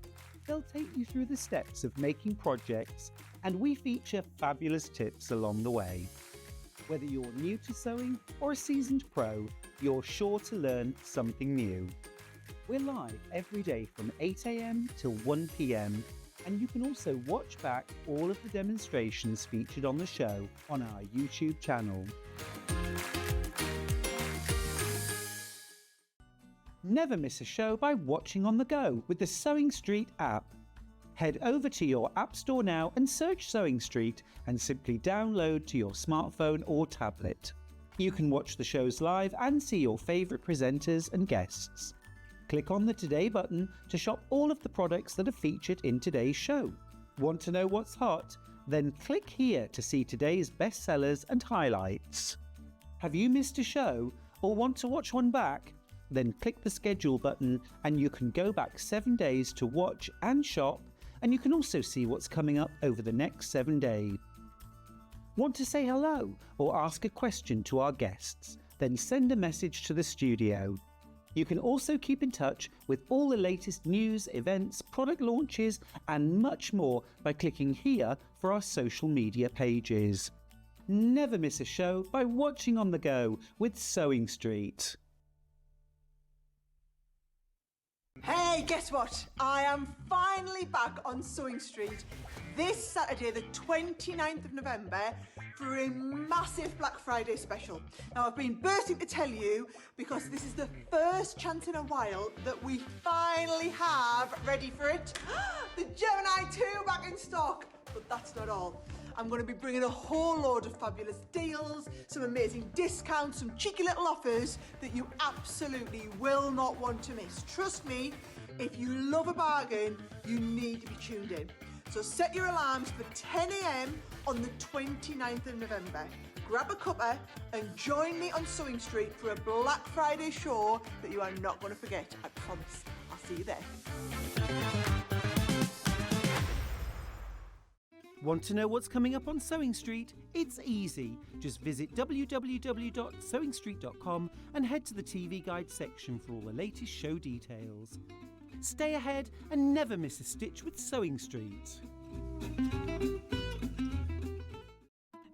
Speaker 4: They'll take you through the steps of making projects, and we feature fabulous tips along the way. Whether you're new to sewing or a seasoned pro, you're sure to learn something new. We're live every day from 8 a.m. till 1 p.m, and you can also watch back all of the demonstrations featured on the show on our YouTube channel. Never miss a show by watching on the go with the Sewing Street app. Head over to your App Store now and search Sewing Street and simply download to your smartphone or tablet. You can watch the shows live and see your favourite presenters and guests. Click on the Today button to shop all of the products that are featured in today's show. Want to know what's hot? Then click here to see today's bestsellers and highlights. Have you missed a show or want to watch one back? Then click the schedule button and you can go back 7 days to watch and shop, and you can also see what's coming up over the next 7 days. Want to say hello or ask a question to our guests? Then send a message to the studio. You can also keep in touch with all the latest news, events, product launches, and much more by clicking here for our social media pages. Never miss a show by watching on the go with Sewing Street.
Speaker 6: Hey, guess what? I am finally back on Sewing Street this Saturday, the 29th of November, for a massive Black Friday special. Now, I've been bursting to tell you because this is the first chance in a while that we finally have, ready for it, the Gemini 2 back in stock. But that's not all. I'm going to be bringing a whole load of fabulous deals, some amazing discounts, some cheeky little offers that you absolutely will not want to miss. Trust me, If you love a bargain, you need to be tuned in. So set your alarms for 10 a.m. on the 29th of November. Grab a cuppa and join me on Sewing Street for a Black Friday show that you are not going to forget, I promise. I'll see you there.
Speaker 4: Want to know what's coming up on Sewing Street? It's easy. Just visit www.sewingstreet.com and head to the TV Guide section for all the latest show details. Stay ahead and never miss a stitch with Sewing Street.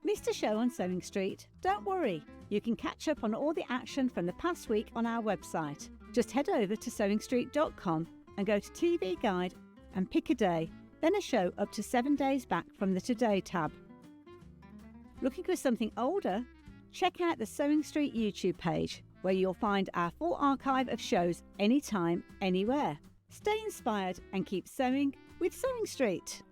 Speaker 16: Missed a show on Sewing Street? Don't worry. You can catch up on all the action from the past week on our website. Just head over to SewingStreet.com and go to TV Guide and pick a day, then a show up to 7 days back from the Today tab. Looking for something older? Check out the Sewing Street YouTube page, where you'll find our full archive of shows anytime, anywhere. Stay inspired and keep sewing with Sewing Street.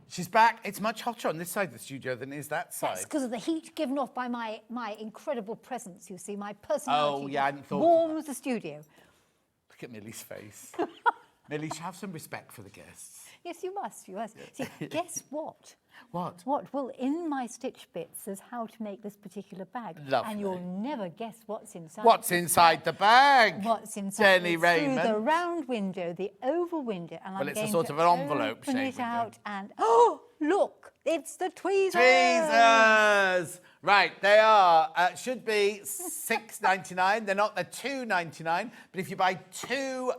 Speaker 1: She's back. It's much hotter on this side of the studio than it is that side.
Speaker 14: That's because of the heat given off by my incredible presence, you see, my personality.
Speaker 1: Oh, yeah, I hadn't thought.
Speaker 14: Warms the studio.
Speaker 1: Look at Millie's face. Millie, should have some respect for the guests.
Speaker 14: Yes, you must, you must. See, guess what?
Speaker 1: What?
Speaker 14: What? Well, in my stitch bits, there's how to make this particular bag.
Speaker 1: Lovely.
Speaker 14: And you'll never guess what's inside.
Speaker 1: What's inside the bag?
Speaker 14: What's inside?
Speaker 1: Jennie
Speaker 14: Through
Speaker 1: Rayment.
Speaker 14: the round window, the oval window. And
Speaker 1: Well,
Speaker 14: I'm
Speaker 1: it's a
Speaker 14: going
Speaker 1: sort
Speaker 14: to
Speaker 1: of an envelope
Speaker 14: open
Speaker 1: shape
Speaker 14: it out and, oh, look, it's the tweezers.
Speaker 1: Tweezers! Right, they are, should be $6.99. They're not, they're $2.99. But if you buy 2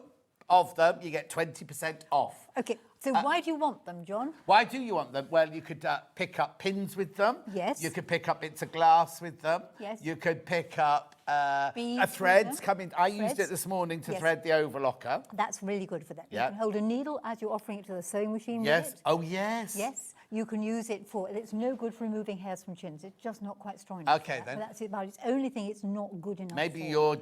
Speaker 1: of them, you get 20% off.
Speaker 14: Okay, so why do you want them, John?
Speaker 1: Why do you want them? Well, you could pick up pins with them.
Speaker 14: Yes.
Speaker 1: You could pick up bits of glass with them.
Speaker 14: Yes.
Speaker 1: You could pick up
Speaker 14: Beads
Speaker 1: threads
Speaker 14: with them.
Speaker 1: coming. I used
Speaker 14: Threads.
Speaker 1: it this morning to
Speaker 14: Yes.
Speaker 1: thread the overlocker.
Speaker 14: That's really good for that.
Speaker 1: Yeah.
Speaker 14: You can hold a needle as you're offering it to the sewing machine
Speaker 1: Yes.
Speaker 14: with it.
Speaker 1: Oh, yes.
Speaker 14: Yes. You can use it for, it's no good for removing hairs from chins. It's just not quite strong enough.
Speaker 1: Okay,
Speaker 14: for that.
Speaker 1: then.
Speaker 14: But that's about it. It's the only thing it's not good enough
Speaker 1: Maybe
Speaker 14: for.
Speaker 1: your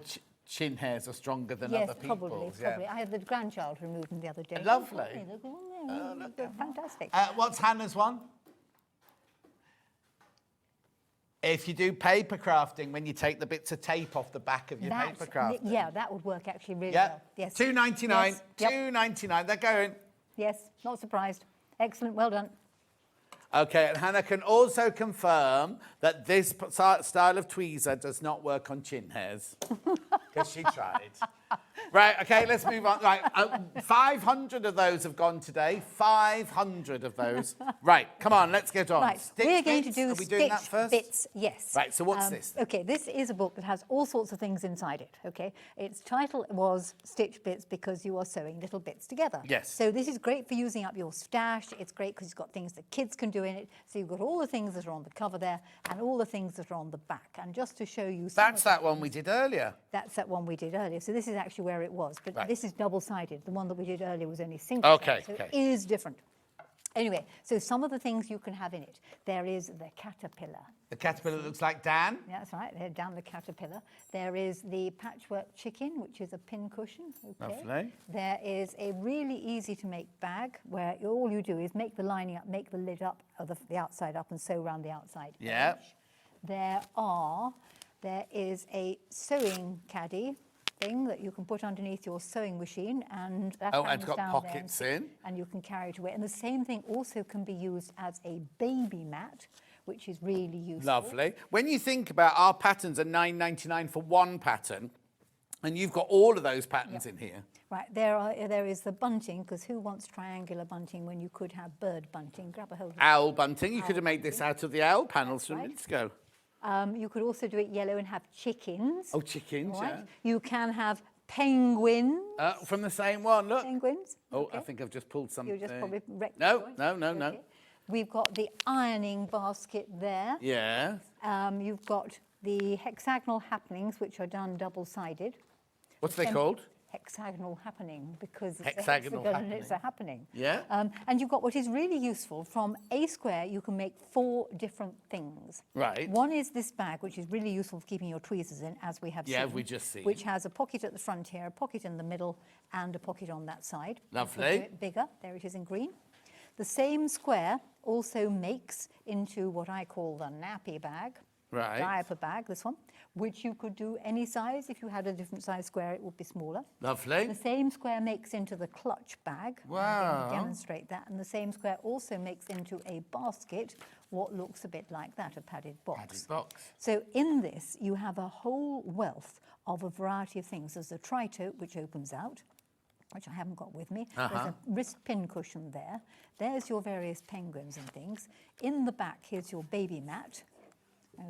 Speaker 1: chin hairs are stronger than
Speaker 14: Yes,
Speaker 1: other people's.
Speaker 14: probably,
Speaker 1: yeah.
Speaker 14: probably. I had the grandchild removed them the other day.
Speaker 1: Lovely.
Speaker 14: Oh, look, they're fantastic.
Speaker 1: What's Hannah's one? If you do paper crafting, when you take the bits of tape off the back of your paper crafting.
Speaker 14: Yeah, that would work actually really
Speaker 1: Yeah.
Speaker 14: well. Yes.
Speaker 1: $2.99.
Speaker 14: Yes. Yep.
Speaker 1: $2.99. They're going.
Speaker 14: Yes, not surprised. Excellent, well done.
Speaker 1: Okay, and Hannah can also confirm that this style of tweezer does not work on chin hairs. Because she tried. Right, okay, let's move on. Right, 500 of those have gone today. 500 of those. Right, come on, let's get on.
Speaker 14: Right,
Speaker 1: Stitch
Speaker 14: we're going
Speaker 1: bits?
Speaker 14: to do
Speaker 1: Are we doing that
Speaker 14: stitch
Speaker 1: first?
Speaker 14: bits, yes.
Speaker 1: Right, so what's this?
Speaker 14: Okay, this is a book that has all sorts of things inside it, okay? Its title was Stitch Bits because you are sewing little bits together.
Speaker 1: Yes.
Speaker 14: So this is great for using up your stash. It's great because it's got things that kids can do in it. So you've got all the things that are on the cover there and all the things that are on the back. And just to show you some
Speaker 1: That's that one we did earlier.
Speaker 14: That's that one we did earlier. So this is actually where it was. But
Speaker 1: Right.
Speaker 14: this is double-sided. The one that we did earlier was only single.
Speaker 1: Okay,
Speaker 14: So
Speaker 1: okay.
Speaker 14: it is different. Anyway, so some of the things you can have in it. There is the caterpillar.
Speaker 1: The caterpillar looks like Dan.
Speaker 14: Yeah, that's right. They're down the caterpillar. There is the patchwork chicken, which is a pin cushion. Okay.
Speaker 1: Lovely.
Speaker 14: There is a really easy to make bag where all you do is make the lining up, make the lid up, or the outside up, and sew around the outside.
Speaker 1: Yeah.
Speaker 14: edge. There is a sewing caddy thing that you can put underneath your sewing machine, and that
Speaker 1: Oh, and
Speaker 14: hangs
Speaker 1: it's got
Speaker 14: down
Speaker 1: pockets
Speaker 14: there,
Speaker 1: in.
Speaker 14: and you can carry it away. And the same thing also can be used as a baby mat, which is really useful.
Speaker 1: Lovely. When you think about our patterns are $9.99 for one pattern, and you've got all of those patterns in here.
Speaker 14: Right, there is the bunting, because who wants triangular bunting when you could have bird bunting? Grab a hold of it.
Speaker 1: Owl bunting. You could have made this out of the owl panels from
Speaker 14: right.
Speaker 1: minutes ago.
Speaker 14: You could also do it yellow and have chickens.
Speaker 1: Oh, chickens,
Speaker 14: right?
Speaker 1: yeah.
Speaker 14: You can have penguins.
Speaker 1: From the same one, look.
Speaker 14: Penguins.
Speaker 1: Oh,
Speaker 14: okay.
Speaker 1: I think I've just pulled something.
Speaker 14: You just probably wrecked the
Speaker 1: No,
Speaker 14: joint.
Speaker 1: no.
Speaker 14: Okay. We've got the ironing basket there.
Speaker 1: Yeah.
Speaker 14: You've got the hexagonal happenings, which are done double-sided.
Speaker 1: What's they called?
Speaker 14: Hexagonal happening, because it's
Speaker 1: Hexagonal
Speaker 14: a hexagon and it's a happening.
Speaker 1: Yeah.
Speaker 14: And you've got what is really useful. From a square, you can make 4 different things.
Speaker 1: Right.
Speaker 14: One is this bag, which is really useful for keeping your tweezers in, as we have seen.
Speaker 1: Yeah, we just seen.
Speaker 14: Which has a pocket at the front here, a pocket in the middle, and a pocket on that side.
Speaker 1: Lovely.
Speaker 14: You could do it bigger. There it is in green. The same square also makes into what I call the nappy bag.
Speaker 1: Right.
Speaker 14: Diaper bag, this one, which you could do any size. If you had a different size square, it would be smaller.
Speaker 1: Lovely.
Speaker 14: The same square makes into the clutch bag. I'm
Speaker 1: Wow.
Speaker 14: going to demonstrate that. And the same square also makes into a basket, what looks a bit like that, a padded box.
Speaker 1: Padded box.
Speaker 14: So in this, you have a whole wealth of a variety of things. There's a tri-tote, which opens out, which I haven't got with me. There's a wrist pin cushion there. There's your various penguins and things. In the back, here's your baby mat.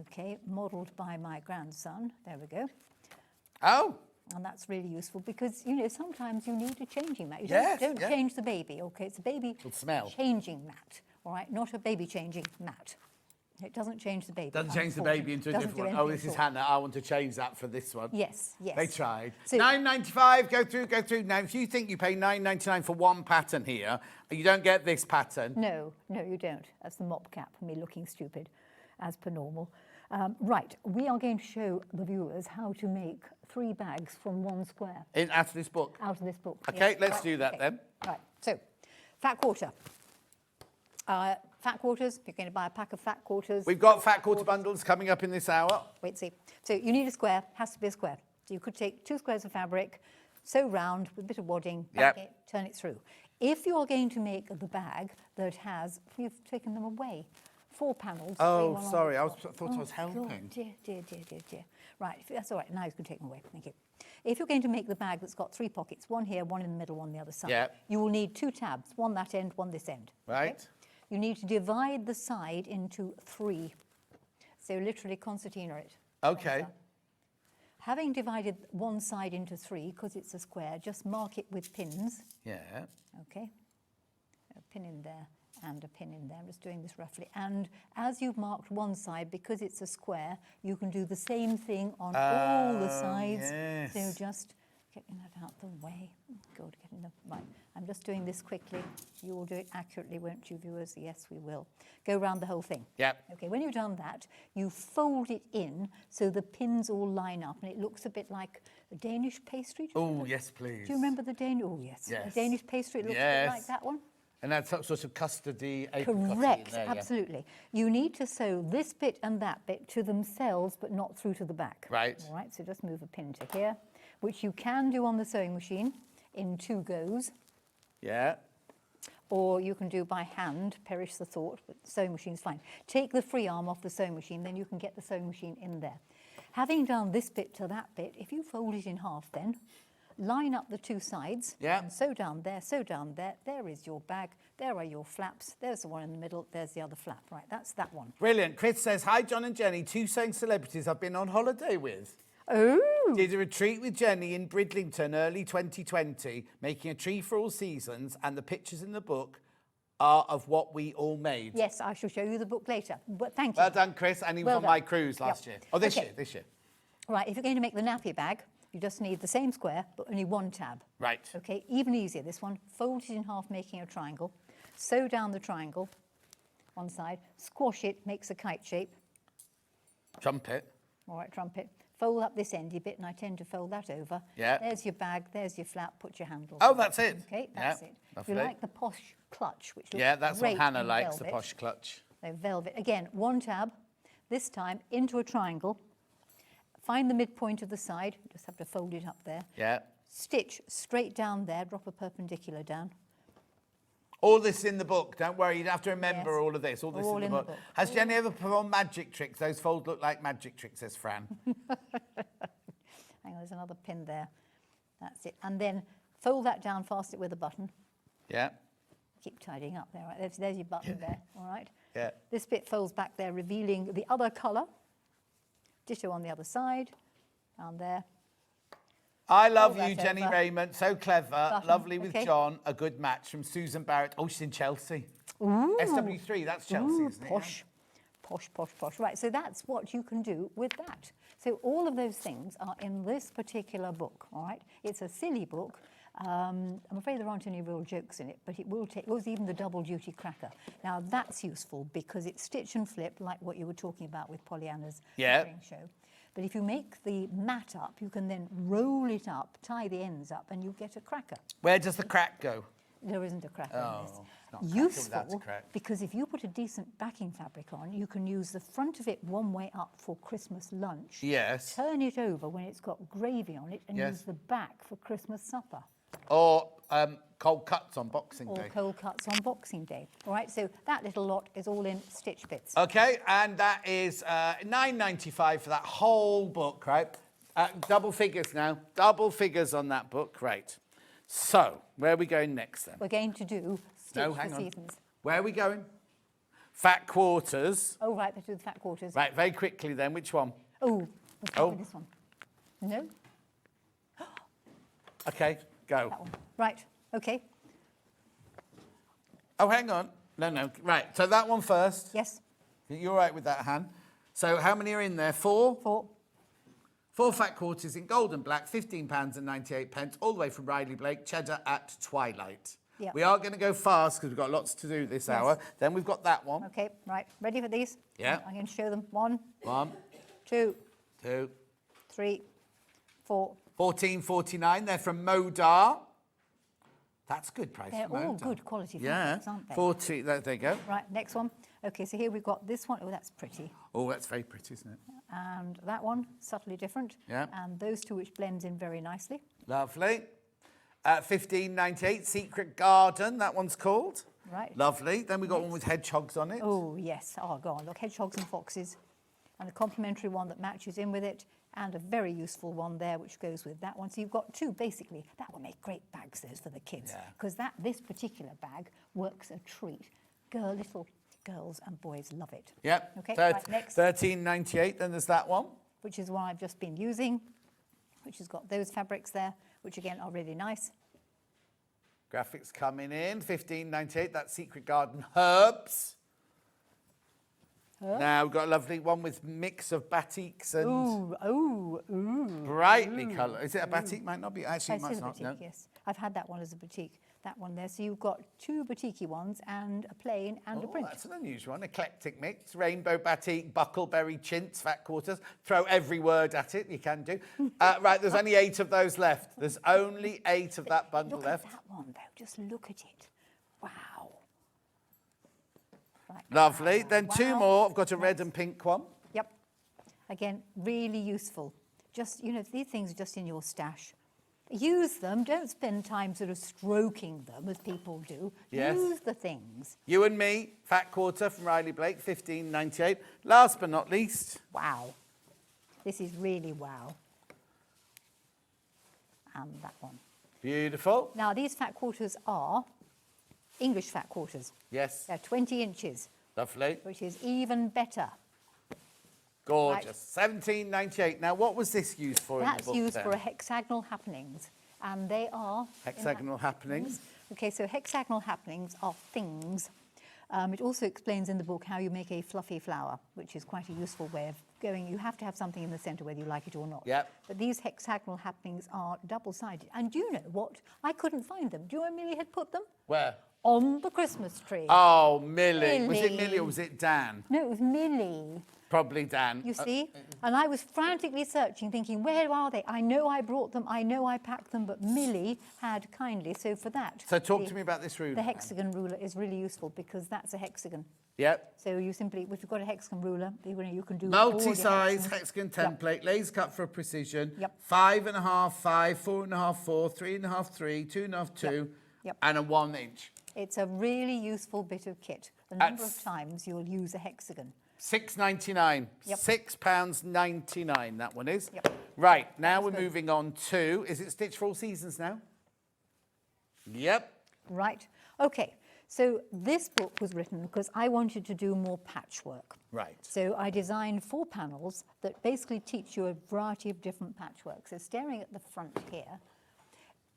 Speaker 14: Okay, modelled by my grandson. There we go.
Speaker 1: Oh.
Speaker 14: And that's really useful because, sometimes you need a changing mat. You
Speaker 1: Yes,
Speaker 14: don't
Speaker 1: yeah.
Speaker 14: change the baby, okay? It's a baby changing mat, all right? Not a baby changing mat. It doesn't change the baby.
Speaker 1: Doesn't change the baby into a
Speaker 14: Doesn't
Speaker 1: different
Speaker 14: do
Speaker 1: one. Oh,
Speaker 14: anything
Speaker 1: this is
Speaker 14: at all.
Speaker 1: Hannah. I want to change that for this one.
Speaker 14: Yes, yes.
Speaker 1: They tried.
Speaker 14: So-
Speaker 1: $9.95. Go through. Now, if you think you pay $9.99 for one pattern here, you don't get this pattern.
Speaker 14: No, you don't. That's the mop cap, me looking stupid, as per normal. Right, we are going to show the viewers how to make 3 bags from 1 square.
Speaker 1: Out of this book?
Speaker 14: Out of this book.
Speaker 1: Okay,
Speaker 14: yes.
Speaker 1: let's
Speaker 14: Right,
Speaker 1: do that
Speaker 14: okay.
Speaker 1: then.
Speaker 14: Right, so fat quarter. Fat quarters, you're going to buy a pack of fat quarters.
Speaker 1: We've got fat quarter bundles coming up in this hour.
Speaker 14: Wait, see. So you need a square, has to be a square. So you could take 2 squares of fabric, sew round with a bit of wadding, back it, turn it through. If you're going to make the bag that has, you've taken them away, 4 panels.
Speaker 1: Oh,
Speaker 14: 3 on
Speaker 1: sorry,
Speaker 14: the
Speaker 1: I
Speaker 14: top.
Speaker 1: thought I was
Speaker 14: God,
Speaker 1: helping.
Speaker 14: dear. Right, that's all right, now you can take them away, thank you. If you're going to make the bag that's got 3 pockets, one here, one in the middle, one on the other side, you will need 2 tabs, one that end, one this end.
Speaker 1: Right.
Speaker 14: Okay? You need to divide the side into 3. So literally concertina it.
Speaker 1: Okay.
Speaker 14: Having divided one side into 3, because it's a square, just mark it with pins.
Speaker 1: Yeah.
Speaker 14: Okay. A pin in there and a pin in there. I'm just doing this roughly. And as you've marked one side, because it's a square, you can do the same thing on all the sides.
Speaker 1: Yes.
Speaker 14: So just getting that out the way. Good, getting the right. I'm just doing this quickly. You will do it accurately, won't you, viewers? Yes, we will. Go around the whole thing.
Speaker 1: Yep.
Speaker 14: Okay, when you've done that, you fold it in so the pins all line up, and it looks a bit like a Danish pastry.
Speaker 1: Oh, yes, please.
Speaker 14: Do you remember the Danish? Oh, yes.
Speaker 1: Yes.
Speaker 14: A Danish pastry, it looks a bit like that one.
Speaker 1: And that's sort of custardy, apricot-y
Speaker 14: Correct,
Speaker 1: in there, yeah.
Speaker 14: absolutely. You need to sew this bit and that bit to themselves, but not through to the back.
Speaker 1: Right.
Speaker 14: All right, so just move a pin to here, which you can do on the sewing machine in 2 goes,
Speaker 1: Yeah.
Speaker 14: or you can do by hand, perish the thought, but the sewing machine's fine. Take the free arm off the sewing machine, then you can get the sewing machine in there. Having done this bit to that bit, if you fold it in half then, line up the 2 sides, and sew down there, there is your bag, there are your flaps, there's the one in the middle, there's the other flap, right, that's that one.
Speaker 1: Brilliant. Chris says, hi, John and Jenny, 2 sewing celebrities I've been on holiday with.
Speaker 14: Oh!
Speaker 1: Did a retreat with Jenny in Bridlington early 2020, making a tree for all seasons, and the pictures in the book are of what we all made.
Speaker 14: Yes, I shall show you the book later, but thank you.
Speaker 1: Well done, Chris, and he was
Speaker 14: Well
Speaker 1: on my
Speaker 14: done.
Speaker 1: cruise last
Speaker 14: Yep.
Speaker 1: year. Oh, this
Speaker 14: Okay.
Speaker 1: year.
Speaker 14: Right, if you're going to make the nappy bag, you just need the same square, but only 1 tab.
Speaker 1: Right.
Speaker 14: Okay, even easier, this one. Fold it in half, making a triangle. Sew down the triangle, one side. Squash it, makes a kite shape.
Speaker 1: Trumpet.
Speaker 14: All right, trumpet. Fold up this endy bit, and I tend to fold that over.
Speaker 1: Yeah.
Speaker 14: There's your bag, there's your flap, put your handle.
Speaker 1: Oh,
Speaker 14: on.
Speaker 1: that's it.
Speaker 14: Okay, that's
Speaker 1: Yeah,
Speaker 14: it. If
Speaker 1: lovely.
Speaker 14: you like the posh clutch, which looks
Speaker 1: Yeah, that's what
Speaker 14: great
Speaker 1: Hannah
Speaker 14: in
Speaker 1: likes, the
Speaker 14: velvet.
Speaker 1: posh clutch.
Speaker 14: So velvet. Again, 1 tab, this time into a triangle. Find the midpoint of the side, you just have to fold it up there.
Speaker 1: Yeah.
Speaker 14: Stitch straight down there, drop a perpendicular down.
Speaker 1: All this in the book. Don't worry, you don't have to remember
Speaker 14: Yes.
Speaker 1: all of this. All this
Speaker 14: All
Speaker 1: in the
Speaker 14: in the
Speaker 1: book.
Speaker 14: book.
Speaker 1: Has Jenny ever performed magic tricks? Those folds look like magic tricks, says Fran.
Speaker 14: Hang on, there's another pin there. That's it. And then fold that down, fasten it with a button.
Speaker 1: Yeah.
Speaker 14: Keep tidying up there, right? There's your button there, all right?
Speaker 1: Yeah.
Speaker 14: This bit folds back there, revealing the other colour. Ditto on the other side, down there.
Speaker 1: I love
Speaker 14: Fold
Speaker 1: you,
Speaker 14: that
Speaker 1: Jennie
Speaker 14: over.
Speaker 1: Rayment. So clever.
Speaker 14: Button,
Speaker 1: Lovely with
Speaker 14: okay.
Speaker 1: John. A good match from Susan Barrett. Oh, she's in Chelsea.
Speaker 14: Ooh.
Speaker 1: SW3, that's Chelsea,
Speaker 14: Ooh,
Speaker 1: isn't it?
Speaker 14: posh. Posh. Right, so that's what you can do with that. So all of those things are in this particular book, all right? It's a silly book. I'm afraid there aren't any real jokes in it, but it was even the double duty cracker. Now that's useful because it's stitch and flip, like what you were talking about with Pollyanna's Pickering show. But if you make the mat up, you can then roll it up, tie the ends up, and you get a cracker.
Speaker 1: Where does the crack go?
Speaker 14: There isn't a cracker in this.
Speaker 1: Oh, it's not cracker without a
Speaker 14: Useful,
Speaker 1: crack.
Speaker 14: because if you put a decent backing fabric on, you can use the front of it one way up for Christmas lunch.
Speaker 1: Yes.
Speaker 14: Turn it over when it's got gravy on it and
Speaker 1: Yes.
Speaker 14: use the back for Christmas supper.
Speaker 1: Or cold cuts on Boxing
Speaker 14: Or
Speaker 1: Day.
Speaker 14: cold cuts on Boxing Day. All right, so that little lot is all in stitch bits.
Speaker 1: Okay, and that is $9.95 for that whole book, right? Double figures now. Double figures on that book, right. So, where are we going next then?
Speaker 14: We're going to do Stitch
Speaker 1: No,
Speaker 14: for
Speaker 1: hang on.
Speaker 14: Seasons.
Speaker 1: Where are we going? Fat quarters.
Speaker 14: Oh, right, let's do the fat quarters.
Speaker 1: Right, very quickly then, which one?
Speaker 14: Oh, let's start with this one. No?
Speaker 1: Okay, go.
Speaker 14: That one. Right, okay.
Speaker 1: Oh, hang on. No. Right, so that one first.
Speaker 14: Yes.
Speaker 1: You're all right with that, Han? So how many are in there? 4?
Speaker 14: 4.
Speaker 1: 4 fat quarters in gold and black, £15.98, all the way from Riley Blake, cheddar at twilight.
Speaker 14: Yep.
Speaker 1: We are going to go fast because we've got lots to do this hour. Then we've got that one.
Speaker 14: Okay, right. Ready for these?
Speaker 1: Yeah.
Speaker 14: I'm going to show them. 1,
Speaker 1: 1,
Speaker 14: 2,
Speaker 1: 2,
Speaker 14: 3, 4.
Speaker 1: $14.49. They're from Modar. That's good price.
Speaker 14: They're
Speaker 1: for
Speaker 14: all
Speaker 1: Modar.
Speaker 14: good quality
Speaker 1: Yeah.
Speaker 14: fabrics, aren't they?
Speaker 1: 40. There you go.
Speaker 14: Right, next one. Okay, so here we've got this one. Oh, that's pretty.
Speaker 1: Oh, that's very pretty, isn't it?
Speaker 14: And that one, subtly different.
Speaker 1: Yeah.
Speaker 14: And those two, which blends in very nicely.
Speaker 1: Lovely. $15.98. Secret Garden. That one's called.
Speaker 14: Right.
Speaker 1: Lovely. Then we got one with hedgehogs on it.
Speaker 14: Oh, yes. Oh, go on. Look, hedgehogs and foxes. And a complementary one that matches in with it. And a very useful one there, which goes with that one. So you've got two, basically. That will make great bags, those, for the kids. Because this particular bag works a treat. Little girls and boys love it.
Speaker 1: Yep.
Speaker 14: Okay, right, next.
Speaker 1: $13.98. Then there's that one.
Speaker 14: Which is one I've just been using, which has got those fabrics there, which again are really nice.
Speaker 1: Graphics coming in. $15.98. That's Secret Garden Herbs. Now we've got a lovely one with mix of batiks and brightly coloured. Is it a batik? Might not be. Actually, it might not.
Speaker 14: Batik,
Speaker 1: No.
Speaker 14: yes. I've had that one as a batik. That one there. So you've got two batiki ones and a plain and a print.
Speaker 1: That's an unusual one. Eclectic mix. Rainbow batik, buckleberry chintz, fat quarters. Throw every word at it. You can do. Right. There's only 8 of those left. There's only 8 of that bundle left.
Speaker 14: Look at that one though. Just look at it. Wow. Right.
Speaker 1: Lovely. Then 2 more. I've got a red and pink one.
Speaker 14: Yep. Again, really useful. Just, these things are just in your stash. Use them. Don't spend time sort of stroking them as people do.
Speaker 1: Yes.
Speaker 14: Use the things.
Speaker 1: You and Me, fat quarter from Riley Blake, $15.98. Last but not least.
Speaker 14: Wow. This is really wow. And that one.
Speaker 1: Beautiful.
Speaker 14: Now, these fat quarters are English fat quarters.
Speaker 1: Yes.
Speaker 14: They're 20 inches.
Speaker 1: Lovely.
Speaker 14: Which is even better.
Speaker 1: Gorgeous. $17.98. Now, what was this used for in the
Speaker 14: That's
Speaker 1: book
Speaker 14: used
Speaker 1: then?
Speaker 14: for a hexagonal happenings. And they are...
Speaker 1: Hexagonal happenings.
Speaker 14: Okay, so hexagonal happenings are things. It also explains in the book how you make a fluffy flower, which is quite a useful way of going. You have to have something in the centre whether you like it or not.
Speaker 1: Yep.
Speaker 14: But these hexagonal happenings are double-sided. And do you know what? I couldn't find them. Do you know where Millie had put them?
Speaker 1: Where?
Speaker 14: On the Christmas tree.
Speaker 1: Oh, Millie. Was it
Speaker 14: Millie.
Speaker 1: Millie or was it Dan?
Speaker 14: No, it was Millie.
Speaker 1: Probably Dan.
Speaker 14: You see? And I was frantically searching, thinking, where are they? I know I brought them, I know I packed them, but Millie had kindly. So for that...
Speaker 1: So talk to me about this ruler.
Speaker 14: The hexagon ruler is really useful because that's a hexagon.
Speaker 1: Yep.
Speaker 14: So you simply, if you've got a hexagon ruler, you can do all your
Speaker 1: Multi-size
Speaker 14: hexagons.
Speaker 1: hexagon template, laser cut for precision.
Speaker 14: Yep.
Speaker 1: 5.5, 5, 4.5, 4, 3.5, 3, 2.5, 2,
Speaker 14: Yep.
Speaker 1: and a 1 inch.
Speaker 14: It's a really useful bit of kit. The number of times you'll use a hexagon.
Speaker 1: $6.99.
Speaker 14: Yep.
Speaker 1: £6.99, that one is.
Speaker 14: Yep.
Speaker 1: Right, now we're moving on to, is it Stitch for All Seasons now? Yep.
Speaker 14: Right. Okay. So this book was written because I wanted to do more patchwork.
Speaker 1: Right.
Speaker 14: So I designed 4 panels that basically teach you a variety of different patchwork. So staring at the front here,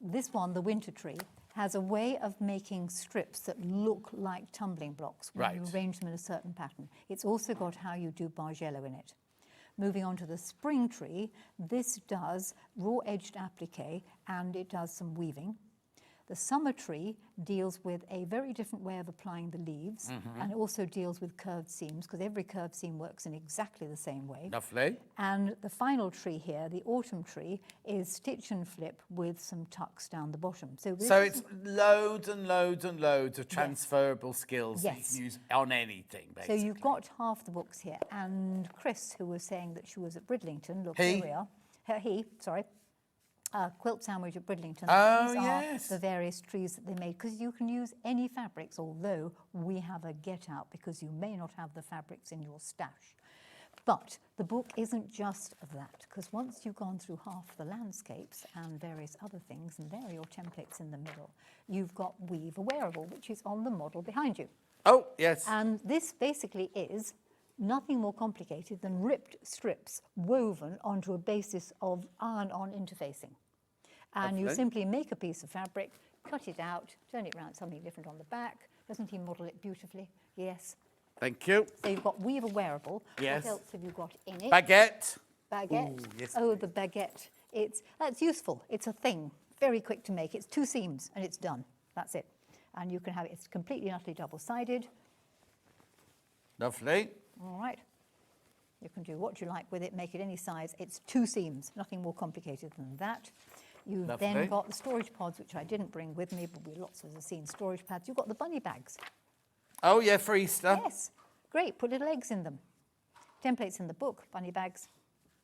Speaker 14: this one, the winter tree, has a way of making strips that look like tumbling blocks when you arrange them in a certain pattern. It's also got how you do bargello in it. Moving on to the spring tree, this does raw edged applique and it does some weaving. The summer tree deals with a very different way of applying the leaves, and it also deals with curved seams, because every curved seam works in exactly the same way.
Speaker 1: Lovely.
Speaker 14: And the final tree here, the autumn tree, is stitch and flip with some tucks down the bottom. So
Speaker 1: it's loads and loads and loads of transferable skills that you can use on anything, basically.
Speaker 14: So you've got half the books here. And Chris, who was saying that she was at Bridlington, look,
Speaker 1: He?
Speaker 14: here we are. Quilt Sandwich at Bridlington.
Speaker 1: Oh,
Speaker 14: These
Speaker 1: yes.
Speaker 14: are the various trees that they made, because you can use any fabrics, although we have a get out because you may not have the fabrics in your stash. But the book isn't just of that, because once you've gone through half the landscapes and various other things, and there are your templates in the middle, you've got Weave a Wearable, which is on the model behind you.
Speaker 1: Oh, yes.
Speaker 14: And this basically is nothing more complicated than ripped strips woven onto a basis of iron-on interfacing. And you simply make a piece of fabric, cut it out, turn it around, something different on the back. Doesn't he model it beautifully? Yes.
Speaker 1: Thank you.
Speaker 14: So you've got Weave a Wearable.
Speaker 1: Yes.
Speaker 14: What else have you got in it?
Speaker 1: Baguette.
Speaker 14: Baguette.
Speaker 1: Ooh, yes,
Speaker 14: oh, the baguette. That's useful. It's a thing. Very quick to make. It's 2 seams and it's done. That's it. And you can have it. It's completely and utterly double-sided.
Speaker 1: Lovely.
Speaker 14: All right. You can do what you like with it, make it any size. It's 2 seams, nothing more complicated than that. You've then got the storage pods, which I didn't bring with me, but lots of us have seen storage pads. You've got the bunny bags.
Speaker 1: Oh, yeah, for Easter.
Speaker 14: Yes, great, put little eggs in them. Templates in the book, bunny bags,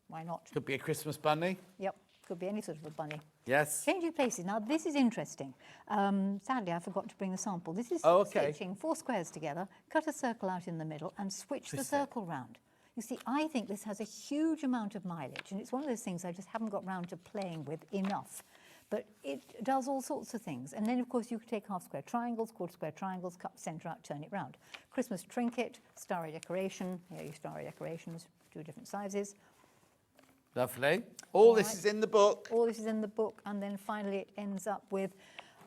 Speaker 14: why not?
Speaker 1: Could be a Christmas bunny.
Speaker 14: Yep, could be any sort of a bunny.
Speaker 1: Yes.
Speaker 14: Changing places. Now, this is interesting. Sadly, I forgot to bring the sample. This is stitching 4 squares together, cut a circle out in the middle, and switch the circle round. You see, I think this has a huge amount of mileage, and it's one of those things I just haven't got round to playing with enough. But it does all sorts of things. And then, of course, you can take half-square triangles, quarter-square triangles, cut the centre out, turn it round. Christmas trinket, starry decoration. Here are your starry decorations, 2 different sizes.
Speaker 1: Lovely. All this is in the book.
Speaker 14: All this is in the book. And then finally it ends up with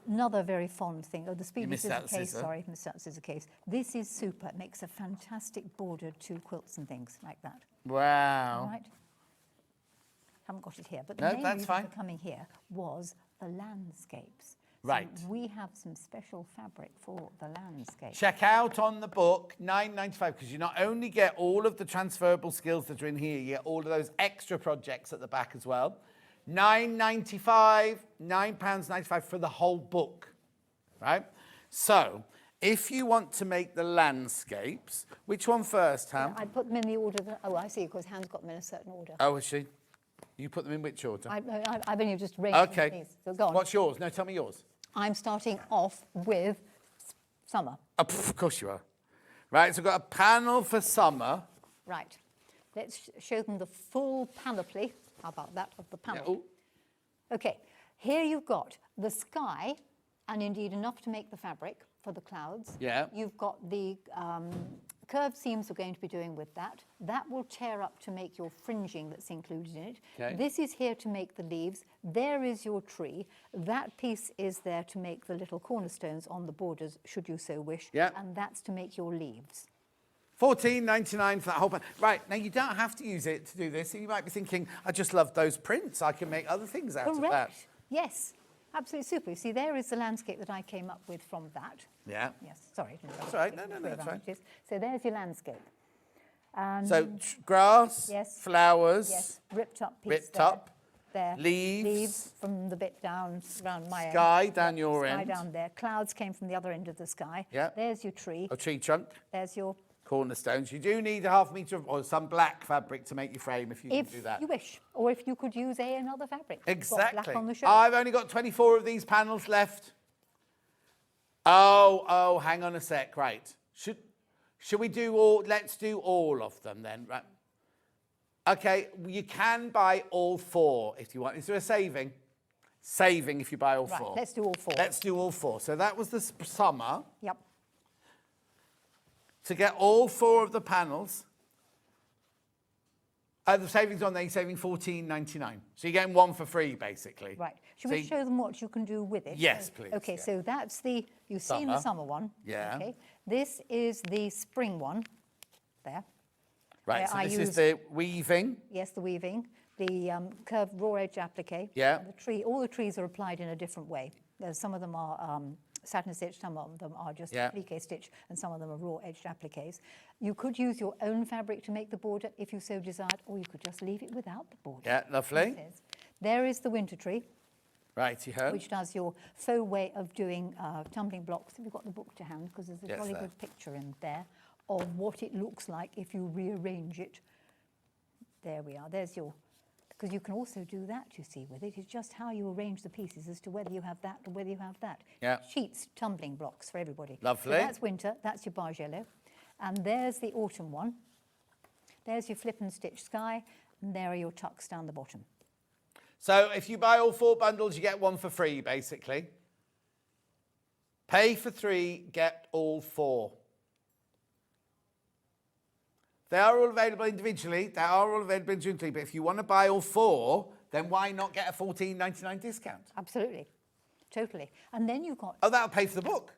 Speaker 14: another very fond thing. Oh, the speedy scissor case. Sorry, missed out the scissor case. This is super. It makes a fantastic border to quilts and things like that.
Speaker 1: Wow.
Speaker 14: All right. Haven't got it here. But the main reason
Speaker 1: fine.
Speaker 14: for coming here was the landscapes.
Speaker 1: Right.
Speaker 14: So we have some special fabric for the landscape.
Speaker 1: Check out on the book, £9.95, because you not only get all of the transferable skills that are in here, you get all of those extra projects at the back as well. £9.95, £9.95 for the whole book, right? So, if you want to make the landscapes, which one first, Ham?
Speaker 14: I put them in the order that, oh, I see, because Han's got them in a certain order.
Speaker 1: Oh, is she? You put them in which order?
Speaker 14: I've only just raised these. So go on.
Speaker 1: What's yours? No, tell me yours.
Speaker 14: I'm starting off with summer.
Speaker 1: Oh, of course you are. Right, so we've got a panel for summer.
Speaker 14: Right. Let's show them the full panoply. How about that, of the panel?
Speaker 1: Yeah.
Speaker 14: Okay, here you've got the sky, and indeed enough to make the fabric for the clouds.
Speaker 1: Yeah.
Speaker 14: You've got the curved seams we're going to be doing with that. That will tear up to make your fringing that's included in it.
Speaker 1: Okay.
Speaker 14: This is here to make the leaves. There is your tree. That piece is there to make the little cornerstones on the borders, should you so wish.
Speaker 1: Yeah.
Speaker 14: And that's to make your leaves.
Speaker 1: $14.99 for that whole pan. Right, now you don't have to use it to do this. You might be thinking, I just love those prints. I can make other things out of that.
Speaker 14: Correct. Yes. Absolutely super. You see, there is the landscape that I came up with from that.
Speaker 1: Yeah.
Speaker 14: Yes, sorry.
Speaker 1: That's all right. No, that's right.
Speaker 14: So there's your landscape. And
Speaker 1: So grass,
Speaker 14: yes,
Speaker 1: flowers,
Speaker 14: yes, ripped up piece
Speaker 1: ripped
Speaker 14: there,
Speaker 1: up,
Speaker 14: there,
Speaker 1: leaves
Speaker 14: from the bit down around my end.
Speaker 1: sky down your
Speaker 14: Sky
Speaker 1: end.
Speaker 14: down there. Clouds came from the other end of the sky.
Speaker 1: Yeah.
Speaker 14: There's your tree.
Speaker 1: A tree trunk,
Speaker 14: There's your.
Speaker 1: cornerstones. You do need a ½ metre or some black fabric to make your frame if you can do that.
Speaker 14: If you wish, or if you could use another fabric. You've got
Speaker 1: Exactly.
Speaker 14: black on the show.
Speaker 1: I've only got 24 of these panels left. Oh, hang on a sec. Right. Should we do all? Let's do all of them then. Right. Okay, you can buy all 4 if you want. Is there a saving? Saving if you buy all 4.
Speaker 14: Right, let's do all 4.
Speaker 1: Let's do all 4. So that was the summer.
Speaker 14: Yep.
Speaker 1: To get all 4 of the panels, the savings on there, you're saving $14.99. So you're getting 1 for free, basically.
Speaker 14: Right. Should
Speaker 1: So
Speaker 14: we show them what you can do with it?
Speaker 1: Yes, please,
Speaker 14: Okay,
Speaker 1: yeah.
Speaker 14: so that's the, you've seen the
Speaker 1: Summer.
Speaker 14: summer one.
Speaker 1: Yeah.
Speaker 14: Okay. This is the spring one. There.
Speaker 1: Right, so
Speaker 14: I
Speaker 1: this is
Speaker 14: used-
Speaker 1: the weaving.
Speaker 14: Yes, the weaving. The curved raw edge applique.
Speaker 1: Yeah.
Speaker 14: And the tree, all the trees are applied in a different way. There's some of them are satin stitch, some of them are just applique stitch, and some of them are raw edged appliques. You could use your own fabric to make the border if you so desired, or you could just leave it without the border.
Speaker 1: Yeah, lovely.
Speaker 14: There is the winter tree.
Speaker 1: Righty-ho.
Speaker 14: Which does your faux way of doing tumbling blocks. Have you got the book to hand? Because there's a jolly good picture in there of what it looks like if you rearrange it. There we are. There's your... Because you can also do that, you see, with it. It's just how you arrange the pieces as to whether you have that or whether you have that.
Speaker 1: Yeah.
Speaker 14: Sheets, tumbling blocks for everybody.
Speaker 1: Lovely.
Speaker 14: So that's winter. That's your barge yellow. And there's the autumn one. There's your flip and stitch sky. And there are your tucks down the bottom.
Speaker 1: So if you buy all 4 bundles, you get 1 for free, basically. Pay for 3, get all 4. They are all available individually. But if you want to buy all 4, then why not get a $14.99 discount?
Speaker 14: Absolutely. Totally. And then you've got...
Speaker 1: Oh, that'll pay for the book.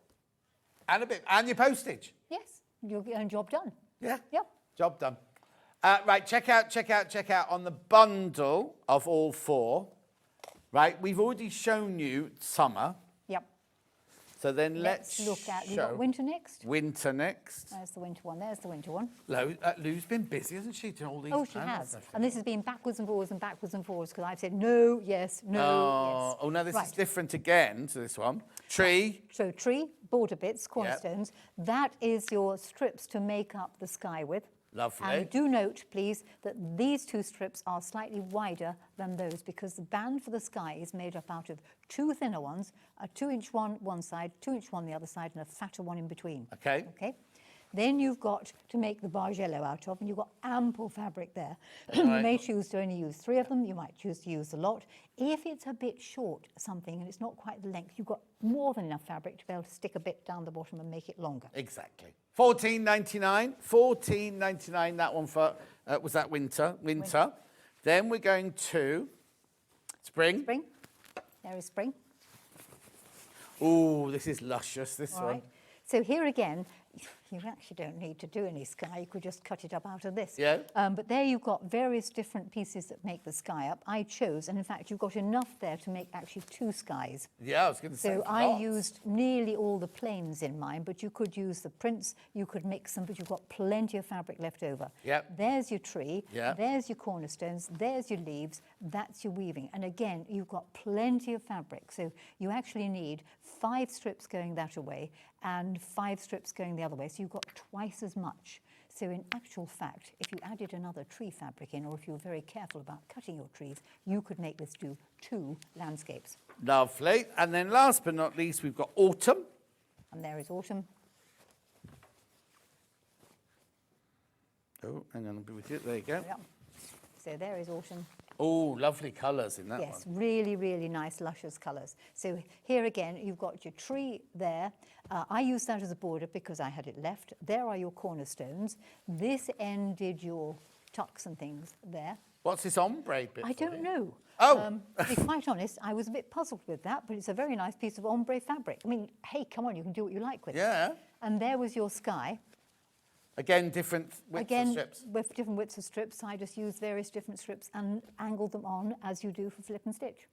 Speaker 1: And a bit. And your postage.
Speaker 14: Yes. You'll get a job done.
Speaker 1: Yeah.
Speaker 14: Yep.
Speaker 1: Job done. Right, check out on the bundle of all 4. Right, we've already shown you summer.
Speaker 14: Yep.
Speaker 1: So then let's
Speaker 14: look at...
Speaker 1: show...
Speaker 14: You've got winter next.
Speaker 1: Winter next.
Speaker 14: There's the winter one. There's the winter one.
Speaker 1: Lou's been busy, hasn't she, doing all these?
Speaker 14: Oh, she has. And this has been backwards and forwards because I've said no, yes, no, yes.
Speaker 1: Oh, no, this is different again to this one. Tree.
Speaker 14: So tree, border bits, cornerstones. Yep. That is your strips to make up the sky with.
Speaker 1: Lovely.
Speaker 14: And do note, please, that these 2 strips are slightly wider than those because the band for the sky is made up out of 2 thinner ones, a 2-inch one side, 2-inch one the other side, and a fatter one in between.
Speaker 1: Okay.
Speaker 14: Okay. Then you've got to make the barge yellow out of, and you've got ample fabric there.
Speaker 1: Right.
Speaker 14: You may choose to only use 3 of them. You might choose to use a lot. If it's a bit short, something, and it's not quite the length, you've got more than enough fabric to be able to stick a bit down the bottom and make it longer.
Speaker 1: Exactly. $14.99. $14.99. That one for was that winter? Winter. Then we're going to spring.
Speaker 14: Spring. There is spring.
Speaker 1: Oh, this is luscious. This
Speaker 14: All
Speaker 1: one.
Speaker 14: right. So here again, you actually don't need to do any sky. You could just cut it up out of this.
Speaker 1: Yeah.
Speaker 14: But there you've got various different pieces that make the sky up. I chose, and in fact, you've got enough there to make actually 2 skies.
Speaker 1: Yeah, I was going to say.
Speaker 14: So I used nearly all the plains in mine, but you could use the prints, you could mix them, but you've got plenty of fabric left over.
Speaker 1: Yep.
Speaker 14: There's your tree,
Speaker 1: Yep.
Speaker 14: There's your cornerstones, there's your leaves, that's your weaving. And again, you've got plenty of fabric. So you actually need 5 strips going that way and 5 strips going the other way. So you've got twice as much. So in actual fact, if you added another tree fabric in, or if you were very careful about cutting your trees, you could make this do 2 landscapes.
Speaker 1: Lovely. And then last but not least, we've got autumn.
Speaker 14: And there is autumn.
Speaker 1: Oh, hang on, I'll be with you. There you go.
Speaker 14: Yep. So there is autumn.
Speaker 1: Oh, lovely colours in that one.
Speaker 14: Yes, really, really nice, luscious colours. So here again, you've got your tree there. I used that as a border because I had it left. There are your cornerstones. This end did your tucks and things there.
Speaker 1: What's this ombre bit?
Speaker 14: I don't know.
Speaker 1: Oh!
Speaker 14: To be quite honest, I was a bit puzzled with that, but it's a very nice piece of ombre fabric. I mean, hey, come on, you can do what you like with it.
Speaker 1: Yeah.
Speaker 14: And there was your sky.
Speaker 1: Again, different widths of strips.
Speaker 14: Again, with different widths of strips, I just used various different strips and angled them on as you do for flip and stitch.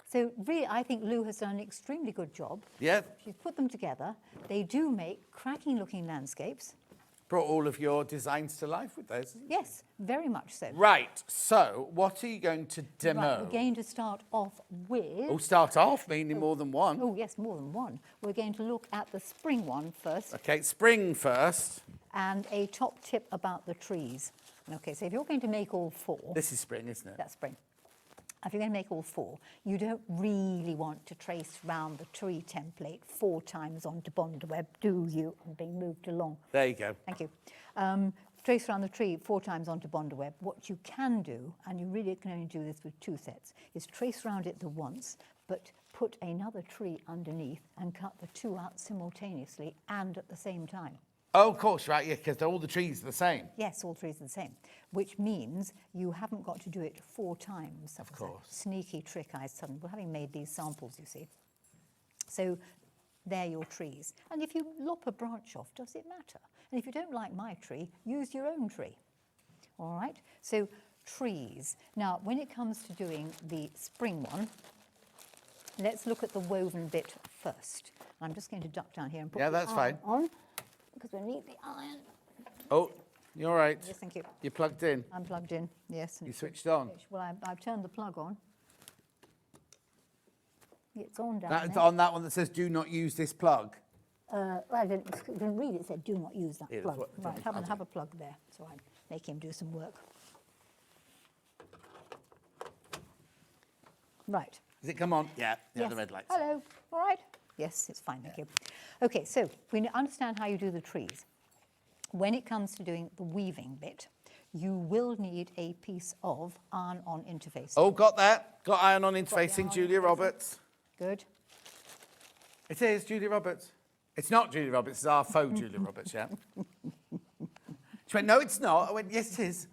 Speaker 14: So really, I think Lou has done an extremely good job.
Speaker 1: Yeah.
Speaker 14: She's put them together. They do make cracking-looking landscapes.
Speaker 1: Brought all of your designs to life with those.
Speaker 14: Yes, very much so.
Speaker 1: Right, so what are you going to demo?
Speaker 14: Right, we're going to start off with...
Speaker 1: Oh, start off, meaning more than one.
Speaker 14: Oh, yes, more than one. We're going to look at the spring one first.
Speaker 1: Okay, spring first.
Speaker 14: And a top tip about the trees. Okay, so if you're going to make all 4...
Speaker 1: This is spring, isn't it?
Speaker 14: That's spring. If you're going to make all 4, you don't really want to trace round the tree template 4 times onto bond web, do you? I'm being moved along.
Speaker 1: There you go.
Speaker 14: Thank you. Trace around the tree 4 times onto bond web. What you can do, and you really can only do this with 2 sets, is trace around it the once, but put another tree underneath and cut the 2 out simultaneously and at the same time.
Speaker 1: Oh, of course, right, yeah, because all the trees are the same.
Speaker 14: Yes, all trees are the same, which means you haven't got to do it 4 times.
Speaker 1: Of course.
Speaker 14: Sneaky trick I suddenly, well, having made these samples, you see. So they're your trees. And if you lop a branch off, does it matter? And if you don't like my tree, use your own tree. All right? So trees. Now, when it comes to doing the spring one, let's look at the woven bit first. I'm just going to duck down here and put
Speaker 1: Yeah,
Speaker 14: the
Speaker 1: that's
Speaker 14: iron
Speaker 1: fine.
Speaker 14: on, because we need the iron.
Speaker 1: Oh, you're right.
Speaker 14: Yes, thank you.
Speaker 1: You're plugged in.
Speaker 14: I'm plugged in, yes. and
Speaker 1: You
Speaker 14: it's
Speaker 1: switched on.
Speaker 14: Well, I've turned the plug on. It's on down
Speaker 1: That's
Speaker 14: there.
Speaker 1: on that one that says do not use this plug.
Speaker 14: Well, I didn't read it. It said do not use that
Speaker 1: Yeah, that's
Speaker 14: plug.
Speaker 1: what-
Speaker 14: Right,
Speaker 1: I'll do
Speaker 14: have a plug there, so I make him do some work. Right.
Speaker 1: Does it come on? Yeah,
Speaker 14: Yes.
Speaker 1: the red lights.
Speaker 14: Hello. All right. Yes, it's fine, thank you. Okay, so we understand how you do the trees. When it comes to doing the weaving bit, you will need a piece of iron-on interfacing.
Speaker 1: Oh, got that. Got iron-on
Speaker 14: the
Speaker 1: interfacing,
Speaker 14: iron-on
Speaker 1: Julia
Speaker 14: interfacing.
Speaker 1: Roberts.
Speaker 14: Good.
Speaker 1: It is Julia Roberts. It's not Julia Roberts, it's our faux Julia Roberts, yeah. She went, no, it's not. I went, yes, it is.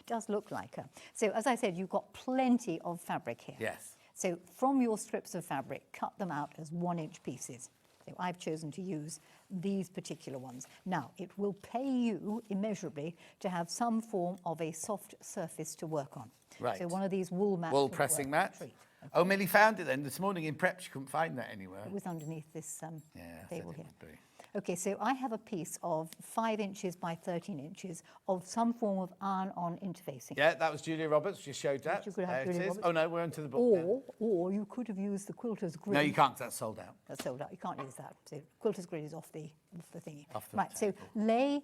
Speaker 14: Does look like her. So as I said, you've got plenty of fabric here.
Speaker 1: Yes.
Speaker 14: So from your strips of fabric, cut them out as 1-inch pieces. So I've chosen to use these particular ones. Now, it will pay you immeasurably to have some form of a soft surface to work on.
Speaker 1: Right.
Speaker 14: So one of these wool mats.
Speaker 1: Wool
Speaker 14: would
Speaker 1: pressing
Speaker 14: work
Speaker 1: mat.
Speaker 14: a treat.
Speaker 1: Oh, Millie found it then. This morning in prep, she couldn't find that anywhere.
Speaker 14: It was underneath this
Speaker 1: Yeah, I
Speaker 14: table
Speaker 1: said it
Speaker 14: here.
Speaker 1: would be.
Speaker 14: Okay, so I have a piece of 5 inches by 13 inches of some form of iron-on interfacing.
Speaker 1: Yeah, that was Julia Roberts. Just showed that.
Speaker 14: You could have
Speaker 1: There
Speaker 14: Julia
Speaker 1: it is.
Speaker 14: Roberts.
Speaker 1: Oh, no, we're onto the book now.
Speaker 14: Or you could have used the quilter's grid.
Speaker 1: No, you can't, 'cause that's sold out.
Speaker 14: That's sold out. You can't use that. So quilter's grid is off the thingy.
Speaker 1: Off the
Speaker 14: Right, so lay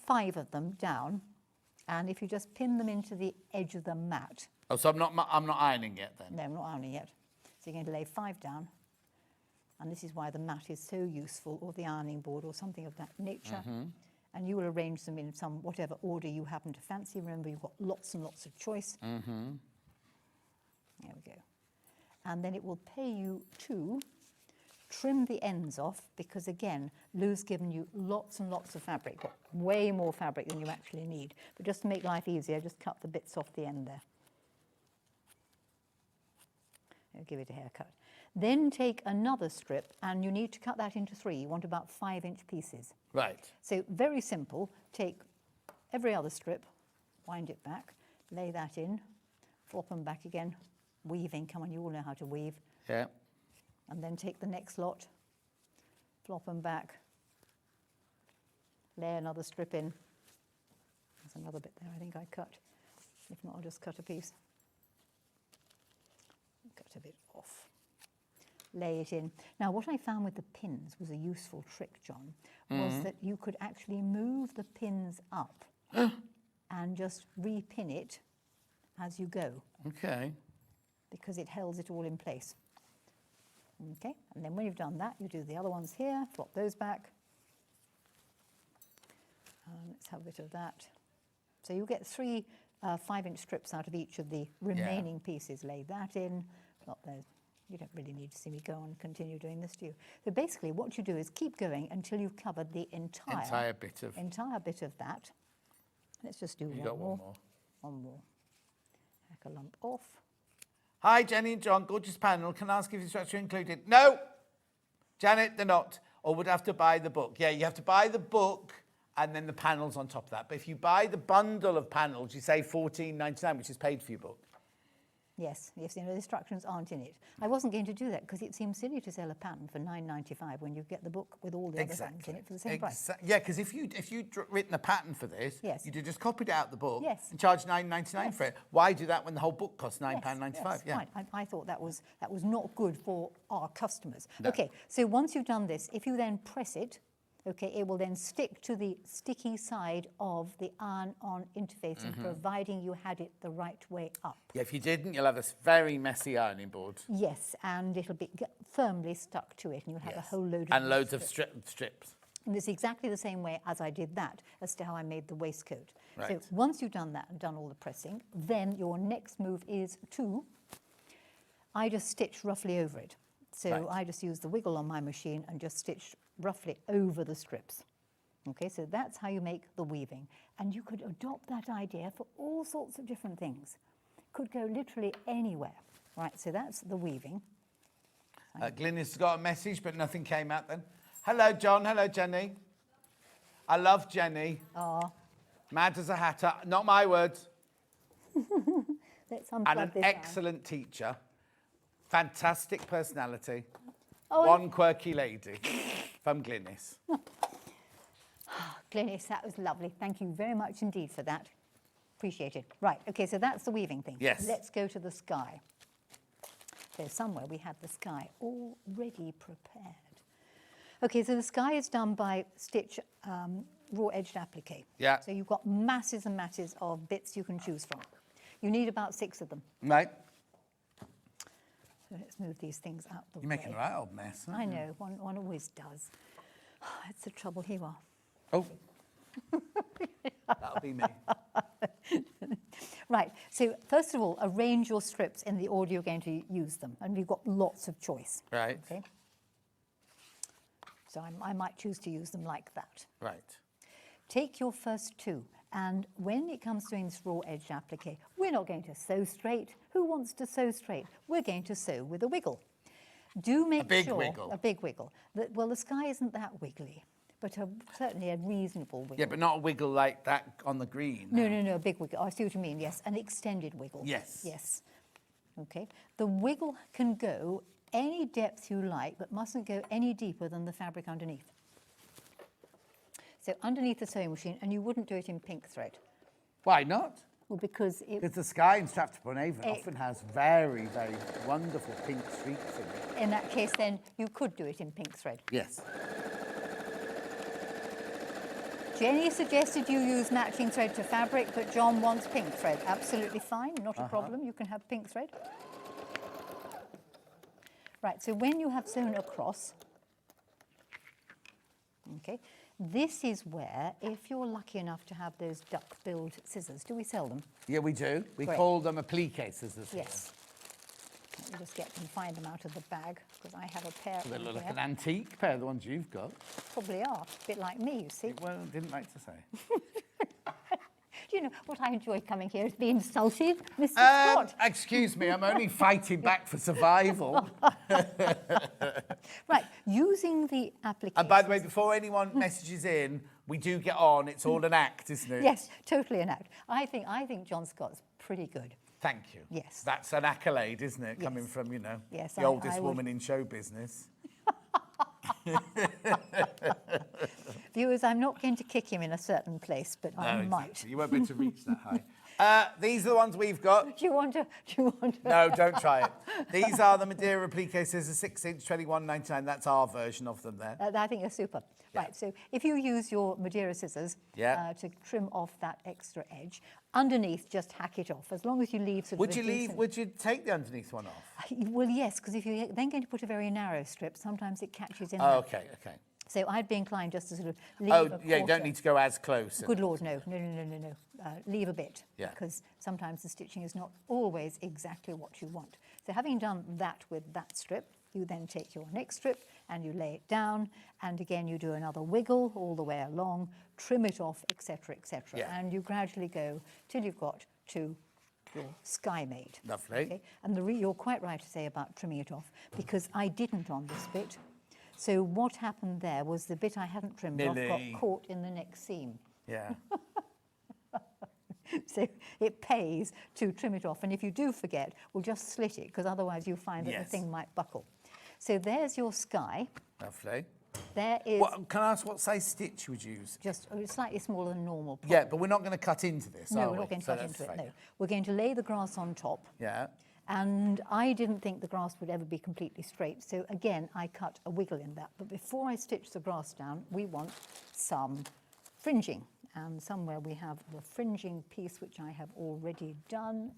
Speaker 14: 5 of them down, and if you just pin them into the edge of the mat.
Speaker 1: Oh, so I'm not ironing yet then?
Speaker 14: No, I'm not ironing yet. So you're going to lay 5 down, and this is why the mat is so useful, or the ironing board, or something of that nature.
Speaker 1: Mm-hmm.
Speaker 14: And you will arrange them in some whatever order you happen to fancy. Remember, you've got lots and lots of choice.
Speaker 1: Mm-hmm.
Speaker 14: There we go. And then it will pay you to trim the ends off, because again, Lou's given you lots and lots of fabric, got way more fabric than you actually need. But just to make life easier, just cut the bits off the end there. I'll give it a haircut. Then take another strip, and you need to cut that into 3. You want about 5-inch pieces.
Speaker 1: Right.
Speaker 14: So very simple. Take every other strip, wind it back, lay that in, flop them back again, weaving. Come on, you all know how to weave.
Speaker 1: Yeah.
Speaker 14: And then take the next lot, flop them back, lay another strip in. There's another bit there I think I cut. If not, I'll just cut a piece. Cut a bit off. Lay it in. Now, what I found with the pins was a useful trick, John, was that you could actually move the pins up and just repin it as you go.
Speaker 1: Okay.
Speaker 14: Because it holds it all in place. Okay, and then when you've done that, you do the other ones here, flop those back. Let's have a bit of that. So you get 3 5-inch strips out of each of the remaining pieces. Lay that in, flop those. You don't really need to see me go on and continue doing this, do you? So basically what you do is keep going until you've covered the entire
Speaker 1: bit of
Speaker 14: that. Let's just do
Speaker 1: You
Speaker 14: one
Speaker 1: got
Speaker 14: more.
Speaker 1: one more.
Speaker 14: One more. Hack a lump off.
Speaker 1: Hi, Jenny and John. Gorgeous panel. Can I ask if the instructions are included? No! Janet, they're not. Or would have to buy the book. Yeah, you have to buy the book and then the panels on top of that. But if you buy the bundle of panels, you save $14.99, which is paid for your book.
Speaker 14: Yes, yes, you know, the instructions aren't in it. I wasn't going to do that because it seems silly to sell a pattern for $9.95 when you get the book with all the other things in it for the same price.
Speaker 1: Yeah, because if you'd written a pattern for this, you'd have just copied out the book and charged $9.99 for it. Why do that when the whole book costs £9.95?
Speaker 14: Yes,
Speaker 1: Yeah.
Speaker 14: right. I thought that was not good for our customers.
Speaker 1: No.
Speaker 14: Okay, so once you've done this, if you then press it, okay, it will then stick to the sticky side of the iron-on interfacing, providing you had it the right way up.
Speaker 1: Yeah, if you didn't, you'll have a very messy ironing board.
Speaker 14: Yes, and it'll be firmly stuck to it, and you'll have a whole load of
Speaker 1: And loads
Speaker 14: these
Speaker 1: of strips.
Speaker 14: And it's exactly the same way as I did that as to how I made the waistcoat.
Speaker 1: Right.
Speaker 14: So once you've done that and done all the pressing, then your next move is I just stitch roughly over it. So I just use the wiggle on my machine and just stitch roughly over the strips. Okay, so that's how you make the weaving. And you could adopt that idea for all sorts of different things. Could go literally anywhere. Right, so that's the weaving.
Speaker 1: Glynis got a message, but nothing came out then. Hello, John. Hello, Jenny. I love Jenny.
Speaker 14: Ah.
Speaker 1: Mad as a hatter. Not my words.
Speaker 14: Let's unplug
Speaker 1: And an
Speaker 14: this
Speaker 1: excellent teacher. Fantastic personality.
Speaker 14: Oh,
Speaker 1: One quirky lady from Glynis.
Speaker 14: Glynis, that was lovely. Thank you very much indeed for that. Appreciate it. Right, okay, so that's the weaving thing.
Speaker 1: Yes.
Speaker 14: Let's go to the sky. So somewhere we have the sky already prepared. Okay, so the sky is done by stitch raw edged applique.
Speaker 1: Yeah.
Speaker 14: So you've got masses and masses of bits you can choose from. You need about 6 of them.
Speaker 1: Right.
Speaker 14: So let's move these things out the way.
Speaker 1: You're making a right old mess, aren't
Speaker 14: I
Speaker 1: you?
Speaker 14: know, one always does. It's the trouble. Here you are.
Speaker 1: Oh. That'll be me.
Speaker 14: Right, so first of all, arrange your strips in the order you're going to use them, and we've got lots of choice.
Speaker 1: Right.
Speaker 14: Okay. So I might choose to use them like that.
Speaker 1: Right.
Speaker 14: Take your first 2, and when it comes to doing this raw edge applique, we're not going to sew straight. Who wants to sew straight? We're going to sew with a wiggle. Do make
Speaker 1: big
Speaker 14: sure
Speaker 1: wiggle.
Speaker 14: a big wiggle. Well, the sky isn't that wiggly, but certainly a reasonable wiggle.
Speaker 1: Yeah, but not a wiggle like that on the green.
Speaker 14: No, a big wiggle. I see what you mean, yes. An extended wiggle.
Speaker 1: Yes.
Speaker 14: Yes. Okay. The wiggle can go any depth you like, but mustn't go any deeper than the fabric underneath. So underneath the sewing machine, and you wouldn't do it in pink thread.
Speaker 1: Why not?
Speaker 14: Well, because
Speaker 1: Because the sky in Stratford-upon-Avon often has very, very wonderful pink streaks in it.
Speaker 14: in that case, then you could do it in pink thread.
Speaker 1: Yes.
Speaker 14: Jenny suggested you use matching thread to fabric, but John wants pink thread. Absolutely fine, not a problem. You can have pink thread. Right, so when you have sewn across, okay, this is where, if you're lucky enough to have those duck-billed scissors, do we sell them?
Speaker 1: Yeah, we do. We
Speaker 14: Great.
Speaker 1: call them applique scissors.
Speaker 14: Yes. Let me just get them, find them out of the bag, because I have a pair
Speaker 1: They
Speaker 14: in
Speaker 1: look like
Speaker 14: here.
Speaker 1: an antique pair, the ones you've got.
Speaker 14: Probably are, a bit like me, you see.
Speaker 1: Well, didn't like to say.
Speaker 14: Do you know what I enjoy coming here is being insulted, Mr. Scott?
Speaker 1: Excuse me, I'm only fighting back for survival.
Speaker 14: Right, using the application.
Speaker 1: And by the way, before anyone messages in, we do get on. It's all an act, isn't it?
Speaker 14: Yes, totally an act. I think John Scott's pretty good.
Speaker 1: Thank you.
Speaker 14: Yes.
Speaker 1: That's an accolade, isn't it?
Speaker 14: Yes.
Speaker 1: Coming from,
Speaker 14: Yes,
Speaker 1: the oldest woman in show business.
Speaker 14: Viewers, I'm not going to kick him in a certain place, but I
Speaker 1: No,
Speaker 14: might.
Speaker 1: exactly. You won't be able to reach that high. These are the ones we've got.
Speaker 14: Do you want to?
Speaker 1: No, don't try it. These are the Madeira applique scissors, 6-inch, $21.99. That's our version of them there.
Speaker 14: I think they're super. Yeah. Right, so if you use your Madeira scissors to trim off that extra edge, underneath just hack it off, as long as you leave sort of a decent-
Speaker 1: Would you take the underneath one off?
Speaker 14: Well, yes, because if you're then going to put a very narrow strip, sometimes it catches in
Speaker 1: Oh,
Speaker 14: there.
Speaker 1: okay.
Speaker 14: So I'd be inclined just to sort of leave
Speaker 1: Oh,
Speaker 14: a
Speaker 1: yeah, you
Speaker 14: quarter.
Speaker 1: don't need to go as close.
Speaker 14: Good Lord, no. Leave a bit,
Speaker 1: Yeah.
Speaker 14: because sometimes the stitching is not always exactly what you want. So having done that with that strip, you then take your next strip and you lay it down, and again you do another wiggle all the way along, trim it off, etc., etc.
Speaker 1: Yeah.
Speaker 14: And you gradually go till you've got to your sky made.
Speaker 1: Lovely.
Speaker 14: Okay? And you're quite right to say about trimming it off, because I didn't on this bit. So what happened there was the bit I hadn't trimmed off got caught in the next seam.
Speaker 1: Yeah.
Speaker 14: So it pays to trim it off. And if you do forget, we'll just slit it, because otherwise you find that the thing might buckle. So there's your sky.
Speaker 1: Lovely.
Speaker 14: There is
Speaker 1: Can I ask what size stitch you would use?
Speaker 14: just slightly smaller than normal.
Speaker 1: Yeah, but we're not going to cut into this,
Speaker 14: No,
Speaker 1: are
Speaker 14: we're
Speaker 1: we?
Speaker 14: not going to
Speaker 1: So
Speaker 14: cut
Speaker 1: that's
Speaker 14: into it,
Speaker 1: fine.
Speaker 14: no. We're going to lay the grass on top.
Speaker 1: Yeah.
Speaker 14: And I didn't think the grass would ever be completely straight. So again, I cut a wiggle in that. But before I stitch the grass down, we want some fringing. And somewhere we have the fringing piece, which I have already done.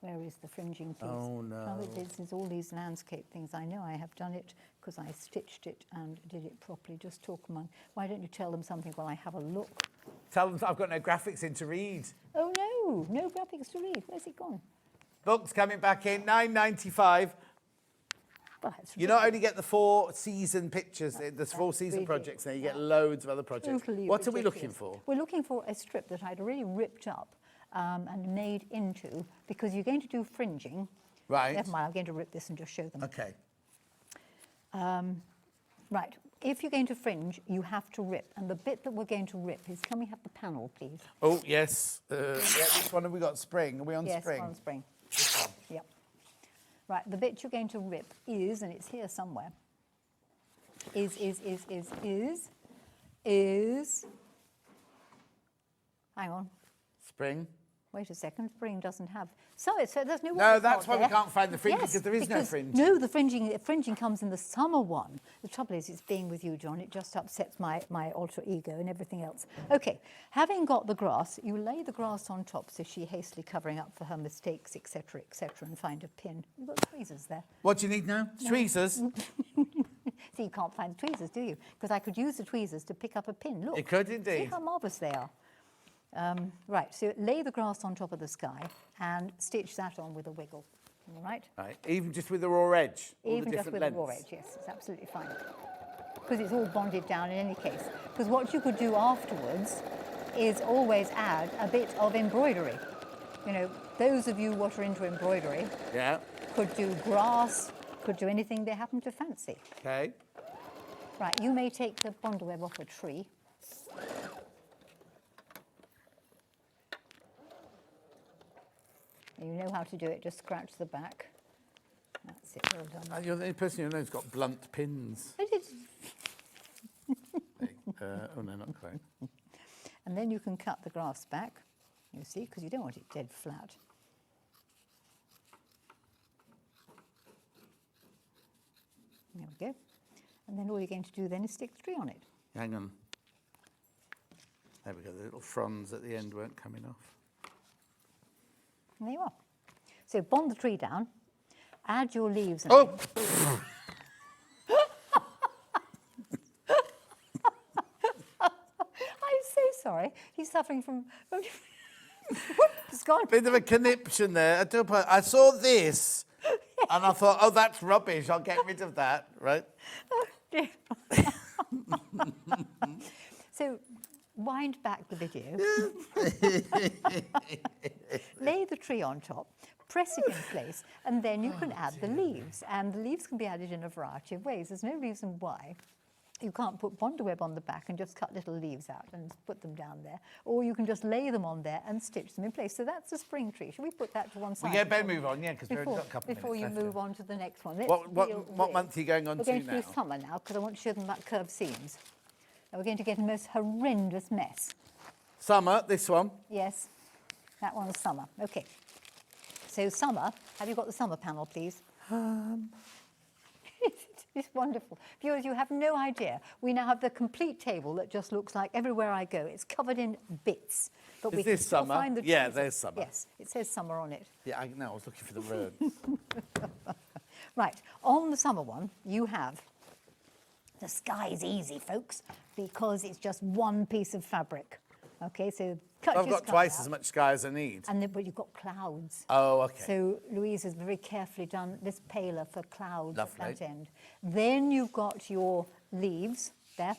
Speaker 14: Where is the fringing piece?
Speaker 1: Oh, no.
Speaker 14: This is all these landscape things. I know I have done it because I stitched it and did it properly. Just talk among. Why don't you tell them something while I have a look?
Speaker 1: Tell them I've got no graphics in to read.
Speaker 14: Oh, no graphics to read. Where's it gone?
Speaker 1: Books coming back in, $9.95.
Speaker 14: Well, that's
Speaker 1: You not only get the 4-season pictures, the 4-season projects, now you get loads of other projects.
Speaker 14: Totally
Speaker 1: What are we
Speaker 14: ridiculous.
Speaker 1: looking for?
Speaker 14: We're looking for a strip that I'd already ripped up and made into, because you're going to do fringing.
Speaker 1: Right.
Speaker 14: Never mind, I'm going to rip this and just show them.
Speaker 1: Okay.
Speaker 14: Right. If you're going to fringe, you have to rip. And the bit that we're going to rip is, can we have the panel, please?
Speaker 1: Oh, yes. Which one have we got? Spring? Are we on
Speaker 14: yes,
Speaker 1: spring?
Speaker 14: on spring. Yep. Right, the bit you're going to rip is, and it's here somewhere, is, hang on,
Speaker 1: Spring.
Speaker 14: wait a second, spring doesn't have, so there's no.
Speaker 1: No, that's why we can't find the fringe, because there is no fringe.
Speaker 14: No, the fringing comes in the summer one. The trouble is, it's being with you, John. It just upsets my alter ego and everything else. Okay, having got the grass, you lay the grass on top, so she hastily covering up for her mistakes, etc., and find a pin. You've got tweezers there.
Speaker 1: What do you need now?
Speaker 14: No.
Speaker 1: Tweezers?
Speaker 14: So you can't find the tweezers, do you? Because I could use the tweezers to pick up a pin. Look.
Speaker 1: You could indeed.
Speaker 14: See how marvellous they are. Right, so lay the grass on top of the sky and stitch that on with a wiggle. All right?
Speaker 1: Right, even just with the raw edge?
Speaker 14: Even just with the raw edge, yes, it's absolutely fine. Because it's all bonded down in any case. Because what you could do afterwards is always add a bit of embroidery. You know, those of you what are into embroidery could do grass, could do anything they happen to fancy.
Speaker 1: Okay.
Speaker 14: Right, you may take the bondweb off a tree. You know how to do it, just scratch the back. That's it, well done.
Speaker 1: You're the only person who knows who's got blunt pins.
Speaker 14: I did.
Speaker 1: Oh, no, not quite.
Speaker 14: And then you can cut the grass back, you see, because you don't want it dead flat. There we go. And then all you're going to do then is stick the tree on it.
Speaker 1: Hang on. There we go, the little fronds at the end weren't coming off.
Speaker 14: And there you are. So bond the tree down, add your leaves. And
Speaker 1: oh!
Speaker 14: I'm so sorry. He's suffering from... It's gone.
Speaker 1: Bit of a conniption there. I saw this and I thought, oh, that's rubbish. I'll get rid of that, right?
Speaker 14: Oh, dear. So wind back the video. Lay the tree on top, press it in place, and then you can add the leaves. And the leaves can be added in a variety of ways. There's no reason why you can't put bondweb on the back and just cut little leaves out and put them down there. Or you can just lay them on there and stitch them in place. So that's the spring tree. Should we put that to one side?
Speaker 1: We get better move on, yeah, because we've got a couple
Speaker 14: before
Speaker 1: of minutes
Speaker 14: you
Speaker 1: left.
Speaker 14: move on to the next one.
Speaker 1: What month are you going on to now?
Speaker 14: We're going to do summer now, because I want to show them about curved seams. Now we're going to get a most horrendous mess.
Speaker 1: Summer, this one.
Speaker 14: Yes, that one's summer. Okay. So summer, have you got the summer panel, please? It's wonderful. Viewers, you have no idea. We now have the complete table that just looks like everywhere I go. It's covered in bits. But we can still find the
Speaker 1: Yeah,
Speaker 14: tweezers.
Speaker 1: there's summer.
Speaker 14: Yes, it says summer on it.
Speaker 1: Yeah, I know. I was looking for the word.
Speaker 14: Right, on the summer one, you have the sky's easy, folks, because it's just one piece of fabric. Okay, so cut
Speaker 1: I've
Speaker 14: your
Speaker 1: got
Speaker 14: sky
Speaker 1: twice
Speaker 14: out.
Speaker 1: as much sky as I need.
Speaker 14: And then, but you've got clouds.
Speaker 1: Oh, okay.
Speaker 14: So Louise has very carefully done this paler for clouds
Speaker 1: Lovely.
Speaker 14: at that end. Then you've got your leaves there.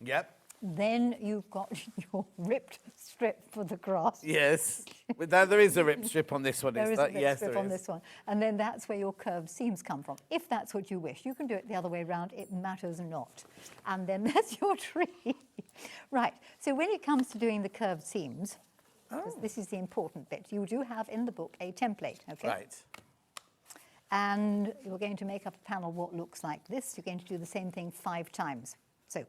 Speaker 1: Yep.
Speaker 14: Then you've got your ripped strip for the grass.
Speaker 1: Yes. But now there is a rip strip on this one.
Speaker 14: There is
Speaker 1: that?
Speaker 14: a ripped
Speaker 1: Yes,
Speaker 14: strip
Speaker 1: there
Speaker 14: on
Speaker 1: is.
Speaker 14: this one. And then that's where your curved seams come from. If that's what you wish, you can do it the other way around. It matters not. And then that's your tree. Right. So when it comes to doing the curved seams, 'cause this is the important bit, you do have in the book a template, okay?
Speaker 1: Right.
Speaker 14: And you're going to make up a panel what looks like this. You're going to do the same thing 5 times. So,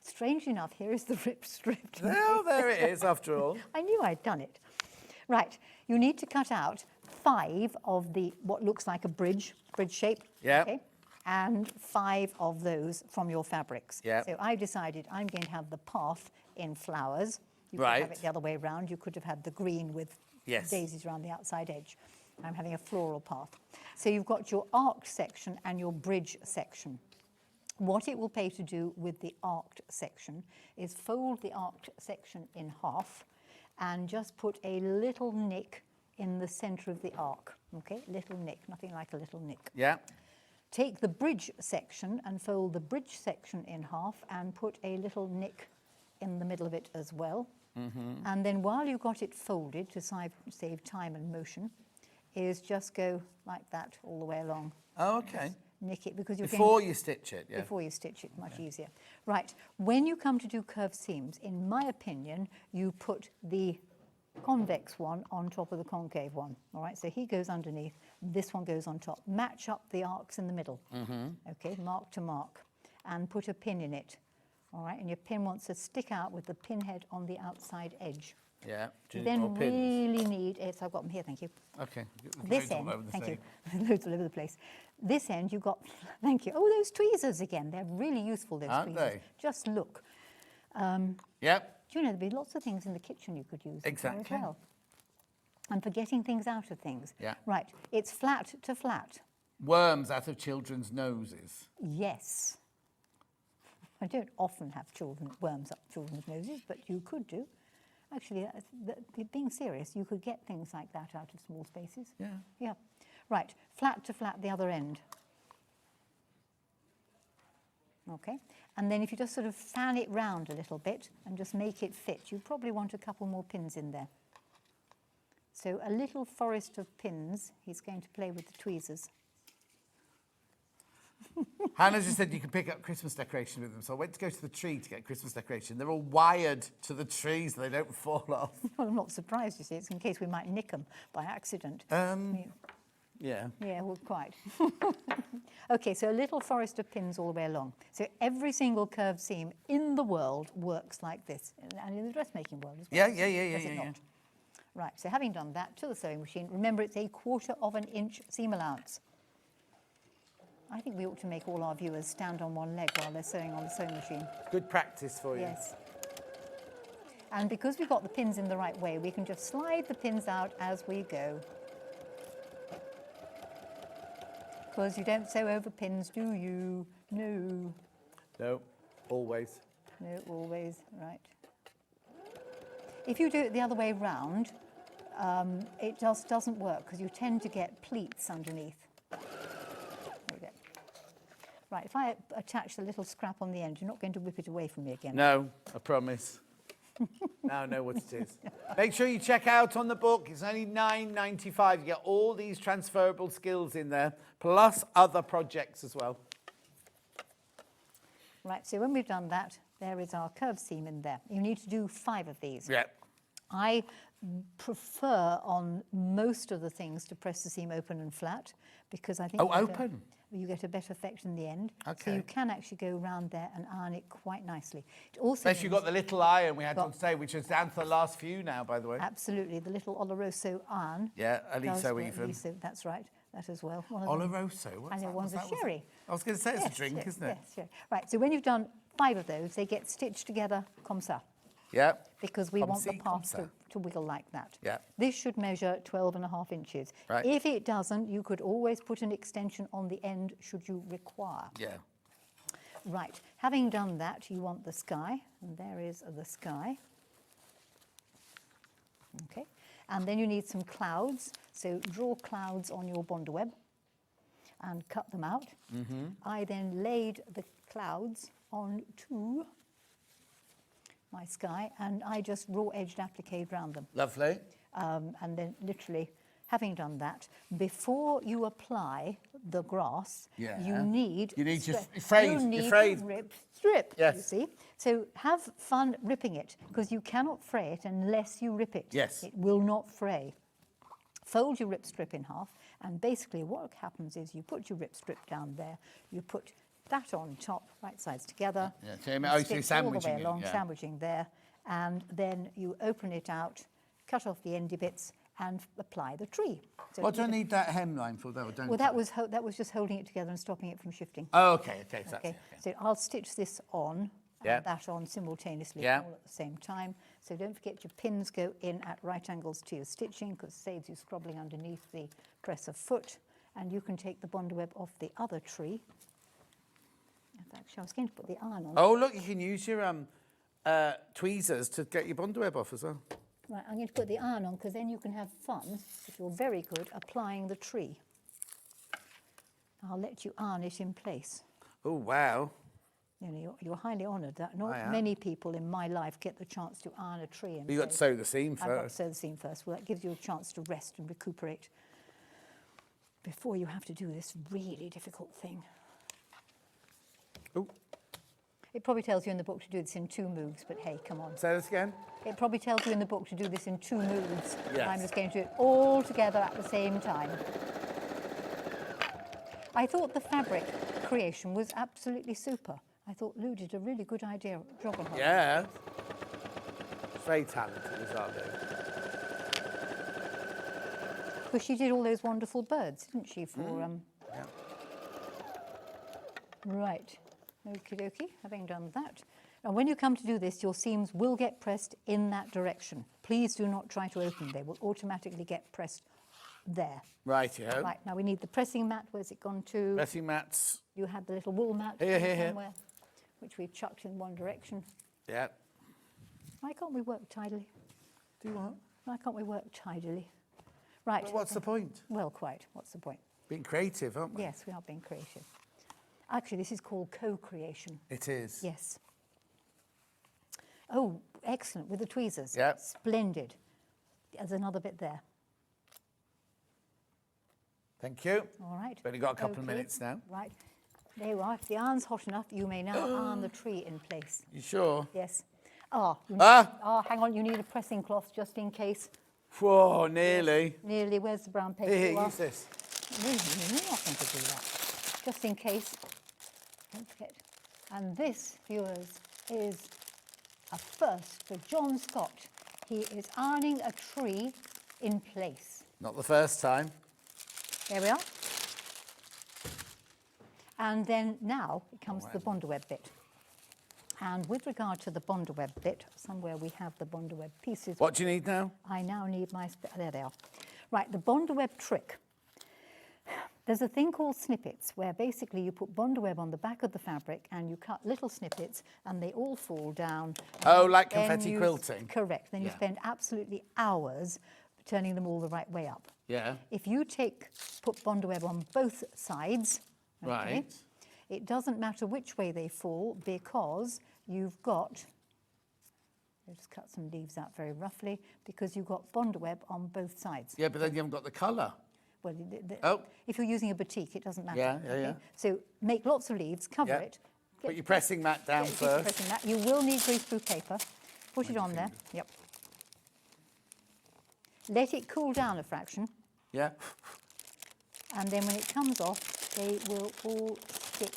Speaker 14: strangely enough, here is the ripped strip.
Speaker 1: Well, there it is, after all.
Speaker 14: I knew I'd done it. Right, you need to cut out 5 of the, what looks like a bridge shape.
Speaker 1: Yeah.
Speaker 14: Okay, and 5 of those from your fabrics.
Speaker 1: Yeah.
Speaker 14: So I decided I'm going to have the path in flowers. You could
Speaker 1: Right.
Speaker 14: have it the other way around. You could have had the green with
Speaker 1: Yes.
Speaker 14: daisies around the outside edge. I'm having a floral path. So you've got your arced section and your bridge section. What it will pay to do with the arced section is fold the arced section in half and just put a little nick in the center of the arc, okay? Little nick, nothing like a little nick.
Speaker 1: Yeah.
Speaker 14: Take the bridge section and fold the bridge section in half and put a little nick in the middle of it as well.
Speaker 1: Mm-hmm.
Speaker 14: And then while you've got it folded to save time and motion, is just go like that all the way along.
Speaker 1: Oh, okay.
Speaker 14: Just nick it because you're
Speaker 1: Before
Speaker 14: going,
Speaker 1: you stitch it, yeah.
Speaker 14: Before you stitch it, much easier. Right, when you come to do curved seams, in my opinion, you put the convex one on top of the concave one. All right, so he goes underneath, this one goes on top. Match up the arcs in the middle. Okay, mark to mark, and put a pin in it. All right, and your pin wants to stick out with the pin head on the outside edge.
Speaker 1: Yeah.
Speaker 14: You then really need, yes, I've got them here, thank you.
Speaker 1: Okay.
Speaker 14: This end, thank you, loads all over the place. This end you've got, thank you. Oh, those tweezers again, they're really useful, those
Speaker 1: Aren't
Speaker 14: tweezers.
Speaker 1: they?
Speaker 14: Just look.
Speaker 1: Yep.
Speaker 14: Do you know, there'd be lots of things in the kitchen you could use
Speaker 1: Exactly.
Speaker 14: as well. And for getting things out of things.
Speaker 1: Yeah.
Speaker 14: Right, it's flat to flat.
Speaker 1: Worms out of children's noses.
Speaker 14: Yes. I don't often have worms up children's noses, but you could do. Actually, being serious, you could get things like that out of small spaces.
Speaker 1: Yeah.
Speaker 14: Yeah. Right, flat to flat the other end. Okay, and then if you just sort of fan it round a little bit and just make it fit, you probably want a couple more pins in there. So a little forest of pins, he's going to play with the tweezers.
Speaker 1: Hannah just said you can pick up Christmas decoration with them, so I went to go to the tree to get Christmas decoration. They're all wired to the tree so they don't fall off.
Speaker 14: Well, I'm not surprised, you see, it's in case we might nick them by accident.
Speaker 1: Yeah.
Speaker 14: Yeah, well, quite. Okay, so a little forest of pins all the way along. So every single curved seam in the world works like this, and in the dressmaking world as well.
Speaker 1: Yeah.
Speaker 14: Right, so having done that, to the sewing machine, remember it's 1/4 of an inch seam allowance. I think we ought to make all our viewers stand on one leg while they're sewing on the sewing machine.
Speaker 1: Good practice for you.
Speaker 14: Yes. And because we've got the pins in the right way, we can just slide the pins out as we go. Because you don't sew over pins, do you? No.
Speaker 1: No, always.
Speaker 14: No, always, right. If you do it the other way round, it just doesn't work because you tend to get pleats underneath. There we go. Right, if I attach the little scrap on the end, you're not going to whip it away from me again.
Speaker 1: No, I promise. Now I know what it is. Make sure you check out on the book. It's only £9.95. You get all these transferable skills in there, plus other projects as well.
Speaker 14: Right, so when we've done that, there is our curved seam in there. You need to do 5 of these.
Speaker 1: Yeah.
Speaker 14: I prefer on most of the things to press the seam open and flat because I think you get a better effect in the end.
Speaker 1: Okay.
Speaker 14: So you can actually go around there and iron it quite nicely. It also
Speaker 1: Especially you've got the little iron we had on today, which is down to the last few now, by the way.
Speaker 14: Absolutely, the little Oloroso iron.
Speaker 1: Yeah, Aliso even.
Speaker 14: Aliso, that's right, that as well.
Speaker 1: Oloroso? What's that?
Speaker 14: One's a sherry.
Speaker 1: I was going to say it's a drink, isn't it?
Speaker 14: Yes, sherry. Right, so when you've done 5 of those, they get stitched together comme ça.
Speaker 1: Yeah.
Speaker 14: Because we want the pass to wiggle like that.
Speaker 1: Yeah.
Speaker 14: This should measure 12.5 inches.
Speaker 1: Right.
Speaker 14: If it doesn't, you could always put an extension on the end should you require.
Speaker 1: Yeah.
Speaker 14: Right, having done that, you want the sky, and there is the sky. Okay, and then you need some clouds, so draw clouds on your Bondaweb and cut them out. I then laid the clouds onto my sky, and I just raw edged applique round them.
Speaker 1: Lovely.
Speaker 14: And then literally, having done that, before you apply the grass, you need rip strip,
Speaker 1: yes.
Speaker 14: you see. So have fun ripping it, because you cannot fray it unless you rip it.
Speaker 1: Yes.
Speaker 14: It will not fray. Fold your rip strip in half, and basically what happens is you put your rip strip down there, you put that on top, right sides together.
Speaker 1: Yeah, so you're sandwiching
Speaker 14: all the way along,
Speaker 1: it, yeah.
Speaker 14: sandwiching there, and then you open it out, cut off the endy bits, and apply the tree. So
Speaker 1: what do I need that hemline for, though?
Speaker 14: Well, that was just holding it together and stopping it from shifting.
Speaker 1: Oh, okay, so that's it.
Speaker 14: So I'll stitch this on, and that on simultaneously all at the same time. So don't forget your pins go in at right angles to your stitching, because it saves you scrobbling underneath the presser foot. And you can take the Bondaweb off the other tree. Actually, I was going to put the iron on.
Speaker 1: Oh, look, you can use your tweezers to get your Bondaweb off as well.
Speaker 14: Right, I'm going to put the iron on because then you can have fun, if you're very good, applying the tree. I'll let you iron it in place.
Speaker 1: Oh, wow.
Speaker 14: You know, you're highly honoured that not many people in my life get the chance to iron a tree.
Speaker 1: But you've got to sew the seam first.
Speaker 14: I've got to sew the seam first. Well, that gives you a chance to rest and recuperate before you have to do this really difficult thing.
Speaker 1: Oh.
Speaker 14: It probably tells you in the book to do this in 2 moves, but hey, come on.
Speaker 1: Say this again.
Speaker 14: It probably tells you in the book to do this in 2 moves.
Speaker 1: Yes.
Speaker 14: I'm just going to do it all together at the same time. I thought the fabric creation was absolutely super. I thought Lou did a really good job on her.
Speaker 1: Yeah. Very talented as well, Lou.
Speaker 14: Because she did all those wonderful birds, didn't she, for...
Speaker 1: Yeah.
Speaker 14: Right. Okie dokie, having done that. Now, when you come to do this, your seams will get pressed in that direction. Please do not try to open. They will automatically get pressed there.
Speaker 1: Rightio.
Speaker 14: Right, now we need the pressing mat. Where's it gone to?
Speaker 1: Pressing mats.
Speaker 14: You had the little wool mat
Speaker 1: Here.
Speaker 14: somewhere, which we've chucked in one direction.
Speaker 1: Yeah.
Speaker 14: Why can't we work tidily?
Speaker 1: Do what?
Speaker 14: Why can't we work tidily? Right.
Speaker 1: Well, what's the point?
Speaker 14: Well, quite. What's the point?
Speaker 1: Being creative, aren't we?
Speaker 14: Yes, we are being creative. Actually, this is called co-creation.
Speaker 1: It is.
Speaker 14: Yes. Oh, excellent, with the tweezers.
Speaker 1: Yep.
Speaker 14: Splendid. There's another bit there.
Speaker 1: Thank you.
Speaker 14: All right.
Speaker 1: We've only got a couple of
Speaker 14: Okay.
Speaker 1: minutes now.
Speaker 14: Right. There you are. If the iron's hot enough, you may now iron the tree in place.
Speaker 1: You sure?
Speaker 14: Yes. Ah, hang on, you need a pressing cloth just in case.
Speaker 1: Whoa, nearly.
Speaker 14: Yes, nearly. Where's the brown paper?
Speaker 1: Here,
Speaker 14: You are.
Speaker 1: use this.
Speaker 14: Really, you're not going to do that. Just in case. Don't forget. And this, viewers, is a first for John Scott. He is ironing a tree in place.
Speaker 1: Not the first time.
Speaker 14: There we are. And then now it comes to the Bondaweb bit. And with regard to the Bondaweb bit, somewhere we have the Bondaweb pieces.
Speaker 1: What do you need now?
Speaker 14: I now need my... there they are. Right, the Bondaweb trick. There's a thing called snippets, where basically you put Bondaweb on the back of the fabric and you cut little snippets and they all fall down.
Speaker 1: Oh, like
Speaker 14: Then
Speaker 1: confetti
Speaker 14: you-
Speaker 1: quilting?
Speaker 14: Correct. Then you
Speaker 1: Yeah.
Speaker 14: spend absolutely hours turning them all the right way up.
Speaker 1: Yeah.
Speaker 14: If you put Bondaweb on both sides, okay,
Speaker 1: Right.
Speaker 14: it doesn't matter which way they fall because you've got, I'll just cut some leaves out very roughly, because you've got Bondaweb on both sides.
Speaker 1: Yeah, but then you haven't got the colour.
Speaker 14: Well,
Speaker 1: Oh.
Speaker 14: if you're using a batik, it doesn't matter.
Speaker 1: Yeah.
Speaker 14: So make lots of leaves, cover
Speaker 1: Yeah.
Speaker 14: it.
Speaker 1: Put your pressing mat down
Speaker 14: Get a piece of
Speaker 1: first.
Speaker 14: pressing mat. You will need greaseproof paper. Put it on there. Yep. Let it cool down a fraction,
Speaker 1: Yeah.
Speaker 14: and then when it comes off, they will all stick.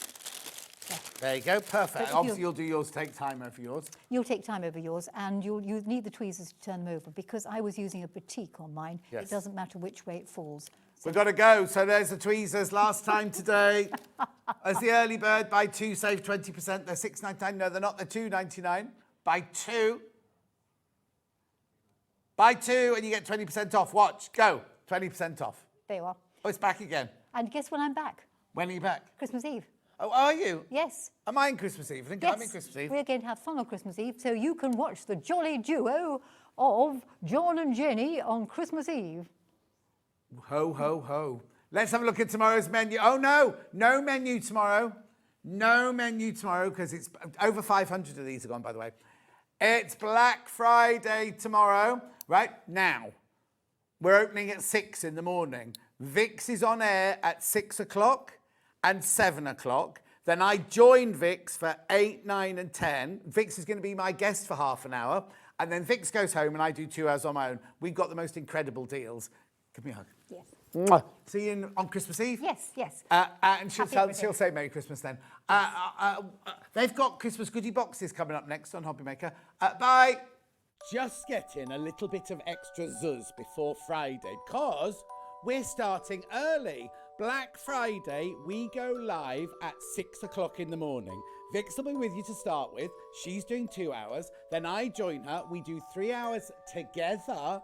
Speaker 1: There you go.
Speaker 14: But
Speaker 1: Perfect.
Speaker 14: if
Speaker 1: Obviously,
Speaker 14: you-
Speaker 1: you'll do yours, take time over yours.
Speaker 14: You'll take time over yours, and you need the tweezers to turn them over. Because I was using a batik on mine,
Speaker 1: Yes.
Speaker 14: it doesn't matter which way it falls.
Speaker 1: We've got to go. So there's the tweezers. Last time today. As the early bird, buy 2, save 20%. They're $6.99. No, they're not. They're $2.99. Buy 2. Buy 2 and you get 20% off. Watch. Go. 20% off.
Speaker 14: There you are.
Speaker 1: Oh, it's back again.
Speaker 14: And guess when I'm back?
Speaker 1: When are you back?
Speaker 14: Christmas Eve.
Speaker 1: Oh, are you?
Speaker 14: Yes.
Speaker 1: Am I in Christmas Eve? I think I'm in Christmas Eve.
Speaker 14: We're going to have fun on Christmas Eve, so you can watch the jolly duo of John and Jenny on Christmas Eve.
Speaker 1: Ho, ho, ho. Let's have a look at tomorrow's menu. Oh, no. No menu tomorrow. No menu tomorrow because it's over 500 of these are gone, by the way. It's Black Friday tomorrow. Right now, we're opening at 6 in the morning. Vix is on air at 6 o'clock and 7 o'clock. Then I join Vix for 8, 9 and 10. Vix is going to be my guest for half an hour. And then Vix goes home and I do 2 hours on my own. We've got the most incredible deals. Give me a hug.
Speaker 14: Yes.
Speaker 1: Mwah. See you on Christmas Eve?
Speaker 14: Yes, yes.
Speaker 1: And
Speaker 14: Happy birthday.
Speaker 1: she'll say Merry Christmas then. They've got Christmas goodie boxes coming up next on Hobbymaker. Bye. Just getting a little bit of extra zuzz before Friday because we're starting early. Black Friday, we go live at 6 o'clock in the morning. Vix will be with you to start with. She's doing 2 hours. Then I join her. We do 3 hours together.